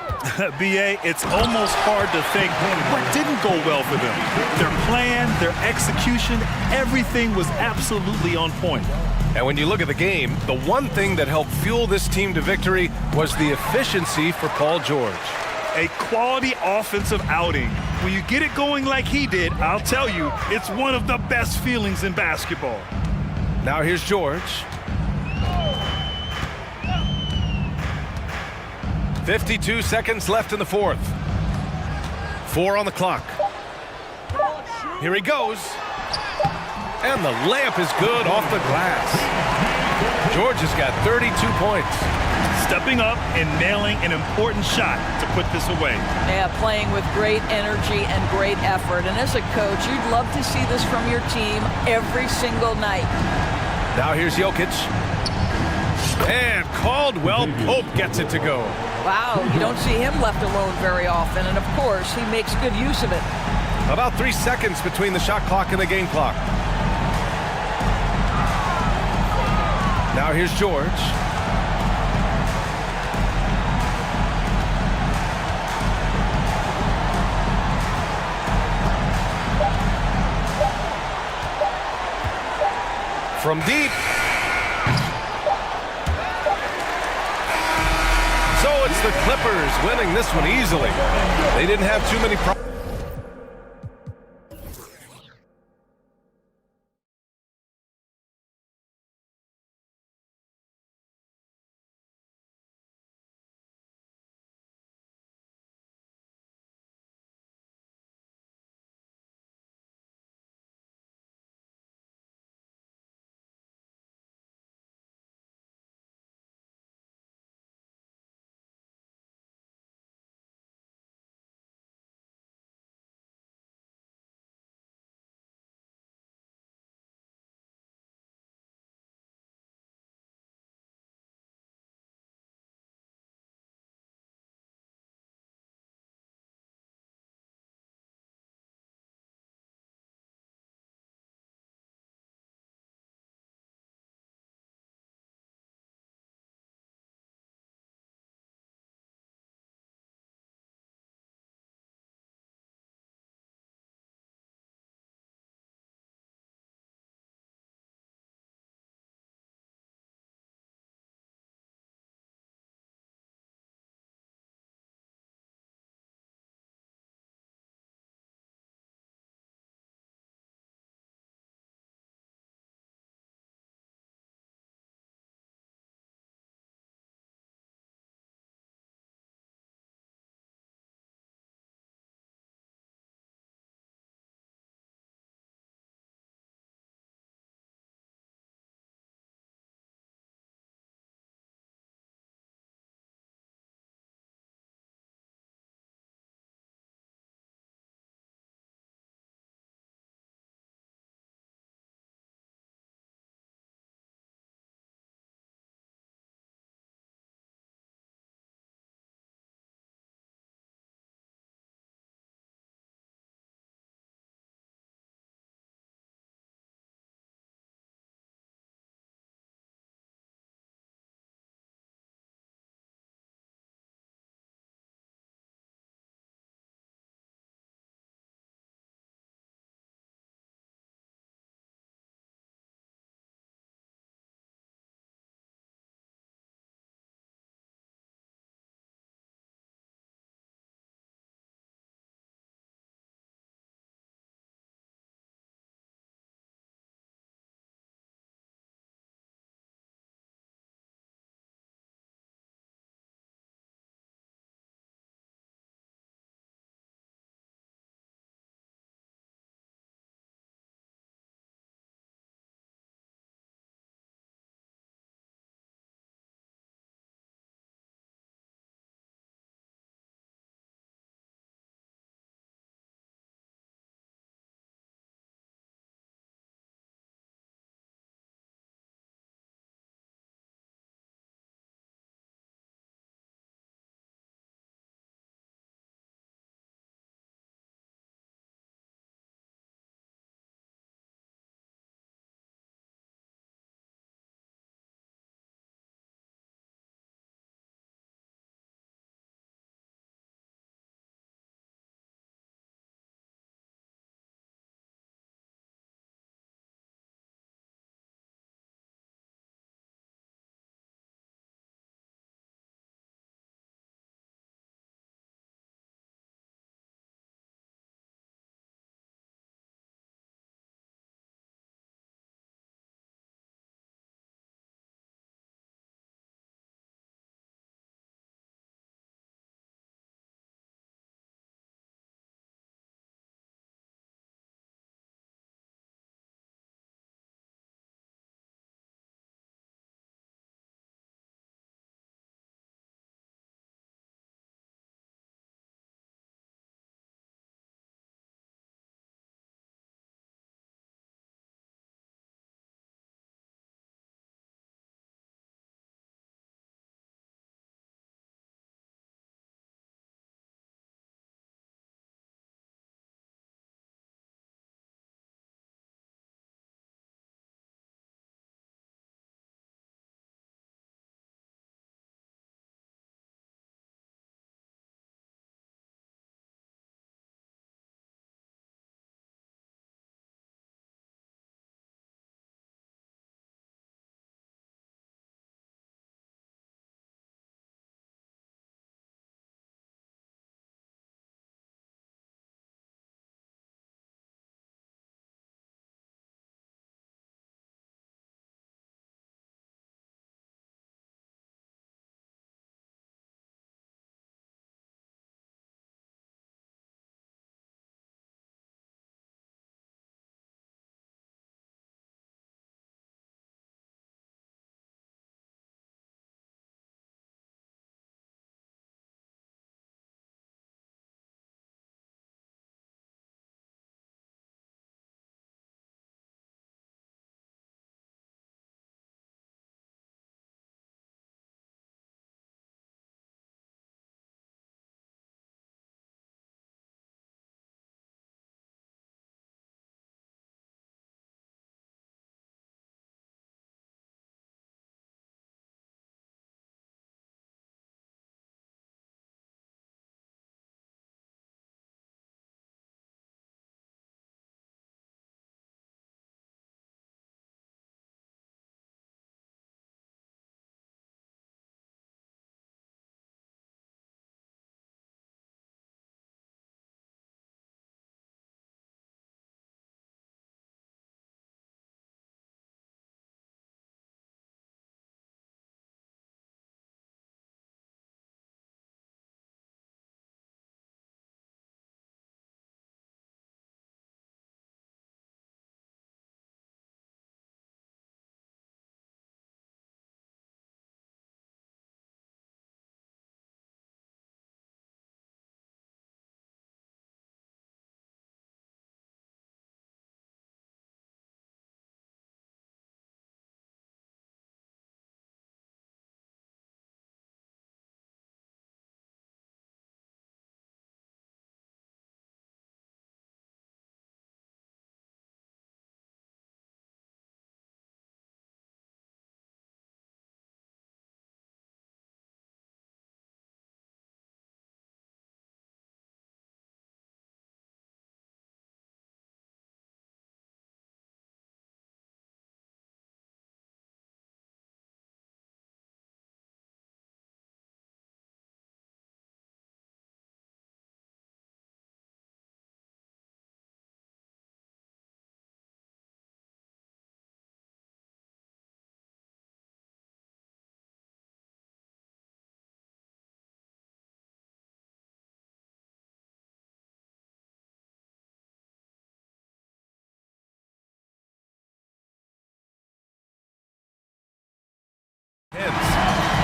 B.A., it's almost hard to think what didn't go well for them. Their plan, their execution, everything was absolutely on point. And when you look at the game, the one thing that helped fuel this team to victory was the efficiency for Paul George. A quality offensive outing. When you get it going like he did, I'll tell you, it's one of the best feelings in basketball. Now here's George. 52 seconds left in the fourth. 4 on the clock. Here he goes. And the layup is good off the glass. George has got 32 points. Stepping up and nailing an important shot to put this away. Yeah, playing with great energy and great effort. And as a coach, you'd love to see this from your team every single night. Now here's Jokic. And Caldwell Pope gets it to go. Wow, you don't see him left alone very often. And of course, he makes good use of it. About 3 seconds between the shot clock and the game clock. Now here's George. From deep. So it's the Clippers winning this one easily. They didn't have too many problems.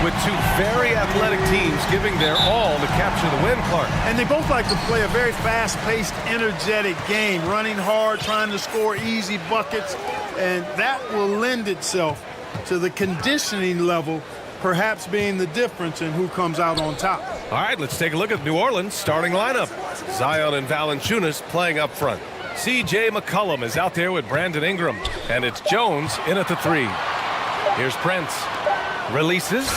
With two very athletic teams giving their all to capture the win, Clark. And they both like to play a very fast-paced, energetic game, running hard, trying to score easy buckets, and that will lend itself to the conditioning level perhaps being the difference in who comes out on top. All right, let's take a look at New Orleans' starting lineup. Zion and Valanciunas playing up front. C.J. McCollum is out there with Brandon Ingram, and it's Jones in at the 3. Here's Prince. Releases.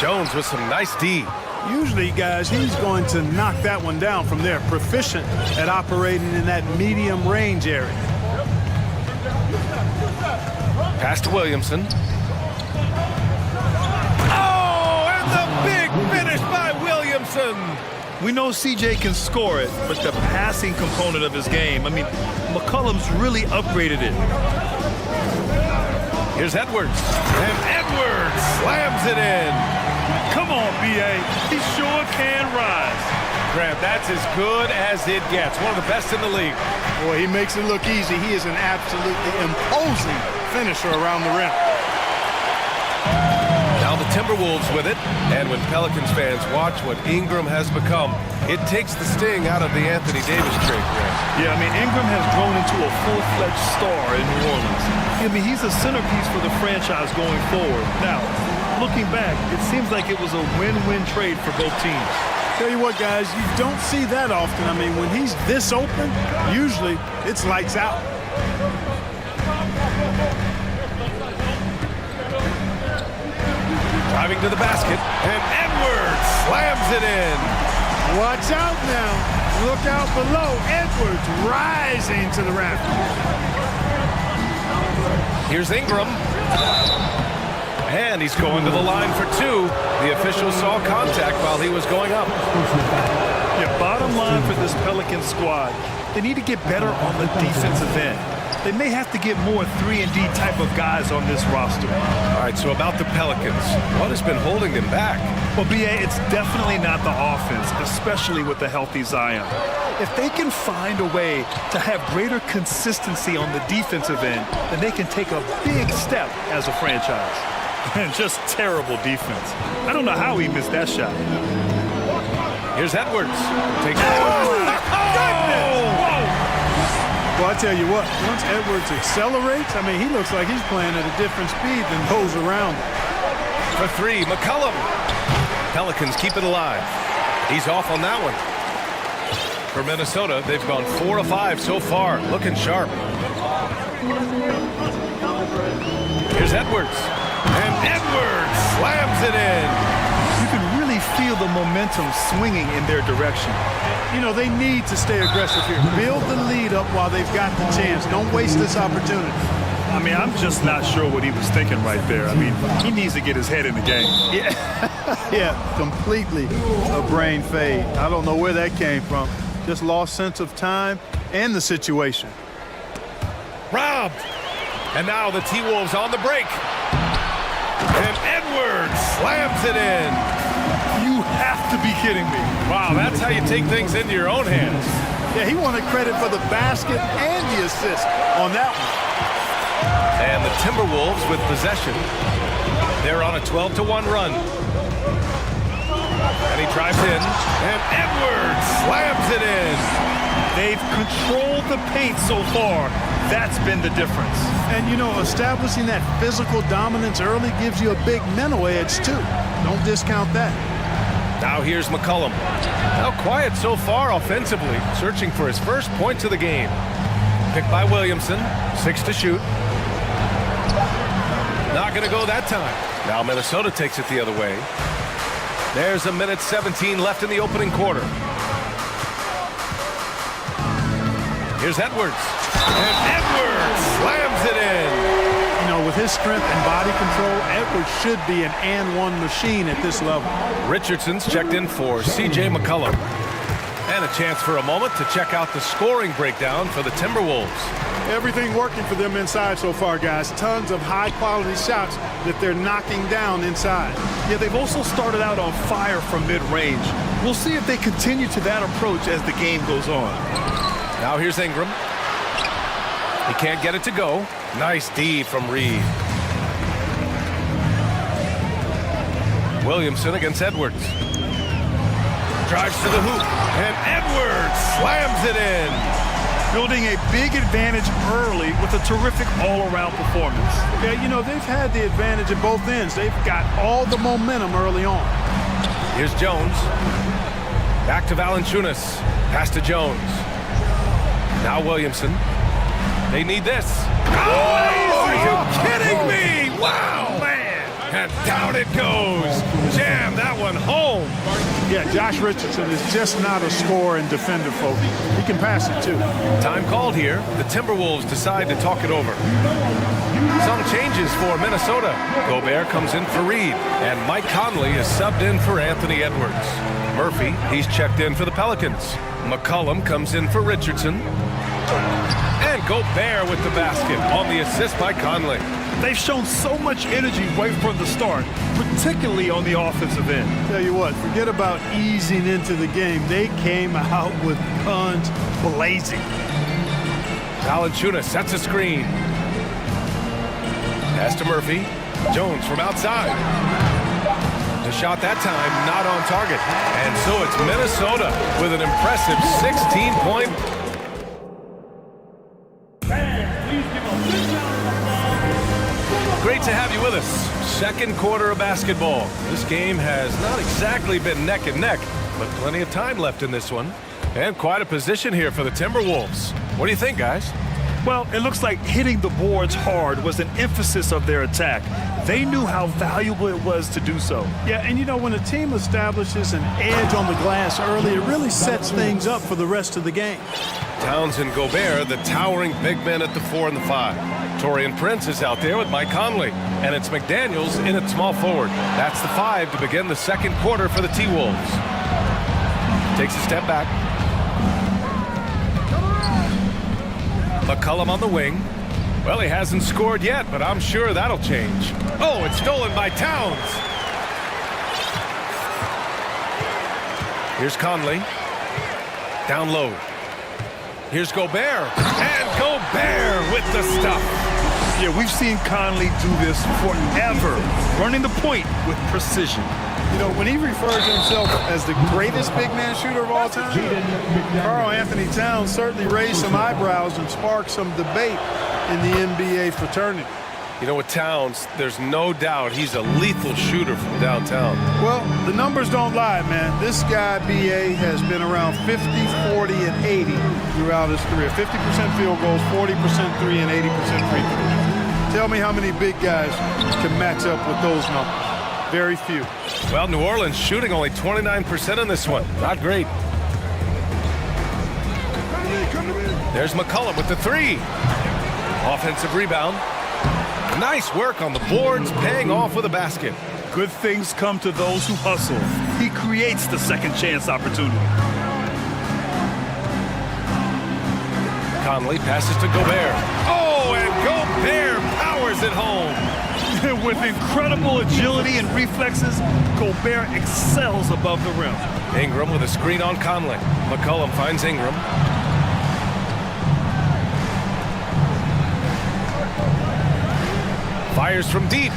Jones with some nice D. Usually, guys, he's going to knock that one down from there. Proficient at operating in that medium range area. Pass to Williamson. Oh, and the big finish by Williamson. We know CJ can score it, but the passing component of his game, I mean, McCollum's really upgraded it. Here's Edwards. And Edwards slams it in. Come on, B.A. He sure can rise. Graham, that's as good as it gets. One of the best in the league. Boy, he makes it look easy. He is an absolutely imposing finisher around the rim. Now the Timberwolves with it. And when Pelicans fans watch what Ingram has become, it takes the sting out of the Anthony Davis trade, Graham. Yeah, I mean, Ingram has grown into a full-fledged star in New Orleans. I mean, he's a centerpiece for the franchise going forward. Now, looking back, it seems like it was a win-win trade for both teams. Tell you what, guys, you don't see that often. I mean, when he's this open, usually it's lights out. Driving to the basket, and Edwards slams it in. Watch out now. Look out below. Edwards rising to the rafters. Here's Ingram. And he's going to the line for 2. The official saw contact while he was going up. Yeah, bottom line for this Pelican squad, they need to get better on the defensive end. They may have to get more 3-and-D type of guys on this roster. All right, so about the Pelicans, what has been holding them back? Well, B.A., it's definitely not the offense, especially with the healthy Zion. If they can find a way to have greater consistency on the defensive end, then they can take a big step as a franchise. And just terrible defense. I don't know how he missed that shot. Here's Edwards. Takes Well, I tell you what, once Edwards accelerates, I mean, he looks like he's playing at a different speed than those around him. For 3, McCollum. Pelicans keep it alive. He's off on that one. For Minnesota, they've gone 4 of 5 so far, looking sharp. Here's Edwards. And Edwards slams it in. You can really feel the momentum swinging in their direction. You know, they need to stay aggressive here. Build the lead up while they've got the chance. Don't waste this opportunity. I mean, I'm just not sure what he was thinking right there. I mean, he needs to get his head in the game. Yeah, completely a brain fade. I don't know where that came from. Just lost sense of time and the situation. Robbed. And now the T-Wolves on the break. And Edwards slams it in. You have to be kidding me. Wow, that's how you take things into your own hands. Yeah, he wanted credit for the basket and the assist on that one. And the Timberwolves with possession. They're on a 12-1 run. And he drives in. And Edwards slams it in. They've controlled the paint so far. That's been the difference. And, you know, establishing that physical dominance early gives you a big mental edge, too. Don't discount that. Now here's McCollum. Now quiet so far offensively, searching for his first points of the game. Picked by Williamson, 6 to shoot. Not going to go that time. Now Minnesota takes it the other way. There's 1:17 left in the opening quarter. Here's Edwards. And Edwards slams it in. You know, with his strength and body control, Edwards should be an and-one machine at this level. Richardson's checked in for C.J. McCollum. And a chance for a moment to check out the scoring breakdown for the Timberwolves. Everything working for them inside so far, guys. Tons of high-quality shots that they're knocking down inside. Yeah, they've also started out on fire from mid-range. We'll see if they continue to that approach as the game goes on. Now here's Ingram. He can't get it to go. Nice D from Reed. Williamson against Edwards. Drives to the hoop, and Edwards slams it in. Building a big advantage early with a terrific all-around performance. Yeah, you know, they've had the advantage at both ends. They've got all the momentum early on. Here's Jones. Back to Valanciunas. Pass to Jones. Now Williamson. They need this. Oh, are you kidding me? Wow, man. And down it goes. Jam that one home. Yeah, Josh Richardson is just not a scorer and defender, folks. He can pass it, too. Time called here. The Timberwolves decide to talk it over. Some changes for Minnesota. Gobert comes in for Reed, and Mike Conley is subbed in for Anthony Edwards. Murphy, he's checked in for the Pelicans. McCollum comes in for Richardson. And Gobert with the basket on the assist by Conley. They've shown so much energy right from the start, particularly on the offensive end. Tell you what, forget about easing into the game. They came out with guns blazing. Valanciunas sets a screen. Pass to Murphy. Jones from outside. The shot that time not on target. And so it's Minnesota with an impressive 16-point. Great to have you with us. Second quarter of basketball. This game has not exactly been neck and neck, but plenty of time left in this one. And quite a position here for the Timberwolves. What do you think, guys? Well, it looks like hitting the boards hard was an emphasis of their attack. They knew how valuable it was to do so. Yeah, and you know, when a team establishes an edge on the glass early, it really sets things up for the rest of the game. Towns and Gobert, the towering big men at the 4 and the 5. Torian Prince is out there with Mike Conley. And it's McDaniels in at small forward. That's the 5 to begin the second quarter for the T-Wolves. Takes a step back. McCollum on the wing. Well, he hasn't scored yet, but I'm sure that'll change. Oh, it's stolen by Towns. Here's Conley. Down low. Here's Gobert. And Gobert with the stuff. Yeah, we've seen Conley do this forever, running the point with precision. You know, when he refers to himself as the greatest big man shooter of all time, Karl Anthony Towns certainly raised some eyebrows and sparked some debate in the NBA fraternity. You know, with Towns, there's no doubt he's a lethal shooter from downtown. Well, the numbers don't lie, man. This guy, B.A., has been around 50, 40, and 80 throughout his career. 50% field goals, 40% three, and 80% free throws. Tell me how many big guys can match up with those numbers. Very few. Well, New Orleans shooting only 29% in this one. Not great. There's McCollum with the 3. Offensive rebound. Nice work on the boards, paying off with a basket. Good things come to those who hustle. He creates the second chance opportunity. Conley passes to Gobert. Oh, and Gobert powers it home. With incredible agility and reflexes, Gobert excels above the rim. Ingram with a screen on Conley. McCollum finds Ingram. Fires from deep.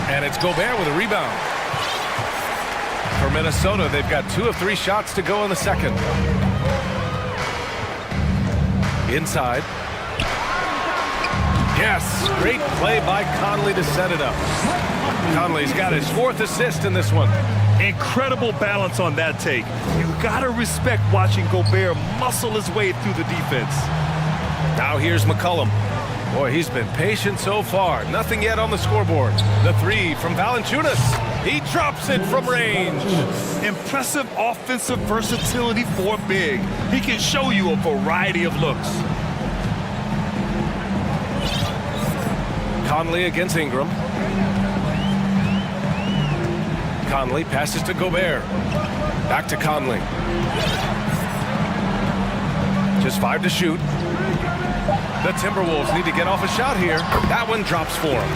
And it's Gobert with a rebound. For Minnesota, they've got 2 of 3 shots to go in the second. Inside. Yes, great play by Conley to set it up. Conley's got his 4th assist in this one. Incredible balance on that take. You gotta respect watching Gobert muscle his way through the defense. Now here's McCollum. Boy, he's been patient so far. Nothing yet on the scoreboard. The 3 from Valanciunas. He drops it from range. Impressive offensive versatility for big. He can show you a variety of looks. Conley against Ingram. Conley passes to Gobert. Back to Conley. Just 5 to shoot. The Timberwolves need to get off a shot here. That one drops for them.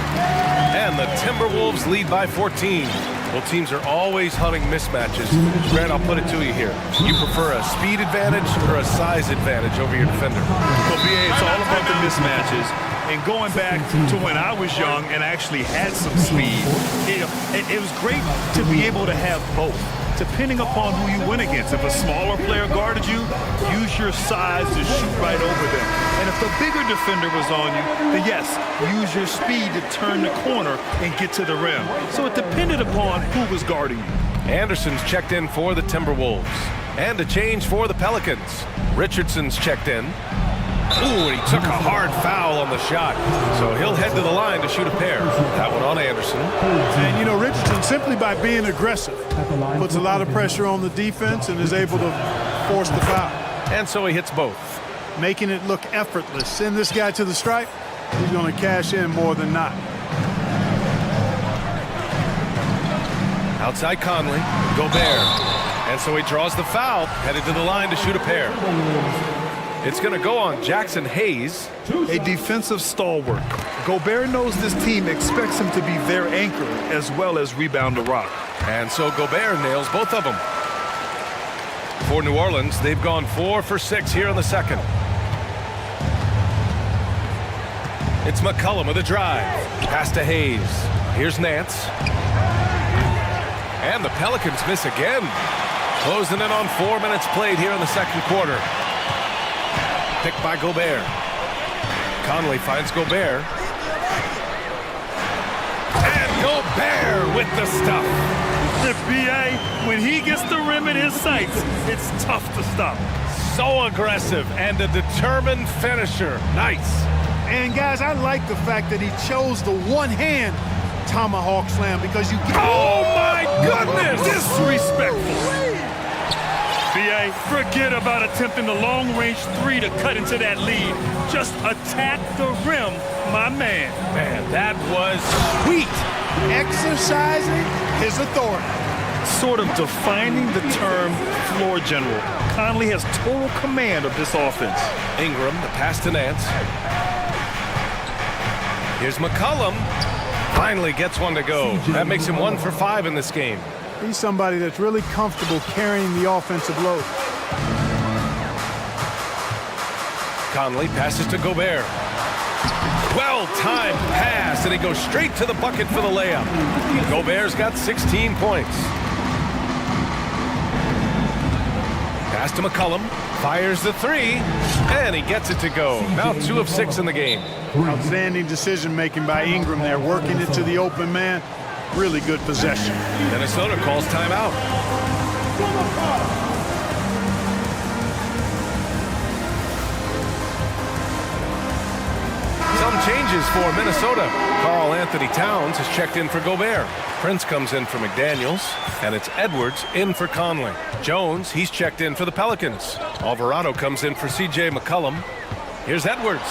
And the Timberwolves lead by 14. Well, teams are always hunting mismatches. Grant, I'll put it to you here. You prefer a speed advantage or a size advantage over your defender? Well, BA, it's all about the mismatches. And going back to when I was young and actually had some speed, it was great to be able to have both, depending upon who you went against. If a smaller player guarded you, use your size to shoot right over them. And if the bigger defender was on you, then yes, use your speed to turn the corner and get to the rim. So it depended upon who was guarding you. Anderson's checked in for the Timberwolves. And a change for the Pelicans. Richardson's checked in. Ooh, and he took a hard foul on the shot. So he'll head to the line to shoot a pair. That one on Anderson. And, you know, Richardson, simply by being aggressive, puts a lot of pressure on the defense and is able to force the foul. And so he hits both. Making it look effortless. Send this guy to the stripe, he's going to cash in more than not. Outside Conley, Gobert. And so he draws the foul, headed to the line to shoot a pair. It's going to go on Jackson Hayes. A defensive stalwart. Gobert knows this team expects him to be their anchor as well as rebound the rock. And so Gobert nails both of them. For New Orleans, they've gone 4 for 6 here in the second. It's McCollum with a drive. Pass to Hayes. Here's Nance. And the Pelicans miss again. Closing in on 4 minutes played here in the second quarter. Picked by Gobert. Conley finds Gobert. And Gobert with the stuff. The BA, when he gets the rim in his sights, it's tough to stop. So aggressive and a determined finisher. Nice. And guys, I like the fact that he chose the one-hand tomahawk slam because you get... Oh my goodness! Disrespectful. BA, forget about attempting the long-range three to cut into that lead. Just attack the rim, my man. Man, that was sweet. Exercising his authority. Sort of defining the term floor general. Conley has total command of this offense. Ingram, the pass to Nance. Here's McCollum. Finally gets one to go. That makes him 1 for 5 in this game. He's somebody that's really comfortable carrying the offensive load. Conley passes to Gobert. Well-timed pass, and he goes straight to the bucket for the layup. Gobert's got 16 points. Pass to McCollum. Fires the three, and he gets it to go. Now 2 of 6 in the game. Outstanding decision-making by Ingram there, working it to the open man. Really good possession. Minnesota calls timeout. Some changes for Minnesota. Karl Anthony Towns has checked in for Gobert. Prince comes in for McDaniels, and it's Edwards in for Conley. Jones, he's checked in for the Pelicans. Alvarado comes in for C.J. McCollum. Here's Edwards,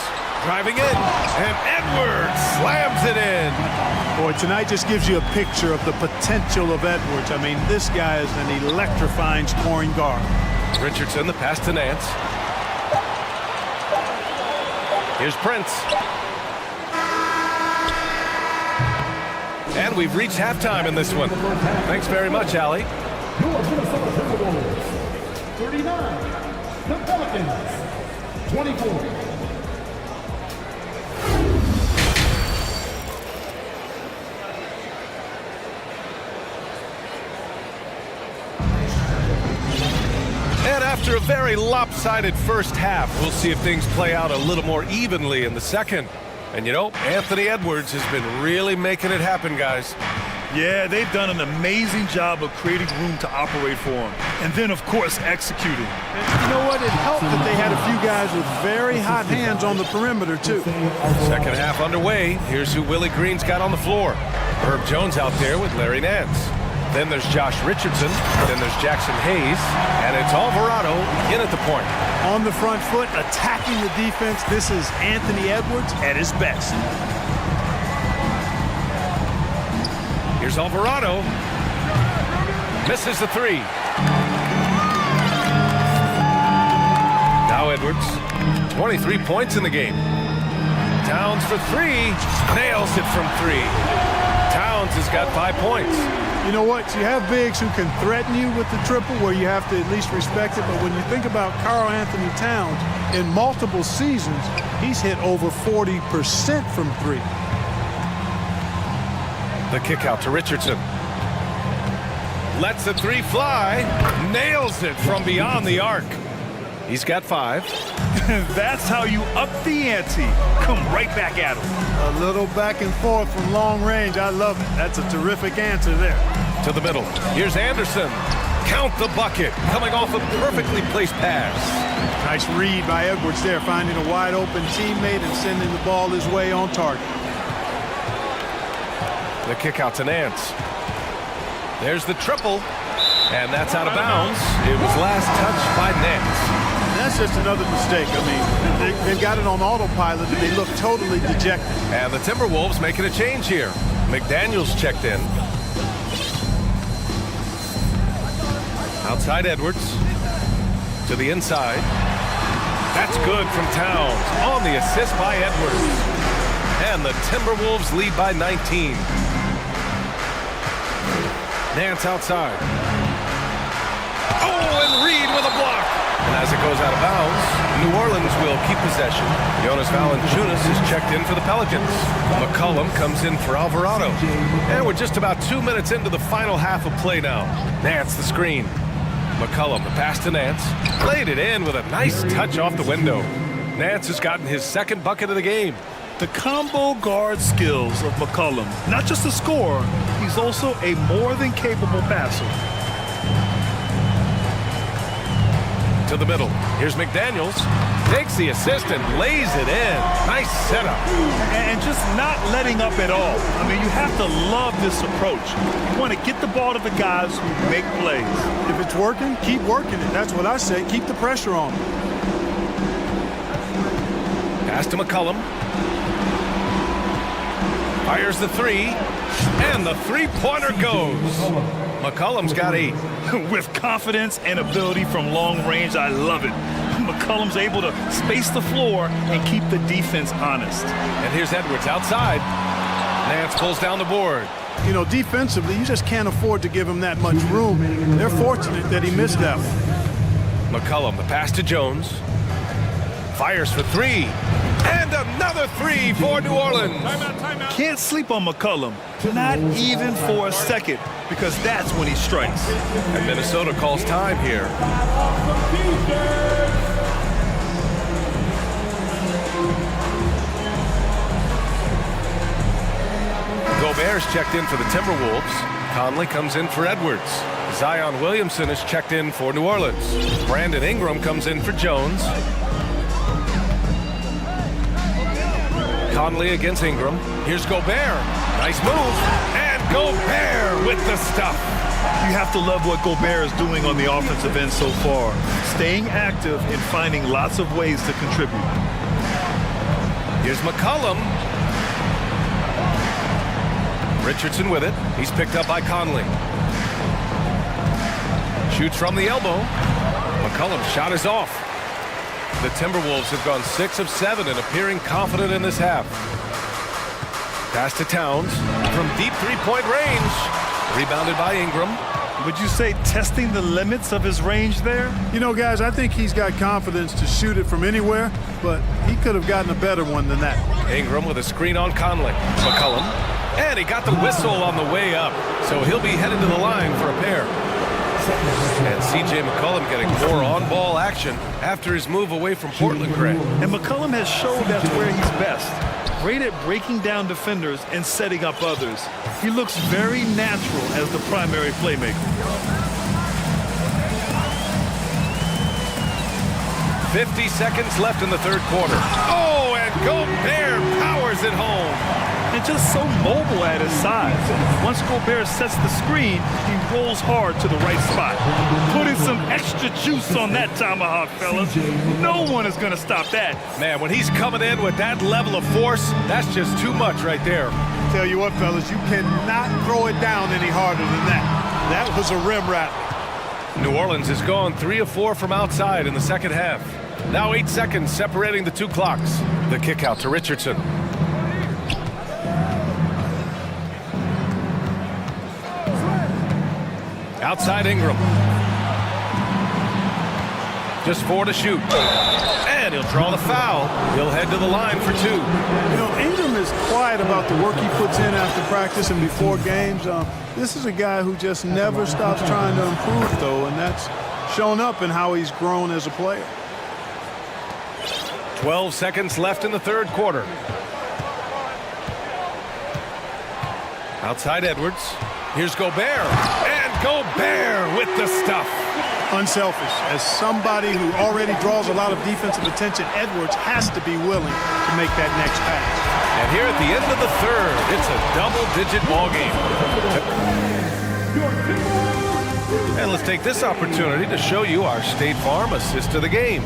driving in, and Edwards slams it in. Boy, tonight just gives you a picture of the potential of Edwards. I mean, this guy is an electrifying scoring guard. Richardson, the pass to Nance. Here's Prince. And we've reached halftime in this one. Thanks very much, Allie. 39, the Pelicans, 24. And after a very lopsided first half, we'll see if things play out a little more evenly in the second. And you know, Anthony Edwards has been really making it happen, guys. Yeah, they've done an amazing job of creating room to operate for him. And then, of course, executing. And you know what? It helped that they had a few guys with very hot hands on the perimeter, too. Second half underway. Here's who Willie Green's got on the floor. Herb Jones out there with Larry Nance. Then there's Josh Richardson. Then there's Jackson Hayes. And it's Alvarado in at the point. On the front foot, attacking the defense. This is Anthony Edwards at his best. Here's Alvarado. Misses the three. Now Edwards. 23 points in the game. Towns for three. Nails it from three. Towns has got 5 points. You know what? You have bigs who can threaten you with the triple where you have to at least respect it. But when you think about Karl Anthony Towns, in multiple seasons, he's hit over 40% from three. The kick out to Richardson. Lets the three fly. Nails it from beyond the arc. He's got 5. That's how you up the ante. Come right back at him. A little back and forth from long range. I love it. That's a terrific answer there. To the middle. Here's Anderson. Count the bucket. Coming off a perfectly placed pass. Nice read by Edwards there, finding a wide open teammate and sending the ball his way on target. The kick out to Nance. There's the triple. And that's out of bounds. It was last touched by Nance. That's just another mistake. I mean, they've got it on autopilot and they look totally dejected. And the Timberwolves making a change here. McDaniels checked in. Outside Edwards. To the inside. That's good from Towns. On the assist by Edwards. And the Timberwolves lead by 19. Nance outside. Oh, and Reed with a block. And as it goes out of bounds, New Orleans will keep possession. Jonas Valanciunas is checked in for the Pelicans. McCollum comes in for Alvarado. And we're just about 2 minutes into the final half of play now. Nance the screen. McCollum the pass to Nance. Played it in with a nice touch off the window. Nance has gotten his second bucket of the game. The combo guard skills of McCollum, not just a scorer, he's also a more than capable passer. To the middle. Here's McDaniels. Takes the assist and lays it in. Nice setup. And just not letting up at all. I mean, you have to love this approach. You want to get the ball to the guys who make plays. If it's working, keep working it. That's what I say. Keep the pressure on. Pass to McCollum. Fires the three. And the three-pointer goes. McCollum's got 8. With confidence and ability from long range, I love it. McCollum's able to space the floor and keep the defense honest. And here's Edwards outside. Nance pulls down the board. You know, defensively, you just can't afford to give him that much room. They're fortunate that he missed that one. McCollum, the pass to Jones. Fires for 3. And another 3 for New Orleans. Timeout. Can't sleep on McCollum. Not even for a second, because that's when he strikes. And Minnesota calls time here. Gobert's checked in for the Timberwolves. Conley comes in for Edwards. Zion Williamson is checked in for New Orleans. Brandon Ingram comes in for Jones. Conley against Ingram. Here's Gobert. Nice move. And Gobert with the stuff. You have to love what Gobert is doing on the offensive end so far. Staying active and finding lots of ways to contribute. Here's McCollum. Richardson with it. He's picked up by Conley. Shoots from the elbow. McCollum's shot is off. The Timberwolves have gone 6 of 7 and appearing confident in this half. Pass to Towns from deep three-point range. Rebounded by Ingram. Would you say testing the limits of his range there? You know, guys, I think he's got confidence to shoot it from anywhere, but he could have gotten a better one than that. Ingram with a screen on Conley. McCollum. And he got the whistle on the way up, so he'll be headed to the line for a pair. And C.J. McCollum getting more on-ball action after his move away from Portland, Greg. And McCollum has shown that's where he's best. Great at breaking down defenders and setting up others. He looks very natural as the primary playmaker. 50 seconds left in the third quarter. Oh, and Gobert powers it home. And just so mobile at his size. Once Gobert sets the screen, he rolls hard to the right spot. Putting some extra juice on that tomahawk, fellas. No one is going to stop that. Man, when he's coming in with that level of force, that's just too much right there. Tell you what, fellas, you cannot throw it down any harder than that. That was a rim rattler. New Orleans has gone 3 of 4 from outside in the second half. Now 8 seconds separating the two clocks. The kick out to Richardson. Outside Ingram. Just 4 to shoot. And he'll draw the foul. He'll head to the line for 2. You know, Ingram is quiet about the work he puts in after practice and before games. This is a guy who just never stops trying to improve, though, and that's shown up in how he's grown as a player. 12 seconds left in the third quarter. Outside Edwards. Here's Gobert. And Gobert with the stuff. Unselfish. As somebody who already draws a lot of defensive attention, Edwards has to be willing to make that next pass. And here at the end of the third, it's a double-digit ball game. And let's take this opportunity to show you our State Farm assist of the game.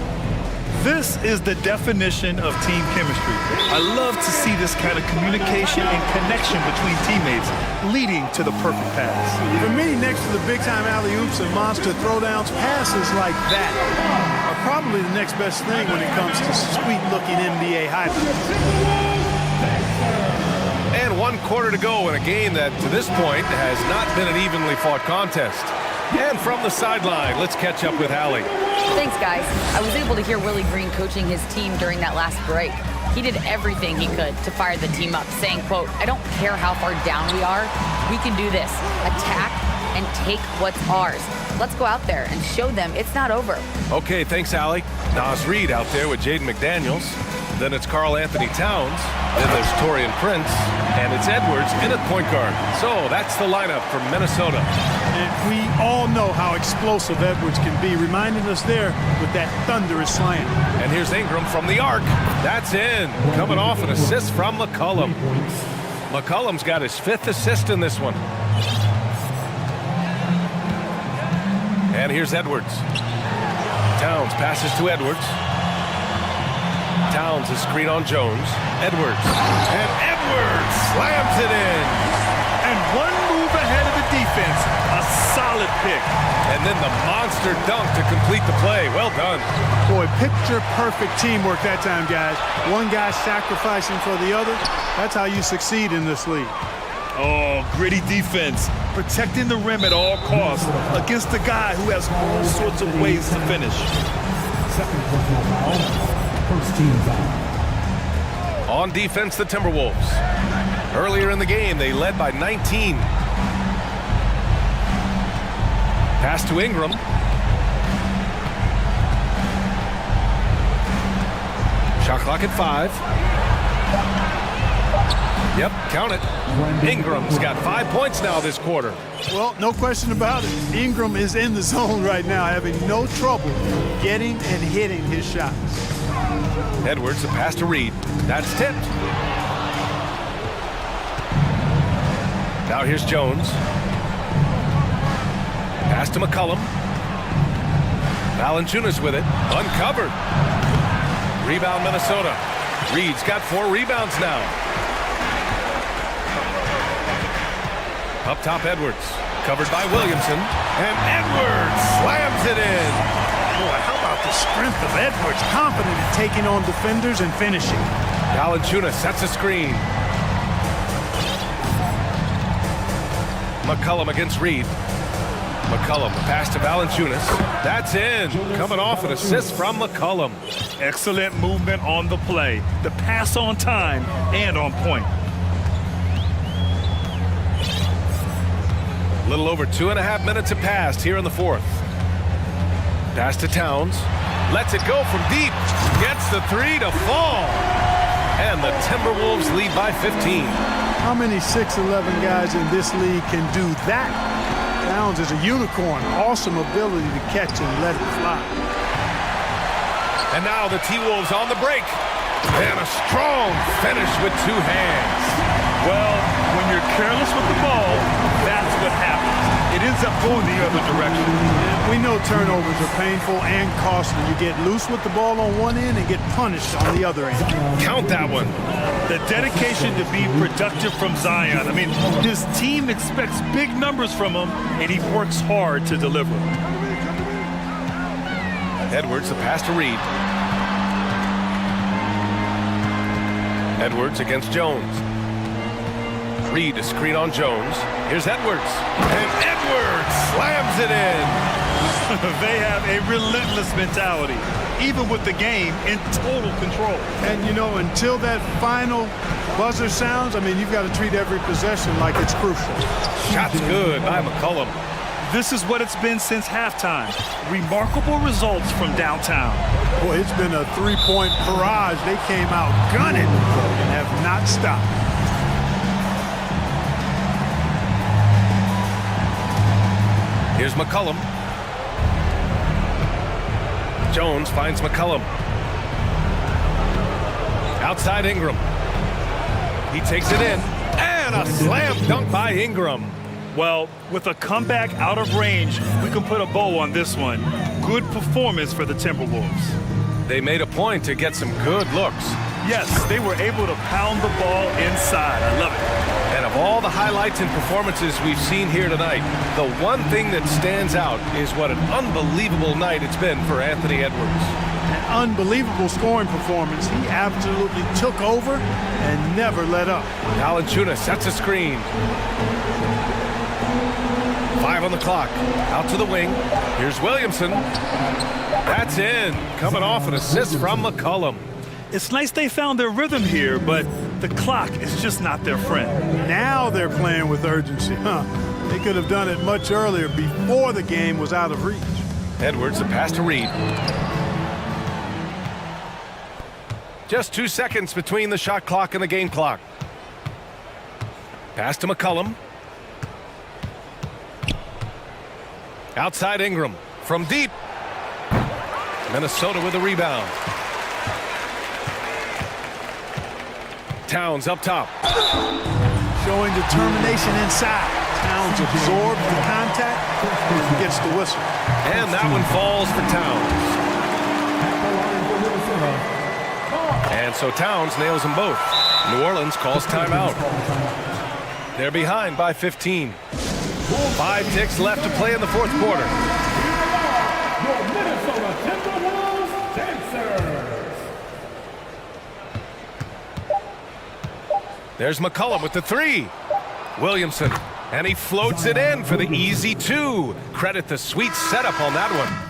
This is the definition of team chemistry. I love to see this kind of communication and connection between teammates leading to the perfect pass. For me, next to the big-time alley-oops and monster throwdowns, passes like that are probably the next best thing when it comes to sweet-looking NBA highlights. And 1 quarter to go in a game that, to this point, has not been an evenly fought contest. And from the sideline, let's catch up with Allie. Thanks, guys. I was able to hear Willie Green coaching his team during that last break. He did everything he could to fire the team up, saying, quote, "I don't care how far down we are. We can do this. Attack and take what's ours. Let's go out there and show them it's not over." Okay, thanks, Allie. Nas Reed out there with Jaden McDaniels. Then it's Karl Anthony Towns. Then there's Taurean Prince. And it's Edwards in at point guard. So that's the lineup for Minnesota. And we all know how explosive Edwards can be, reminding us there with that thunderous slam. And here's Ingram from the arc. That's in. Coming off an assist from McCollum. McCollum's got his 5th assist in this one. And here's Edwards. Towns passes to Edwards. Towns is screen on Jones. Edwards. And Edwards slams it in. And one move ahead of the defense. A solid pick. And then the monster dunk to complete the play. Well done. Boy, picture-perfect teamwork that time, guys. One guy sacrificing for the other. That's how you succeed in this league. Oh, gritty defense. Protecting the rim at all costs against a guy who has all sorts of ways to finish. First team foul. On defense, the Timberwolves. Earlier in the game, they led by 19. Pass to Ingram. Shot clock at 5. Yep, count it. Ingram's got 5 points now this quarter. Well, no question about it. Ingram is in the zone right now, having no trouble getting and hitting his shots. Edwards, the pass to Reed. That's tipped. Now here's Jones. Pass to McCollum. Valanciunas with it. Uncovered. Rebound Minnesota. Reed's got 4 rebounds now. Up top, Edwards. Covered by Williamson. And Edwards slams it in. Boy, how about the strength of Edwards? Confident in taking on defenders and finishing. Valanciunas sets a screen. McCollum against Reed. McCollum, the pass to Valanciunas. That's in. Coming off an assist from McCollum. Excellent movement on the play. The pass on time and on point. A little over 2.5 minutes have passed here in the fourth. Pass to Towns. Lets it go from deep. Gets the 3 to fall. And the Timberwolves lead by 15. How many 6'11" guys in this league can do that? Towns is a unicorn. Awesome ability to catch and let it fly. And now the T-Wolves on the break. And a strong finish with 2 hands. Well, when you're careless with the ball, that's what happens. It ends up going the other direction. We know turnovers are painful and costly. You get loose with the ball on one end and get punished on the other end. Count that one. The dedication to be productive from Zion. I mean, his team expects big numbers from him, and he works hard to deliver. Edwards, the pass to Reed. Edwards against Jones. Reed to screen on Jones. Here's Edwards. And Edwards slams it in. They have a relentless mentality, even with the game in total control. And, you know, until that final buzzer sounds, I mean, you've got to treat every possession like it's crucial. Shot's good by McCollum. This is what it's been since halftime. Remarkable results from downtown. Boy, it's been a three-point barrage. They came out gunning and have not stopped. Here's McCollum. Jones finds McCollum. Outside Ingram. He takes it in. And a slam dunk by Ingram. Well, with a comeback out of range, we can put a bow on this one. Good performance for the Timberwolves. They made a point to get some good looks. Yes, they were able to pound the ball inside. I love it. And of all the highlights and performances we've seen here tonight, the one thing that stands out is what an unbelievable night it's been for Anthony Edwards. An unbelievable scoring performance. He absolutely took over and never let up. Valanciunas sets a screen. 5 on the clock. Out to the wing. Here's Williamson. That's in. Coming off an assist from McCollum. It's nice they found their rhythm here, but the clock is just not their friend. Now they're playing with urgency, huh? They could have done it much earlier before the game was out of reach. Edwards, the pass to Reed. Just 2 seconds between the shot clock and the game clock. Pass to McCollum. Outside Ingram. From deep. Minnesota with a rebound. Towns up top. Showing determination inside. Towns absorbs the contact and gets the whistle. And that one falls for Towns. And so Towns nails them both. New Orleans calls timeout. They're behind by 15. 5 ticks left to play in the fourth quarter. Your Minnesota Timberwolves dancers. There's McCollum with the 3. Williamson, and he floats it in for the easy 2. Credit the sweet setup on that one.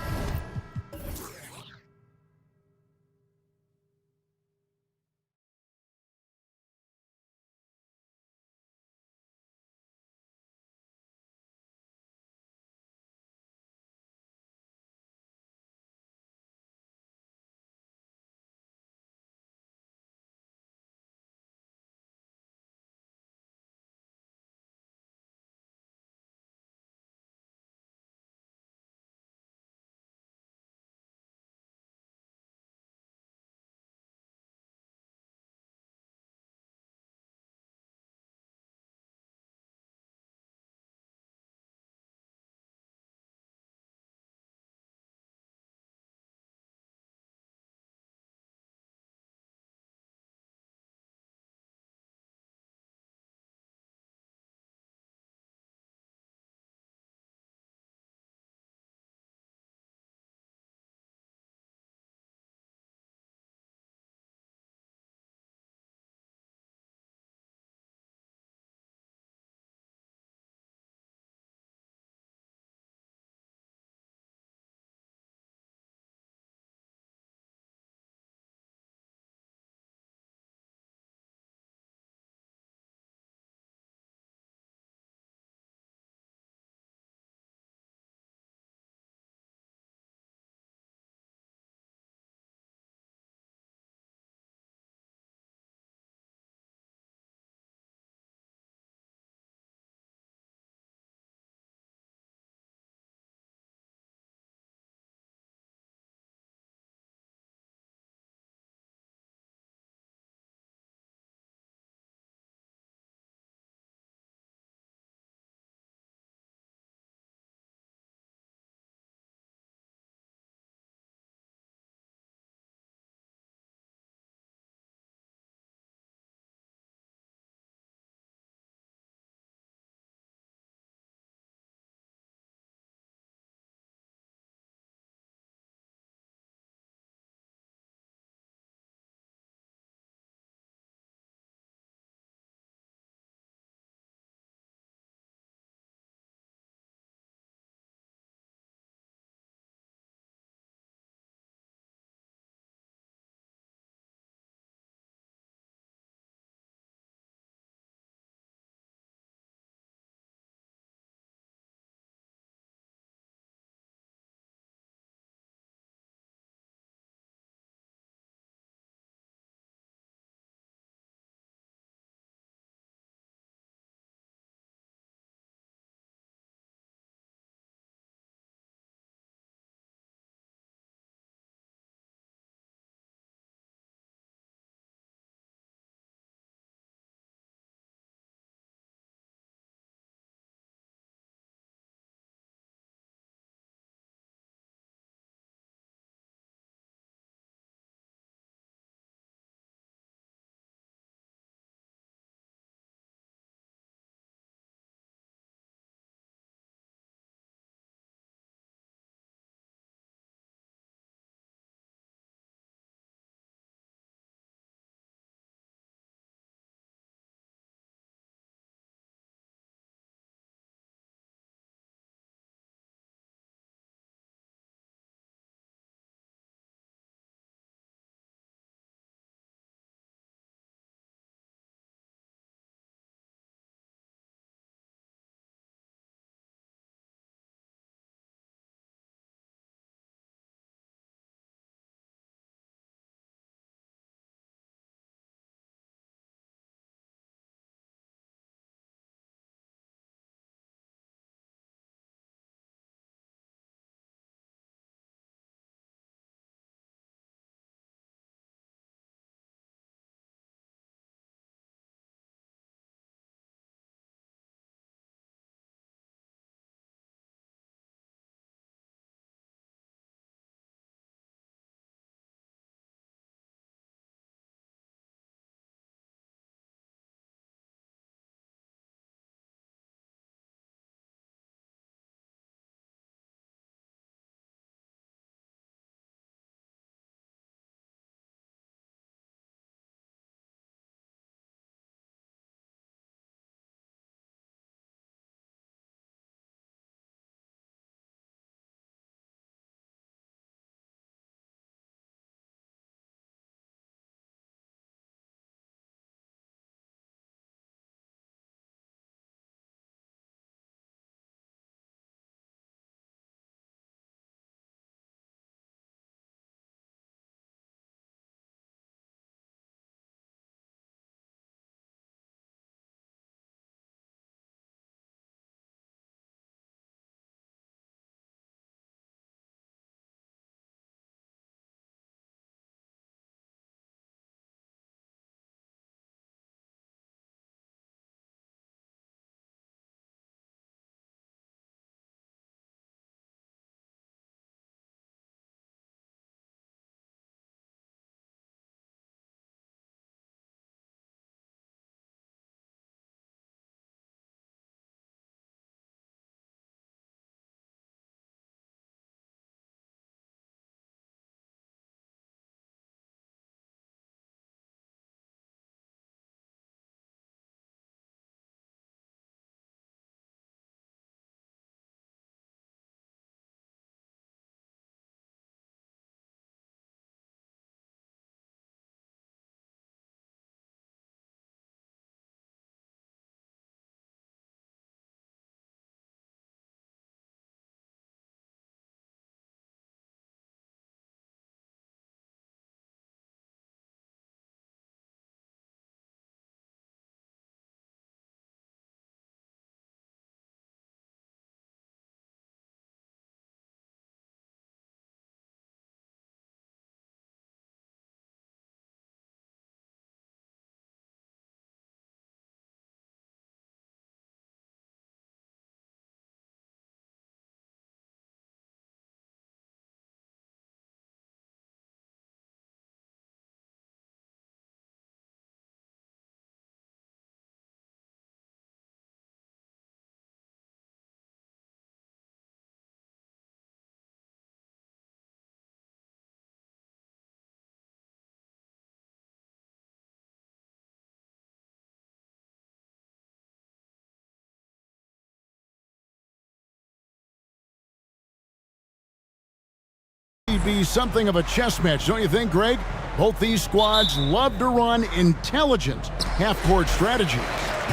might be something of a chess match, don't you think, Greg? Both these squads love to run intelligent half-court strategies.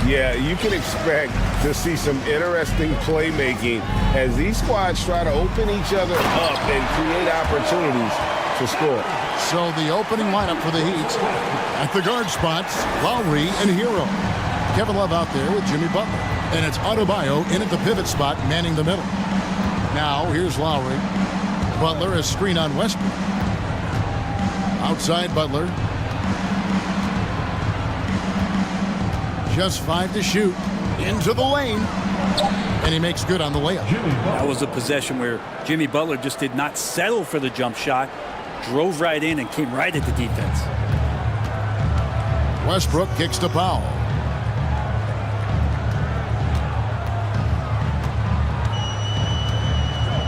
Yeah, you can expect to see some interesting playmaking as these squads try to open each other up and create opportunities to score. So the opening lineup for the Heat. At the guard spots, Lowry and Hero. Kevin Love out there with Jimmy Butler. And it's Adebayo in at the pivot spot, manning the middle. Now, here's Lowry. Butler is screen on Westbrook. Outside Butler. Just 5 to shoot. Into the lane. And he makes good on the layup. That was a possession where Jimmy Butler just did not settle for the jump shot. Drove right in and came right at the defense. Westbrook kicks to Powell.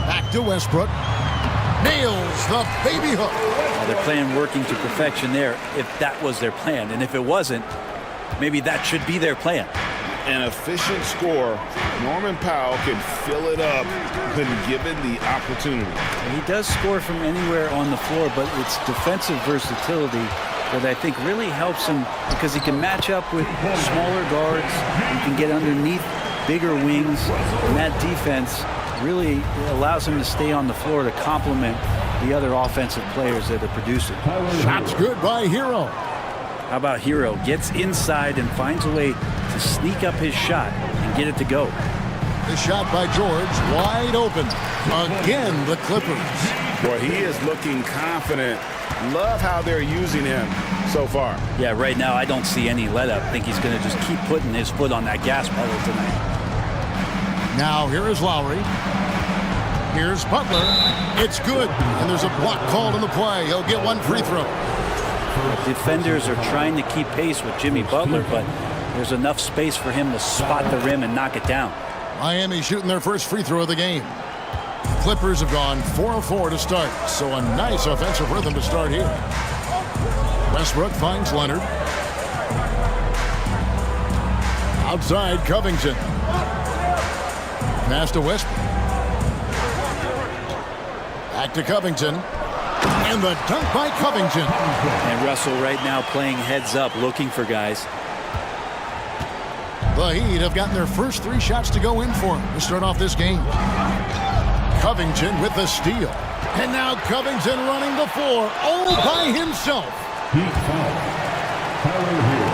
Back to Westbrook. Nails the baby hook. Well, their plan working to perfection there, if that was their plan. And if it wasn't, maybe that should be their plan. An efficient scorer, Norman Powell can fill it up when given the opportunity. He does score from anywhere on the floor, but it's defensive versatility that I think really helps him because he can match up with smaller guards. He can get underneath bigger wings, and that defense really allows him to stay on the floor to complement the other offensive players that are producing. Shot's good by Hero. How about Hero? Gets inside and finds a way to sneak up his shot and get it to go. The shot by George, wide open. Again, the Clippers. Boy, he is looking confident. Love how they're using him so far. Yeah, right now I don't see any let up. I think he's going to just keep putting his foot on that gas pedal tonight. Now here is Lowry. Here's Butler. It's good. And there's a block called in the play. He'll get one free throw. Defenders are trying to keep pace with Jimmy Butler, but there's enough space for him to spot the rim and knock it down. Miami shooting their first free throw of the game. Clippers have gone 4 of 4 to start, so a nice offensive rhythm to start here. Westbrook finds Leonard. Outside, Covington. Pass to Westbrook. Back to Covington. And the dunk by Covington. And Russell right now playing heads up, looking for guys. The Heat have gotten their first 3 shots to go in for him to start off this game. Covington with the steal. And now Covington running the floor all by himself. Heat foul. Tyler Hero.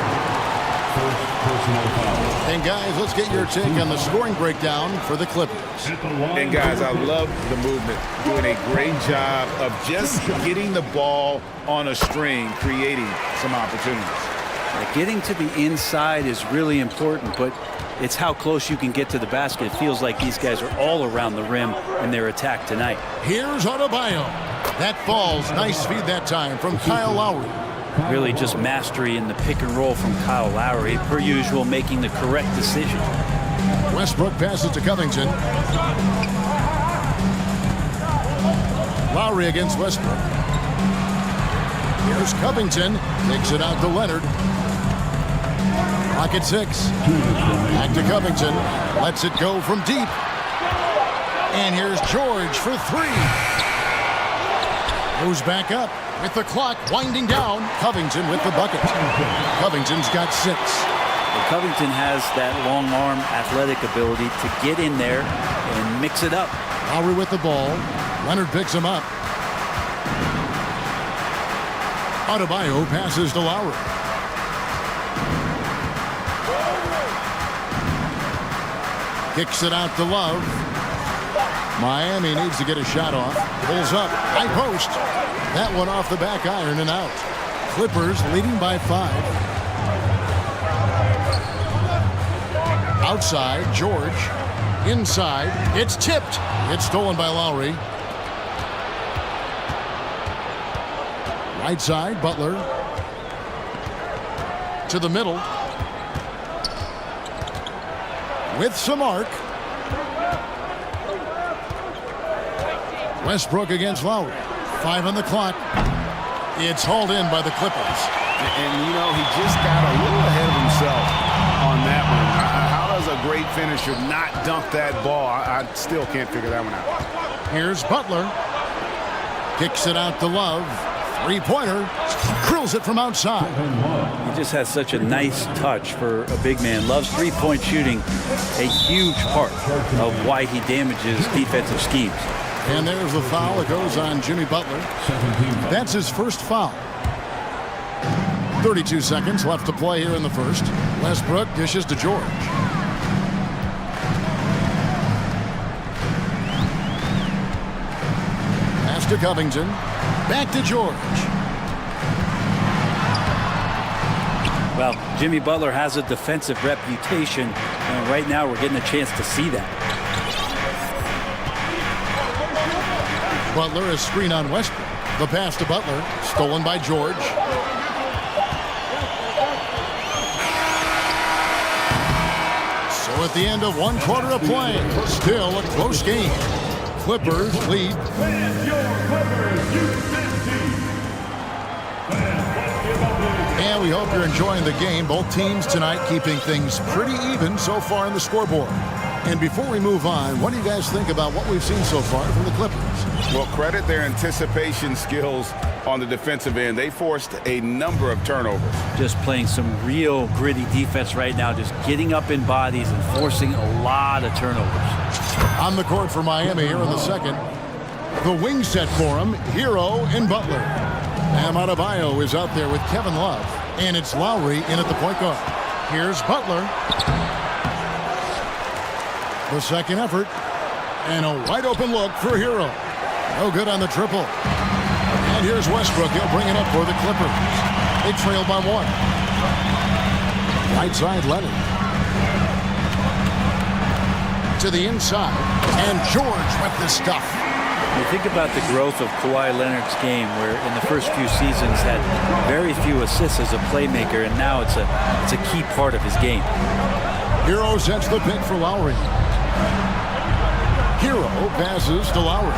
First personal foul. And guys, let's get your take on the scoring breakdown for the Clippers. And guys, I love the movement. Doing a great job of just getting the ball on a string, creating some opportunities. Getting to the inside is really important, but it's how close you can get to the basket. It feels like these guys are all around the rim in their attack tonight. Here's Adebayo. That falls. Nice feed that time from Kyle Lowry. Really just mastery in the pick and roll from Kyle Lowry, per usual, making the correct decision. Westbrook passes to Covington. Lowry against Westbrook. Here's Covington. Takes it out to Leonard. Clock at 6. Back to Covington. Lets it go from deep. And here's George for 3. Goes back up with the clock winding down. Covington with the bucket. Covington's got 6. Well, Covington has that long arm athletic ability to get in there and mix it up. Lowry with the ball. Leonard picks him up. Adebayo passes to Lowry. Kicks it out to Love. Miami needs to get a shot off. Pulls up. High post. That one off the back iron and out. Clippers leading by 5. Outside, George. Inside. It's tipped. It's stolen by Lowry. Right side, Butler. To the middle. With some arc. Westbrook against Lowry. 5 on the clock. It's hauled in by the Clippers. And you know, he just got a little ahead of himself on that one. How does a great finisher not dunk that ball? I still can't figure that one out. Here's Butler. Kicks it out to Love. Three-pointer. Drills it from outside. He just has such a nice touch for a big man. Loves three-point shooting, a huge part of why he damages defensive schemes. And there's the foul. It goes on Jimmy Butler. That's his first foul. 32 seconds left to play here in the first. Westbrook dishes to George. Pass to Covington. Back to George. Well, Jimmy Butler has a defensive reputation, and right now we're getting a chance to see that. Butler is screen on Westbrook. The pass to Butler, stolen by George. So at the end of one quarter of play, still a close game. Clippers lead. And we hope you're enjoying the game. Both teams tonight keeping things pretty even so far in the scoreboard. And before we move on, what do you guys think about what we've seen so far from the Clippers? Well, credit their anticipation skills on the defensive end. They forced a number of turnovers. Just playing some real gritty defense right now, just getting up in bodies and forcing a lot of turnovers. On the court for Miami here in the second. The wing set for him, Hero and Butler. Bam Adebayo is out there with Kevin Love. And it's Lowry in at the point guard. Here's Butler. The second effort. And a wide open look for Hero. No good on the triple. And here's Westbrook. He'll bring it up for the Clippers. They trail by one. Right side Leonard. To the inside. And George with the stuff. You think about the growth of Kawhi Leonard's game, where in the first few seasons had very few assists as a playmaker, and now it's a key part of his game. Hero sets the pick for Lowry. Hero passes to Lowry.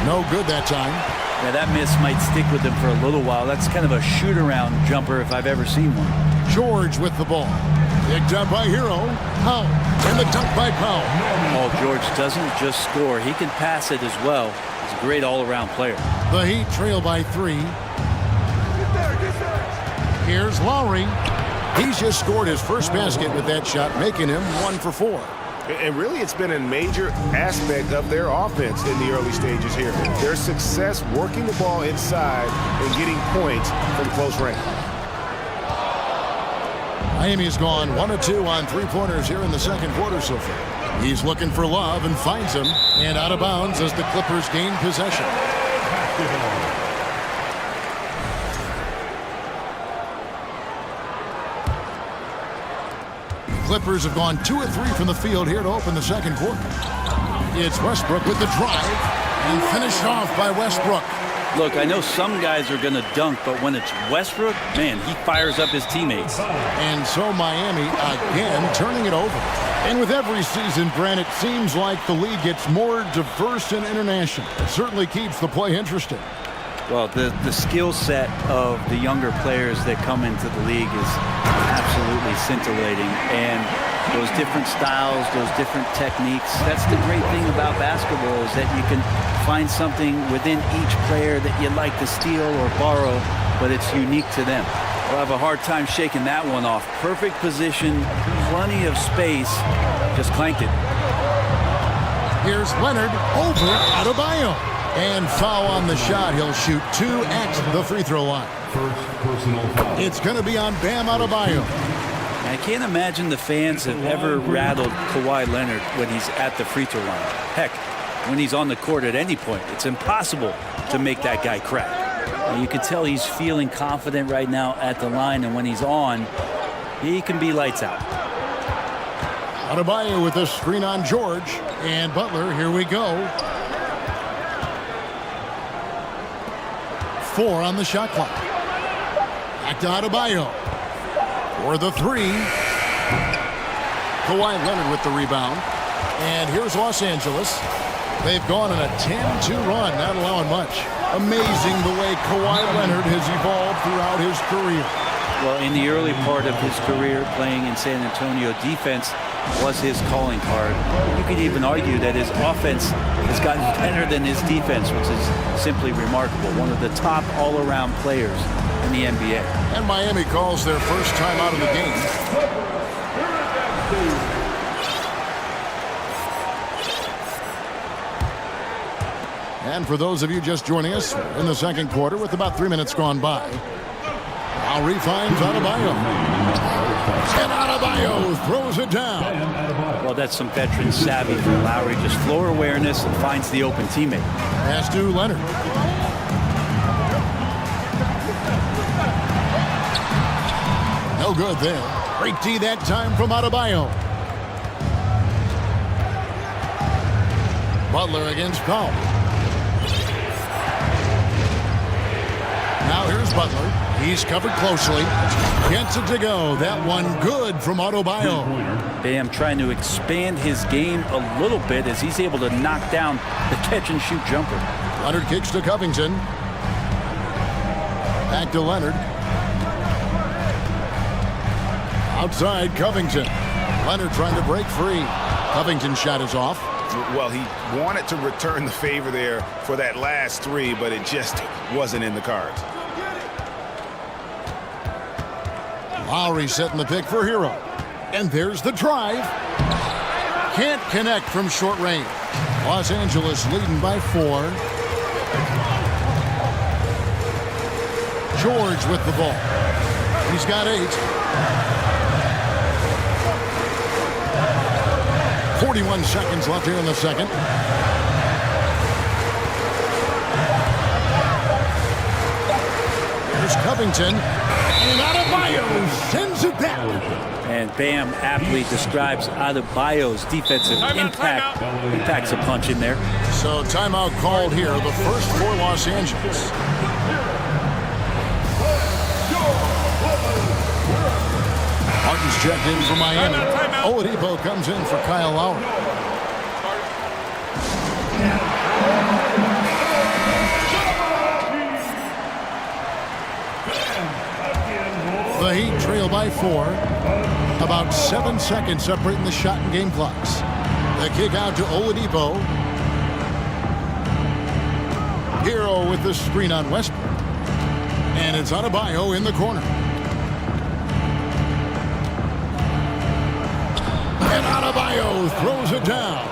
No good that time. Yeah, that miss might stick with him for a little while. That's kind of a shoot-around jumper if I've ever seen one. George with the ball. Picked up by Hero. Powell. And the dunk by Powell. Oh, George doesn't just score. He can pass it as well. He's a great all-around player. The Heat trail by 3. Here's Lowry. He's just scored his first basket with that shot, making him 1 for 4. And really, it's been a major aspect of their offense in the early stages here. Their success working the ball inside and getting points from close range. Miami's gone 1 of 2 on three-pointers here in the second quarter so far. He's looking for Love and finds him. And out of bounds as the Clippers gain possession. Clippers have gone 2 of 3 from the field here to open the second quarter. It's Westbrook with the drive and finished off by Westbrook. Look, I know some guys are going to dunk, but when it's Westbrook, man, he fires up his teammates. And so Miami again turning it over. And with every season, Brent, it seems like the league gets more diverse and international. It certainly keeps the play interesting. Well, the skill set of the younger players that come into the league is absolutely scintillating. And those different styles, those different techniques, that's the great thing about basketball, is that you can find something within each player that you'd like to steal or borrow, but it's unique to them. We'll have a hard time shaking that one off. Perfect position, plenty of space, just clanked it. Here's Leonard over Adebayo. And foul on the shot. He'll shoot 2 at the free throw line. It's going to be on Bam Adebayo. I can't imagine the fans have ever rattled Kawhi Leonard when he's at the free throw line. Heck, when he's on the court at any point, it's impossible to make that guy crack. And you can tell he's feeling confident right now at the line, and when he's on, he can be lights out. Adebayo with a screen on George. And Butler, here we go. 4 on the shot clock. Back to Adebayo for the 3. Kawhi Leonard with the rebound. And here's Los Angeles. They've gone on a 10-2 run, not allowing much. Amazing the way Kawhi Leonard has evolved throughout his career. Well, in the early part of his career playing in San Antonio, defense was his calling card. You could even argue that his offense has gotten better than his defense, which is simply remarkable. One of the top all-around players in the NBA. And Miami calls their first time out of the game. And for those of you just joining us, in the second quarter with about 3 minutes gone by. Lowry finds Adebayo. And Adebayo throws it down. Well, that's some veteran savvy from Lowry. Just floor awareness and finds the open teammate. Pass to Leonard. No good there. Great D that time from Adebayo. Butler against Powell. Now here's Butler. He's covered closely. Gets it to go. That one good from Adebayo. Bam trying to expand his game a little bit as he's able to knock down the catch-and-shoot jumper. Leonard kicks to Covington. Back to Leonard. Outside Covington. Leonard trying to break free. Covington's shot is off. Well, he wanted to return the favor there for that last three, but it just wasn't in the cards. Lowry setting the pick for Hero. And there's the drive. Can't connect from short range. Los Angeles leading by 4. George with the ball. He's got 8. 41 seconds left here in the second. Here's Covington. And Adebayo sends it back. And Bam aptly describes Adebayo's defensive impact. He packs a punch in there. So timeout called here, the first for Los Angeles. Martin's checked in for Miami. Oladipo comes in for Kyle Lowry. The Heat trail by 4. About 7 seconds separating the shot and game clocks. The kick out to Oladipo. Hero with the screen on Westbrook. And it's Adebayo in the corner. And Adebayo throws it down.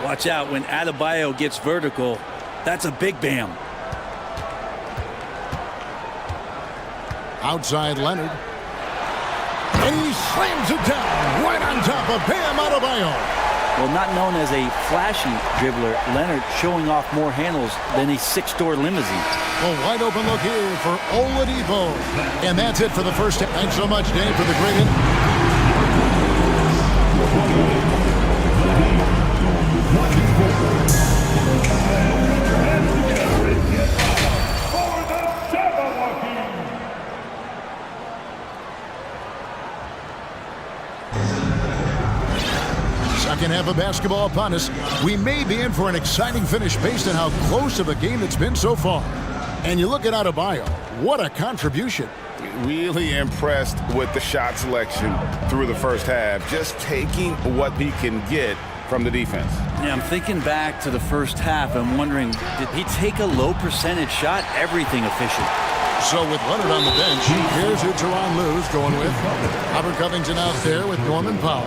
Watch out when Adebayo gets vertical. That's a big Bam. Outside Leonard. And he slams it down right on top of Bam Adebayo. Well, not known as a flashy dribbler, Leonard showing off more handles than a 6-door limousine. A wide open look here for Oladipo. And that's it for the first half. Thanks so much, Dave, for the great input. Second half of basketball upon us. We may be in for an exciting finish based on how close of a game it's been so far. And you look at Adebayo, what a contribution. Really impressed with the shot selection through the first half, just taking what he can get from the defense. Yeah, I'm thinking back to the first half and wondering, did he take a low percentage shot? Everything efficient. So with Leonard on the bench, here's who Tyronn Lue's going with. Robert Covington out there with Norman Powell.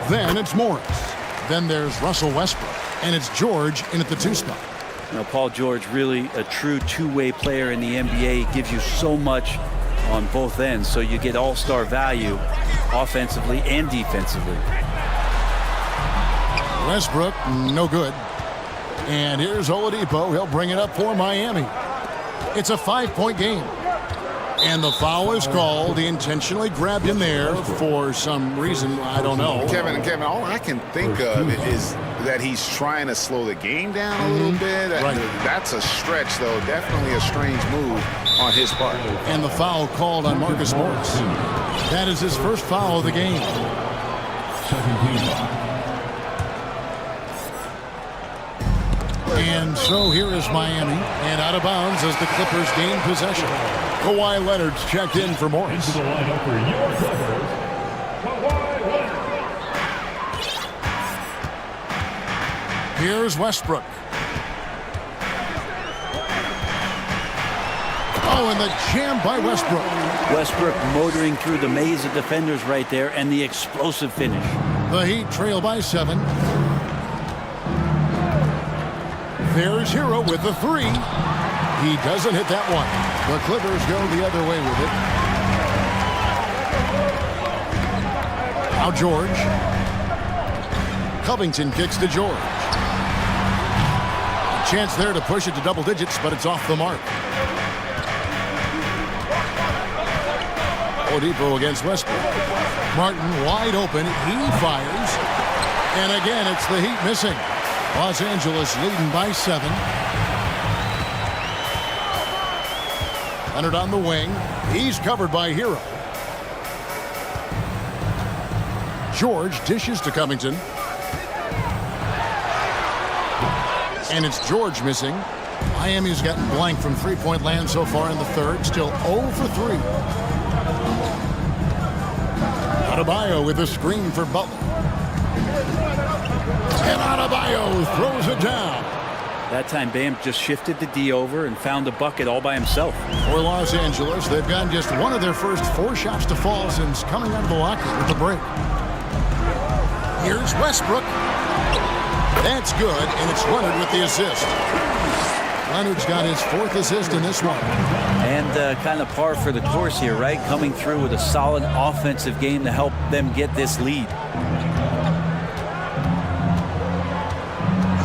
Then it's Morris. Then there's Russell Westbrook. And it's George in at the 2 spot. Now, Paul George, really a true two-way player in the NBA. He gives you so much on both ends, so you get all-star value offensively and defensively. Westbrook, no good. And here's Oladipo. He'll bring it up for Miami. It's a 5-point game. And the foul is called. He intentionally grabbed him there for some reason. I don't know. Kevin, all I can think of is that he's trying to slow the game down a little bit. Right. That's a stretch, though. Definitely a strange move on his part. And the foul called on Marcus Morris. That is his first foul of the game. And so here is Miami, and out of bounds as the Clippers gain possession. Kawhi Leonard's checked in for Morris. Here's Westbrook. Oh, and the jam by Westbrook. Westbrook motoring through the maze of defenders right there, and the explosive finish. The Heat trail by 7. There's Hero with the 3. He doesn't hit that one. The Clippers go the other way with it. Now George. Covington kicks to George. A chance there to push it to double digits, but it's off the mark. Oladipo against Westbrook. Martin wide open. He fires. And again, it's the Heat missing. Los Angeles leading by 7. Leonard on the wing. He's covered by Hero. George dishes to Covington. And it's George missing. Miami's gotten blank from three-point land so far in the third. Still 0 for 3. Adebayo with a screen for Butler. And Adebayo throws it down. That time Bam just shifted the D over and found a bucket all by himself. For Los Angeles, they've gotten just one of their first 4 shots to fall since coming out of the locker with the break. Here's Westbrook. That's good, and it's Leonard with the assist. Leonard's got his 4th assist in this one. And kind of par for the course here, right? Coming through with a solid offensive game to help them get this lead.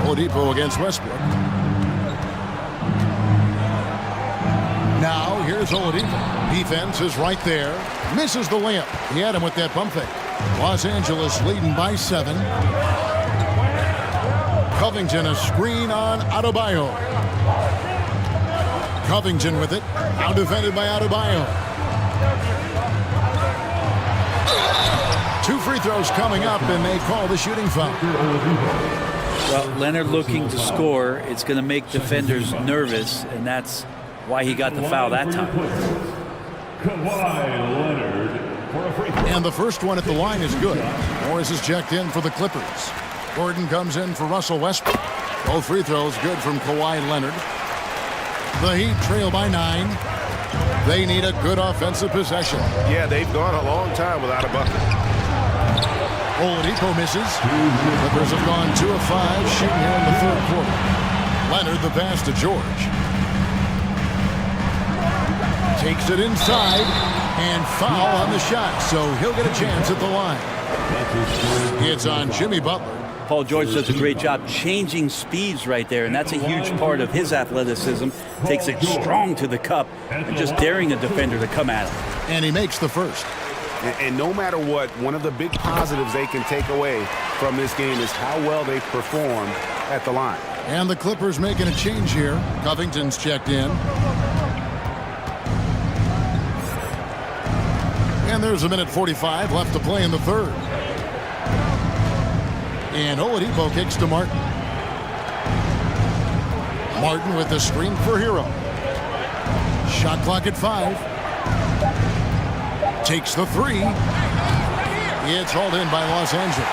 Oladipo against Westbrook. Now, here's Oladipo. Defense is right there. Misses the layup. He had him with that pump fake. Los Angeles leading by 7. Covington a screen on Adebayo. Covington with it. Now defended by Adebayo. 2 free throws coming up, and they call the shooting foul. Well, Leonard looking to score. It's going to make defenders nervous, and that's why he got the foul that time. And the first one at the line is good. Morris is checked in for the Clippers. Gordon comes in for Russell Westbrook. Both free throws good from Kawhi Leonard. The Heat trail by 9. They need a good offensive possession. Yeah, they've gone a long time without a bucket. Oladipo misses. Clippers have gone 2 of 5 shooting here in the third quarter. Leonard the pass to George. Takes it inside and foul on the shot, so he'll get a chance at the line. It's on Jimmy Butler. Paul George does a great job changing speeds right there, and that's a huge part of his athleticism. Takes it strong to the cup and just daring a defender to come at him. And he makes the first. And no matter what, one of the big positives they can take away from this game is how well they performed at the line. And the Clippers making a change here. Covington's checked in. And there's 1:45 left to play in the third. And Oladipo kicks to Martin. Martin with the screen for Hero. Shot clock at 5. Takes the 3. It's hauled in by Los Angeles.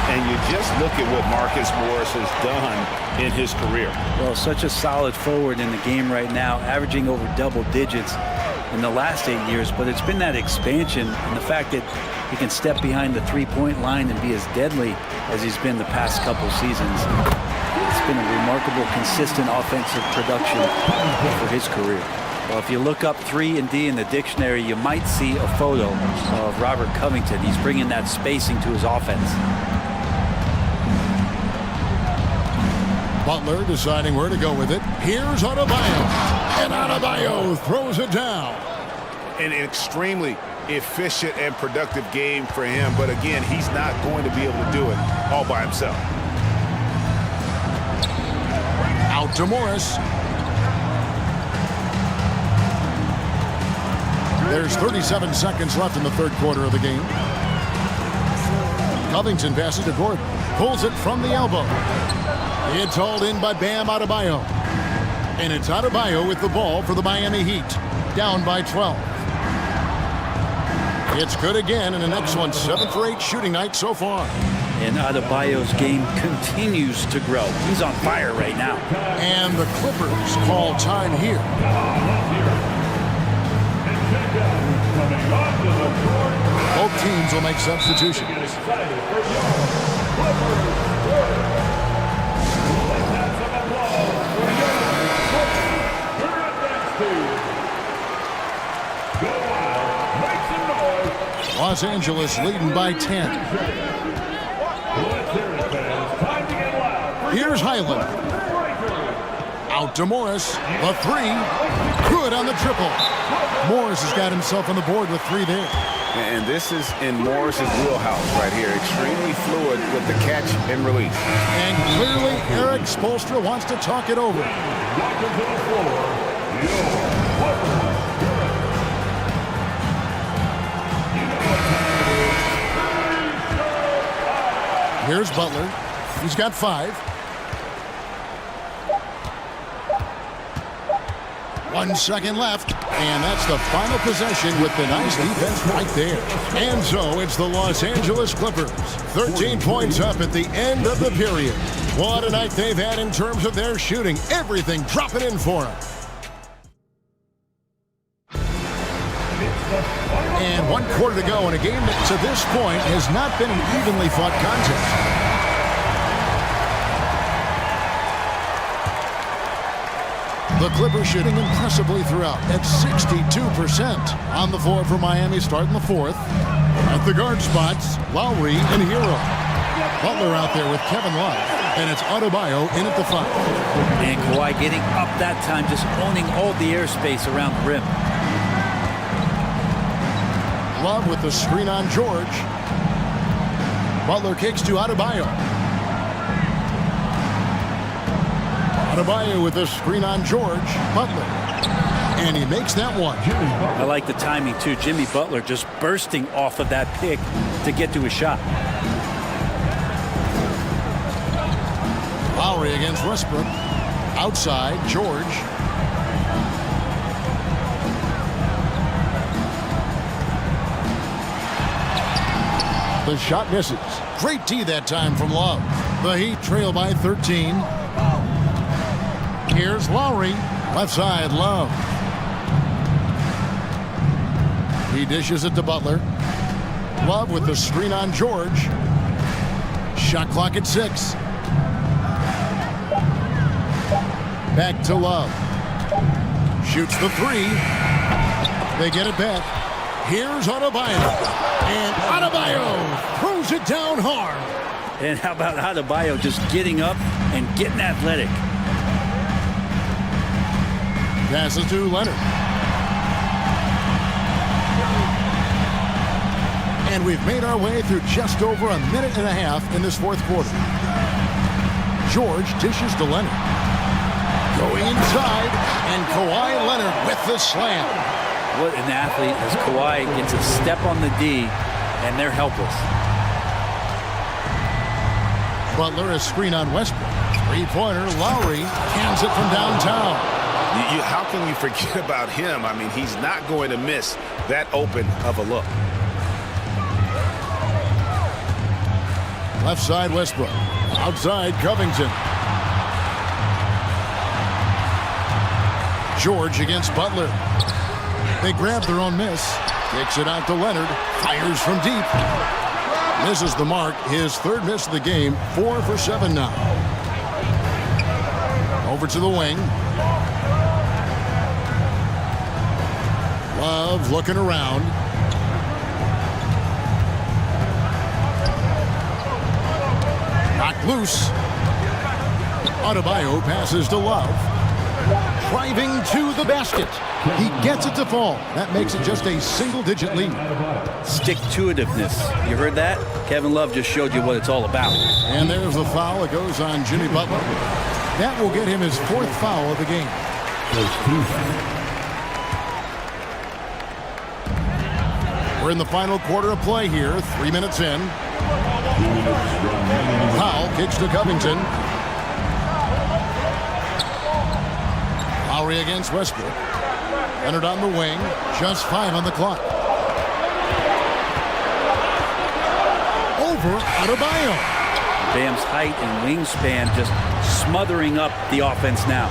And you just look at what Marcus Morris has done in his career. Well, such a solid forward in the game right now, averaging over double digits in the last 8 years, but it's been that expansion and the fact that he can step behind the three-point line and be as deadly as he's been the past couple seasons. It's been a remarkable, consistent offensive production for his career. Well, if you look up 3 and D in the dictionary, you might see a photo of Robert Covington. He's bringing that spacing to his offense. Butler deciding where to go with it. Here's Adebayo. And Adebayo throws it down. An extremely efficient and productive game for him. But again, he's not going to be able to do it all by himself. Out to Morris. There's 37 seconds left in the third quarter of the game. Covington passes to Gordon. Pulls it from the elbow. It's hauled in by Bam Adebayo. And it's Adebayo with the ball for the Miami Heat. Down by 12. It's good again, and an excellent 7 for 8 shooting night so far. And Adebayo's game continues to grow. He's on fire right now. And the Clippers call time here. Both teams will make substitutions. Los Angeles leading by 10. Here's Highland. Out to Morris. The three. Good on the triple. Morris has got himself on the board with 3 there. And this is in Morris's wheelhouse right here. Extremely fluid with the catch and release. And clearly Eric Spoelstra wants to talk it over. Here's Butler. He's got 5. 1 second left. And that's the final possession with the nice defense right there. And so it's the Los Angeles Clippers. 13 points up at the end of the period. What a night they've had in terms of their shooting. Everything dropping in for them. And 1 quarter to go in a game that to this point has not been an evenly fought contest. The Clippers shooting impressively throughout at 62% on the floor for Miami starting the 4th. At the guard spots, Lowry and Hero. Butler out there with Kevin Love. And it's Adebayo in at the 5. And Kawhi getting up that time, just owning all the airspace around the rim. Love with the screen on George. Butler kicks to Adebayo. Adebayo with the screen on George. Butler. And he makes that one. I like the timing, too. Jimmy Butler just bursting off of that pick to get to his shot. Lowry against Westbrook. Outside, George. The shot misses. Great D that time from Love. The Heat trail by 13. Here's Lowry. Left side, Love. He dishes it to Butler. Love with the screen on George. Shot clock at 6. Back to Love. Shoots the 3. They get it back. Here's Adebayo. And Adebayo throws it down hard. And how about Adebayo just getting up and getting athletic? Passes to Leonard. And we've made our way through just over a minute and a half in this 4th quarter. George dishes to Leonard. Going inside, and Kawhi Leonard with the slam. What an athlete as Kawhi gets a step on the D, and they're helpless. Butler a screen on Westbrook. 3-pointer, Lowry cans it from downtown. How can you forget about him? I mean, he's not going to miss that open of a look. Left side, Westbrook. Outside, Covington. George against Butler. They grab their own miss. Kicks it out to Leonard. Fires from deep. Misses the mark. His 3rd miss of the game. 4 for 7 now. Over to the wing. Love looking around. Knocked loose. Adebayo passes to Love. Driving to the basket. He gets it to fall. That makes it just a single-digit lead. Stick-to-itiveness. You heard that? Kevin Love just showed you what it's all about. And there's the foul. It goes on Jimmy Butler. That will get him his 4th foul of the game. We're in the final quarter of play here. 3 minutes in. Powell kicks to Covington. Lowry against Westbrook. Leonard on the wing. Just 5 on the clock. over Adebayo. Bam's height and wingspan just smothering up the offense now.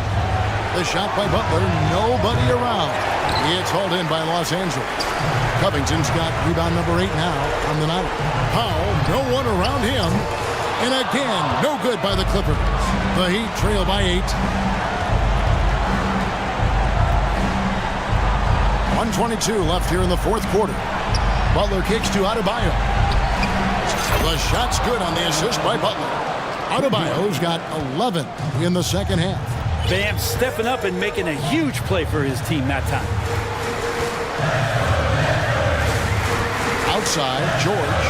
The shot by Butler, nobody around. It's hauled in by Los Angeles. Covington's got rebound number 8 now on the night. Powell, no one around him. And again, no good by the Clippers. The Heat trail by 8. 1:22 left here in the fourth quarter. Butler kicks to Adebayo. The shot's good on the assist by Butler. Adebayo's got 11 in the second half. Bam stepping up and making a huge play for his team that time. Outside, George.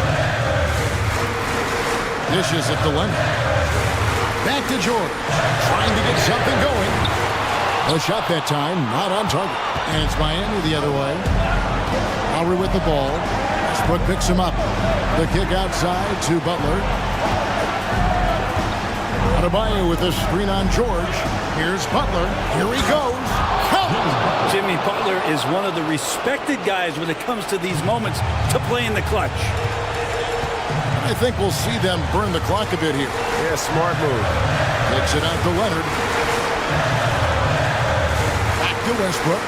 Dishes it to Leonard. Back to George. Trying to get something going. A shot that time, not on target. And it's Miami the other way. Lowry with the ball. Westbrook picks him up. The kick outside to Butler. Adebayo with the screen on George. Here's Butler. Here he goes. Help! Jimmy Butler is one of the respected guys when it comes to these moments to play in the clutch. I think we'll see them burn the clock a bit here. Yeah, smart move. Kicks it out to Leonard. Back to Westbrook.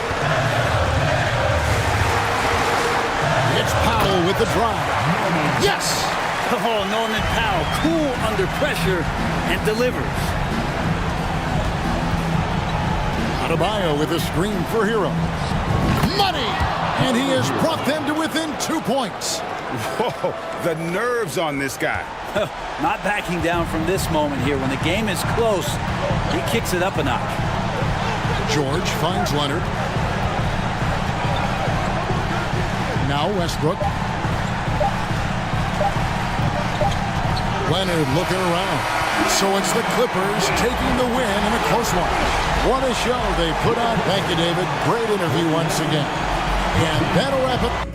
It's Powell with the drive. Yes! Oh, Norman Powell, cool under pressure and delivers. Adebayo with a screen for Hero. Money! And he has brought them to within 2 points. Whoa, the nerves on this guy. Not backing down from this moment here. When the game is close, he kicks it up a notch. George finds Leonard. Now Westbrook. Leonard looking around. So it's the Clippers taking the win in a close one. What a show they put on. Thank you, David. Great interview once again. And that'll wrap it.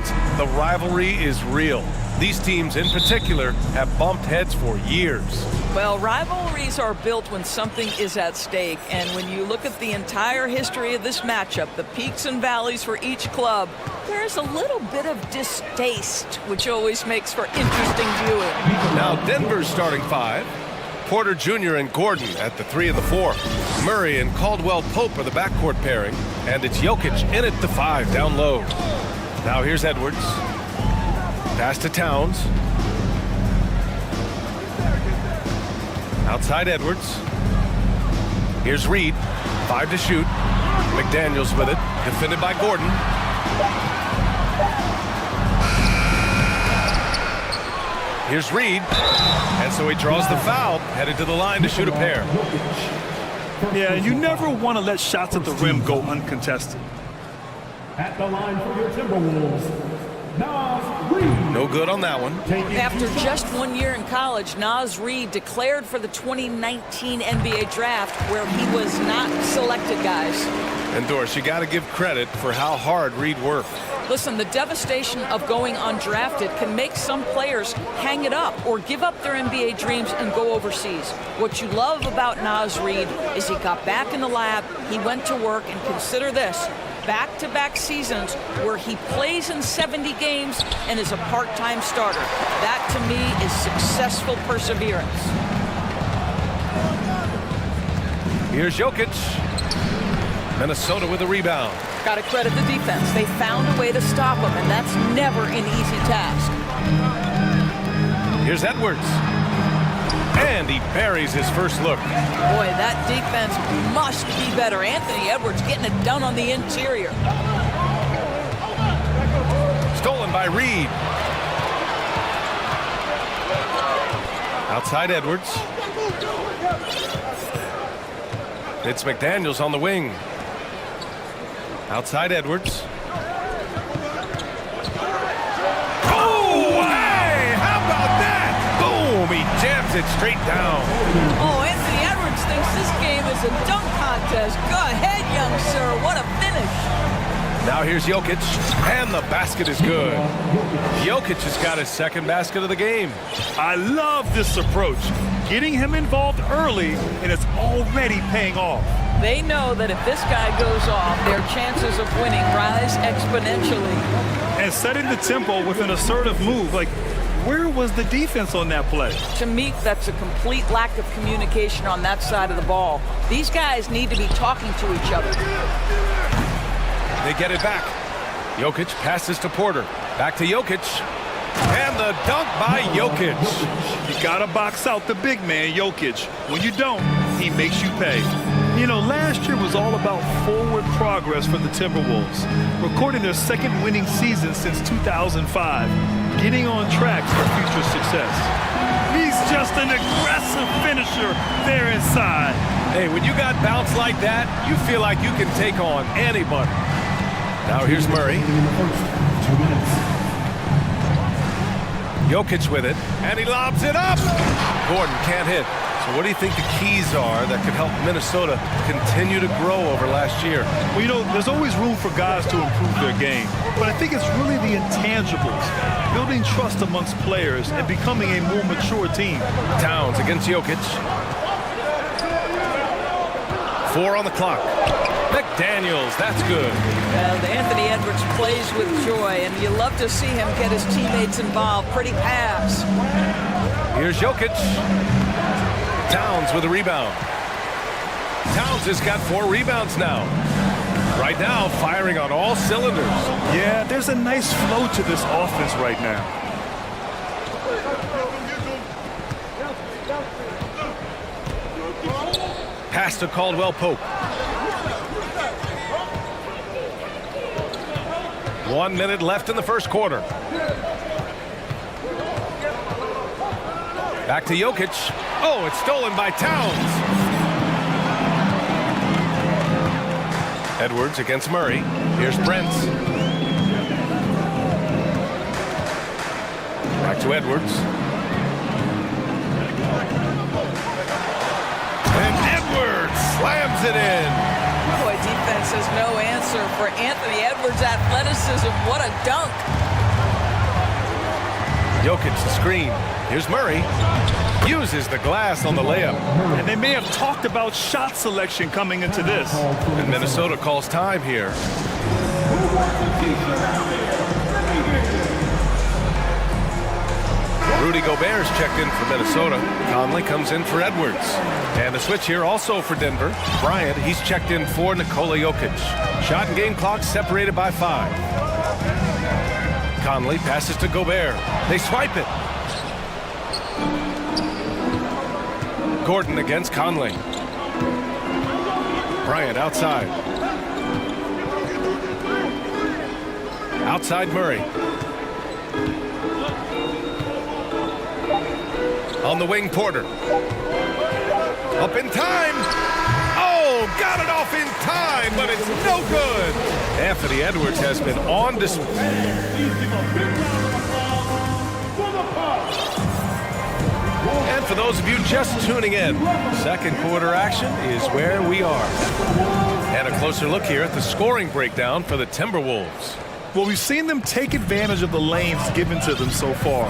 Edwards. The rivalry is real. These teams in particular have bumped heads for years. Well, rivalries are built when something is at stake. And when you look at the entire history of this matchup, the peaks and valleys for each club, there's a little bit of distaste, which always makes for interesting viewing. Now Denver's starting five. Porter Jr. and Gordon at the 3 and the 4. Murray and Caldwell Pope are the backcourt pairing. And it's Jokic in at the 5 down low. Now here's Edwards. Pass to Towns. Outside Edwards. Here's Reed. 5 to shoot. McDaniels with it. Defended by Gordon. Here's Reed. And so he draws the foul. Headed to the line to shoot a pair. Yeah, you never want to let shots at the rim go uncontested. At the line for your Timberwolves, Naz Reid. No good on that one. After just 1 year in college, Naz Reid declared for the 2019 NBA draft, where he was not selected, guys. And Doris, you got to give credit for how hard Reed worked. Listen, the devastation of going undrafted can make some players hang it up or give up their NBA dreams and go overseas. What you love about Naz Reid is he got back in the lab, he went to work, and consider this, back-to-back seasons where he plays in 70 games and is a part-time starter. That, to me, is successful perseverance. Here's Jokic. Minnesota with a rebound. Got to credit the defense. They found a way to stop him, and that's never an easy task. Here's Edwards. And he buries his first look. Boy, that defense must be better. Anthony Edwards getting it done on the interior. Stolen by Reed. Outside Edwards. It's McDaniels on the wing. Outside Edwards. Oh, hey! How about that? Boom! He jams it straight down. Oh, Anthony Edwards thinks this game is a dunk contest. Go ahead, young sir. What a finish. Now here's Jokic, and the basket is good. Jokic has got his second basket of the game. I love this approach. Getting him involved early, and it's already paying off. They know that if this guy goes off, their chances of winning rise exponentially. And setting the tempo with an assertive move. Like, where was the defense on that play? To me, that's a complete lack of communication on that side of the ball. These guys need to be talking to each other. They get it back. Jokic passes to Porter. Back to Jokic. And the dunk by Jokic. You gotta box out the big man, Jokic. When you don't, he makes you pay. You know, last year was all about forward progress for the Timberwolves, recording their second winning season since 2005, getting on track for future success. He's just an aggressive finisher there inside. Hey, when you got bounce like that, you feel like you can take on anybody. Now here's Murray. Jokic with it, and he lobs it up. Gordon can't hit. So what do you think the keys are that could help Minnesota continue to grow over last year? Well, you know, there's always room for guys to improve their game. But I think it's really the intangibles, building trust amongst players and becoming a more mature team. Towns against Jokic. 4 on the clock. McDaniels, that's good. And Anthony Edwards plays with joy, and you love to see him get his teammates involved. Pretty pass. Here's Jokic. Towns with a rebound. Towns has got 4 rebounds now. Right now, firing on all cylinders. Yeah, there's a nice flow to this offense right now. Pass to Caldwell Pope. 1 minute left in the first quarter. Back to Jokic. Oh, it's stolen by Towns. Edwards against Murray. Here's Brent. Back to Edwards. And Edwards slams it in. Boy, defense has no answer for Anthony Edwards' athleticism. What a dunk. Jokic the screen. Here's Murray. Uses the glass on the layup. And they may have talked about shot selection coming into this. And Minnesota calls time here. Rudy Gobert's checked in for Minnesota. Conley comes in for Edwards. And the switch here also for Denver. Bryant, he's checked in for Nikola Jokic. Shot and game clock separated by 5. Conley passes to Gobert. They swipe it. Gordon against Conley. Bryant outside. Outside Murray. On the wing, Porter. Up in time. Oh, got it off in time, but it's no good. Anthony Edwards has been on display. And for those of you just tuning in, second quarter action is where we are. And a closer look here at the scoring breakdown for the Timberwolves. Well, we've seen them take advantage of the lanes given to them so far.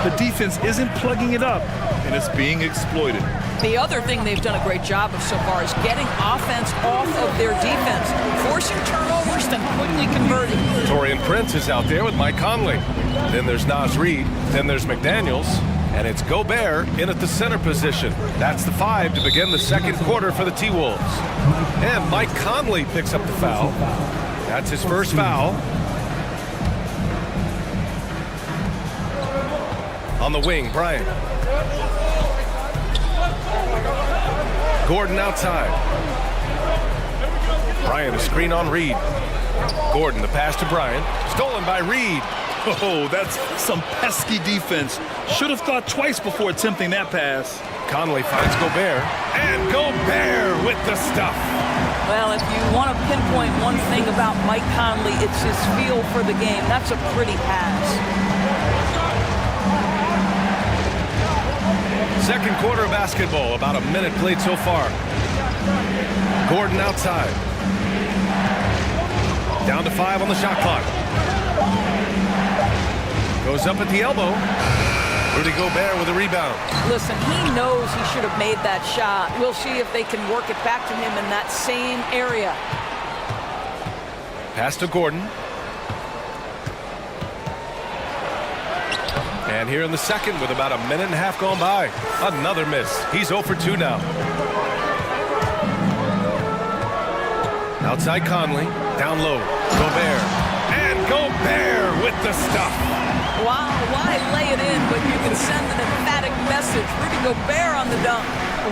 The defense isn't plugging it up, and it's being exploited. The other thing they've done a great job of so far is getting offense off of their defense, forcing turnovers, then quickly converting. Taurean Prince is out there with Mike Conley. Then there's Naz Reid. Then there's McDaniels. And it's Gobert in at the center position. That's the 5 to begin the second quarter for the T-Wolves. And Mike Conley picks up the foul. That's his first foul. On the wing, Bryant. Gordon outside. Bryant, a screen on Reid. Gordon, the pass to Bryant. Stolen by Reid. Oh, that's some pesky defense. Should have thought twice before attempting that pass. Conley finds Gobert. And Gobert with the stuff. Well, if you want to pinpoint one thing about Mike Conley, it's his feel for the game. That's a pretty pass. Second quarter of basketball, about a minute played so far. Gordon outside. Down to 5 on the shot clock. Goes up at the elbow. Rudy Gobert with a rebound. Listen, he knows he should have made that shot. We'll see if they can work it back to him in that same area. Pass to Gordon. And here in the second with about a minute and a half gone by. Another miss. He's 0 for 2 now. Outside Conley. Down low. Gobert. And Gobert with the stuff. Wow, why lay it in when you can send an emphatic message? Rudy Gobert on the dunk.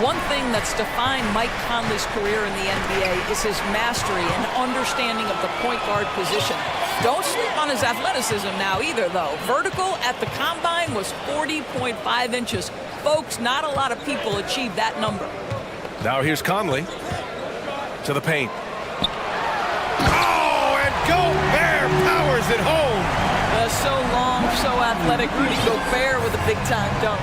One thing that's defined Mike Conley's career in the NBA is his mastery and understanding of the point guard position. Don't sleep on his athleticism now either, though. Vertical at the combine was 40.5 inches. Folks, not a lot of people achieve that number. Now here's Conley to the paint. Oh, and Gobert powers it home. So long, so athletic. Rudy Gobert with a big-time dunk.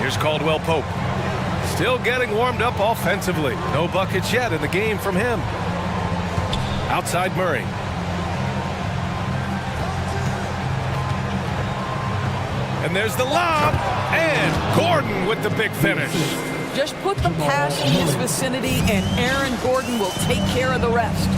Here's Caldwell Pope. Still getting warmed up offensively. No buckets yet in the game from him. Outside Murray. And there's the lob. And Gordon with the big finish. Just put the pass in his vicinity, and Aaron Gordon will take care of the rest.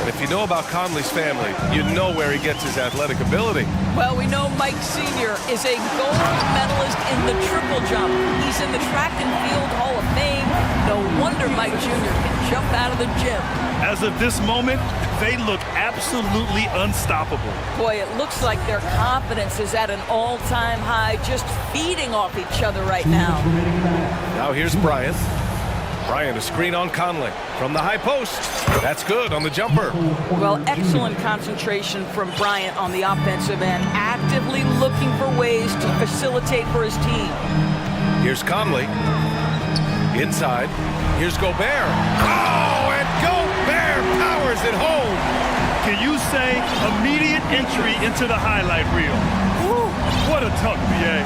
And if you know about Conley's family, you know where he gets his athletic ability. Well, we know Mike Sr. is a gold medalist in the triple jump. He's in the track and field Hall of Fame. No wonder Mike Jr. can jump out of the gym. As of this moment, they look absolutely unstoppable. Boy, it looks like their confidence is at an all-time high, just feeding off each other right now. Now here's Bryant. Bryant, a screen on Conley from the high post. That's good on the jumper. Well, excellent concentration from Bryant on the offensive end, actively looking for ways to facilitate for his team. Here's Conley. Inside. Here's Gobert. Oh, and Gobert powers it home. Can you say immediate entry into the highlight reel? Woo, what a dunk, BA.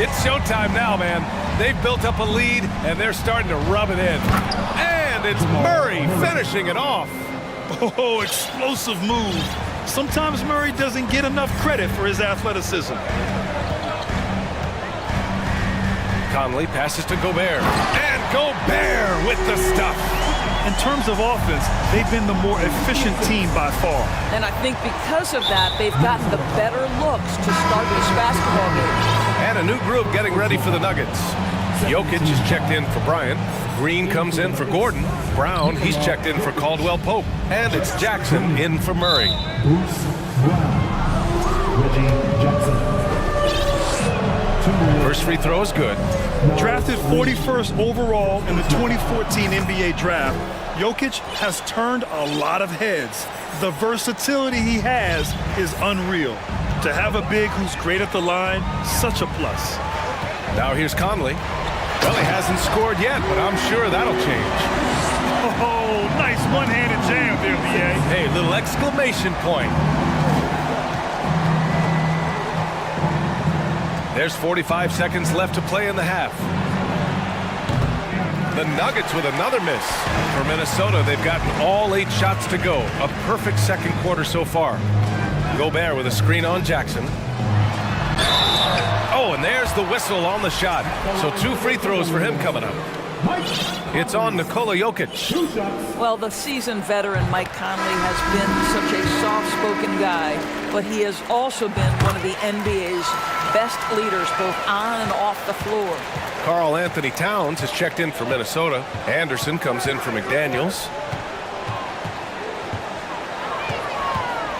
It's showtime now, man. They've built up a lead, and they're starting to rub it in. And it's Murray finishing it off. Oh, explosive move. Sometimes Murray doesn't get enough credit for his athleticism. Conley passes to Gobert. And Gobert with the stuff. In terms of offense, they've been the more efficient team by far. And I think because of that, they've gotten the better looks to start this basketball game. And a new group getting ready for the Nuggets. Jokic is checked in for Bryant. Green comes in for Gordon. Brown, he's checked in for Caldwell Pope. And it's Jackson in for Murray. First free throw is good. Drafted 41st overall in the 2014 NBA draft, Jokic has turned a lot of heads. The versatility he has is unreal. To have a big who's great at the line, such a plus. Now here's Conley. Well, he hasn't scored yet, but I'm sure that'll change. Oh, nice one-handed jam there, B.A. Hey, little exclamation point. There's 45 seconds left to play in the half. The Nuggets with another miss. For Minnesota, they've gotten all 8 shots to go. A perfect second quarter so far. Gobert with a screen on Jackson. Oh, and there's the whistle on the shot. So 2 free throws for him coming up. It's on Nikola Jokic. Well, the seasoned veteran Mike Conley has been such a soft-spoken guy, but he has also been one of the NBA's best leaders both on and off the floor. Karl Anthony Towns has checked in for Minnesota. Anderson comes in for McDaniels.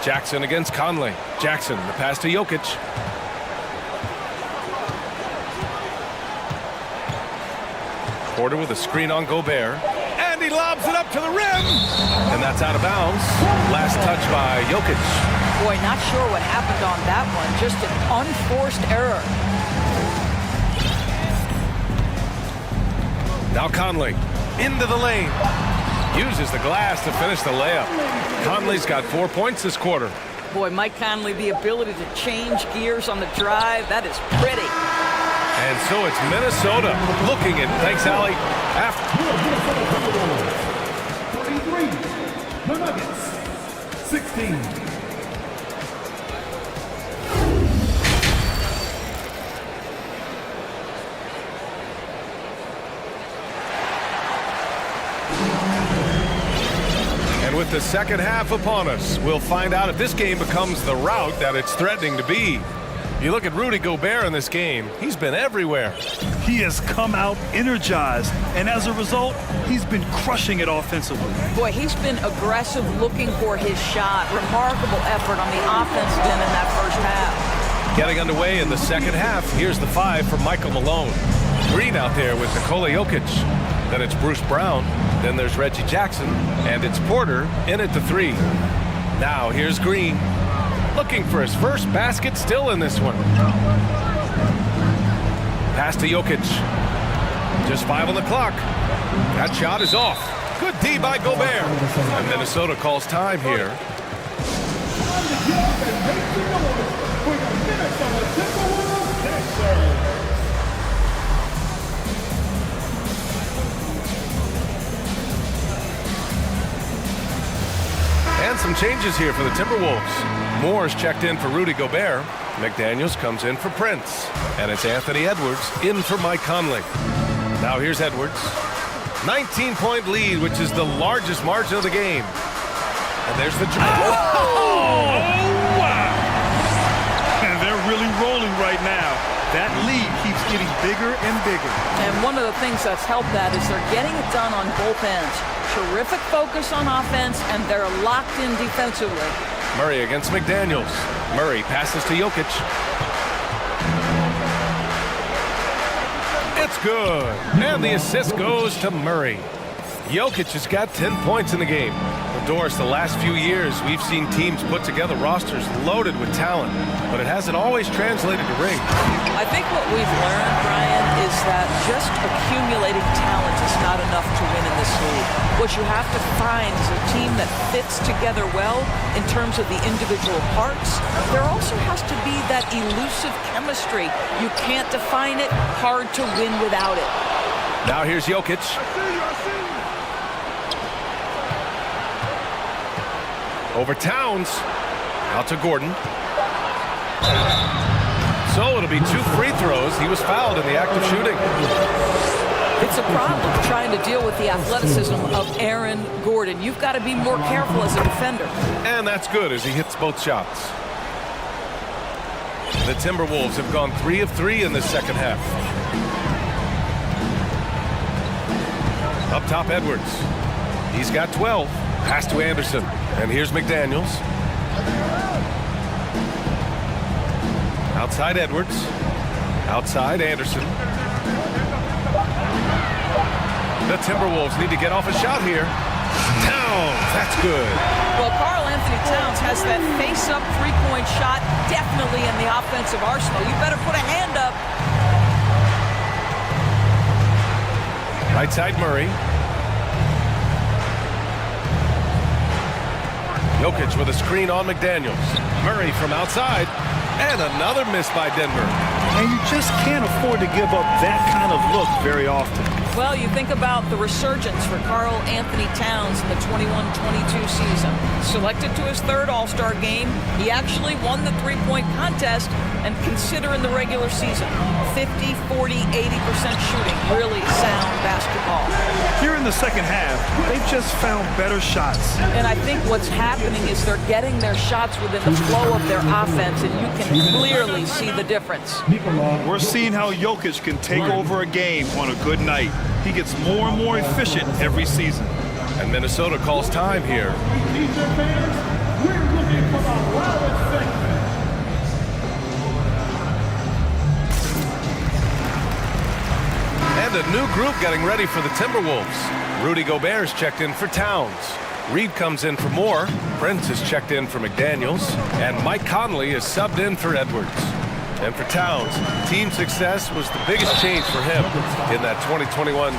Jackson against Conley. Jackson, the pass to Jokic. Porter with a screen on Gobert. And he lobs it up to the rim. And that's out of bounds. Last touch by Jokic. Boy, not sure what happened on that one. Just an unforced error. Now Conley into the lane. Uses the glass to finish the layup. Conley's got 4 points this quarter. Boy, Mike Conley, the ability to change gears on the drive, that is pretty. And so it's Minnesota looking in. Thanks, Allie. After 33, the Nuggets, 16. And with the second half upon us, we'll find out if this game becomes the rout that it's threatening to be. You look at Rudy Gobert in this game, he's been everywhere. He has come out energized, and as a result, he's been crushing it offensively. Boy, he's been aggressive looking for his shot. Remarkable effort on the offensive end in that first half. Getting underway in the second half, here's the 5 from Michael Malone. Green out there with Nikola Jokic. Then it's Bruce Brown. Then there's Reggie Jackson. And it's Porter in at the 3. Now here's Green. Looking for his first basket, still in this one. Pass to Jokic. Just 5 on the clock. That shot is off. Good D by Gobert. And Minnesota calls time here. And some changes here for the Timberwolves. Moore's checked in for Rudy Gobert. McDaniels comes in for Prince. And it's Anthony Edwards in for Mike Conley. Now here's Edwards. 19-point lead, which is the largest margin of the game. And there's the dribble. Oh, wow! And they're really rolling right now. That lead keeps getting bigger and bigger. And one of the things that's helped that is they're getting it done on both ends. Terrific focus on offense, and they're locked in defensively. Murray against McDaniels. Murray passes to Jokic. It's good. And the assist goes to Murray. Jokic has got 10 points in the game. Doris, the last few years, we've seen teams put together rosters loaded with talent, but it hasn't always translated to rings. I think what we've learned, Brian, is that just accumulating talent is not enough to win in this league. What you have to find is a team that fits together well in terms of the individual parts. There also has to be that elusive chemistry. You can't define it, hard to win without it. Now here's Jokic. Over Towns. Out to Gordon. So it'll be 2 free throws. He was fouled in the act of shooting. It's a problem trying to deal with the athleticism of Aaron Gordon. You've got to be more careful as a defender. And that's good as he hits both shots. The Timberwolves have gone 3 of 3 in this second half. Up top, Edwards. He's got 12. Pass to Anderson. And here's McDaniels. Outside Edwards. Outside Anderson. The Timberwolves need to get off a shot here. Towns, that's good. Well, Karl Anthony Towns has that face-up three-point shot definitely in the offensive arsenal. You better put a hand up. Right side Murray. Jokic with a screen on McDaniels. Murray from outside. And another miss by Denver. And you just can't afford to give up that kind of look very often. Well, you think about the resurgence for Karl Anthony Towns in the 21-22 season. Selected to his 3rd All-Star game, he actually won the three-point contest, and consider in the regular season, 50, 40, 80% shooting. Really sound basketball. Here in the second half, they've just found better shots. And I think what's happening is they're getting their shots within the flow of their offense, and you can clearly see the difference. We're seeing how Jokic can take over a game on a good night. He gets more and more efficient every season. And Minnesota calls time here. We're looking for the loudest segment. And a new group getting ready for the Timberwolves. Rudy Gobert is checked in for Towns. Reed comes in for Moore. Prince is checked in for McDaniels. And Mike Conley is subbed in for Edwards. And for Towns, team success was the biggest change for him in that 2021-22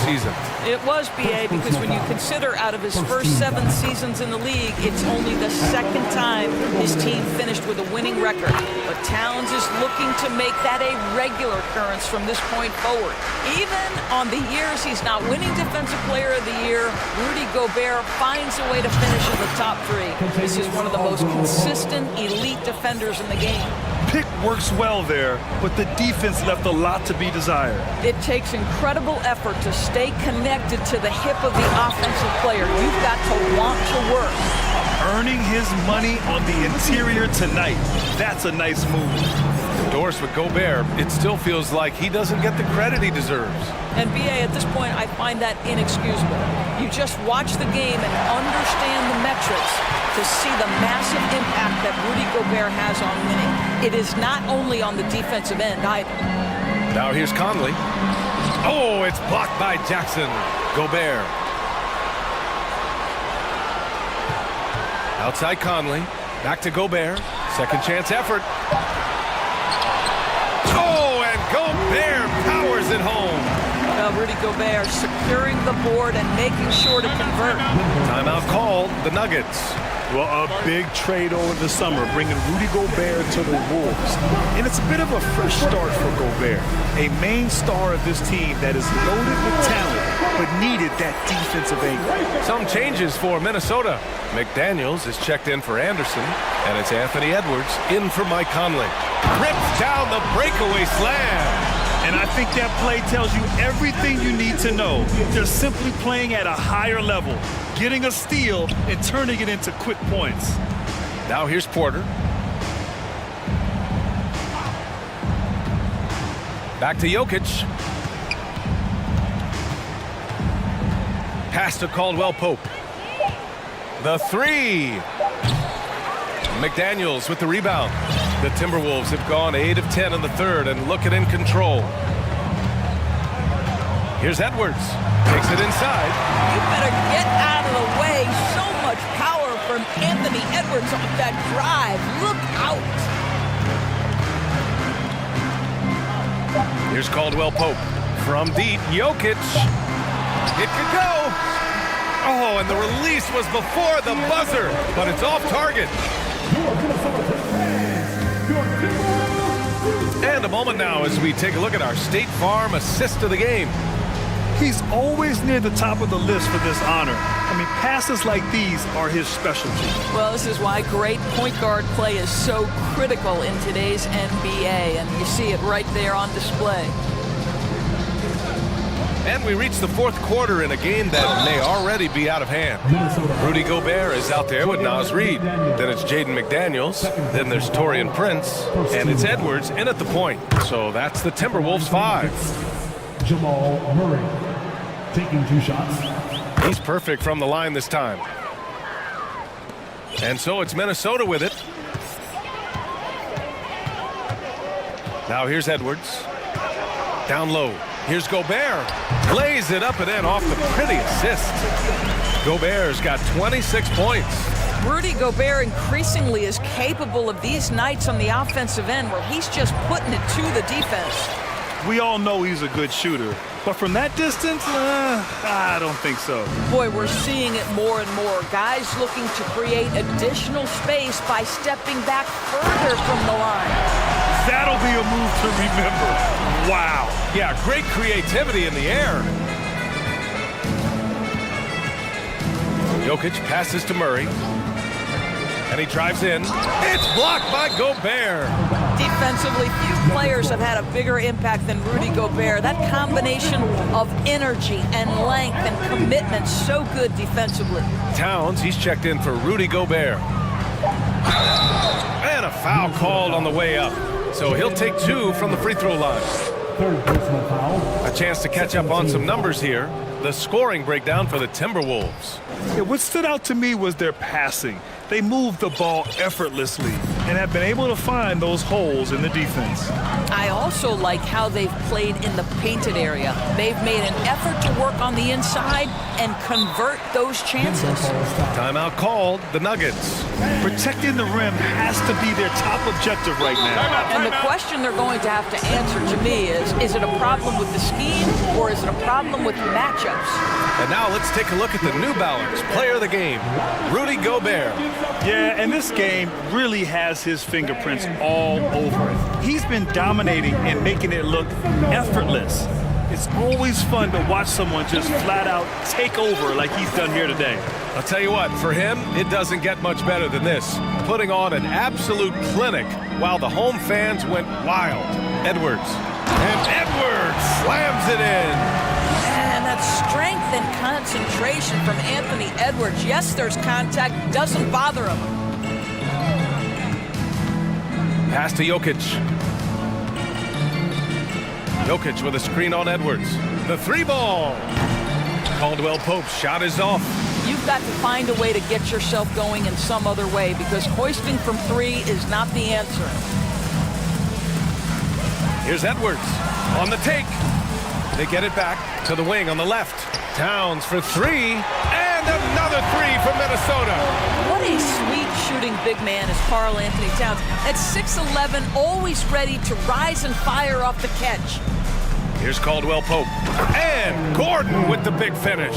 season. It was, B.A., because when you consider out of his first 7 seasons in the league, it's only the 2nd time his team finished with a winning record. But Towns is looking to make that a regular occurrence from this point forward. Even on the years he's not winning Defensive Player of the Year, Rudy Gobert finds a way to finish in the top 3. This is one of the most consistent elite defenders in the game. Pick works well there, but the defense left a lot to be desired. It takes incredible effort to stay connected to the hip of the offensive player. You've got to want to work. Earning his money on the interior tonight. That's a nice move. Endorsed with Gobert, it still feels like he doesn't get the credit he deserves. And B.A., at this point, I find that inexcusable. You just watch the game and understand the metrics to see the massive impact that Rudy Gobert has on winning. It is not only on the defensive end either. Now here's Conley. Oh, it's blocked by Jackson. Gobert. Outside Conley. Back to Gobert. Second chance effort. Oh, and Gobert powers it home. Rudy Gobert securing the board and making sure to convert. Timeout called. The Nuggets. Well, a big trade over the summer, bringing Rudy Gobert to the Wolves. And it's a bit of a fresh start for Gobert, a main star of this team that is loaded with talent, but needed that defensive angle. Some changes for Minnesota. McDaniels is checked in for Anderson, and it's Anthony Edwards in for Mike Conley. Rips down the breakaway slam. And I think that play tells you everything you need to know. They're simply playing at a higher level, getting a steal and turning it into quick points. Now here's Porter. Back to Jokic. Pass to Caldwell Pope. The 3. McDaniels with the rebound. The Timberwolves have gone 8 of 10 in the third and looking in control. Here's Edwards. Takes it inside. You better get out of the way. So much power from Anthony Edwards on that drive. Look out. Here's Caldwell Pope. From deep, Jokic. It could go. Oh, and the release was before the buzzer, but it's off target. And a moment now as we take a look at our State Farm assist of the game. He's always near the top of the list for this honor. I mean, passes like these are his specialty. Well, this is why great point guard play is so critical in today's NBA, and you see it right there on display. And we reach the fourth quarter in a game that may already be out of hand. Rudy Gobert is out there with Naz Reid. Then it's Jaden McDaniels. Then there's Taurean Prince. And it's Edwards in at the point. So that's the Timberwolves 5. Jamal Murray taking 2 shots. He's perfect from the line this time. And so it's Minnesota with it. Now here's Edwards. Down low. Here's Gobert. Lays it up and in off the pretty assist. Gobert's got 26 points. Rudy Gobert increasingly is capable of these nights on the offensive end where he's just putting it to the defense. We all know he's a good shooter, but from that distance, I don't think so. Boy, we're seeing it more and more. Guys looking to create additional space by stepping back further from the line. That'll be a move to remember. Wow. Yeah, great creativity in the air. Jokic passes to Murray. And he drives in. It's blocked by Gobert. Defensively, few players have had a bigger impact than Rudy Gobert. That combination of energy and length and commitment, so good defensively. Towns, he's checked in for Rudy Gobert. And a foul called on the way up. So he'll take 2 from the free throw line. Third personal foul. A chance to catch up on some numbers here. The scoring breakdown for the Timberwolves. Yeah, what stood out to me was their passing. They moved the ball effortlessly and have been able to find those holes in the defense. I also like how they've played in the painted area. They've made an effort to work on the inside and convert those chances. Timeout called, the Nuggets. Protecting the rim has to be their top objective right now. And the question they're going to have to answer to me is it a problem with the scheme or is it a problem with matchups? And now let's take a look at the New Balance player of the game, Rudy Gobert. Yeah, and this game really has his fingerprints all over it. He's been dominating and making it look effortless. It's always fun to watch someone just flat out take over like he's done here today. I'll tell you what, for him, it doesn't get much better than this. Putting on an absolute clinic while the home fans went wild. Edwards. And Edwards slams it in. And that strength and concentration from Anthony Edwards. Yes, there's contact. Doesn't bother him. Pass to Jokic. Jokic with a screen on Edwards. The 3-ball. Caldwell Pope's shot is off. You've got to find a way to get yourself going in some other way because hoisting from 3 is not the answer. Here's Edwards on the take. They get it back to the wing on the left. Towns for 3, and another 3 from Minnesota. What a sweet shooting big man is Karl Anthony Towns. At 6'11", always ready to rise and fire off the catch. Here's Caldwell Pope. And Gordon with the big finish.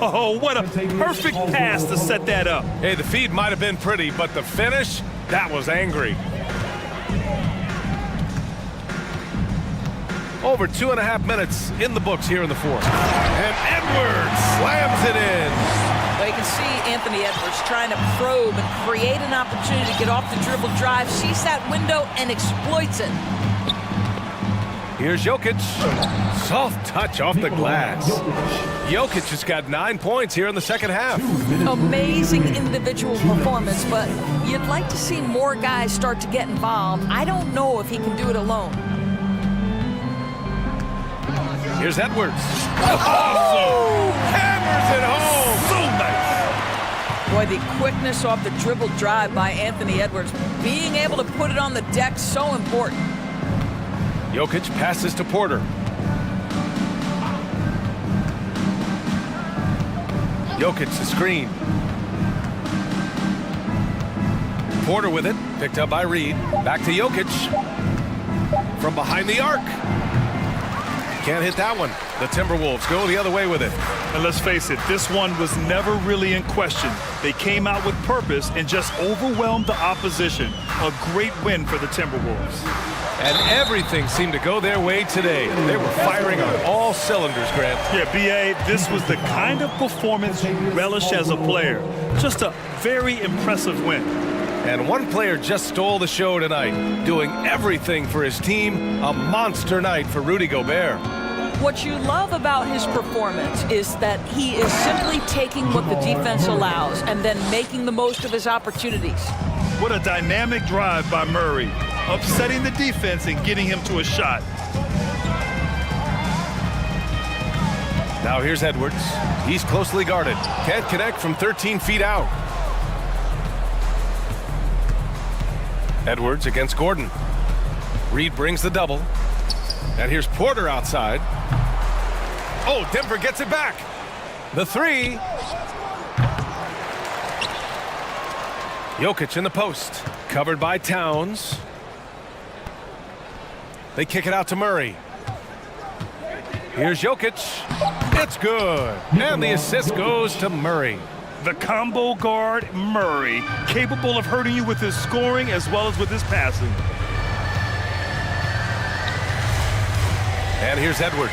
Oh, what a perfect pass to set that up. Hey, the feed might have been pretty, but the finish, that was angry. Over 2.5 minutes in the books here in the fourth. And Edwards slams it in. Well, you can see Anthony Edwards trying to probe and create an opportunity to get off the dribble drive, sees that window and exploits it. Here's Jokic. Soft touch off the glass. Jokic has got 9 points here in the second half. Amazing individual performance, but you'd like to see more guys start to get involved. I don't know if he can do it alone. Here's Edwards. Oh! Hammers it home. So nice. Boy, the quickness off the dribble drive by Anthony Edwards. Being able to put it on the deck, so important. Jokic passes to Porter. Jokic the screen. Porter with it. Picked up by Reid. Back to Jokic. From behind the arc. Can't hit that one. The Timberwolves go the other way with it. And let's face it, this one was never really in question. They came out with purpose and just overwhelmed the opposition. A great win for the Timberwolves. And everything seemed to go their way today. They were firing on all cylinders, Grant. Yeah, B.A., this was the kind of performance you relish as a player. Just a very impressive win. And one player just stole the show tonight, doing everything for his team. A monster night for Rudy Gobert. What you love about his performance is that he is simply taking what the defense allows and then making the most of his opportunities. What a dynamic drive by Murray, upsetting the defense and getting him to a shot. Now here's Edwards. He's closely guarded. Can't connect from 13 feet out. Edwards against Gordon. Reed brings the double. And here's Porter outside. Oh, Denver gets it back. The three. Jokic in the post. Covered by Towns. They kick it out to Murray. Here's Jokic. It's good. And the assist goes to Murray. The combo guard, Murray, capable of hurting you with his scoring as well as with his passing. And here's Edwards.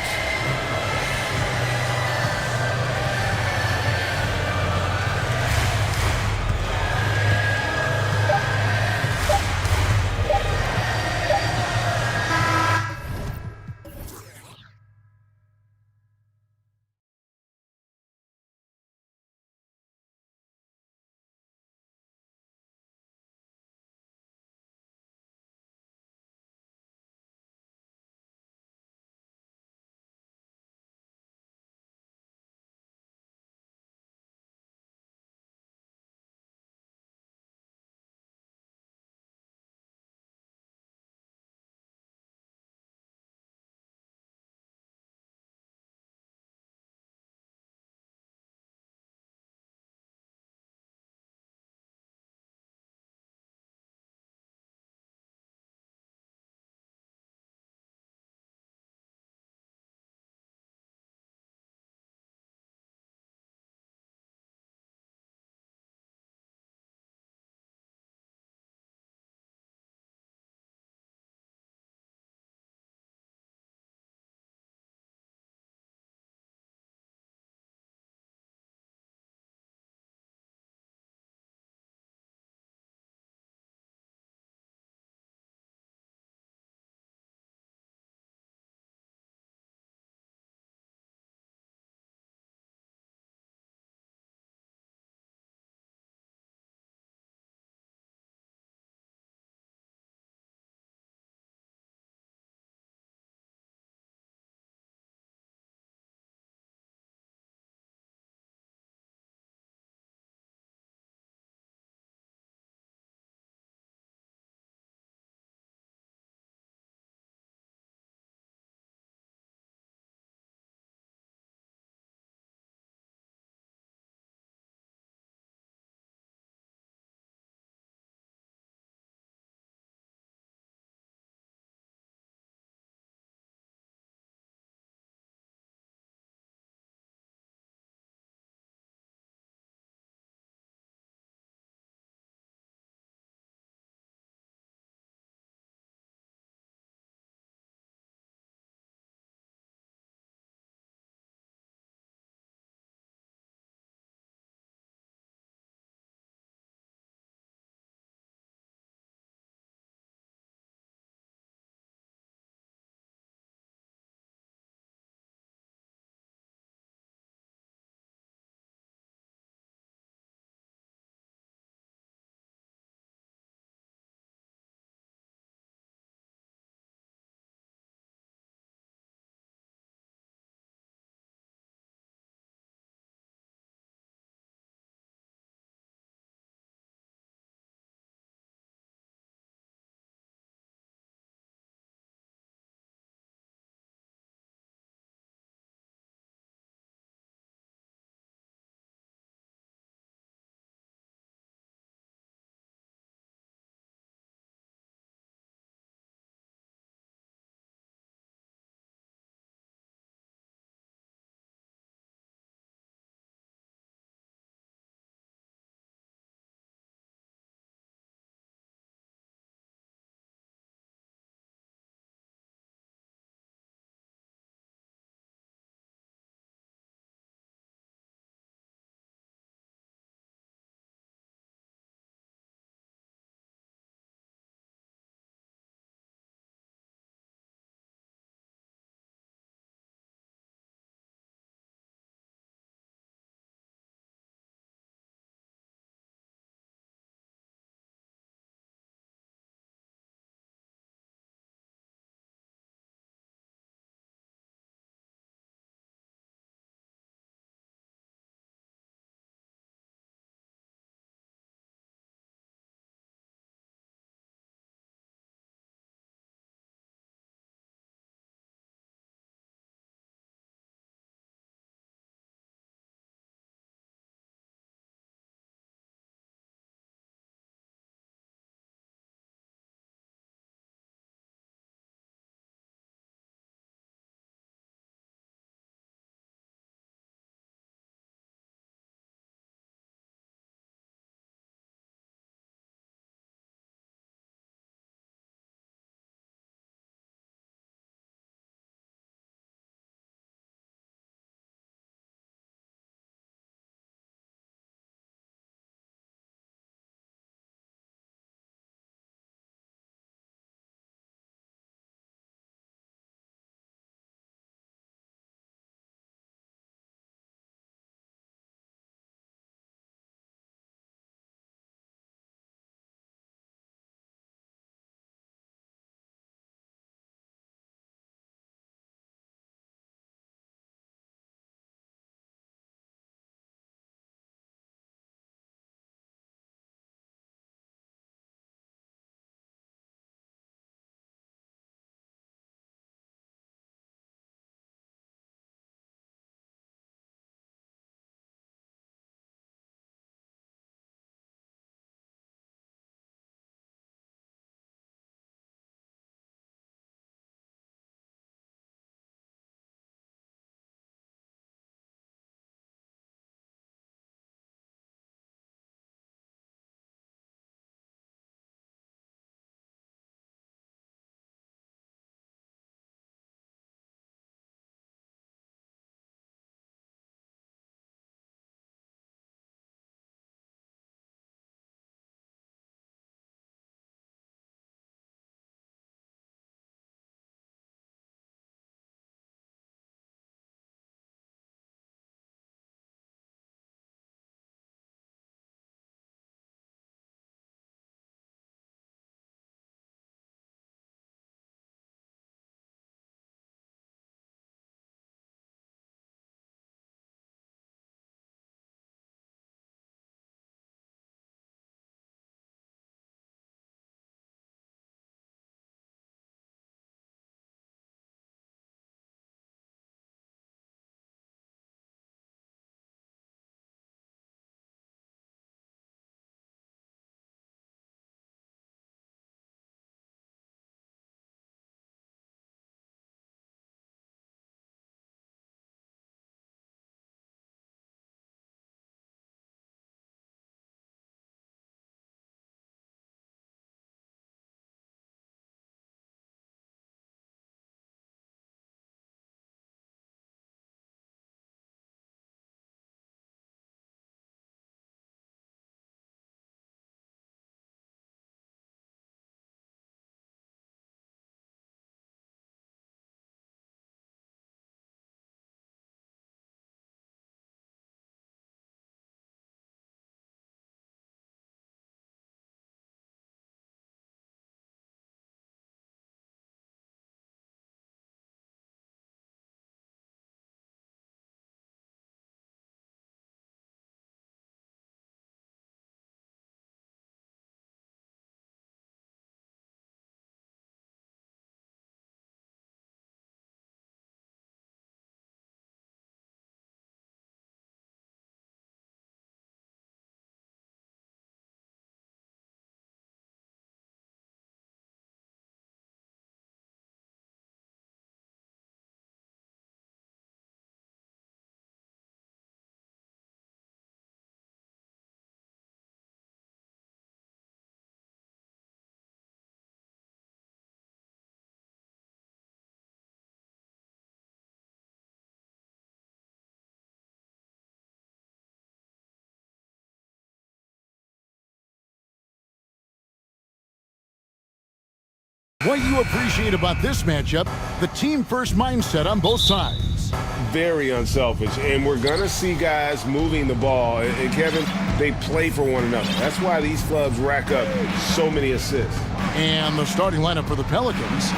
What you appreciate about this matchup, the team-first mindset on both sides. Very unselfish, and we're going to see guys moving the ball. And Kevin, they play for one another. That's why these clubs rack up so many assists. And the starting lineup for the Pelicans.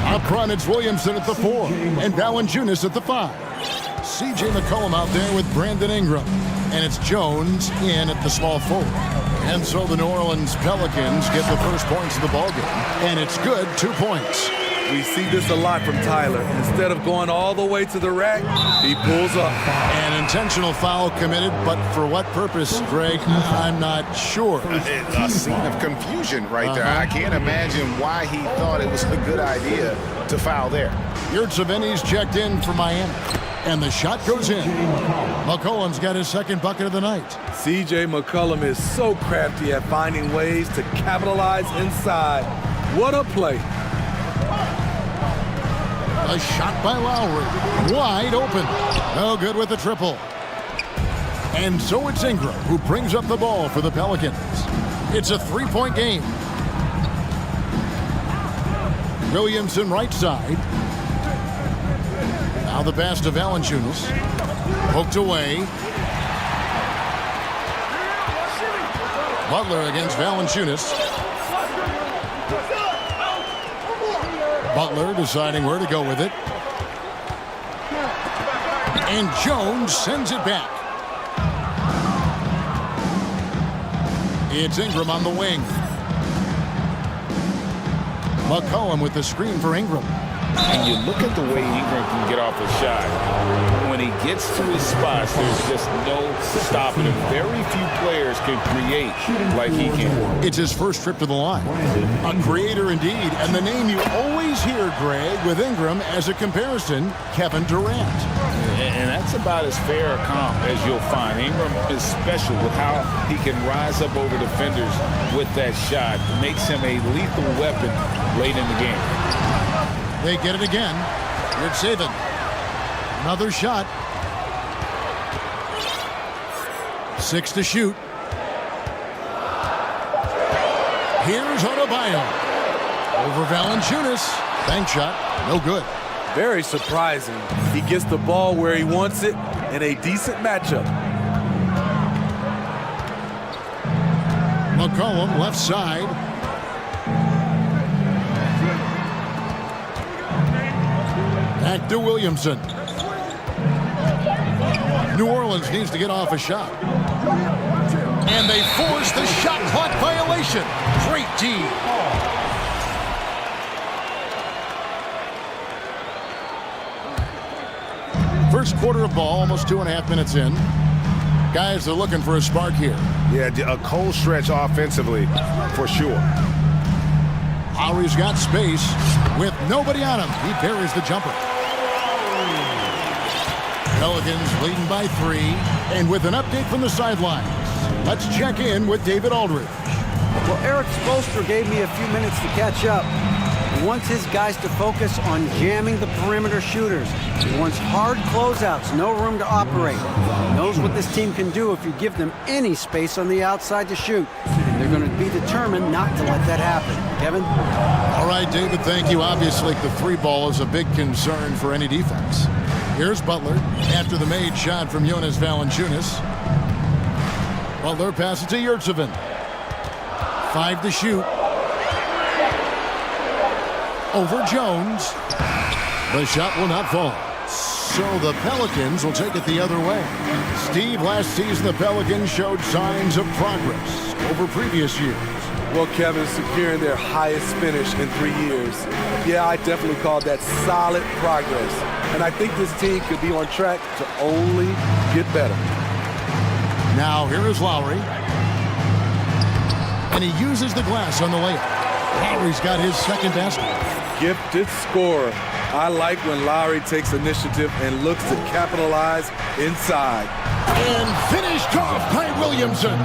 Up front, it's Williamson at the 4 and Valanciunas at the 5. C.J. McCollum out there with Brandon Ingram. And it's Jones in at the small forward. And so the New Orleans Pelicans get the first points of the ballgame. And it's good, 2 points. We see this a lot from Tyler. Instead of going all the way to the rack, he pulls up. An intentional foul committed, but for what purpose, Greg? I'm not sure. A scene of confusion right there. I can't imagine why he thought it was a good idea to foul there. Yurtseven's checked in for Miami. And the shot goes in. McCollum's got his second bucket of the night. C.J. McCollum is so crafty at finding ways to capitalize inside. What a play. A shot by Lowry. Wide open. No good with the triple. And so it's Ingram who brings up the ball for the Pelicans. It's a 3-point game. Williamson right side. Now the pass to Valanciunas. Poked away. Butler against Valanciunas. Butler deciding where to go with it. And Jones sends it back. It's Ingram on the wing. McCollum with the screen for Ingram. And you look at the way Ingram can get off a shot. When he gets to his spots, there's just no stopping him. Very few players can create like he can. It's his first trip to the line. A creator indeed, and the name you always hear, Greg, with Ingram as a comparison, Kevin Durant. And that's about as fair a comp as you'll find. Ingram is special with how he can rise up over defenders with that shot. It makes him a lethal weapon late in the game. They get it again. Yurtseven. Another shot. 6 to shoot. Here's Adebayo. Over Valanciunas. Bank shot. No good. Very surprising. He gets the ball where he wants it in a decent matchup. McCollum left side. Back to Williamson. New Orleans needs to get off a shot. And they force the shot clock violation. Great D. First quarter of ball, almost 2.5 minutes in. Guys are looking for a spark here. Yeah, a cold stretch offensively, for sure. Lowry's got space with nobody on him. He buries the jumper. Pelicans leading by 3. And with an update from the sidelines, let's check in with David Aldridge. Well, Eric Spoelstra gave me a few minutes to catch up. He wants his guys to focus on jamming the perimeter shooters. He wants hard closeouts, no room to operate. He knows what this team can do if you give them any space on the outside to shoot. And they're going to be determined not to let that happen. Kevin? All right, David, thank you. Obviously, the 3-ball is a big concern for any defense. Here's Butler after the made shot from Jonas Valanciunas. Butler passes to Yurtseven. 5 to shoot. Over Jones. The shot will not fall. So the Pelicans will take it the other way. Steve, last season the Pelicans showed signs of progress over previous years. Well, Kevin, securing their highest finish in 3 years. Yeah, I definitely call that solid progress. And I think this team could be on track to only get better. Now here is Lowry. And he uses the glass on the layup. Lowry's got his second basket. Gifted scorer. I like when Lowry takes initiative and looks to capitalize inside. And finished off by Williamson.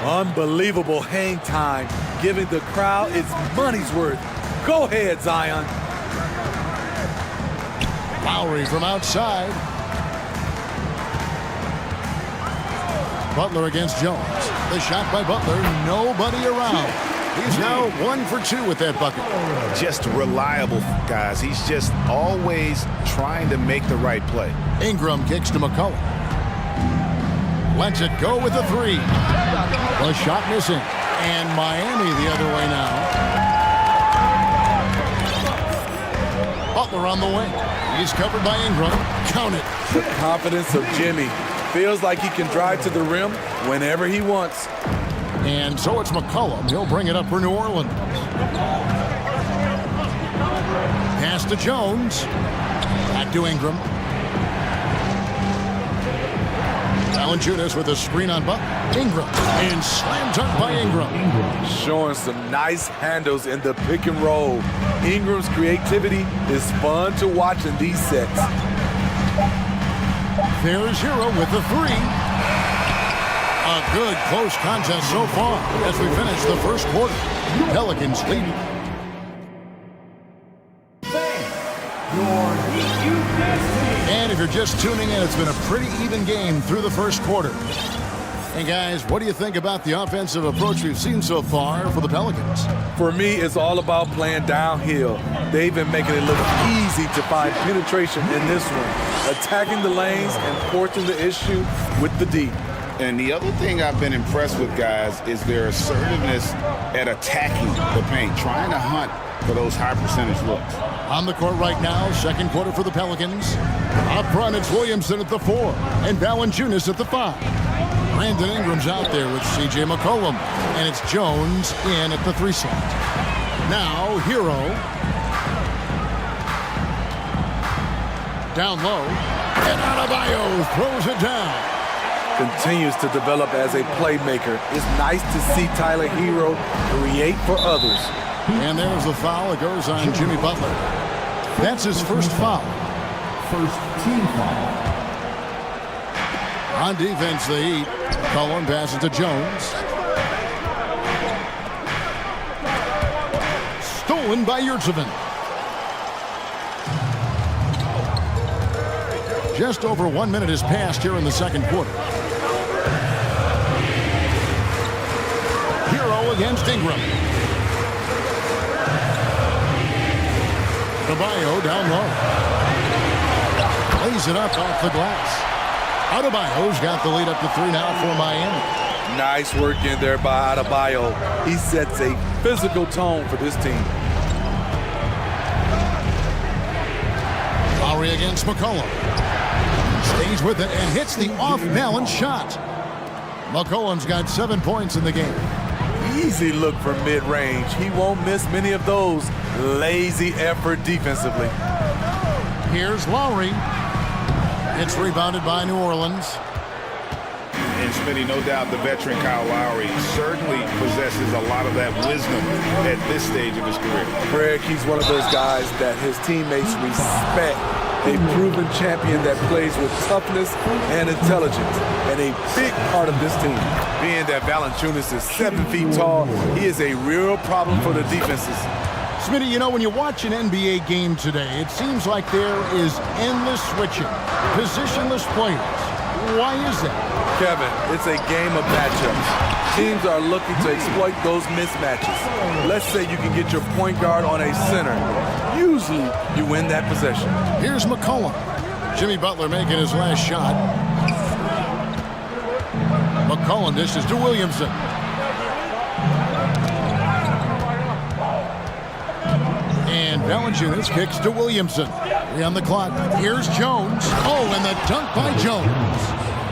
Unbelievable hang time, giving the crowd its money's worth. Go ahead, Zion. Lowry from outside. Butler against Jones. The shot by Butler, nobody around. He's now 1 for 2 with that bucket. Just reliable, guys. He's just always trying to make the right play. Ingram kicks to McCullough. Lets it go with a 3. The shot missing. And Miami the other way now. Butler on the wing. He's covered by Ingram. Count it. The confidence of Jimmy. Feels like he can drive to the rim whenever he wants. And so it's McCollum. He'll bring it up for New Orleans. Pass to Jones. Back to Ingram. Valanciunas with a screen on Butler. Ingram. And slam dunk by Ingram. Showing some nice handles in the pick and roll. Ingram's creativity is fun to watch in these sets. There's Hero with the 3. A good close contest so far as we finish the first quarter. Pelicans lead. And if you're just tuning in, it's been a pretty even game through the first quarter. And guys, what do you think about the offensive approach we've seen so far for the Pelicans? For me, it's all about playing downhill. They've been making it look easy to find penetration in this one, attacking the lanes and forcing the issue with the D. And the other thing I've been impressed with, guys, is their assertiveness at attacking the paint, trying to hunt for those high percentage looks. On the court right now, second quarter for the Pelicans. Up front, it's Williamson at the 4 and Valanciunas at the 5. Brandon Ingram's out there with C.J. McCollum, and it's Jones in at the 3 slot. Now, Hero. Down low, and Adebayo throws it down. Continues to develop as a playmaker. It's nice to see Tyler Hero create for others. And there's the foul. It goes on Jimmy Butler. That's his first foul. First team foul. On defense, the Heat. Cullen passes to Jones. Stolen by Yurtseven. Just over 1 minute has passed here in the second quarter. Hero against Ingram. Adebayo down low. Lays it up off the glass. Adebayo's got the lead up to 3 now for Miami. Nice work in there by Adebayo. He sets a physical tone for this team. Lowry against McCollum. Stays with it and hits the off-balance shot. McCollum's got 7 points in the game. Easy look from mid-range. He won't miss many of those. Lazy effort defensively. Here's Lowry. It's rebounded by New Orleans. And Smitty, no doubt the veteran Kyle Lowry certainly possesses a lot of that wisdom at this stage of his career. Greg, he's one of those guys that his teammates respect. A proven champion that plays with toughness and intelligence. And a big part of this team, being that Valanciunas is 7 feet tall, he is a real problem for the defenses. Smitty, you know, when you watch an NBA game today, it seems like there is endless switching, positionless players. Why is that? Kevin, it's a game of matchups. Teams are looking to exploit those mismatches. Let's say you can get your point guard on a center. Usually, you win that possession. Here's McCollum. Jimmy Butler making his last shot. McCollum dishes to Williamson. And Valanciunas kicks to Williamson. 3 on the clock. Here's Jones. Oh, and the dunk by Jones.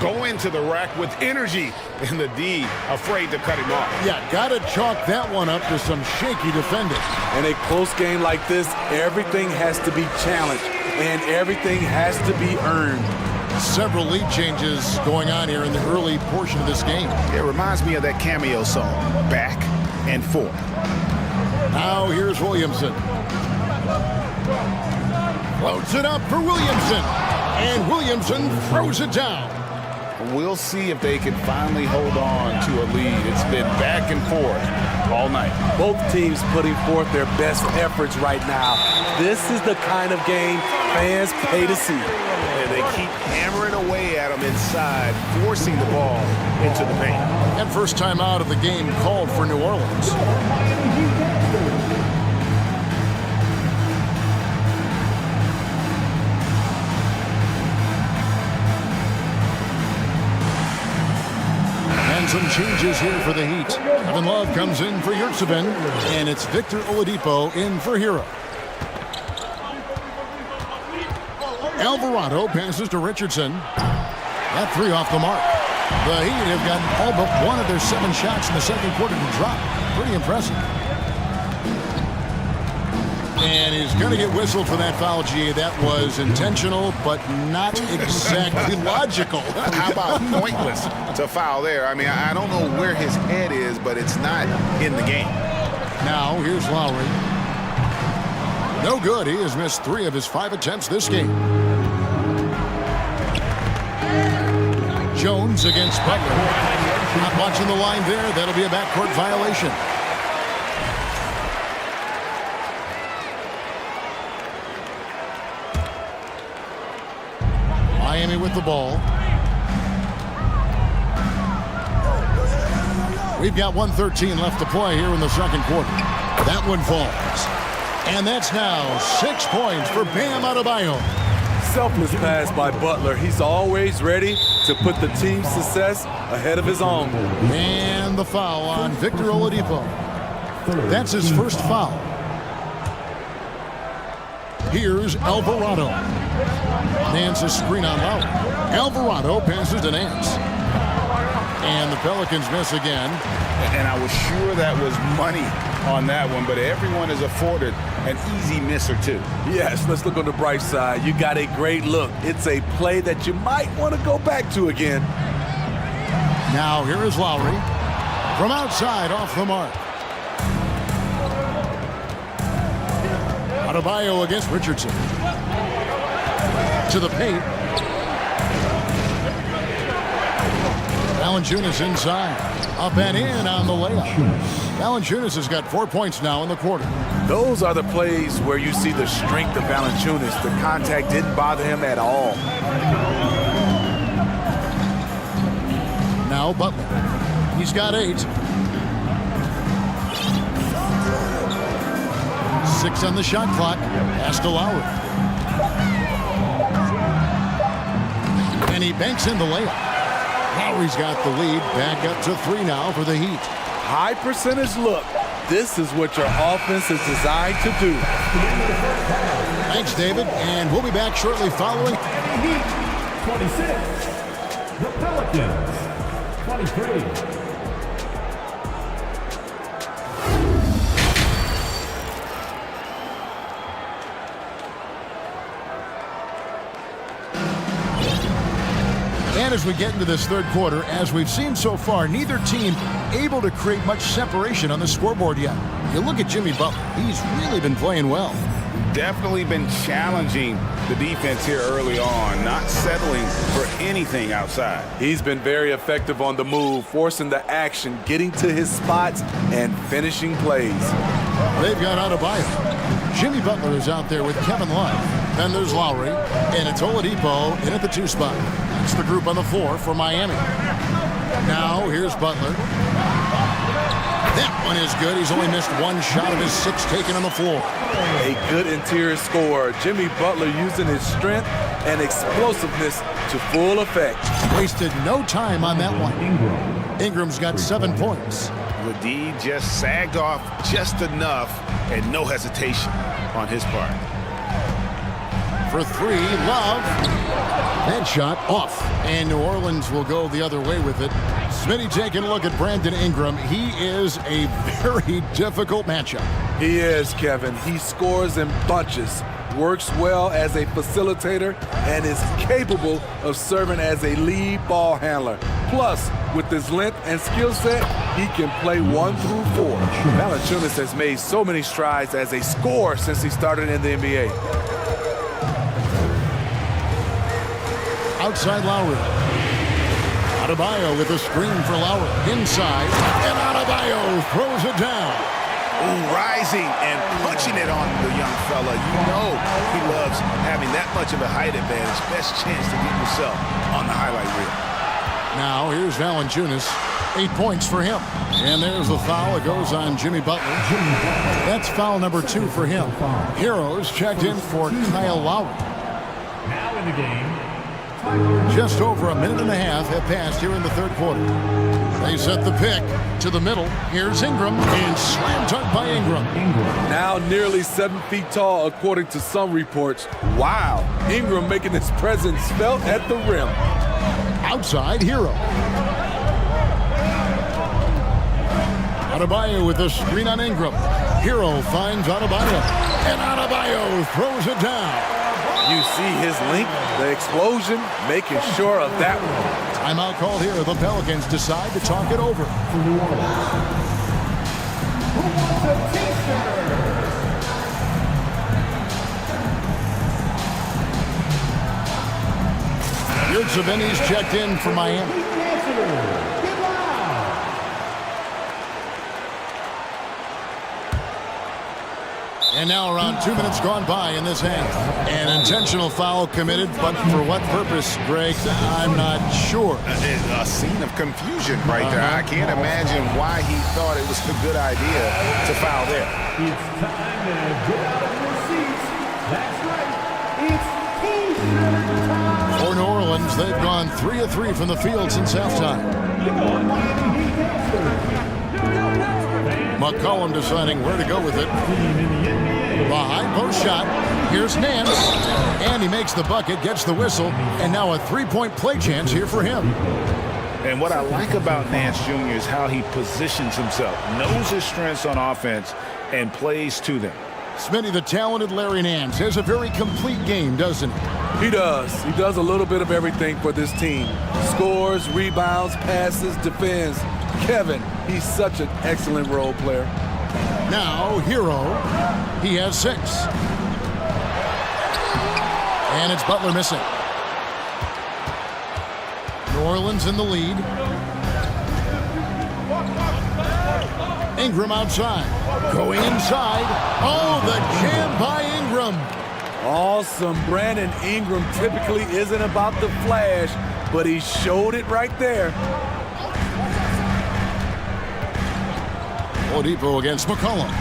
Go into the rack with energy, and the D afraid to cut him off. Yeah, gotta chalk that one up to some shaky defending. In a close game like this, everything has to be challenged, and everything has to be earned. Several lead changes going on here in the early portion of this game. It reminds me of that cameo song, Back and Forth. Now here's Williamson. Floats it up for Williamson. And Williamson throws it down. We'll see if they can finally hold on to a lead. It's been back and forth all night. Both teams putting forth their best efforts right now. This is the kind of game fans pay to see. And they keep hammering away at them inside, forcing the ball into the paint. And first time out of the game called for New Orleans. And some changes here for the Heat. Kevin Love comes in for Yurtseven, and it's Victor Oladipo in for Hero. Alvarado passes to Richardson. That three off the mark. The Heat have gotten all but one of their 7 shots in the second quarter to drop. Pretty impressive. And he's going to get whistled for that foul, G. That was intentional, but not exactly logical. How about pointless to foul there? I mean, I don't know where his head is, but it's not in the game. Now, here's Lowry. No good. He has missed 3 of his 5 attempts this game. Jones against Butler. Not watching the line there. That'll be a backcourt violation. Miami with the ball. We've got 1:13 left to play here in the second quarter. That one falls. And that's now 6 points for Bam Adebayo. Selfless pass by Butler. He's always ready to put the team's success ahead of his own. And the foul on Victor Oladipo. That's his first foul. Here's Alvarado. Nance a screen on Lowry. Alvarado passes to Nance. And the Pelicans miss again. And I was sure that was money on that one, but everyone is afforded an easy miss or two. Yes, let's look on the bright side. You got a great look. It's a play that you might want to go back to again. Now here is Lowry. From outside, off the mark. Adebayo against Richardson. To the paint. Valanciunas inside. Up and in on the layup. Valanciunas has got 4 points now in the quarter. Those are the plays where you see the strength of Valanciunas. The contact didn't bother him at all. Now Butler. He's got 8. 6 on the shot clock. Pass to Lowry. And he banks in the layup. Lowry's got the lead. Back up to 3 now for the Heat. High percentage look. This is what your offense is designed to do. Thanks, David. And we'll be back shortly following. Heat 26. The Pelicans 23. And as we get into this third quarter, as we've seen so far, neither team able to create much separation on the scoreboard yet. You look at Jimmy Butler. He's really been playing well. Definitely been challenging the defense here early on, not settling for anything outside. He's been very effective on the move, forcing the action, getting to his spots, and finishing plays. They've got Adebayo. Jimmy Butler is out there with Kevin Love. Then there's Lowry, and it's Oladipo in at the 2 spot. That's the group on the floor for Miami. Now here's Butler. That one is good. He's only missed 1 shot of his 6 taken on the floor. A good interior scorer. Jimmy Butler using his strength and explosiveness to full effect. Wasted no time on that one. Ingram's got 7 points. The D just sagged off just enough and no hesitation on his part. For 3, Love. That shot off. And New Orleans will go the other way with it. Smitty taking a look at Brandon Ingram. He is a very difficult matchup. He is, Kevin. He scores in bunches, works well as a facilitator, and is capable of serving as a lead ball handler. Plus, with his length and skill set, he can play 1 through 4. Valanciunas has made so many strides as a scorer since he started in the NBA. Outside Lowry. Adebayo with a screen for Lowry. Inside, and Adebayo throws it down. Ooh, rising and punching it on the young fella. You know he loves having that much of a height advantage. Best chance to get yourself on the highlight reel. Now here's Valanciunas. 8 points for him. And there's the foul. It goes on Jimmy Butler. That's foul number 2 for him. Heroes checked in for Kyle Lowry. Now in the game. Just over a minute and a half have passed here in the third quarter. They set the pick to the middle. Here's Ingram, and slam dunk by Ingram. Now nearly 7 feet tall, according to some reports. Wow, Ingram making his presence felt at the rim. Outside, Hero. Adebayo with a screen on Ingram. Hero finds Adebayo, and Adebayo throws it down. You see his length, the explosion, making sure of that one. Timeout called here. The Pelicans decide to talk it over. Yurtseven's checked in for Miami. And now around 2 minutes gone by in this half. An intentional foul committed, but for what purpose, Greg, I'm not sure. A scene of confusion right there. I can't imagine why he thought it was a good idea to foul there. It's time to get out of your seats. That's right. It's T-shirt time. For New Orleans, they've gone 3 of 3 from the field since halftime. McCollum deciding where to go with it. The high post shot. Here's Nance. And he makes the bucket, gets the whistle, and now a 3-point play chance here for him. And what I like about Nance Jr. is how he positions himself, knows his strengths on offense, and plays to them. Smitty, the talented Larry Nance, has a very complete game, doesn't he? He does. He does a little bit of everything for this team. Scores, rebounds, passes, defends. Kevin, he's such an excellent role player. Now, Hero, he has 6. And it's Butler missing. New Orleans in the lead. Ingram outside. Going inside. Oh, the jam by Ingram. Awesome. Brandon Ingram typically isn't about the flash, but he showed it right there. Oladipo against McCollum.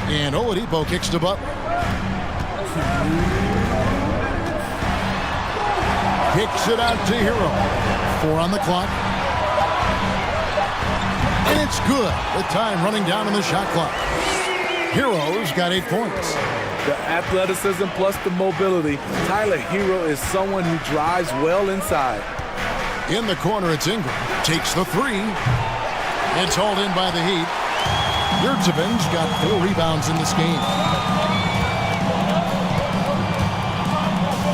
And Oladipo kicks to Butler. Kicks it out to Hero. 4 on the clock. And it's good. The time running down on the shot clock. Hero's got 8 points. The athleticism plus the mobility. Tyler Hero is someone who drives well inside. In the corner, it's Ingram. Takes the 3. It's hauled in by the Heat. Yurtseven's got 4 rebounds in this game.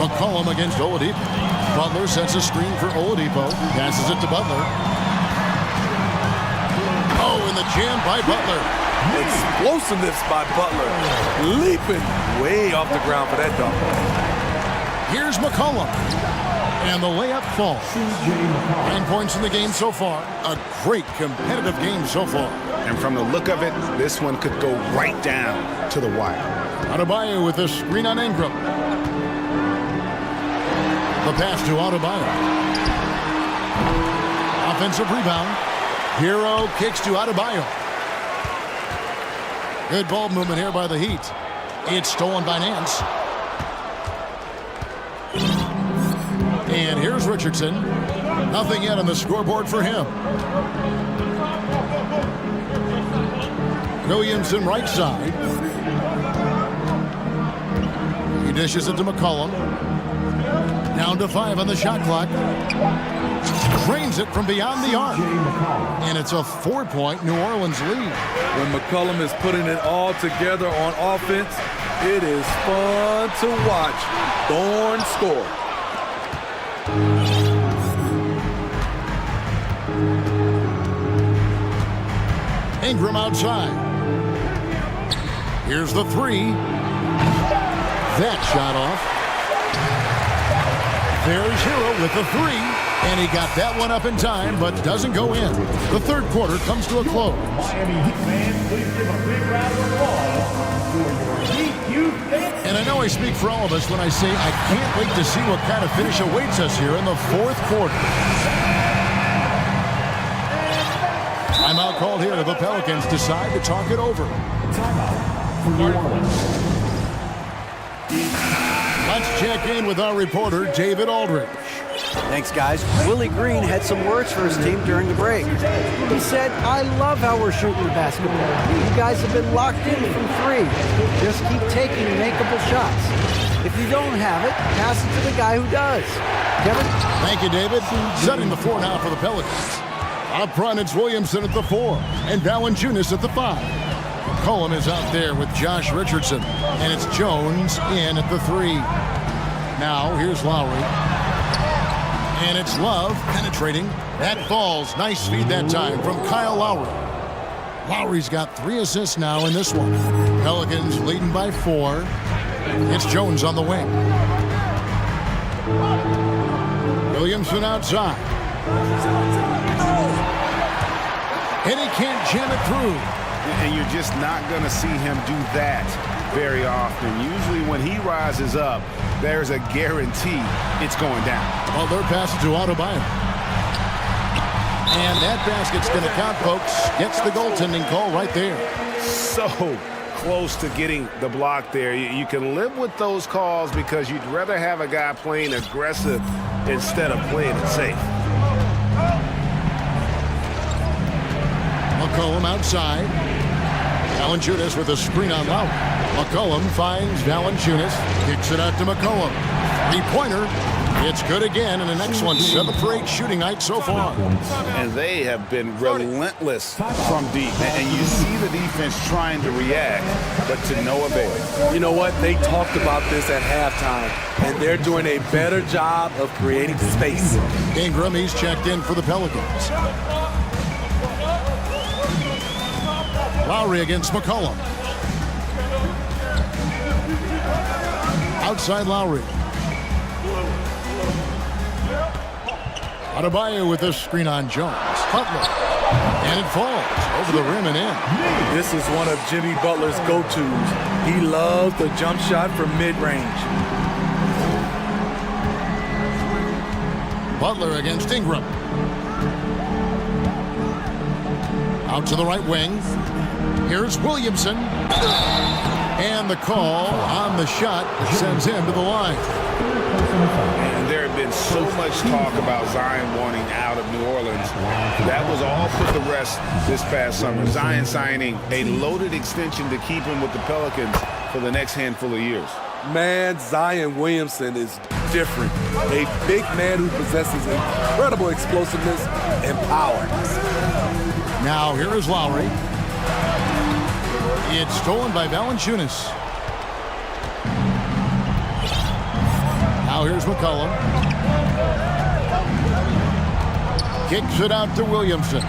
McCollum against Oladipo. Butler sets a screen for Oladipo. Passes it to Butler. Oh, and the jam by Butler. Explosiveness by Butler. Leaping way off the ground for that dunk. Here's McCollum. And the layup falls. 9 points in the game so far. A great competitive game so far. And from the look of it, this one could go right down to the wire. Adebayo with a screen on Ingram. The pass to Adebayo. Offensive rebound. Hero kicks to Adebayo. Good ball movement here by the Heat. It's stolen by Nance. And here's Richardson. Nothing yet on the scoreboard for him. Williamson right side. He dishes it to McCollum. Down to 5 on the shot clock. Drains it from beyond the arc. And it's a 4-point New Orleans lead. When McCollum is putting it all together on offense, it is fun to watch. Thorne score. Ingram outside. Here's the 3. That shot off. There's Hero with the 3. And he got that one up in time, but doesn't go in. The third quarter comes to a close. Miami Heat fans, please give a big round of applause for your Heat Youth Dance. And I know I speak for all of us when I say I can't wait to see what kind of finish awaits us here in the fourth quarter. Timeout called here. The Pelicans decide to talk it over. Timeout for New Orleans. Let's check in with our reporter, David Aldridge. Thanks, guys. Willie Green had some words for his team during the break. He said, I love how we're shooting the basketball. You guys have been locked in from three. Just keep taking makeable shots. If you don't have it, pass it to the guy who does. Kevin? Thank you, David. Setting the floor now for the Pelicans. Up front, it's Williamson at the 4 and Valanciunas at the 5. McCollum is out there with Josh Richardson, and it's Jones in at the 3. Now, here's Lowry. And it's Love penetrating. That falls. Nice feed that time from Kyle Lowry. Lowry's got 3 assists now in this one. Pelicans leading by 4. It's Jones on the wing. Williamson outside. And he can't jam it through. And you're just not going to see him do that very often. Usually when he rises up, there's a guarantee it's going down. Well, they're passing to Adebayo. And that basket's going to count, folks. Gets the goaltending call right there. So close to getting the block there. You can live with those calls because you'd rather have a guy playing aggressive instead of playing it safe. McCollum outside. Valanciunas with a screen on Lowry. McCollum finds Valanciunas. Kicks it out to McCollum. Three-pointer. It's good again, and the next one, 7 for 8 shooting night so far. And they have been relentless from deep. And you see the defense trying to react, but to no avail. You know what? They talked about this at halftime, and they're doing a better job of creating space. Ingram, he's checked in for the Pelicans. Lowry against McCollum. Outside Lowry. Adebayo with this screen on Jones. Butler. And it falls over the rim and in. This is one of Jimmy Butler's go-tos. He loves the jump shot from mid-range. Butler against Ingram. Out to the right wing. Here's Williamson. And the call on the shot sends him to the line. And there had been so much talk about Zion wanting out of New Orleans. That was all put to rest this past summer. Zion signing a loaded extension to keep him with the Pelicans for the next handful of years. Man, Zion Williamson is different. A big man who possesses incredible explosiveness and power. Now here is Lowry. It's stolen by Valanciunas. Now here's McCollum. Kicks it out to Williamson.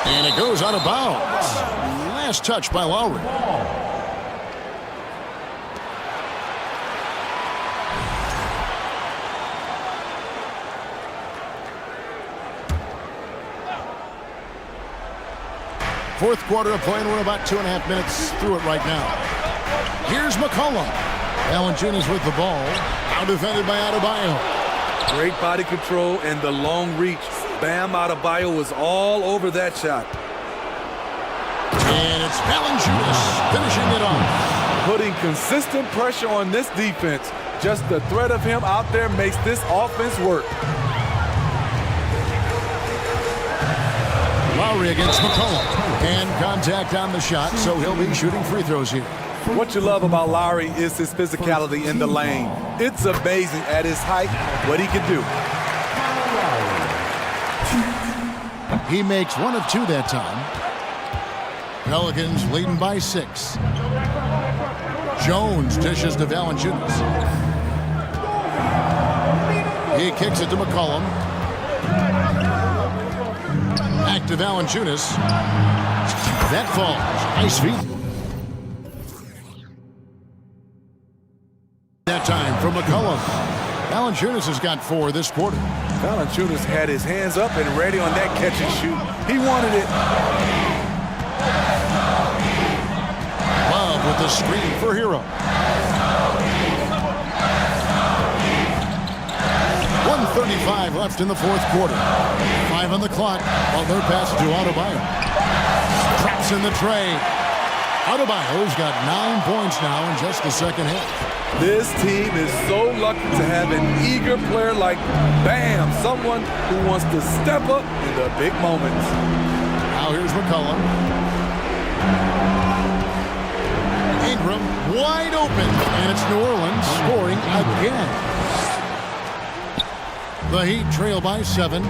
And it goes out of bounds. Last touch by Lowry. Fourth quarter of play, and we're about 2.5 minutes through it right now. Here's McCollum. Valanciunas with the ball. Now defended by Adebayo. Great body control and the long reach. Bam Adebayo was all over that shot. And it's Valanciunas finishing it off. Putting consistent pressure on this defense. Just the threat of him out there makes this offense work. Lowry against McCollum. And contact on the shot, so he'll be shooting free throws here. What you love about Lowry is his physicality in the lane. It's amazing at his height what he can do. He makes 1 of 2 that time. Pelicans leading by 6. Jones dishes to Valanciunas. He kicks it to McCollum. Back to Valanciunas. That falls. Nice feed. That time from McCollum. Valanciunas has got 4 this quarter. Valanciunas had his hands up and ready on that catch and shoot. He wanted it. Love with the screen for Hero. 1:35 left in the fourth quarter. 5 on the clock. Butler passes to Adebayo. Traps in the tray. Adebayo's got 9 points now in just the second half. This team is so lucky to have an eager player like Bam, someone who wants to step up in the big moments. Now here's McCollum. Ingram wide open, and it's New Orleans scoring again. The Heat trail by 7.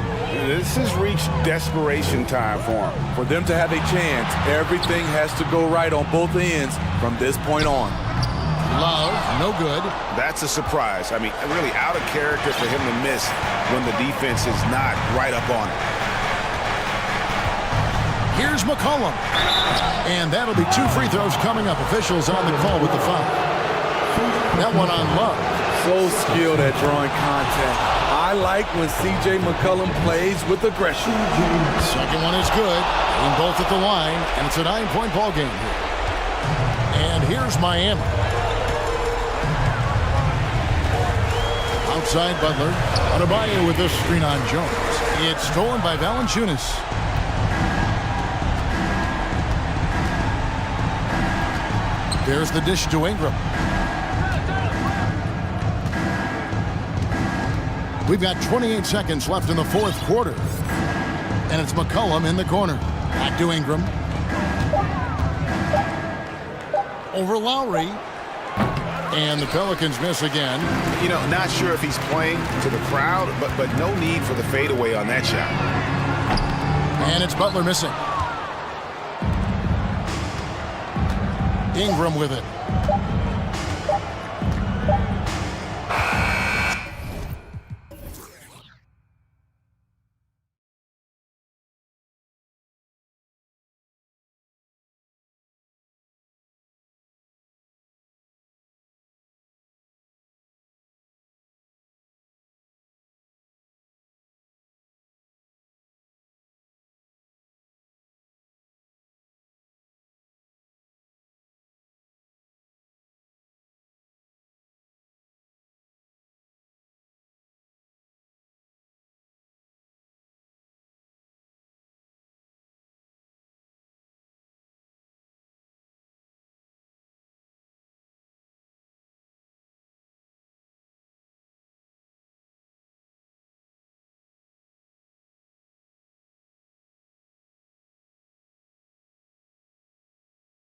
This has reached desperation time for them. For them to have a chance, everything has to go right on both ends from this point on. Love, no good. That's a surprise. I mean, really out of character for him to miss when the defense is not right up on it. Here's McCollum. And that'll be 2 free throws coming up. Officials on the call with the foul. That one on Love. So skilled at drawing contact. I like when C.J. McCollum plays with aggression. Second one is good. In both at the line, and it's a 9-point ball game here. And here's Miami. Outside Butler. Adebayo with this screen on Jones. It's stolen by Valanciunas. There's the dish to Ingram. We've got 28 seconds left in the fourth quarter. And it's McCollum in the corner. Back to Ingram. Over Lowry. And the Pelicans miss again. You know, not sure if he's playing to the crowd, but no need for the fadeaway on that shot. And it's Butler missing. Ingram with it.